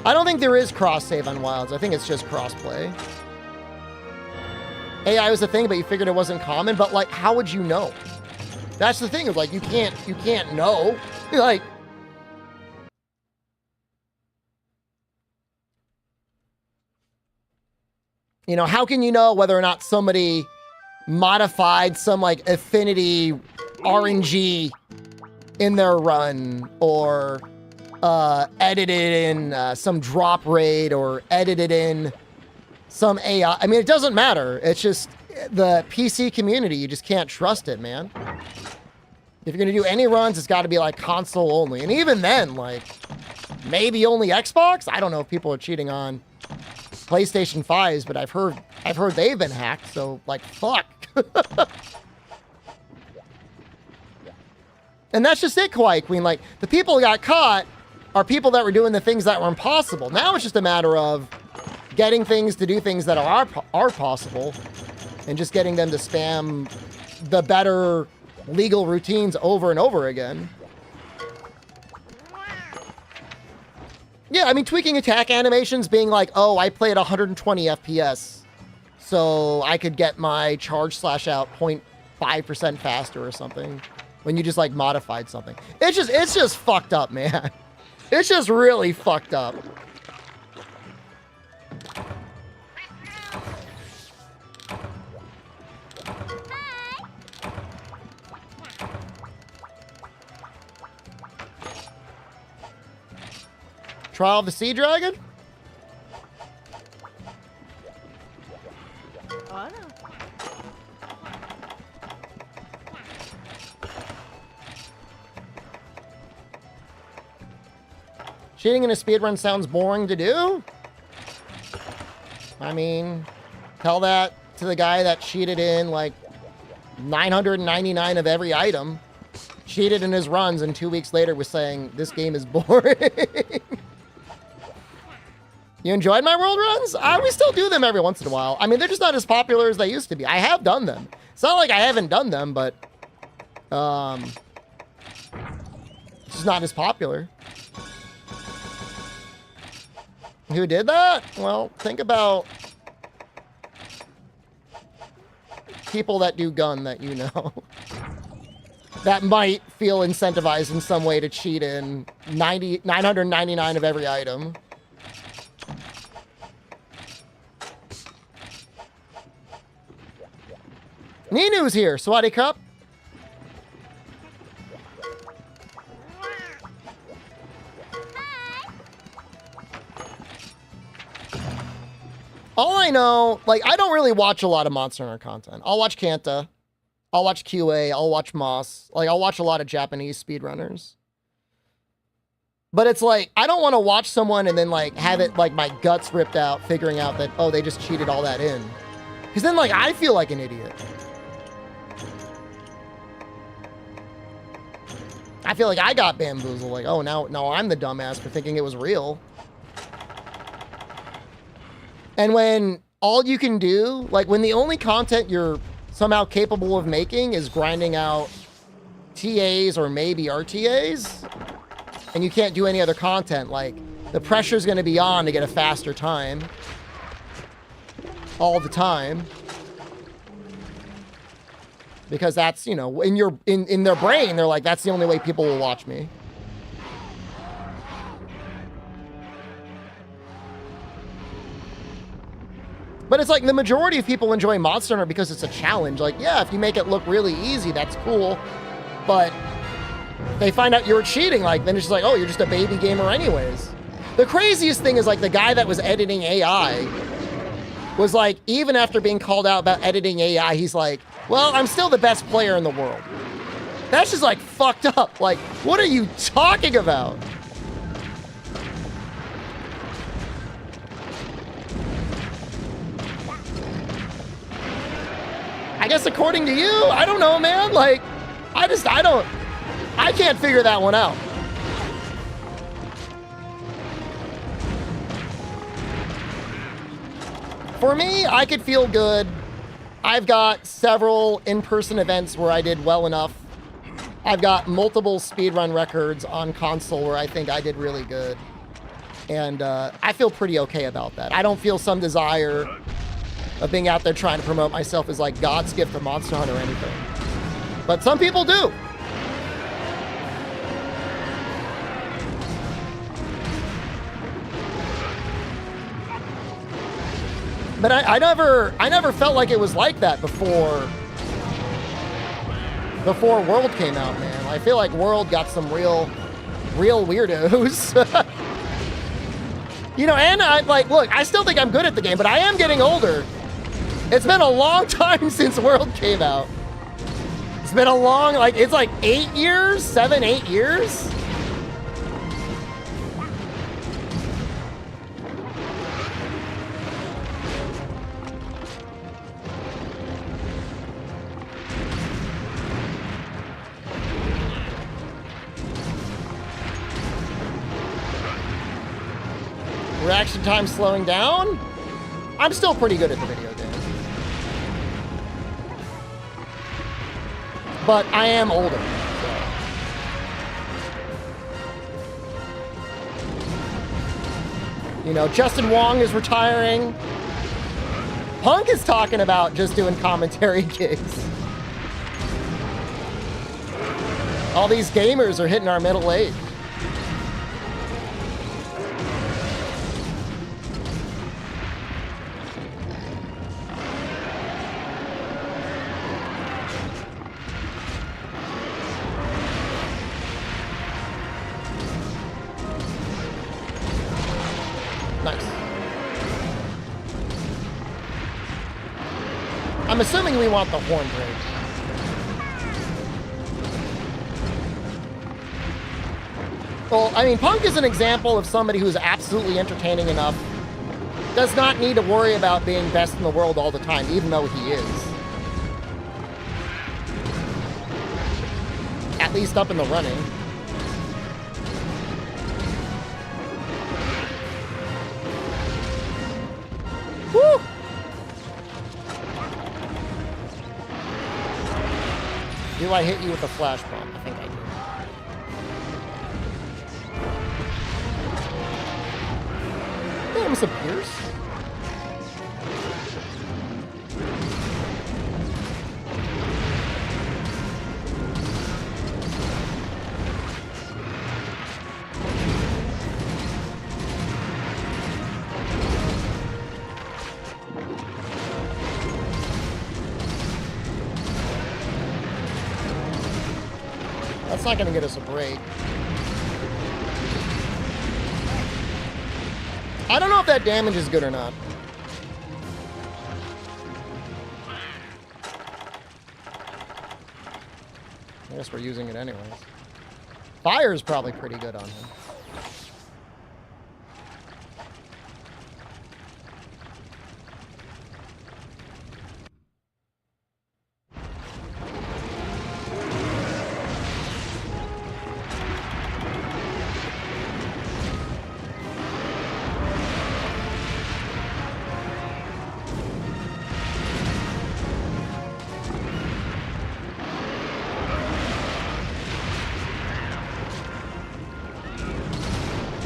I don't think there is cross-save on Wilds. I think it's just cross-play. AI was a thing, but you figured it wasn't common, but, like, how would you know? That's the thing, is, like, you can't know. Like, you know, how can you know whether or not somebody modified some, like, affinity RNG in their run, or edited in some drop rate, or edited in some AI? I mean, it doesn't matter. It's just the PC community. You just can't trust it, man. If you're going to do any runs, it's got to be, like, console only. And even then, like, maybe only Xbox? I don't know if people are cheating on PlayStation 5s, but I've heard they've been hacked, so, like, fuck. And that's just it, Kawaii Queen. Like, the people who got caught are people that were doing the things that were impossible. Now it's just a matter of getting things to do things that are possible, and just getting them to spam the better legal routines over and over again. Yeah, I mean, tweaking attack animations, being like, oh, I play at 120 FPS, so I could get my charge slash out 0.5% faster or something, when you just, like, modified something. It's just fucked up, man. It's just really fucked up. Trial of the Sea Dragon? Hola. Cheating in a speedrun sounds boring to do. I mean, tell that to the guy that cheated in like 999 of every item. Cheated in his runs and 2 weeks later was saying, this game is boring. You enjoyed my world runs? We still do them every once in a while. I mean, they're just not as popular as they used to be. I have done them. It's not like I haven't done them, but it's just not as popular. Who did that? Well, think about people that do gun that you know. That might feel incentivized in some way to cheat in 999 of every item. Ninu's here, Swati Cup. All I know, like, I don't really watch a lot of Monster Hunter content. I'll watch Kanta. I'll watch QA. I'll watch Moss. Like, I'll watch a lot of Japanese speedrunners. But it's like, I don't want to watch someone and then, like, have it, like, my guts ripped out, figuring out that, oh, they just cheated all that in. Because then, like, I feel like an idiot. I feel like I got bamboozled. Like, oh, now I'm the dumbass for thinking it was real. And when all you can do, like, when the only content you're somehow capable of making is grinding out TAs or maybe RTAs, and you can't do any other content, like, the pressure's going to be on to get a faster time all the time. Because that's, you know, in their brain, they're like, that's the only way people will watch me. But it's like the majority of people enjoy Monster Hunter because it's a challenge. Like, yeah, if you make it look really easy, that's cool. But they find out you're cheating, like, then it's just like, oh, you're just a baby gamer anyways. The craziest thing is, like, the guy that was editing AI was like, even after being called out about editing AI, he's like, well, I'm still the best player in the world. That's just, like, fucked up. Like, what are you talking about? I guess according to you, I don't know, man. Like, I can't figure that one out. For me, I could feel good. I've got several in-person events where I did well enough. I've got multiple speedrun records on console where I think I did really good. And I feel pretty okay about that. I don't feel some desire of being out there trying to promote myself as like God's gift to Monster Hunter or anything. But some people do. But I never felt like it was like that before World came out, man. I feel like World got some real weirdos. You know, and look, I still think I'm good at the game, but I am getting older. It's been a long time since World came out. It's been a long, it's like 8 years, 7, 8 years. Reaction time slowing down? I'm still pretty good at the video game. But I am older. So. You know, Justin Wong is retiring. Punk is talking about just doing commentary gigs. All these gamers are hitting our middle age. I'm assuming we want the horn break. Well, I mean, Punk is an example of somebody who's absolutely entertaining enough. Does not need to worry about being best in the world all the time, even though he is. At least up in the running. Woo! Do I hit you with a flash bomb? I think I do. That almost appears. That's not going to get us a break. I don't know if that damage is good or not. I guess we're using it anyways. Fire is probably pretty good on him.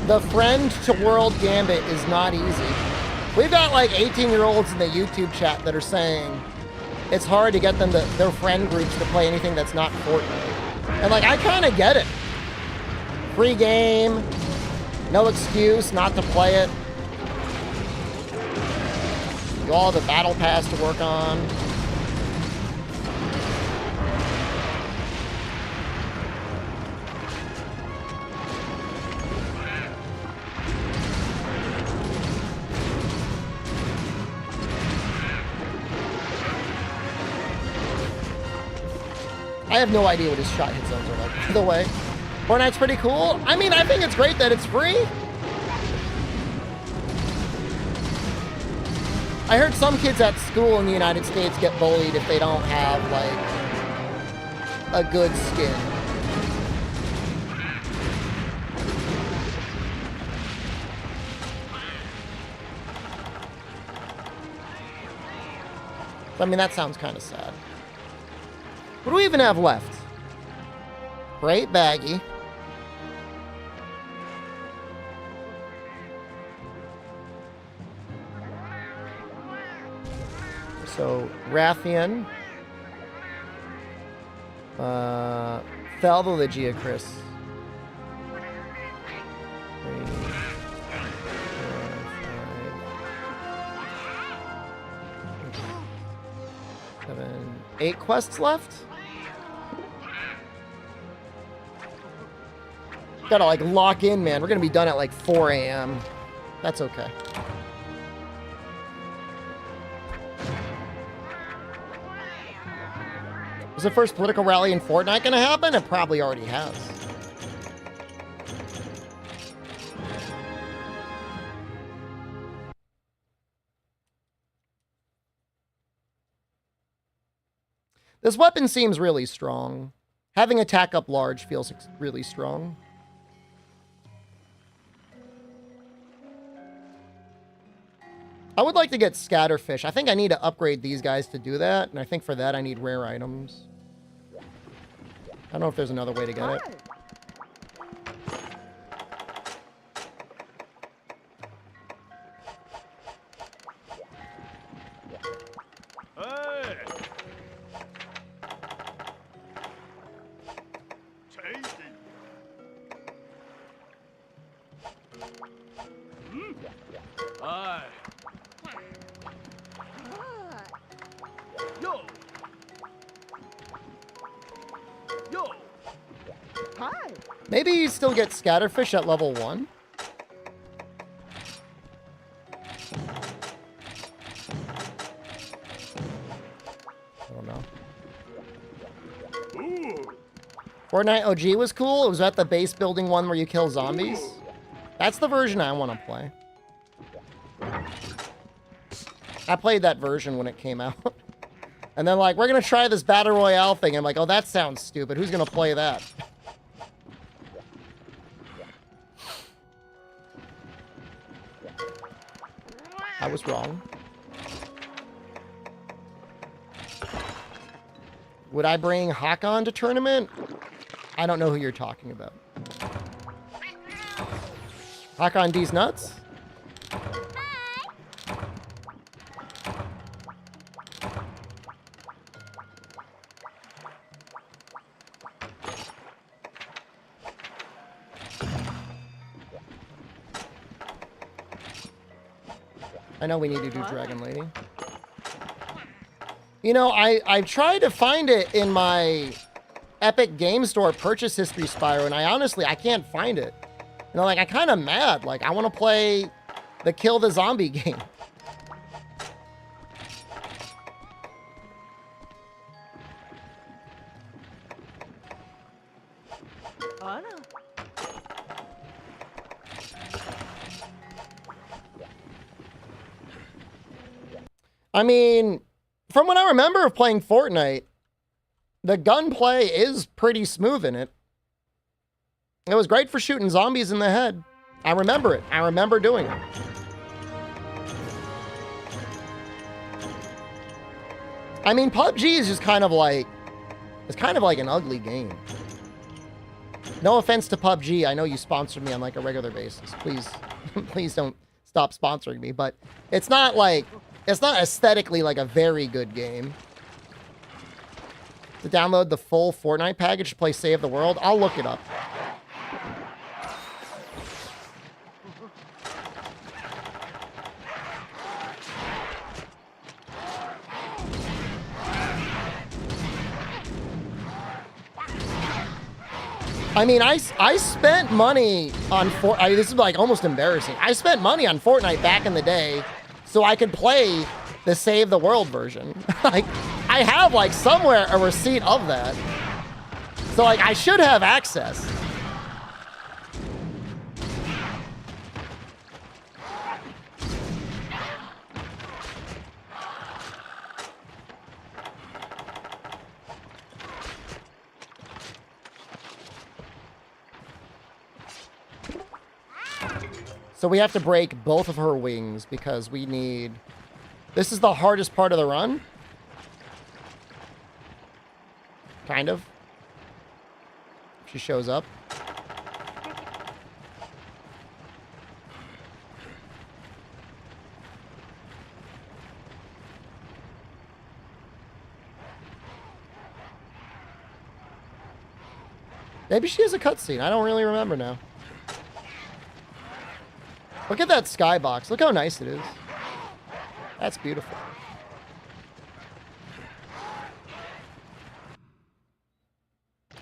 The friend to world gambit is not easy. We've got like 18-year-olds in the YouTube chat that are saying it's hard to get them to their friend groups to play anything that's not Fortnite. And like, I kind of get it. Free game, no excuse not to play it. You all have a battle pass to work on. I have no idea what his shot hit zones are like, by the way. Fortnite's pretty cool. I mean, I think it's great that it's free. I heard some kids at school in the United States get bullied if they don't have, like, a good skin. I mean, that sounds kind of sad. What do we even have left? Great baggy. So, Rathian. Thalvaligia, Chris. 3, 4, 5, 7, 8 quests left? Gotta like lock in, man. We're gonna be done at like 4 a.m. That's okay. Is the first political rally in Fortnite gonna happen? It probably already has. This weapon seems really strong. Having attack up large feels really strong. I would like to get Scatterfish. I think I need to upgrade these guys to do that, and I think for that I need rare items. I don't know if there's another way to get it. Hey! Tasty! Aye. Yo! Yo! Hi! Maybe you still get Scatterfish at level 1? I don't know. Ooh! Fortnite OG was cool. It was at the base building one where you kill zombies. That's the version I want to play. I played that version when it came out. And then like, we're going to try this Battle Royale thing. I'm like, oh, that sounds stupid. Who's going to play that? I was wrong. Would I bring Hakon to tournament? I don't know who you're talking about. Hakon D's nuts? I know we need to do Dragon Lady. You know, I've tried to find it in my Epic Game Store purchase history, Spyro, and I can't find it. You know, like, I'm kind of mad. Like, I want to play the Kill the Zombie game. Oh, no. I mean, from what I remember of playing Fortnite, the gunplay is pretty smooth in it. It was great for shooting zombies in the head. I remember it. I remember doing it. I mean, PUBG is just kind of like, it's kind of like an ugly game. No offense to PUBG. I know you sponsor me on like a regular basis. Please, please don't stop sponsoring me. But it's not like, it's not aesthetically like a very good game. To download the full Fortnite package to play Save the World, I'll look it up. I mean, I spent money on this is like almost embarrassing. I spent money on Fortnite back in the day so I could play the Save the World version. Like, I have like somewhere a receipt of that. So like, I should have access. So we have to break both of her wings because we need... This is the hardest part of the run? Kind of. She shows up. Maybe she has a cutscene. I don't really remember now. Look at that skybox. Look how nice it is. That's beautiful.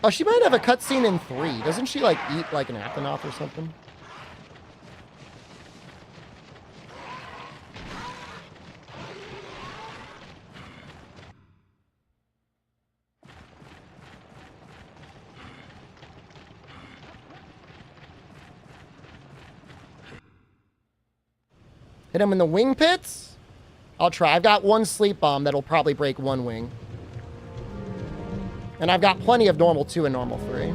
Oh, she might have a cutscene in 3. Doesn't she, like, eat like an Athenoth or something? Hit him in the wing pits? I'll try. I've got one sleep bomb that'll probably break one wing. And I've got plenty of normal 2 and normal 3.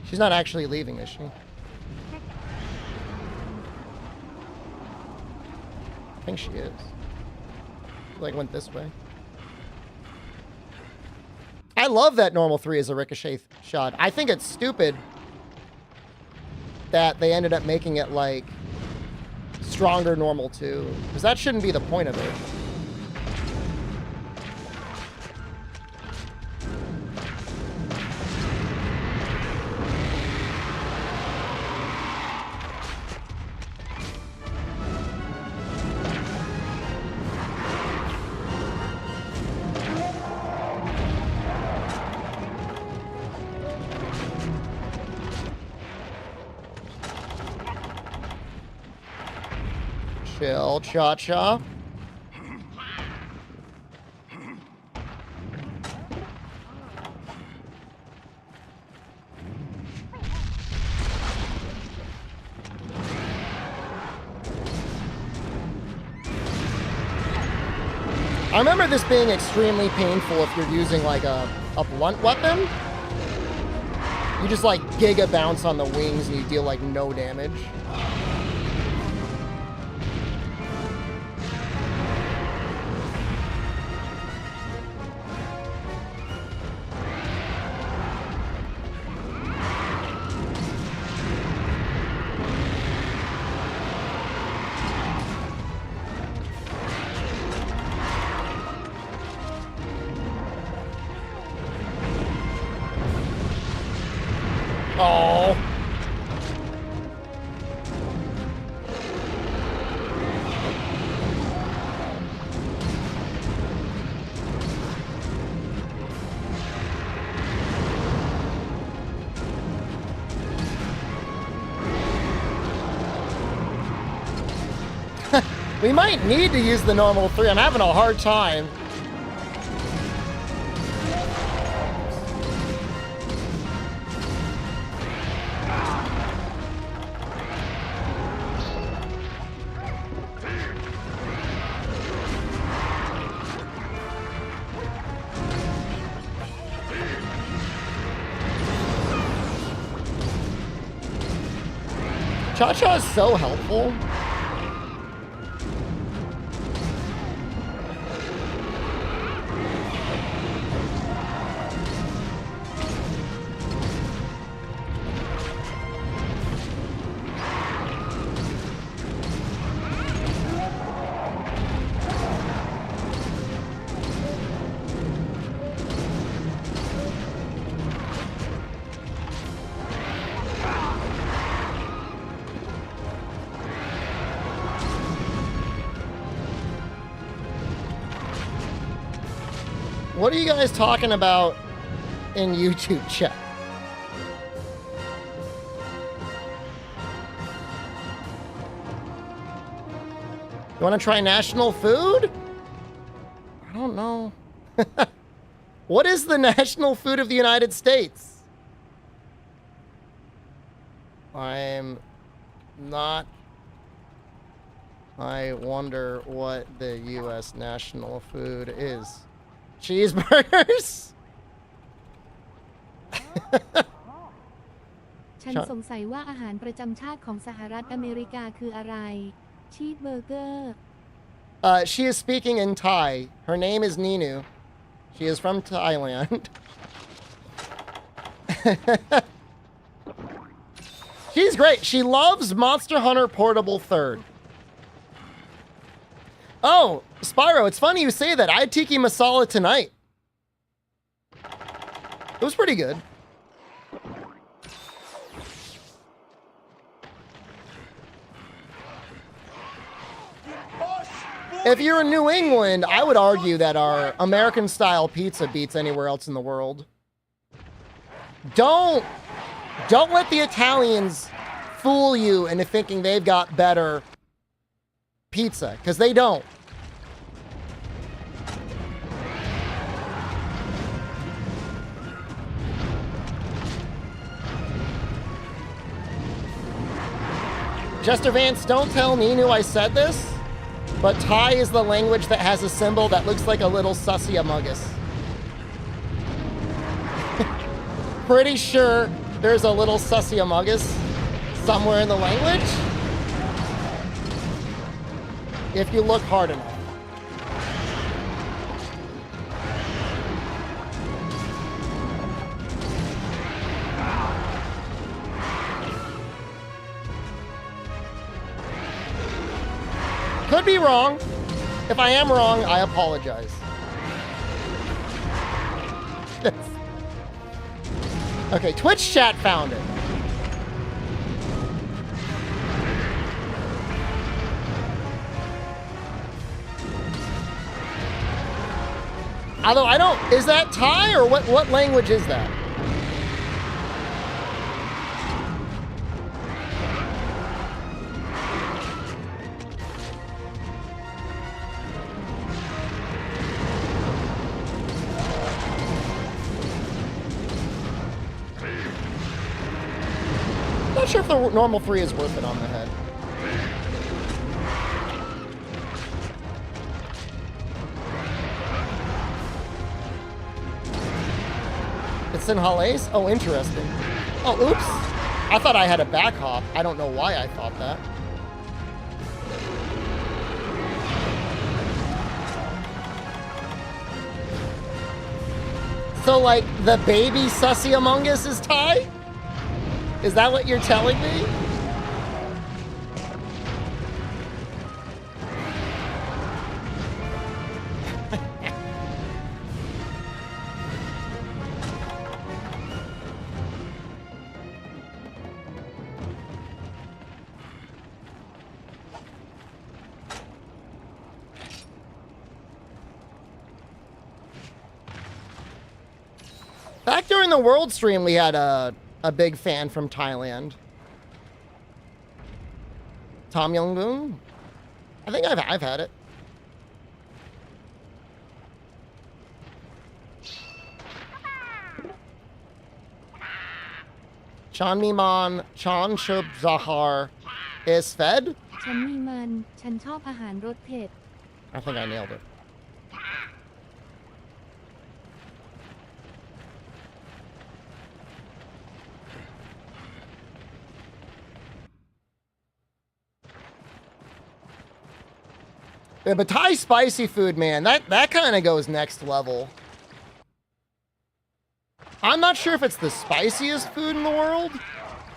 She's not actually leaving, is she? I think she is. She, like, went this way. I love that normal 3 as a ricochet shot. I think it's stupid that they ended up making it, like, stronger normal 2. Because that shouldn't be the point of it. Chill, cha-cha. I remember this being extremely painful if you're using like a blunt weapon. You just like giga bounce on the wings and you deal like no damage. Oh. We might need to use the normal 3. I'm having a hard time. Cha-cha is so helpful. What are you guys talking about in YouTube chat? You want to try national food? I don't know. What is the national food of the United States? I'm not. I wonder what the U.S. national food is. Cheeseburgers? ฉันสงสัยว่าอาหารประจำชาติของสหรัฐอเมริกาคืออะไร ชีสเบอร์เกอร์ She is speaking in Thai. Her name is Ninu. She is from Thailand. She's great. She loves Monster Hunter Portable 3rd. Oh, Spyro, it's funny you say that. I had tiki masala tonight. It was pretty good. If you're in New England, I would argue that our American-style pizza beats anywhere else in the world. Don't let the Italians fool you into thinking they've got better pizza, because they don't. Jester Vance, don't tell Ninu I said this, but Thai is the language that has a symbol that looks like a little sussy amogus. Pretty sure there's a little sussy amogus somewhere in the language. If you look hard enough. Could be wrong. If I am wrong, I apologize. Okay, Twitch chat found it. Although I don't, is that Thai or what language is that? not sure if the normal 3 is worth it on the head. It's in Halays? Oh, interesting. Oh, oops. I thought I had a back hop. I don't know why I thought that. So, like, the baby sussy among us is Thai? Is that what you're telling me? Back during the World stream, we had a big fan from Thailand. Tom Young-goon? I think I've had it. Chan Miman, Chan Shub Zahar is fed? ฉันมีมันฉันชอบอาหารรสเผ็ด I think I nailed it. Yeah, but Thai spicy food, man, that kind of goes next level. I'm not sure if it's the spiciest food in the world.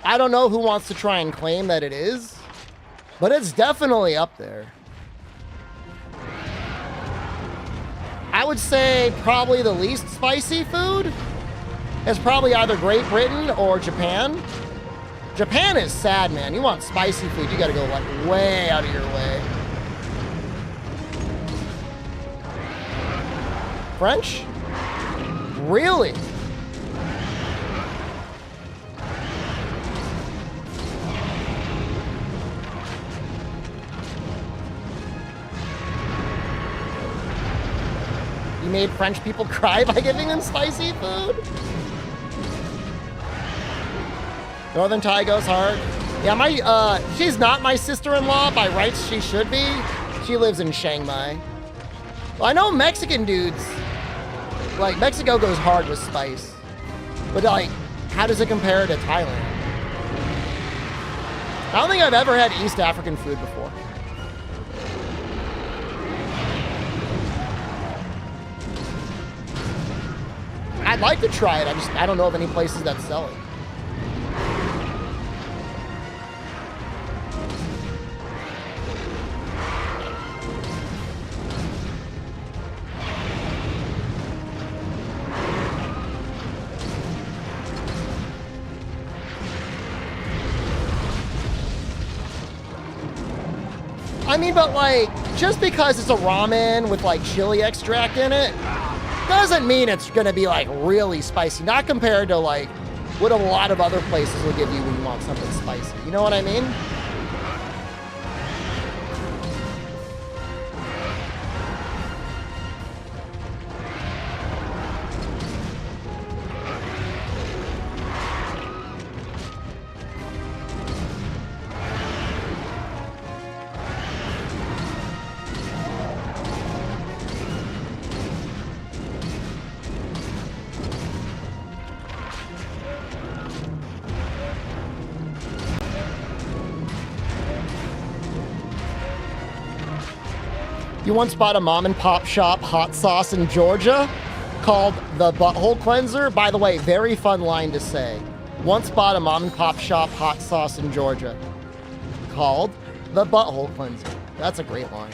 I don't know who wants to try and claim that it is, but it's definitely up there. I would say probably the least spicy food is probably either Great Britain or Japan. Japan is sad, man. You want spicy food, you gotta go like way out of your way. French? Really? You made French people cry by giving them spicy food? Northern Thai goes hard. Yeah, she's not my sister-in-law. By rights, she should be. She lives in Chiang Mai. Well, I know Mexican dudes, like, Mexico goes hard with spice. But, like, how does it compare to Thailand? I don't think I've ever had East African food before. I'd like to try it. I don't know of any places that sell it. I mean, but like, just because it's a ramen with like chili extract in it, doesn't mean it's gonna be like really spicy. Not compared to like what a lot of other places will give you when you want something spicy. You know what I mean? You once bought a mom and pop shop hot sauce in Georgia called the Butthole Cleanser. By the way, very fun line to say. Once bought a mom and pop shop hot sauce in Georgia called the Butthole Cleanser. That's a great line.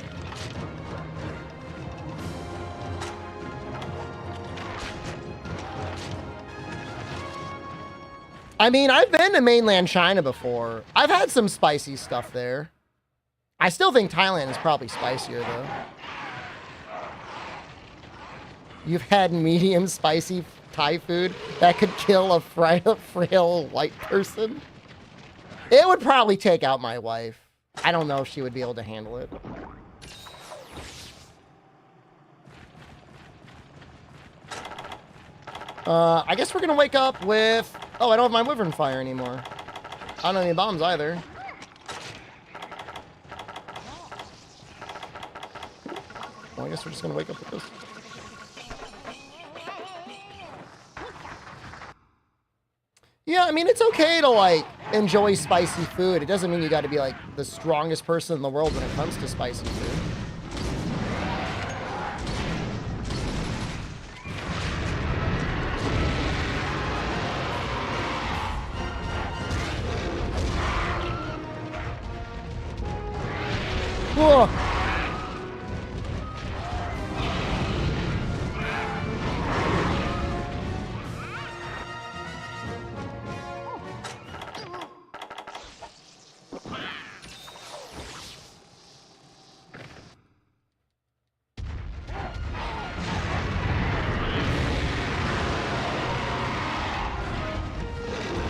I mean, I've been to mainland China before. I've had some spicy stuff there. I still think Thailand is probably spicier, though. You've had medium spicy Thai food that could kill a frail white person? It would probably take out my wife. I don't know if she would be able to handle it. I guess we're gonna wake up with... Oh, I don't have my Wyvern Fire anymore. I don't have any bombs either. Well, I guess we're just gonna wake up with this. Yeah, I mean, it's okay to, like, enjoy spicy food. It doesn't mean you gotta be, like, the strongest person in the world when it comes to spicy food. Whoa.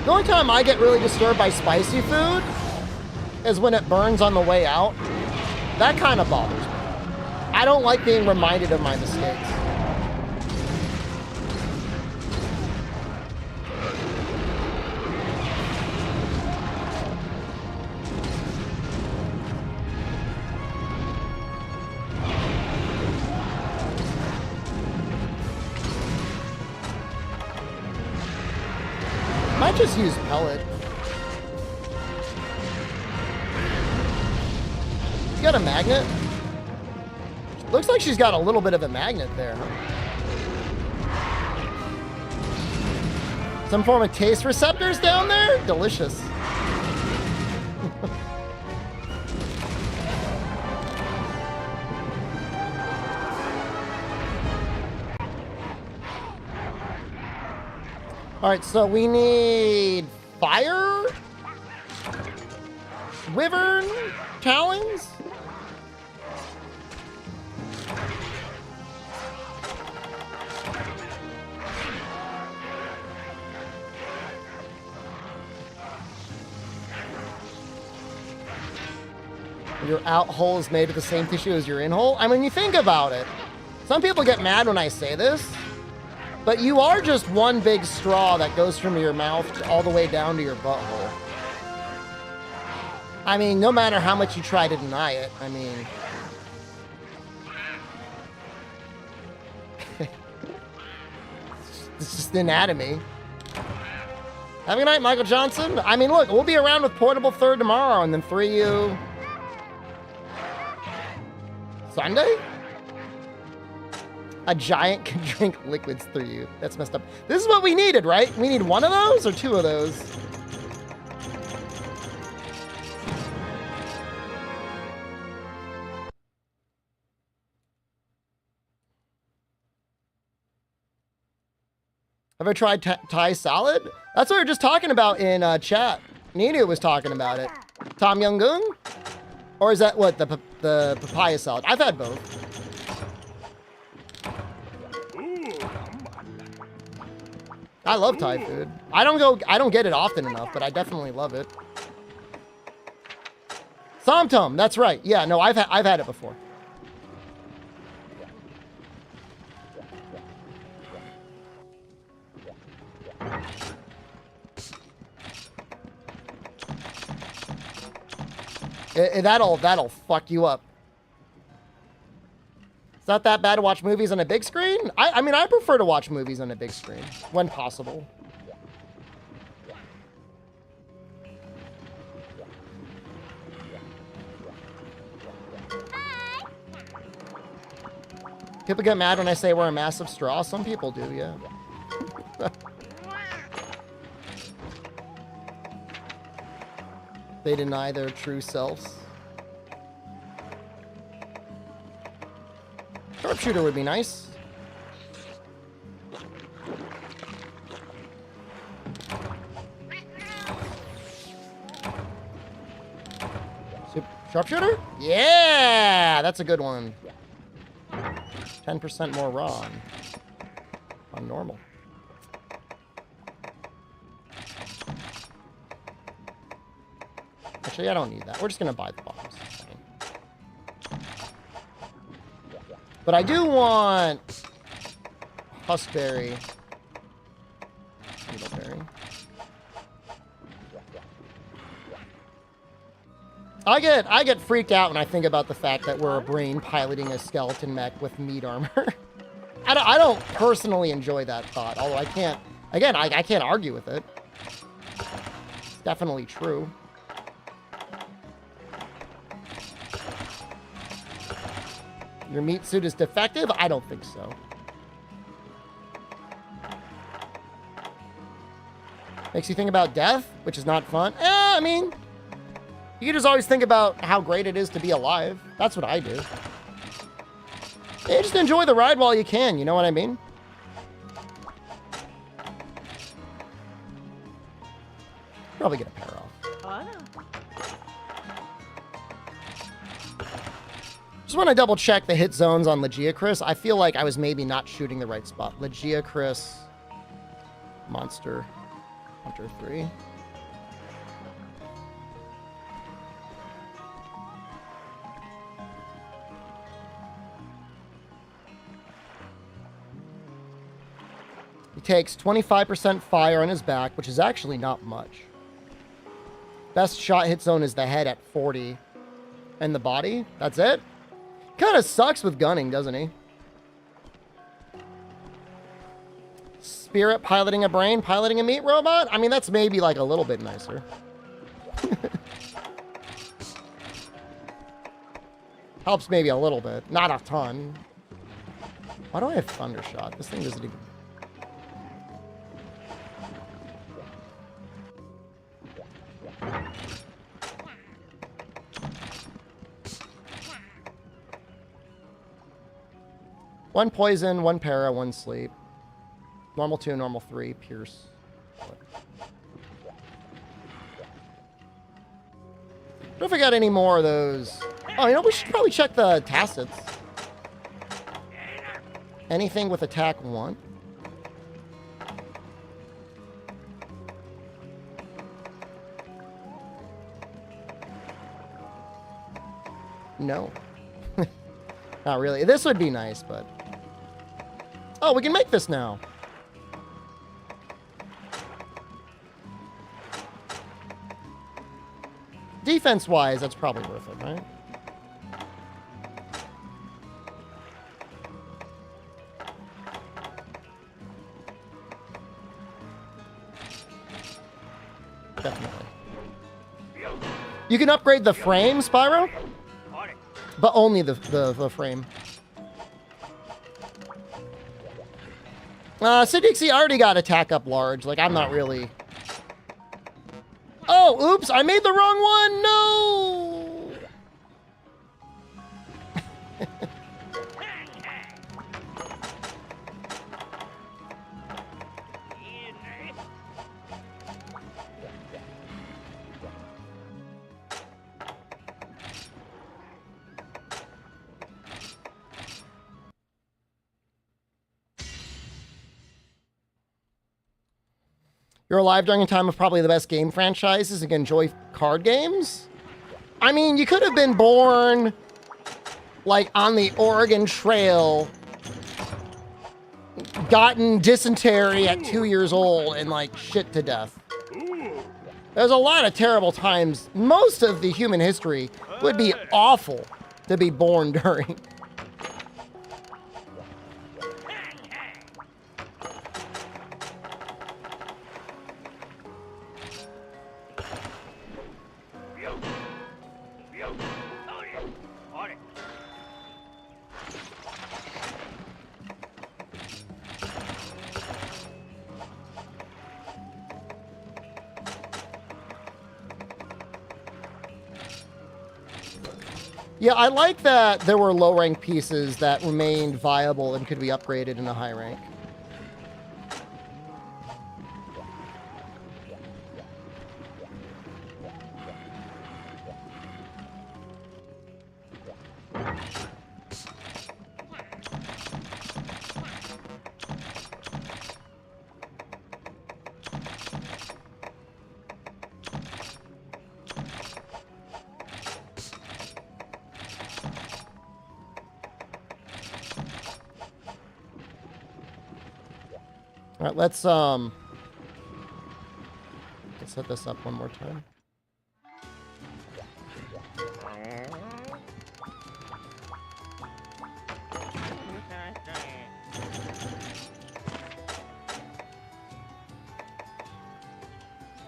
The only time I get really disturbed by spicy food is when it burns on the way out. That kind of bothers me. I don't like being reminded of my mistakes. Might just use pellet. You got a magnet? Looks like she's got a little bit of a magnet there, huh? Some form of taste receptors down there? Delicious. All right, so we need fire, wyvern, talons. Your out hole is made of the same tissue as your in hole. I mean, you think about it. Some people get mad when I say this, but you are just one big straw that goes from your mouth all the way down to your butthole. I mean, no matter how much you try to deny it, I mean... It's just the anatomy. Have a good night, Michael Johnson. I mean, look, we'll be around with Portable Third tomorrow, and then 3U... Sunday? A giant can drink liquids through you. That's messed up. This is what we needed, right? We need one of those or two of those? Have I tried Thai salad? That's what we were just talking about in chat. Ninu was talking about it. Tom Young-gung? Or is that what, the papaya salad? I've had both. I love Thai food. I don't get it often enough, but I definitely love it. Somtum, that's right. Yeah, no, I've had it before. That'll fuck you up. It's not that bad to watch movies on a big screen. I mean, I prefer to watch movies on a big screen when possible. People get mad when I say we're a massive straw. Some people do, yeah. They deny their true selves. Sharpshooter would be nice. Sharpshooter? Yeah, that's a good one. 10% more raw on normal. Actually, I don't need that. We're just gonna buy the bombs. But I do want huskberry. Needleberry. I get freaked out when I think about the fact that we're a brain piloting a skeleton mech with meat armor. I don't personally enjoy that thought, although I can't argue with it. It's definitely true. Your meat suit is defective? I don't think so. Makes you think about death, which is not fun. I mean, you can just always think about how great it is to be alive. That's what I do. Yeah, just enjoy the ride while you can, you know what I mean? Probably get a pair off. Hola. Just want to double check the hit zones on Legia Chris. I feel like I was maybe not shooting the right spot. Legia Chris, Monster Hunter 3. He takes 25% fire on his back, which is actually not much. Best shot hit zone is the head at 40. And the body, that's it? Kind of sucks with gunning, doesn't he? Spirit piloting a brain, piloting a meat robot? I mean, that's maybe like a little bit nicer. Helps maybe a little bit, not a ton. Why do I have Thundershot? This thing doesn't even... One poison, one para, one sleep. Normal 2, normal 3, pierce. What if I got any more of those? Oh, you know, we should probably check the tacits. Anything with attack 1? No. Not really. This would be nice, but... Oh, we can make this now. Defense-wise, that's probably worth it, right? Definitely. You can upgrade the frame, Spyro? But only the frame. Sidixie already got attack up large. Like, I'm not really... Oh, oops, I made the wrong one. No! You're alive during a time of probably the best game franchises and can enjoy card games? I mean, you could have been born, like, on the Oregon Trail, gotten dysentery at 2 years old, and, like, shit to death. There's a lot of terrible times. Most of the human history would be awful to be born during. Yeah, I like that there were low-rank pieces that remained viable and could be upgraded in a high rank. All right, let's set this up one more time.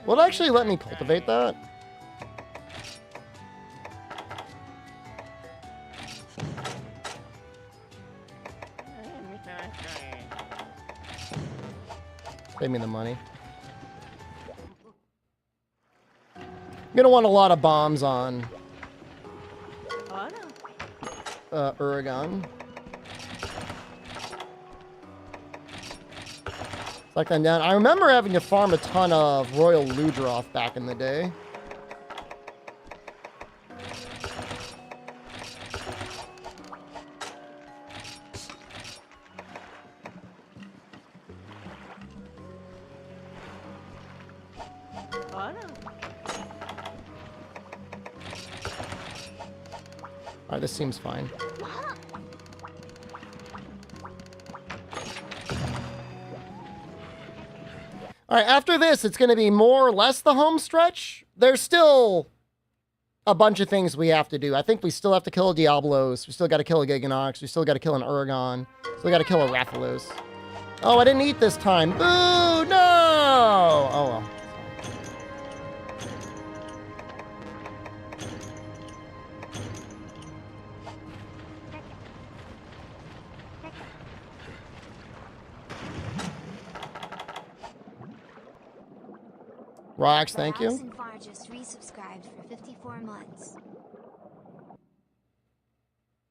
Will it actually let me cultivate that? Save me the money. I'm gonna want a lot of bombs on Uragan. Like I'm down. I remember having to farm a ton of Royal Ludroth back in the day. Alright, this seems fine. Alright, after this, it's going to be more or less the home stretch. There's still a bunch of things we have to do. I think we still have to kill a Diablos. We still got to kill a Giganox. We still got to kill an Uragan. Still got to kill a Rathalos. Oh, I didn't eat this time. Boo! No! Oh, well. Rox, thank you. Far just resubscribed for 54 months.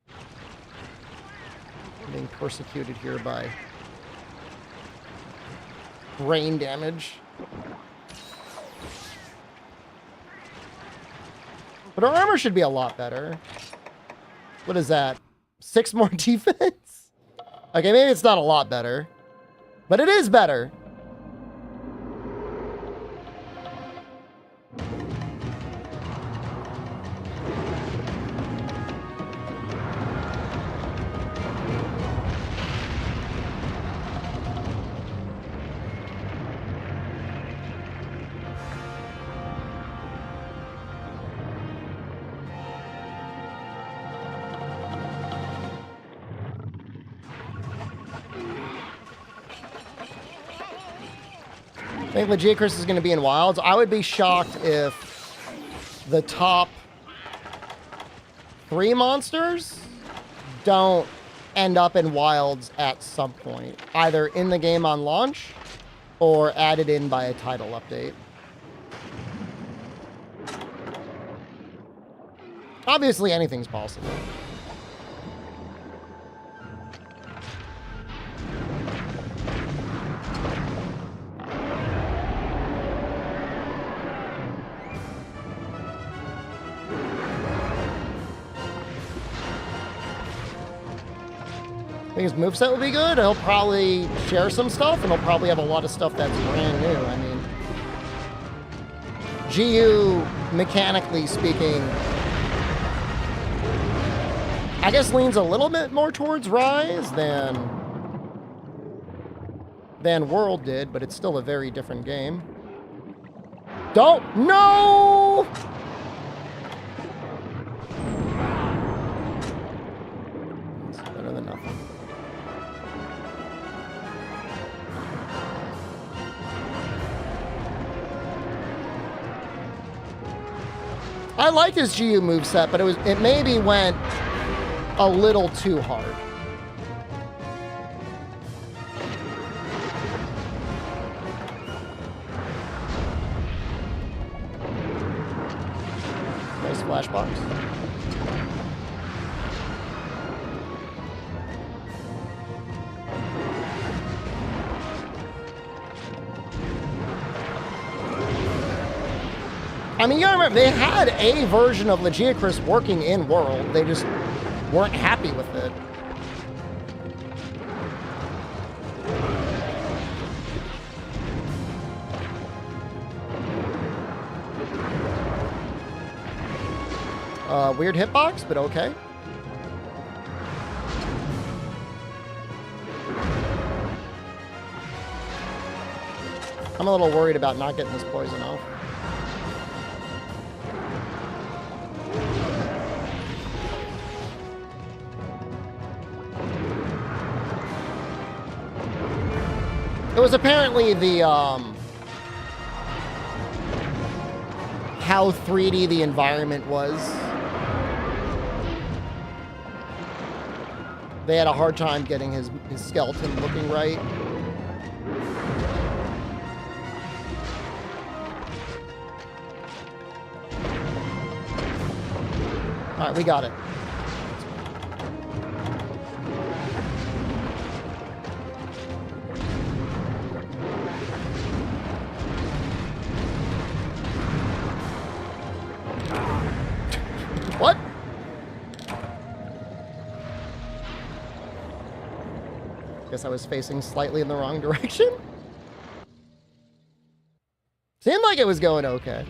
I'm being persecuted here by brain damage. But our armor should be a lot better. What is that? 6 more defense? Okay, maybe it's not a lot better. But it is better. I think Legicris is going to be in Wilds. I would be shocked if the top 3 monsters don't end up in Wilds at some point. Either in the game on launch or added in by a title update. Obviously, anything's possible. I think his moveset will be good. He'll probably share some stuff, and he'll probably have a lot of stuff that's brand new. I mean, GU, mechanically speaking, I guess leans a little bit more towards Rise than World did, but it's still a very different game. Don't! No! It's better than nothing. I liked his GU moveset, but it maybe went a little too hard. Nice flashbox. I mean, you gotta remember, they had a version of Legicris working in World. They just weren't happy with it. Weird hitbox, but okay. I'm a little worried about not getting this poison off. It was apparently the how 3D the environment was. They had a hard time getting his skeleton looking right. All right, we got it. What? Guess I was facing slightly in the wrong direction. Seemed like it was going okay.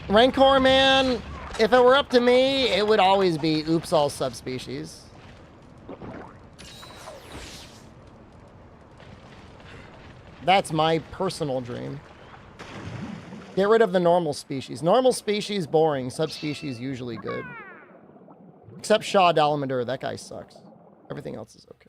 Rancor, man, if it were up to me, it would always be oops all subspecies. That's my personal dream. Get rid of the normal species. Normal species, boring. Subspecies, usually good. Except Shah Dalamadur, that guy sucks. Everything else is okay.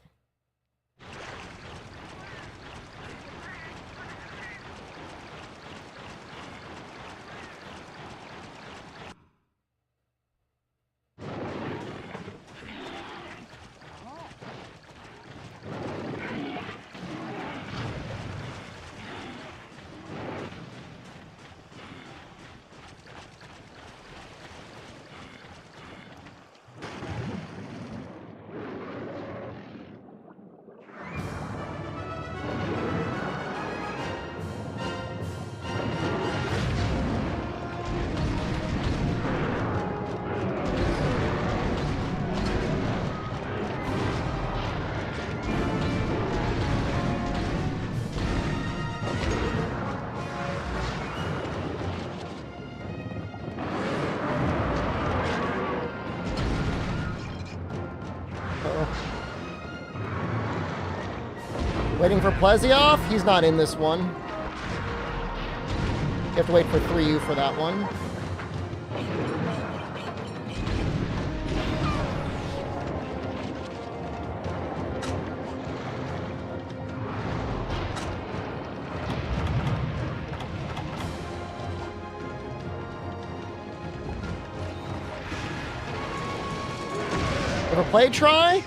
Waiting for Plesioff? He's not in this one. You have to wait for 3U for that one. Ever played Try?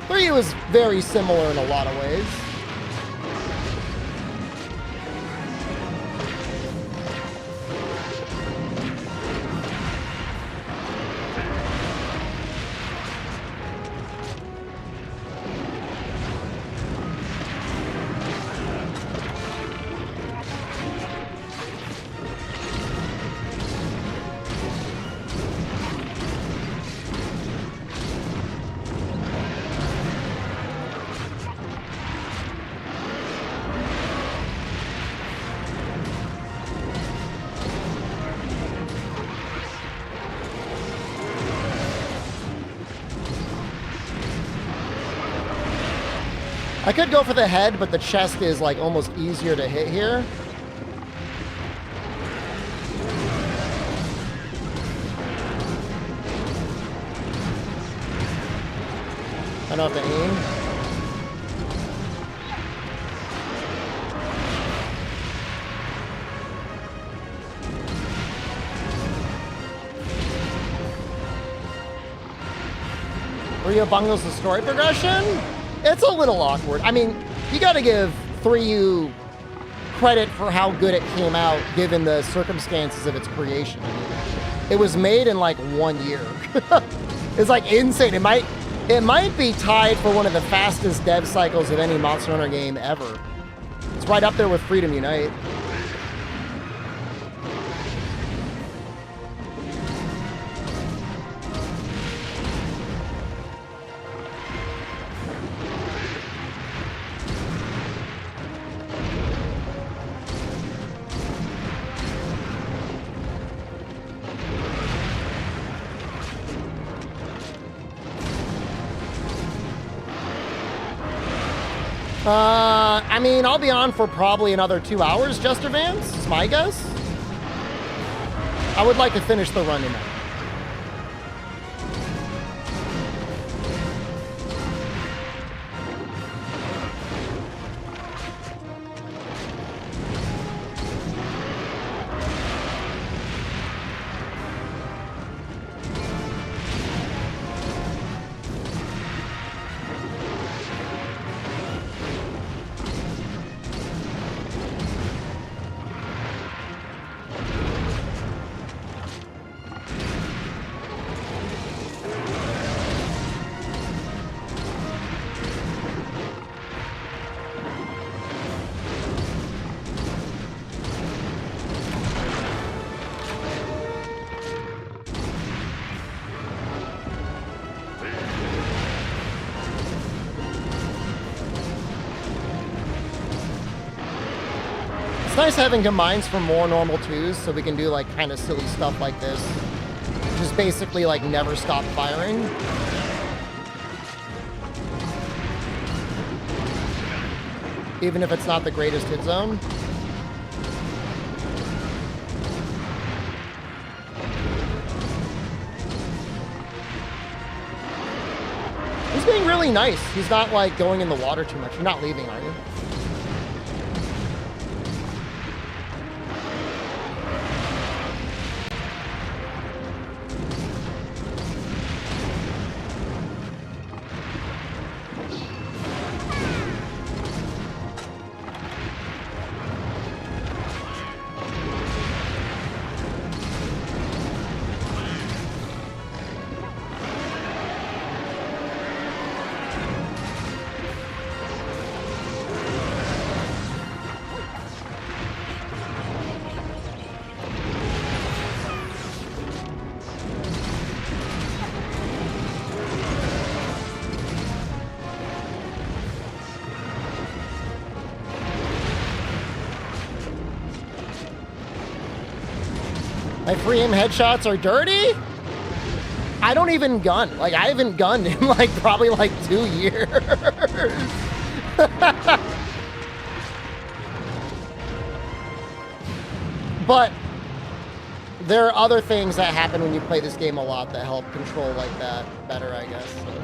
3U is very similar in a lot of ways. I could go for the head, but the chest is like almost easier to hit here. I don't have to aim. Rio Bungles the story progression? It's a little awkward. I mean, you gotta give 3U credit for how good it came out given the circumstances of its creation. I mean, it was made in like 1 year. It's like insane. It might be tied for one of the fastest dev cycles of any Monster Hunter game ever. It's right up there with Freedom Unite. I mean, I'll be on for probably another 2 hours, Jester Vance, is my guess. I would like to finish the run tonight. nice having combines for more normal 2s so we can do like kind of silly stuff like this. Just basically like never stop firing. Even if it's not the greatest hit zone. He's being really nice. He's not like going in the water too much. You're not leaving, are you? My free aim headshots are dirty? I don't even gun. Like, I haven't gunned in like probably like 2 years. But there are other things that happen when you play this game a lot that help control like that better, I guess. So.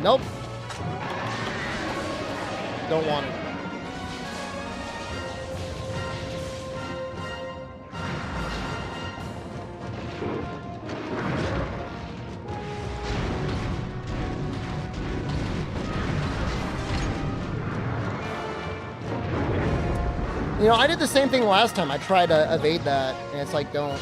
Nope. Don't want it. You know, I did the same thing last time. I tried to evade that, and it's like, don't.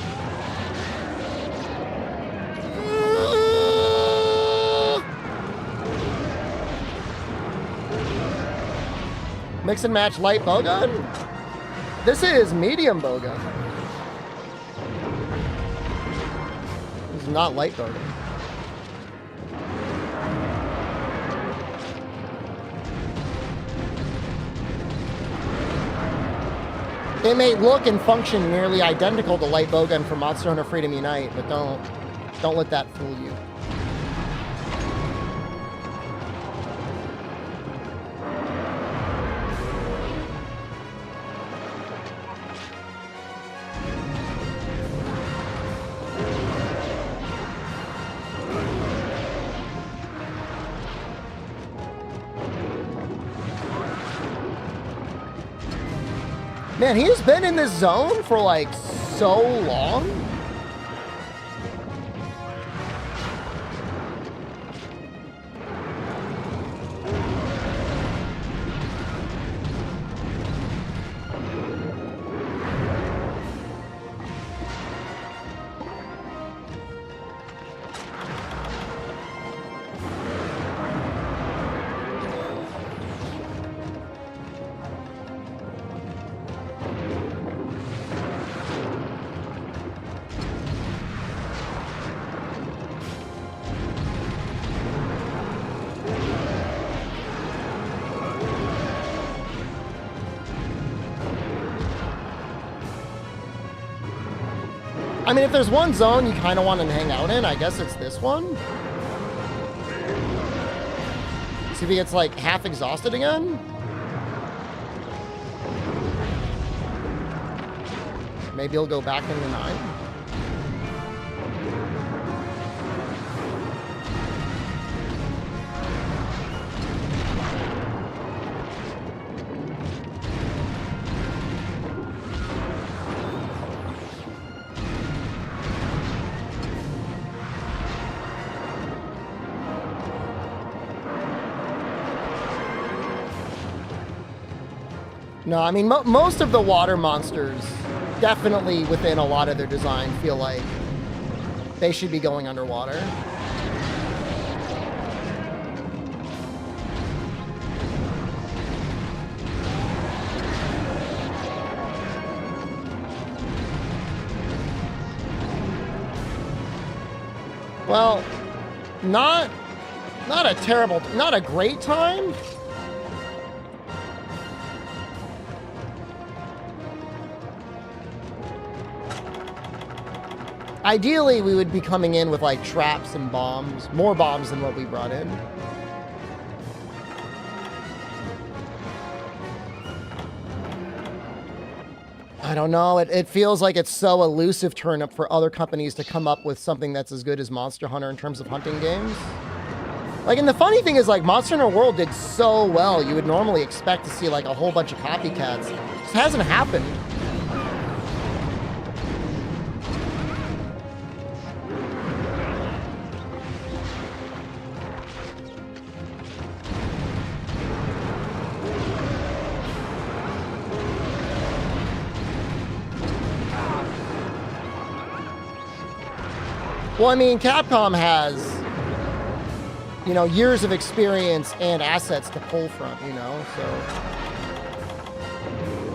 Mix and match light bowgun? This is medium bowgun. This is not light bowgun. It may look and function nearly identical to light bowgun from Monster Hunter Freedom Unite, but don't let that fool you. Man, he's been in this zone for like so long. I mean, if there's one zone you kind of want to hang out in, I guess it's this one. See if he gets like half exhausted again. Maybe he'll go back into 9. No, I mean, most of the water monsters, definitely within a lot of their design, feel like they should be going underwater. Well, not a terrible, not a great time. Ideally, we would be coming in with like traps and bombs, more bombs than what we brought in. I don't know. It feels like it's so elusive turnip for other companies to come up with something that's as good as Monster Hunter in terms of hunting games. Like, and the funny thing is, like, Monster Hunter World did so well, you would normally expect to see, like, a whole bunch of copycats. This hasn't happened. Well, I mean, Capcom has, you know, years of experience and assets to pull from, you know, so.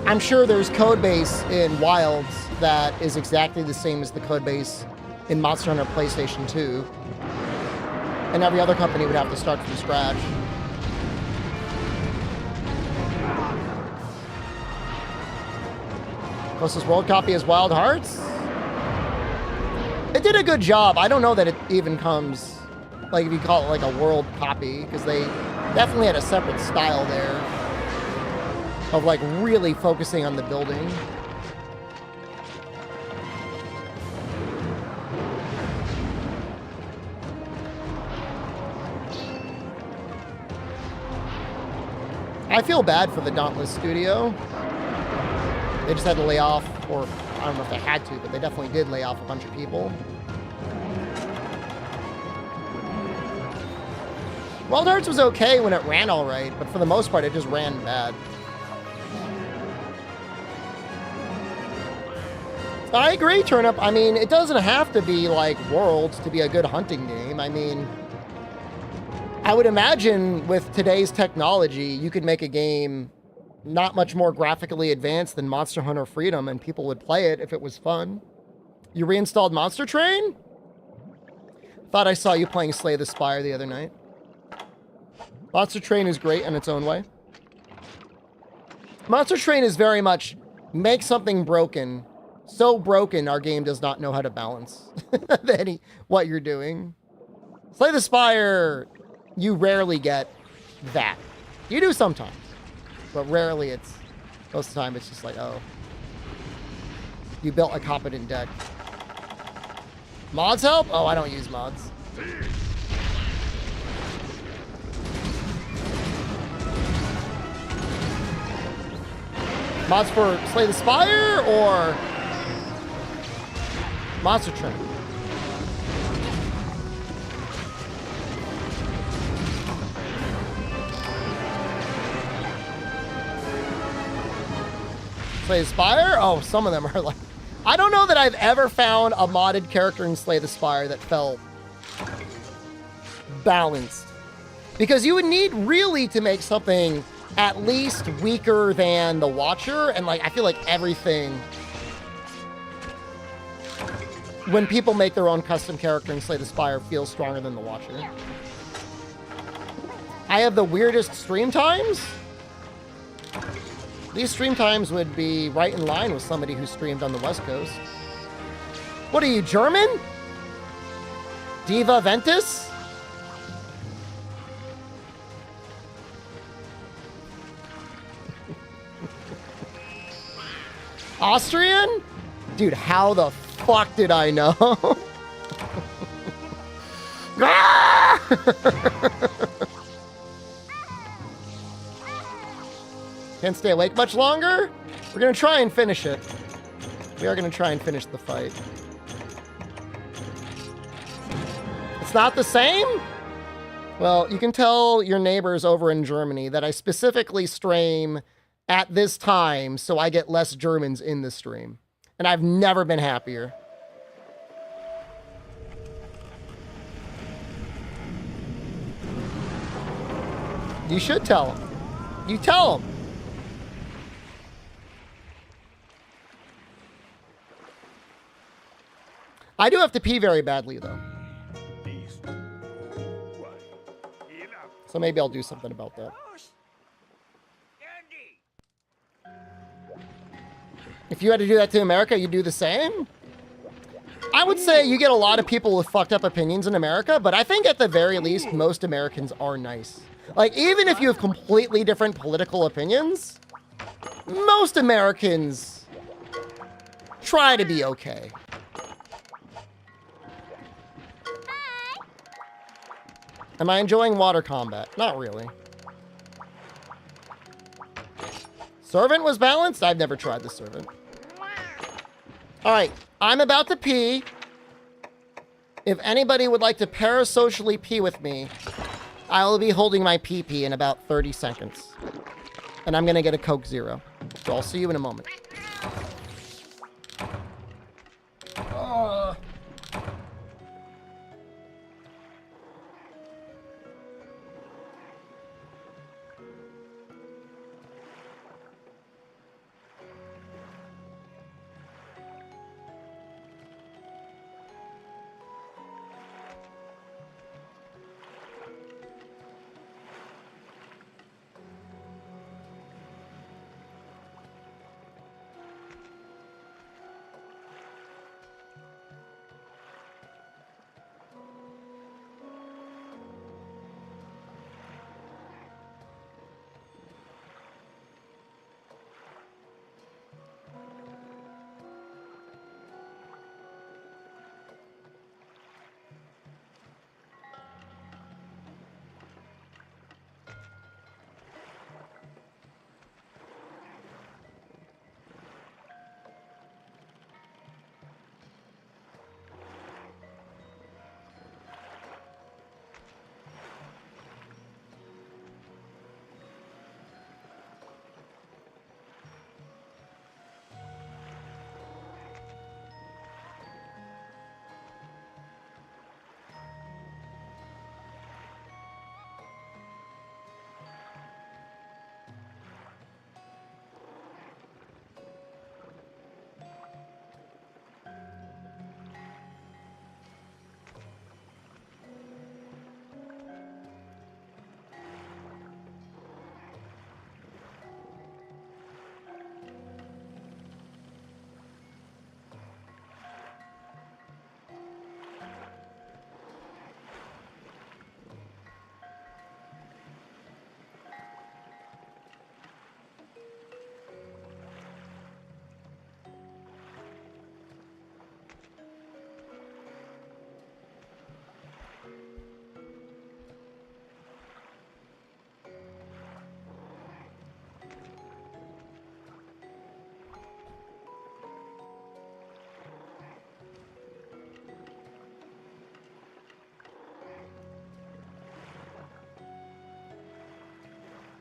I'm sure there's code base in Wilds that is exactly the same as the code base in Monster Hunter PlayStation 2. And every other company would have to start from scratch. Closest world copy is Wild Hearts? It did a good job. I don't know that it even comes, like, if you call it like a world copy, because they definitely had a separate style there of like really focusing on the building. I feel bad for the Dauntless studio. They just had to lay off, or I don't know if they had to, but they definitely did lay off a bunch of people. Wild Hearts was okay when it ran all right, but for the most part, it just ran bad. I agree, Turnip. I mean, it doesn't have to be like Worlds to be a good hunting game. I mean, I would imagine with today's technology, you could make a game not much more graphically advanced than Monster Hunter Freedom, and people would play it if it was fun. You reinstalled Monster Train? Thought I saw you playing Slay the Spire the other night. Monster Train is great in its own way. Monster Train is very much make something broken. So broken, our game does not know how to balance what you're doing. Slay the Spire, you rarely get that. You do sometimes. But rarely it's, most of the time it's just like, oh, you built a competent deck. Mods help? Oh, I don't use mods. Mods for Slay the Spire or Monster Train? Slay the Spire? Oh, some of them are like... I don't know that I've ever found a modded character in Slay the Spire that felt balanced. Because you would need really to make something at least weaker than the Watcher, and like I feel like everything... When people make their own custom character in Slay the Spire feels stronger than the Watcher. I have the weirdest stream times? These stream times would be right in line with somebody who streamed on the West Coast. What are you, German? Diva Ventus? Austrian? Dude, how the fuck did I know? Can't stay awake much longer? We're gonna try and finish it. We are gonna try and finish the fight. It's not the same? Well, you can tell your neighbors over in Germany that I specifically stream at this time so I get less Germans in the stream. And I've never been happier. You should tell them. You tell them. I do have to pee very badly, though. So maybe I'll do something about that. If you had to do that to America, you'd do the same? I would say you get a lot of people with fucked up opinions in America, but I think at the very least, most Americans are nice. Like, even if you have completely different political opinions, most Americans try to be okay. Am I enjoying water combat? Not really. Servant was balanced? I've never tried the servant. All right, I'm about to pee. If anybody would like to parasocially pee with me, I will be holding my pee-pee in about 30 seconds. And I'm going to get a Coke Zero. So I'll see you in a moment.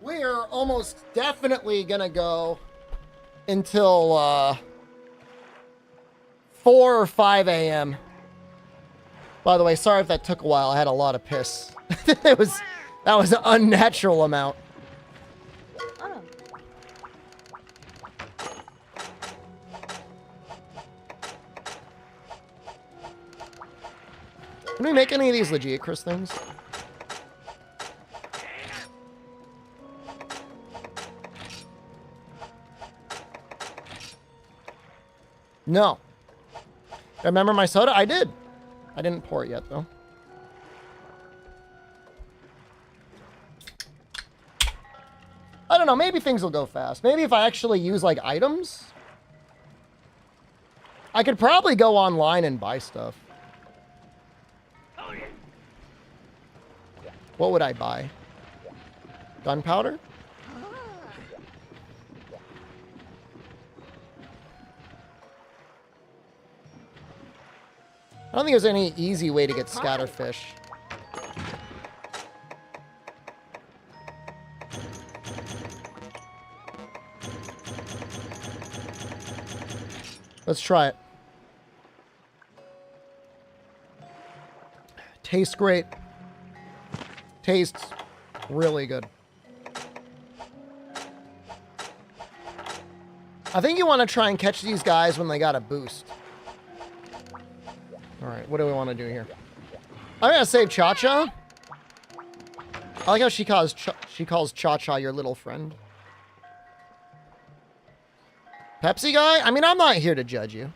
We're almost definitely gonna go until 4 or 5 a.m. By the way, sorry if that took a while. I had a lot of piss. That was an unnatural amount. Oh. Can we make any of these legit Chris things? No. Remember my soda? I did. I didn't pour it yet, though. I don't know. Maybe things will go fast. Maybe if I actually use, like, items. I could probably go online and buy stuff. What would I buy? Gunpowder? I don't think there's any easy way to get scatterfish. Let's try it. Tastes great. Tastes really good. I think you want to try and catch these guys when they got a boost. All right, what do we want to do here? I'm going to save Cha-Cha. I like how she calls Cha-Cha your little friend. Pepsi guy? I mean, I'm not here to judge you.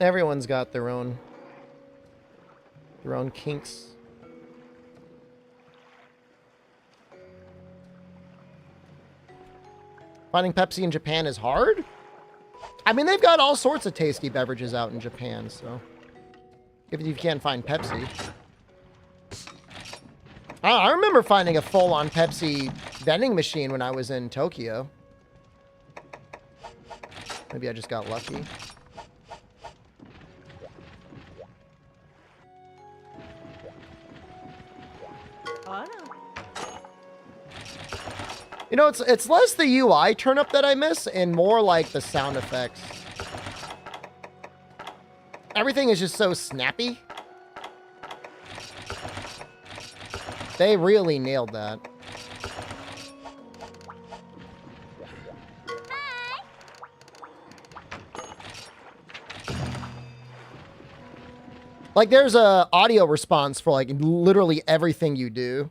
Everyone's got their own kinks. Finding Pepsi in Japan is hard? I mean, they've got all sorts of tasty beverages out in Japan, so... If you can't find Pepsi. I remember finding a full-on Pepsi vending machine when I was in Tokyo. Maybe I just got lucky. Oh, no. You know, it's less the UI turn-up that I miss and more like the sound effects. Everything is just so snappy. They really nailed that. Like, there's a audio response for, like, literally everything you do.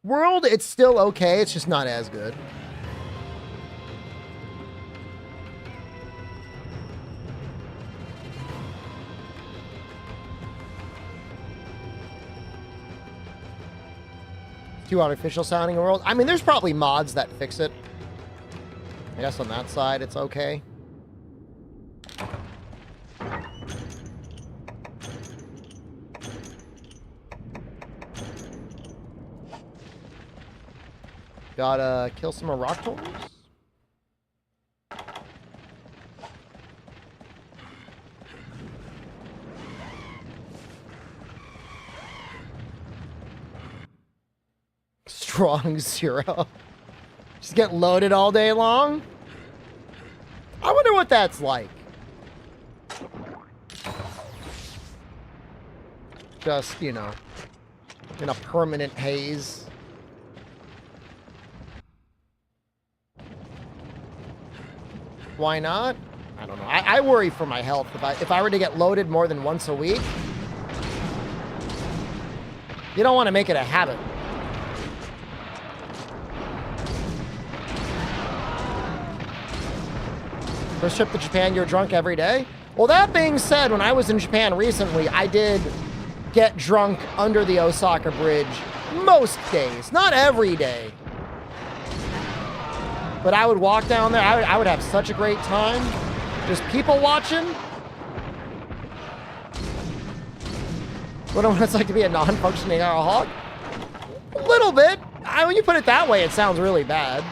World, it's still okay. It's just not as good. Too artificial sounding world. I mean, there's probably mods that fix it. I guess on that side, it's okay. Gotta kill some rock tours. Strong zero. Just get loaded all day long. I wonder what that's like. Just, you know, in a permanent haze. Why not? I don't know. I worry for my health. If I were to get loaded more than once a week, you don't want to make it a habit. First trip to Japan, you're drunk every day? Well, that being said, when I was in Japan recently, I did get drunk under the Osaka Bridge most days. Not every day. But I would walk down there. I would have such a great time. Just people watching. What it's like to be a non-functioning alcoholic? A little bit. When you put it that way, it sounds really bad.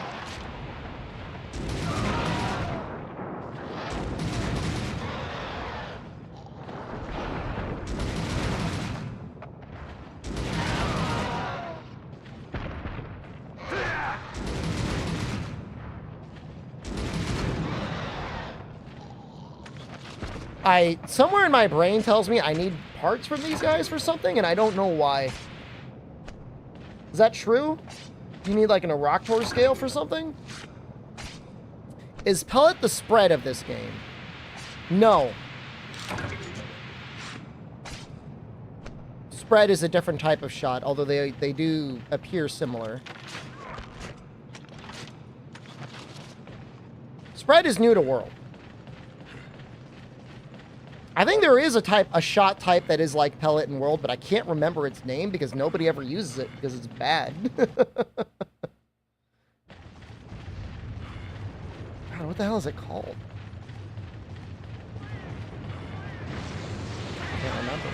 Somewhere in my brain tells me I need parts from these guys for something, and I don't know why. Is that true? Do you need like an Aroctor scale for something? Is pellet the spread of this game? No. Spread is a different type of shot, although they do appear similar. Spread is new to World. I think there is a shot type that is like pellet in World, but I can't remember its name because nobody ever uses it because it's bad. God, what the hell is it called? I can't remember.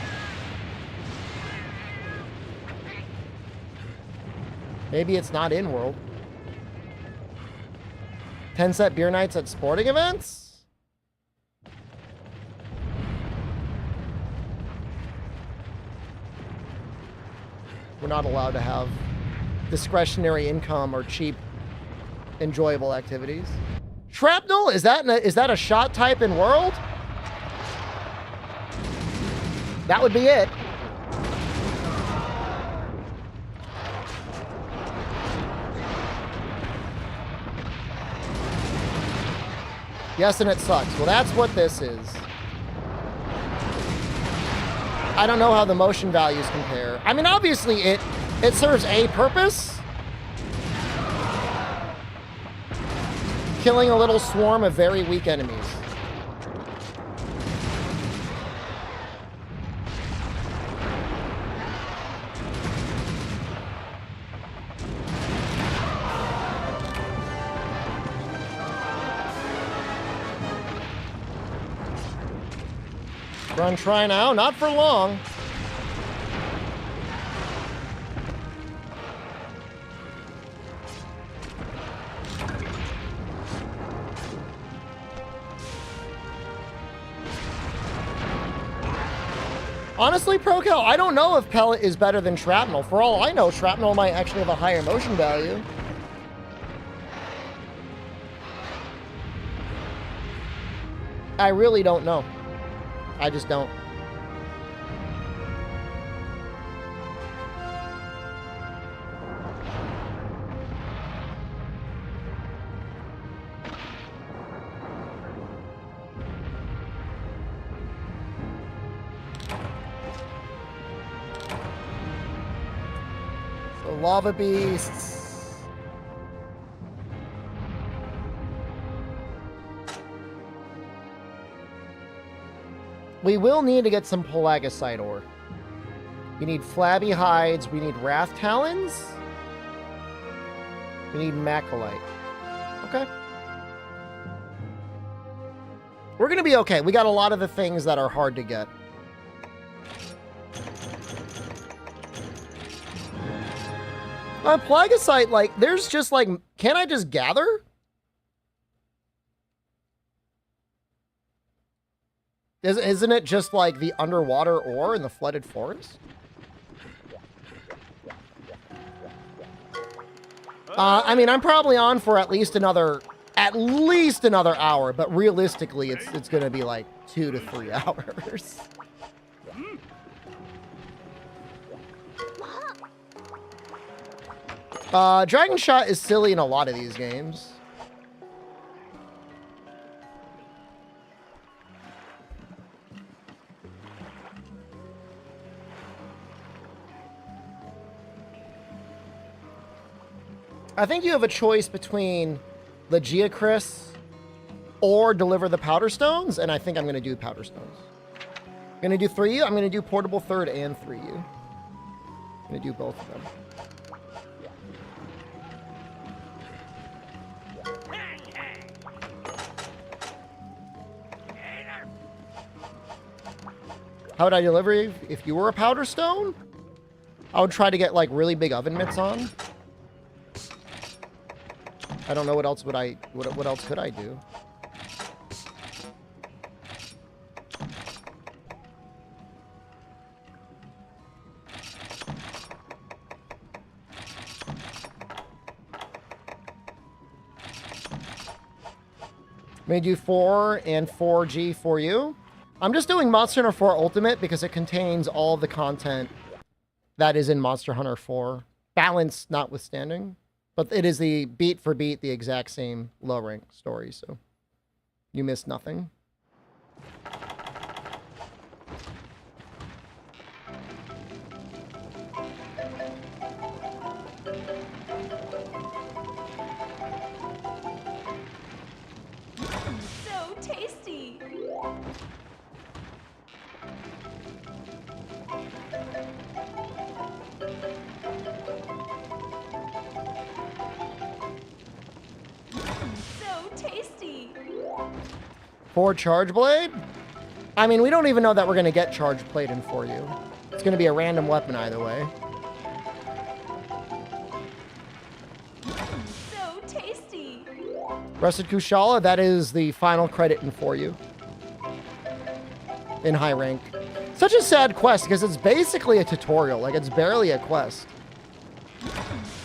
Maybe it's not in World. 10-set beer nights at sporting events? We're not allowed to have discretionary income or cheap, enjoyable activities. Shrapnel? Is that a shot type in World? That would be it. Yes, and it sucks. Well, that's what this is. I don't know how the motion values compare. I mean, obviously it serves a purpose. Killing a little swarm of very weak enemies. Run, try now, not for long. Honestly, ProCal, I don't know if pellet is better than shrapnel. For all I know, shrapnel might actually have a higher motion value. I really don't know. I just don't. So lava beasts. We will need to get some Pelagisite ore. We need flabby hides. We need wrath talons. We need macrolite. Okay. We're going to be okay. We got a lot of the things that are hard to get. Pelagisite, like, there's just like, can I just gather? Isn't it just like the underwater ore in the flooded forest? I mean, I'm probably on for at least another hour, but realistically, it's gonna be like 2 to 3 hours. Dragon Shot is silly in a lot of these games. I think you have a choice between the Geocris or deliver the Powder Stones, and I think I'm going to do Powder Stones. I'm going to do 3U. I'm going to do Portable Third and 3U. I'm going to do both of them. How would I deliver you if you were a Powder Stone? I would try to get like really big oven mitts on. I don't know what else would what else could I do? May do 4 and 4G for you. I'm just doing Monster Hunter 4 Ultimate because it contains all of the content that is in Monster Hunter 4. Balance notwithstanding. But it is the beat for beat, the exact same low rank story, so you miss nothing. So tasty. Tasty. 4 Charge Blade? I mean, we don't even know that we're going to get Charge Blade in 4U. It's going to be a random weapon either way. So tasty. Rusted Kushala, that is the final credit in 4U. In high rank. Such a sad quest because it's basically a tutorial. Like, it's barely a quest.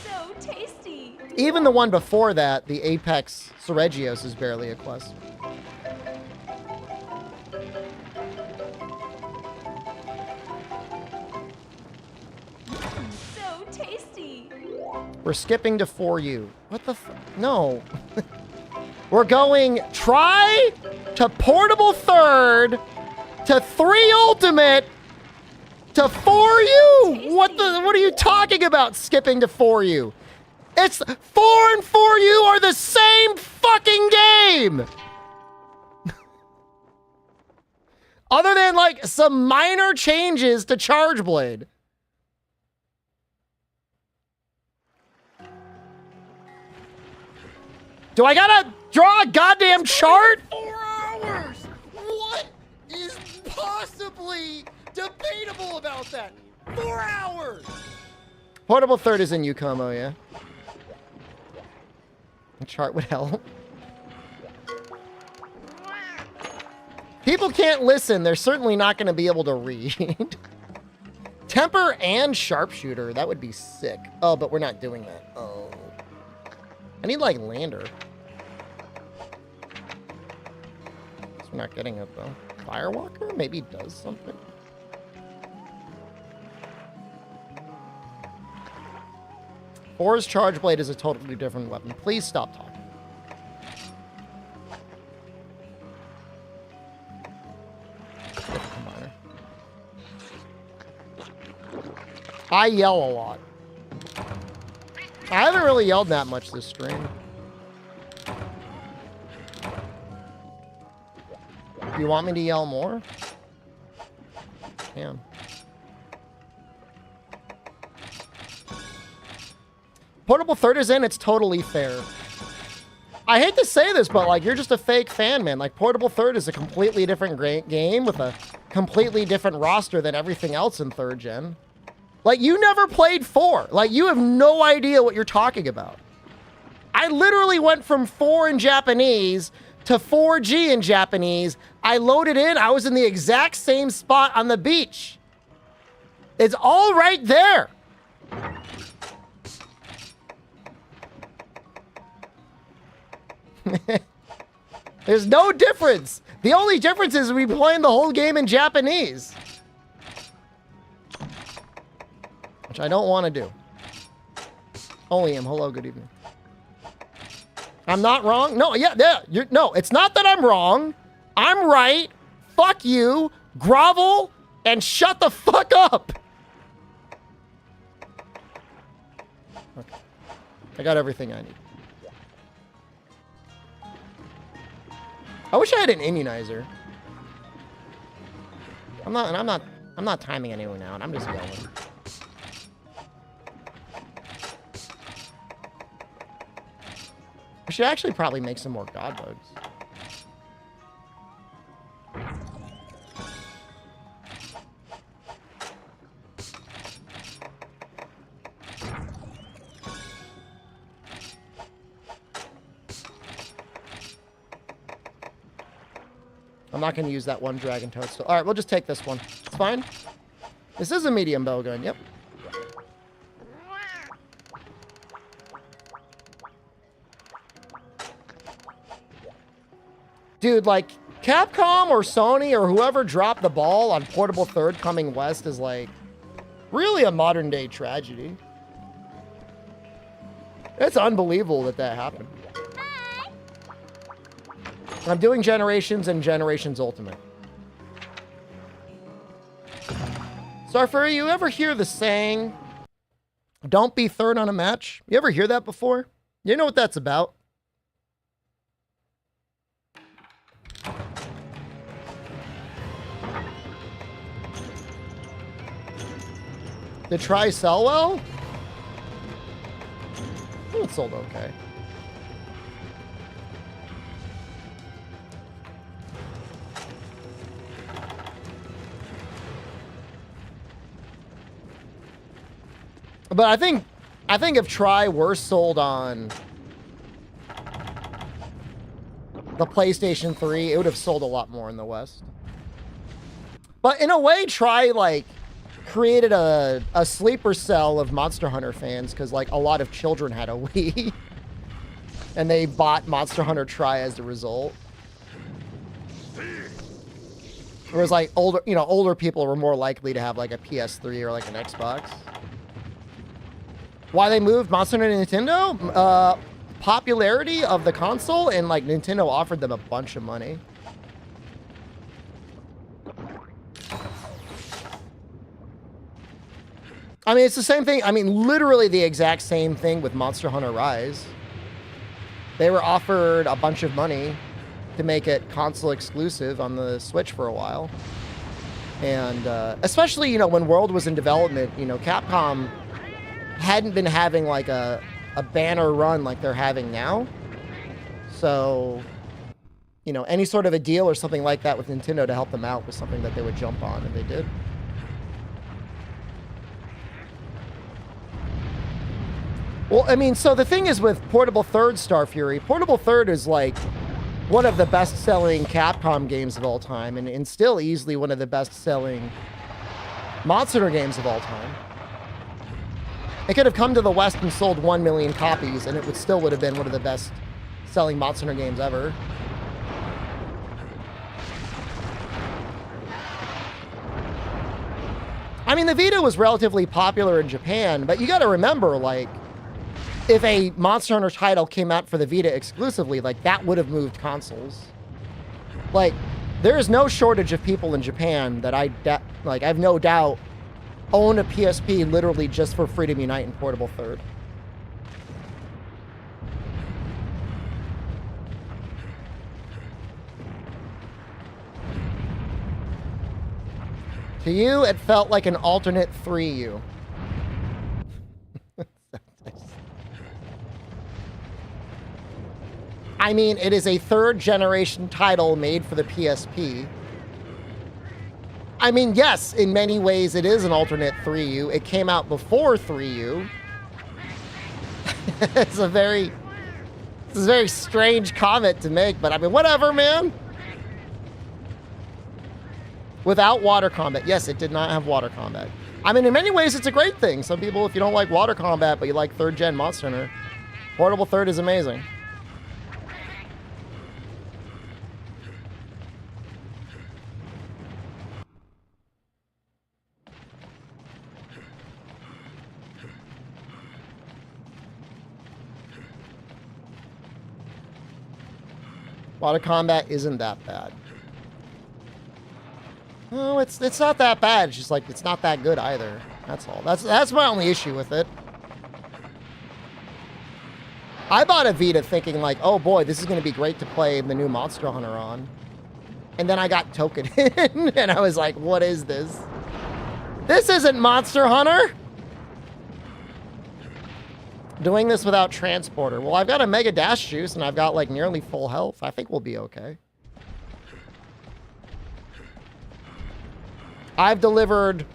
So tasty. Even the one before that, the Apex Seregios, is barely a quest. So tasty. We're skipping to 4U. What the no. We're going try to Portable Third to 3 Ultimate To for you? What are you talking about skipping to for you? It's for and for you are the same fucking game. Other than like some minor changes to Charge Blade. Do I gotta draw a goddamn chart? 4 hours! What is possibly debatable about that? 4 hours! Portable third is in Yukomo, yeah. A chart would help. People can't listen. They're certainly not going to be able to read. Temper and sharpshooter. That would be sick. Oh, but we're not doing that. Oh. I need, like, lander. So we're not getting it, though. Firewalker? Maybe it does something. Four's Charge Blade is a totally different weapon. Please stop talking. I yell a lot. I haven't really yelled that much this stream. Do you want me to yell more? Damn. Portable third is in, it's totally fair. I hate to say this, but like, you're just a fake fan, man. Like, Portable third is a completely different game with a completely different roster than everything else in third gen. Like, you never played 4. Like, you have no idea what you're talking about. I literally went from 4 in Japanese to 4G in Japanese. I loaded in. I was in the exact same spot on the beach. It's all right there. There's no difference. The only difference is we playing the whole game in Japanese. Which I don't want to do. Oh, Liam, hello, good evening. I'm not wrong? No, no, it's not that I'm wrong. I'm right. Fuck you. Grovel and shut the fuck up. Okay. I got everything I need. I wish I had an immunizer. I'm not timing anyone out. I'm just yelling. We should actually probably make some more god bugs. I'm not going to use that one dragon toadstool. All right, we'll just take this one. It's fine. This is a medium bowgun. Yep. Dude, like, Capcom or Sony or whoever dropped the ball on Portable Third coming west is, like, really a modern-day tragedy. It's unbelievable that that happened. I'm doing Generations and Generations Ultimate. Starfurry, you ever hear the saying, don't be third on a match? You ever hear that before? You know what that's about? Did Try sell well? It sold okay. But I think if Try were sold on the PlayStation 3, it would have sold a lot more in the West. But in a way, Try, like, created a sleeper cell of Monster Hunter fans because, like, a lot of children had a Wii. And they bought Monster Hunter Try as a result. Whereas, like, older people were more likely to have, like, a PS3 or, like, an Xbox. Why they moved Monster Hunter to Nintendo? Popularity of the console, and, like, Nintendo offered them a bunch of money. I mean, it's the same thing. I mean, literally the exact same thing with Monster Hunter Rise. They were offered a bunch of money to make it console exclusive on the Switch for a while. And especially, you know, when World was in development, you know, Capcom hadn't been having like a banner run like they're having now. So, you know, any sort of a deal or something like that with Nintendo to help them out was something that they would jump on, and they did. Well, I mean, so the thing is with Portable Third Star Fury, Portable Third is like one of the best-selling Capcom games of all time, and still easily one of the best-selling Monster Hunter games of all time. It could have come to the West and sold 1 million copies, and it would have been one of the best-selling Monster Hunter games ever. I mean, the Vita was relatively popular in Japan, but you got to remember, like, if a Monster Hunter title came out for the Vita exclusively, like, that would have moved consoles. Like, there is no shortage of people in Japan that I have no doubt own a PSP literally just for Freedom Unite and Portable Third. To you, it felt like an alternate 3U. I mean, it is a third-generation title made for the PSP. I mean, yes, in many ways it is an alternate 3U. It came out before 3U. It's a very strange comment to make, but I mean, whatever, man. Without water combat. Yes, it did not have water combat. I mean, in many ways, it's a great thing. Some people, if you don't like water combat, but you like third-gen Monster Hunter, Portable Third is amazing. Water combat isn't that bad. No, it's not that bad. It's just like it's not that good either. That's all. That's my only issue with it. I bought a Vita thinking like, oh boy, this is going to be great to play the new Monster Hunter on. And then I got Token in, and I was like, what is this? This isn't Monster Hunter! Doing this without transporter. Well, I've got a Mega Dash Juice, and I've got like nearly full health. I think we'll be okay. I've delivered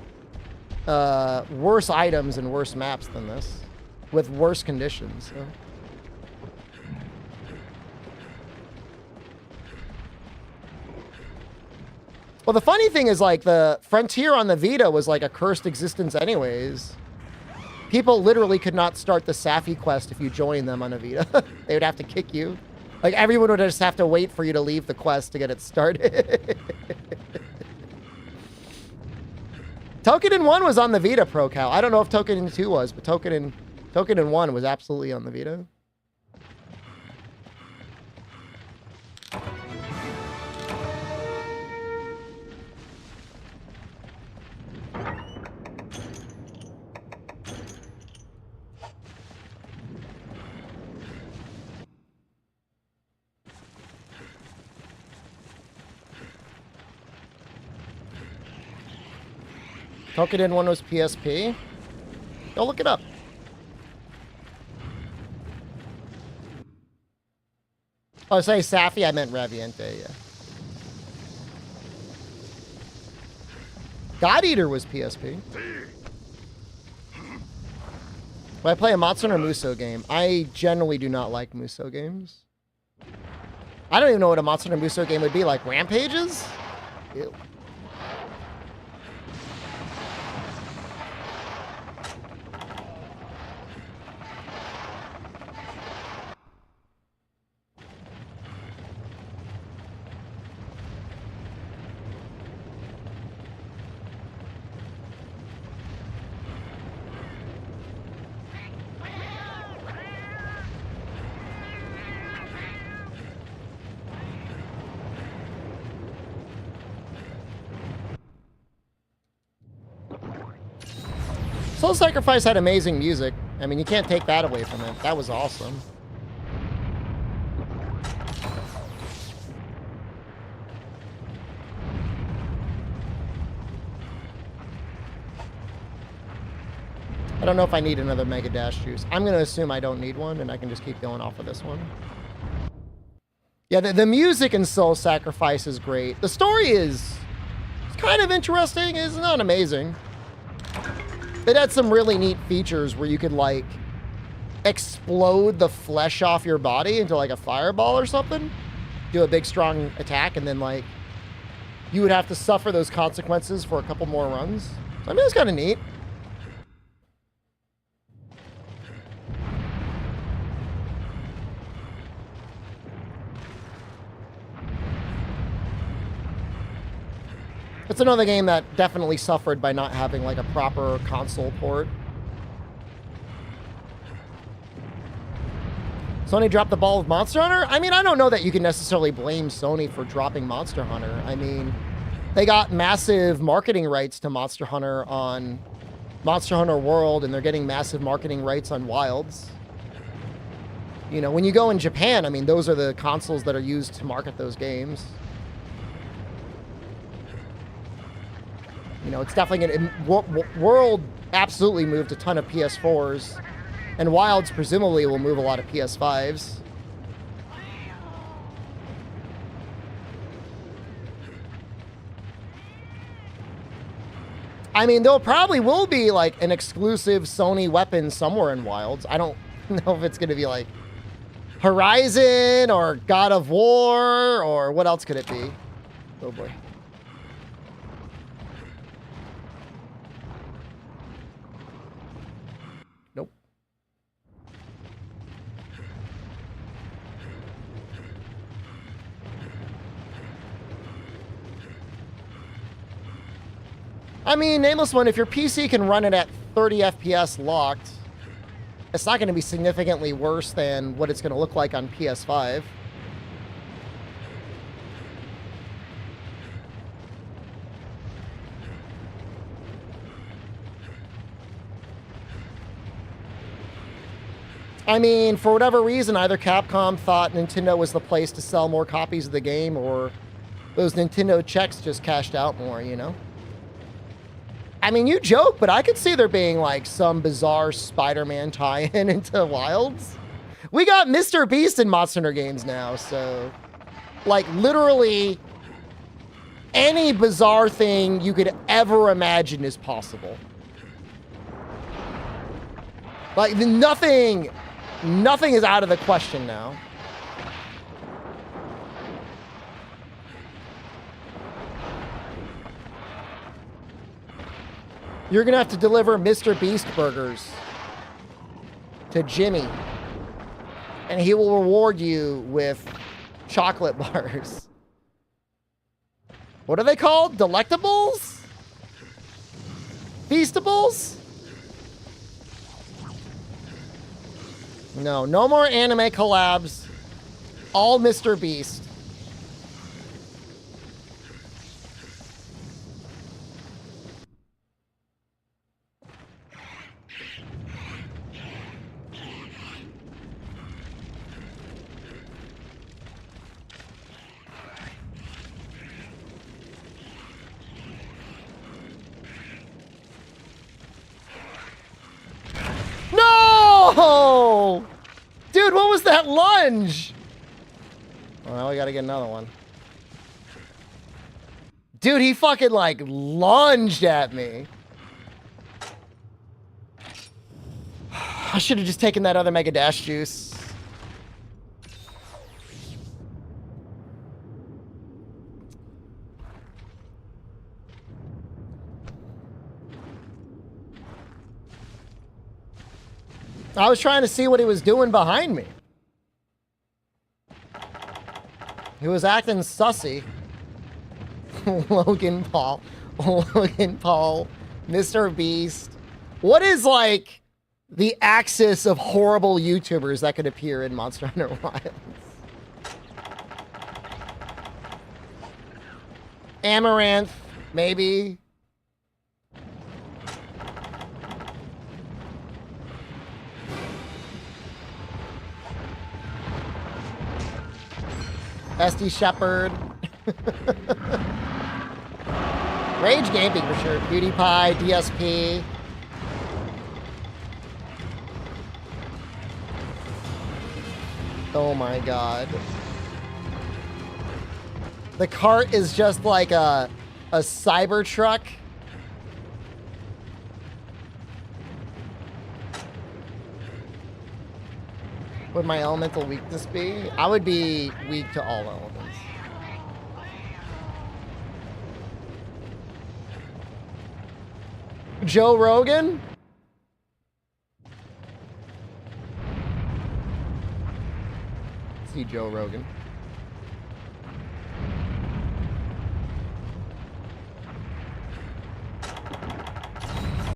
worse items and worse maps than this, with worse conditions. So. Well, the funny thing is, like, the Frontier on the Vita was like a cursed existence anyways. People literally could not start the Safi quest if you joined them on a Vita. They would have to kick you. Like, everyone would just have to wait for you to leave the quest to get it started. Token in 1 was on the Vita, Pro Cal. I don't know if Token in 2 was, but Token in 1 was absolutely on the Vita. Token in 1 was PSP. Go look it up. Oh, say Safi, I meant Raviente, yeah. God Eater was PSP. When I play a Monster Hunter Muso game, I generally do not like Muso games. I don't even know what a Monster Hunter Muso game would be like. Rampages? Ew. Soul Sacrifice had amazing music. I mean, you can't take that away from it. That was awesome. I don't know if I need another Mega Dash juice. I'm going to assume I don't need one, and I can just keep going off of this one. Yeah, the music in Soul Sacrifice is great. The story is kind of interesting. It's not amazing. It had some really neat features where you could, like, explode the flesh off your body into, like, a fireball or something. Do a big, strong attack, and then, like, you would have to suffer those consequences for a couple more runs. So, I mean, it's kind of neat. It's another game that definitely suffered by not having, like, a proper console port. Sony dropped the ball with Monster Hunter? I mean, I don't know that you can necessarily blame Sony for dropping Monster Hunter. I mean, they got massive marketing rights to Monster Hunter on Monster Hunter World, and they're getting massive marketing rights on Wilds. You know, when you go in Japan, I mean, those are the consoles that are used to market those games. You know, it's definitely World absolutely moved a ton of PS4s, and Wilds presumably will move a lot of PS5s. I mean, there probably will be, like, an exclusive Sony weapon somewhere in Wilds. I don't know if it's going to be, like, Horizon or God of War, or what else could it be? Oh, boy. I mean, Nameless One, if your PC can run it at 30 FPS locked, it's not going to be significantly worse than what it's going to look like on PS5. I mean, for whatever reason, either Capcom thought Nintendo was the place to sell more copies of the game, or those Nintendo checks just cashed out more, you know? I mean, you joke, but I could see there being, like, some bizarre Spider-Man tie-in into Wilds. We got Mr. Beast in Monster Hunter games now, so, like, literally any bizarre thing you could ever imagine is possible. Like, nothing is out of the question now. You're going to have to deliver Mr. Beast burgers to Jimmy, and he will reward you with chocolate bars. What are they called? Delectables? Feastables? No more anime collabs. All Mr. Beast. No! Dude, what was that lunge? Well, we gotta get another one. Dude, he fucking, like, lunged at me. I should have just taken that other Mega Dash juice. I was trying to see what he was doing behind me. He was acting sussy. Logan Paul, Mr. Beast. What is, like, the axis of horrible YouTubers that could appear in Monster Hunter Wilds? Amaranth, maybe. SD Shepherd. Rage Gaming for sure. PewDiePie, DSP. Oh my god. The cart is just like a cyber truck. Would my elemental weakness be? I would be weak to all elements. Joe Rogan? See Joe Rogan.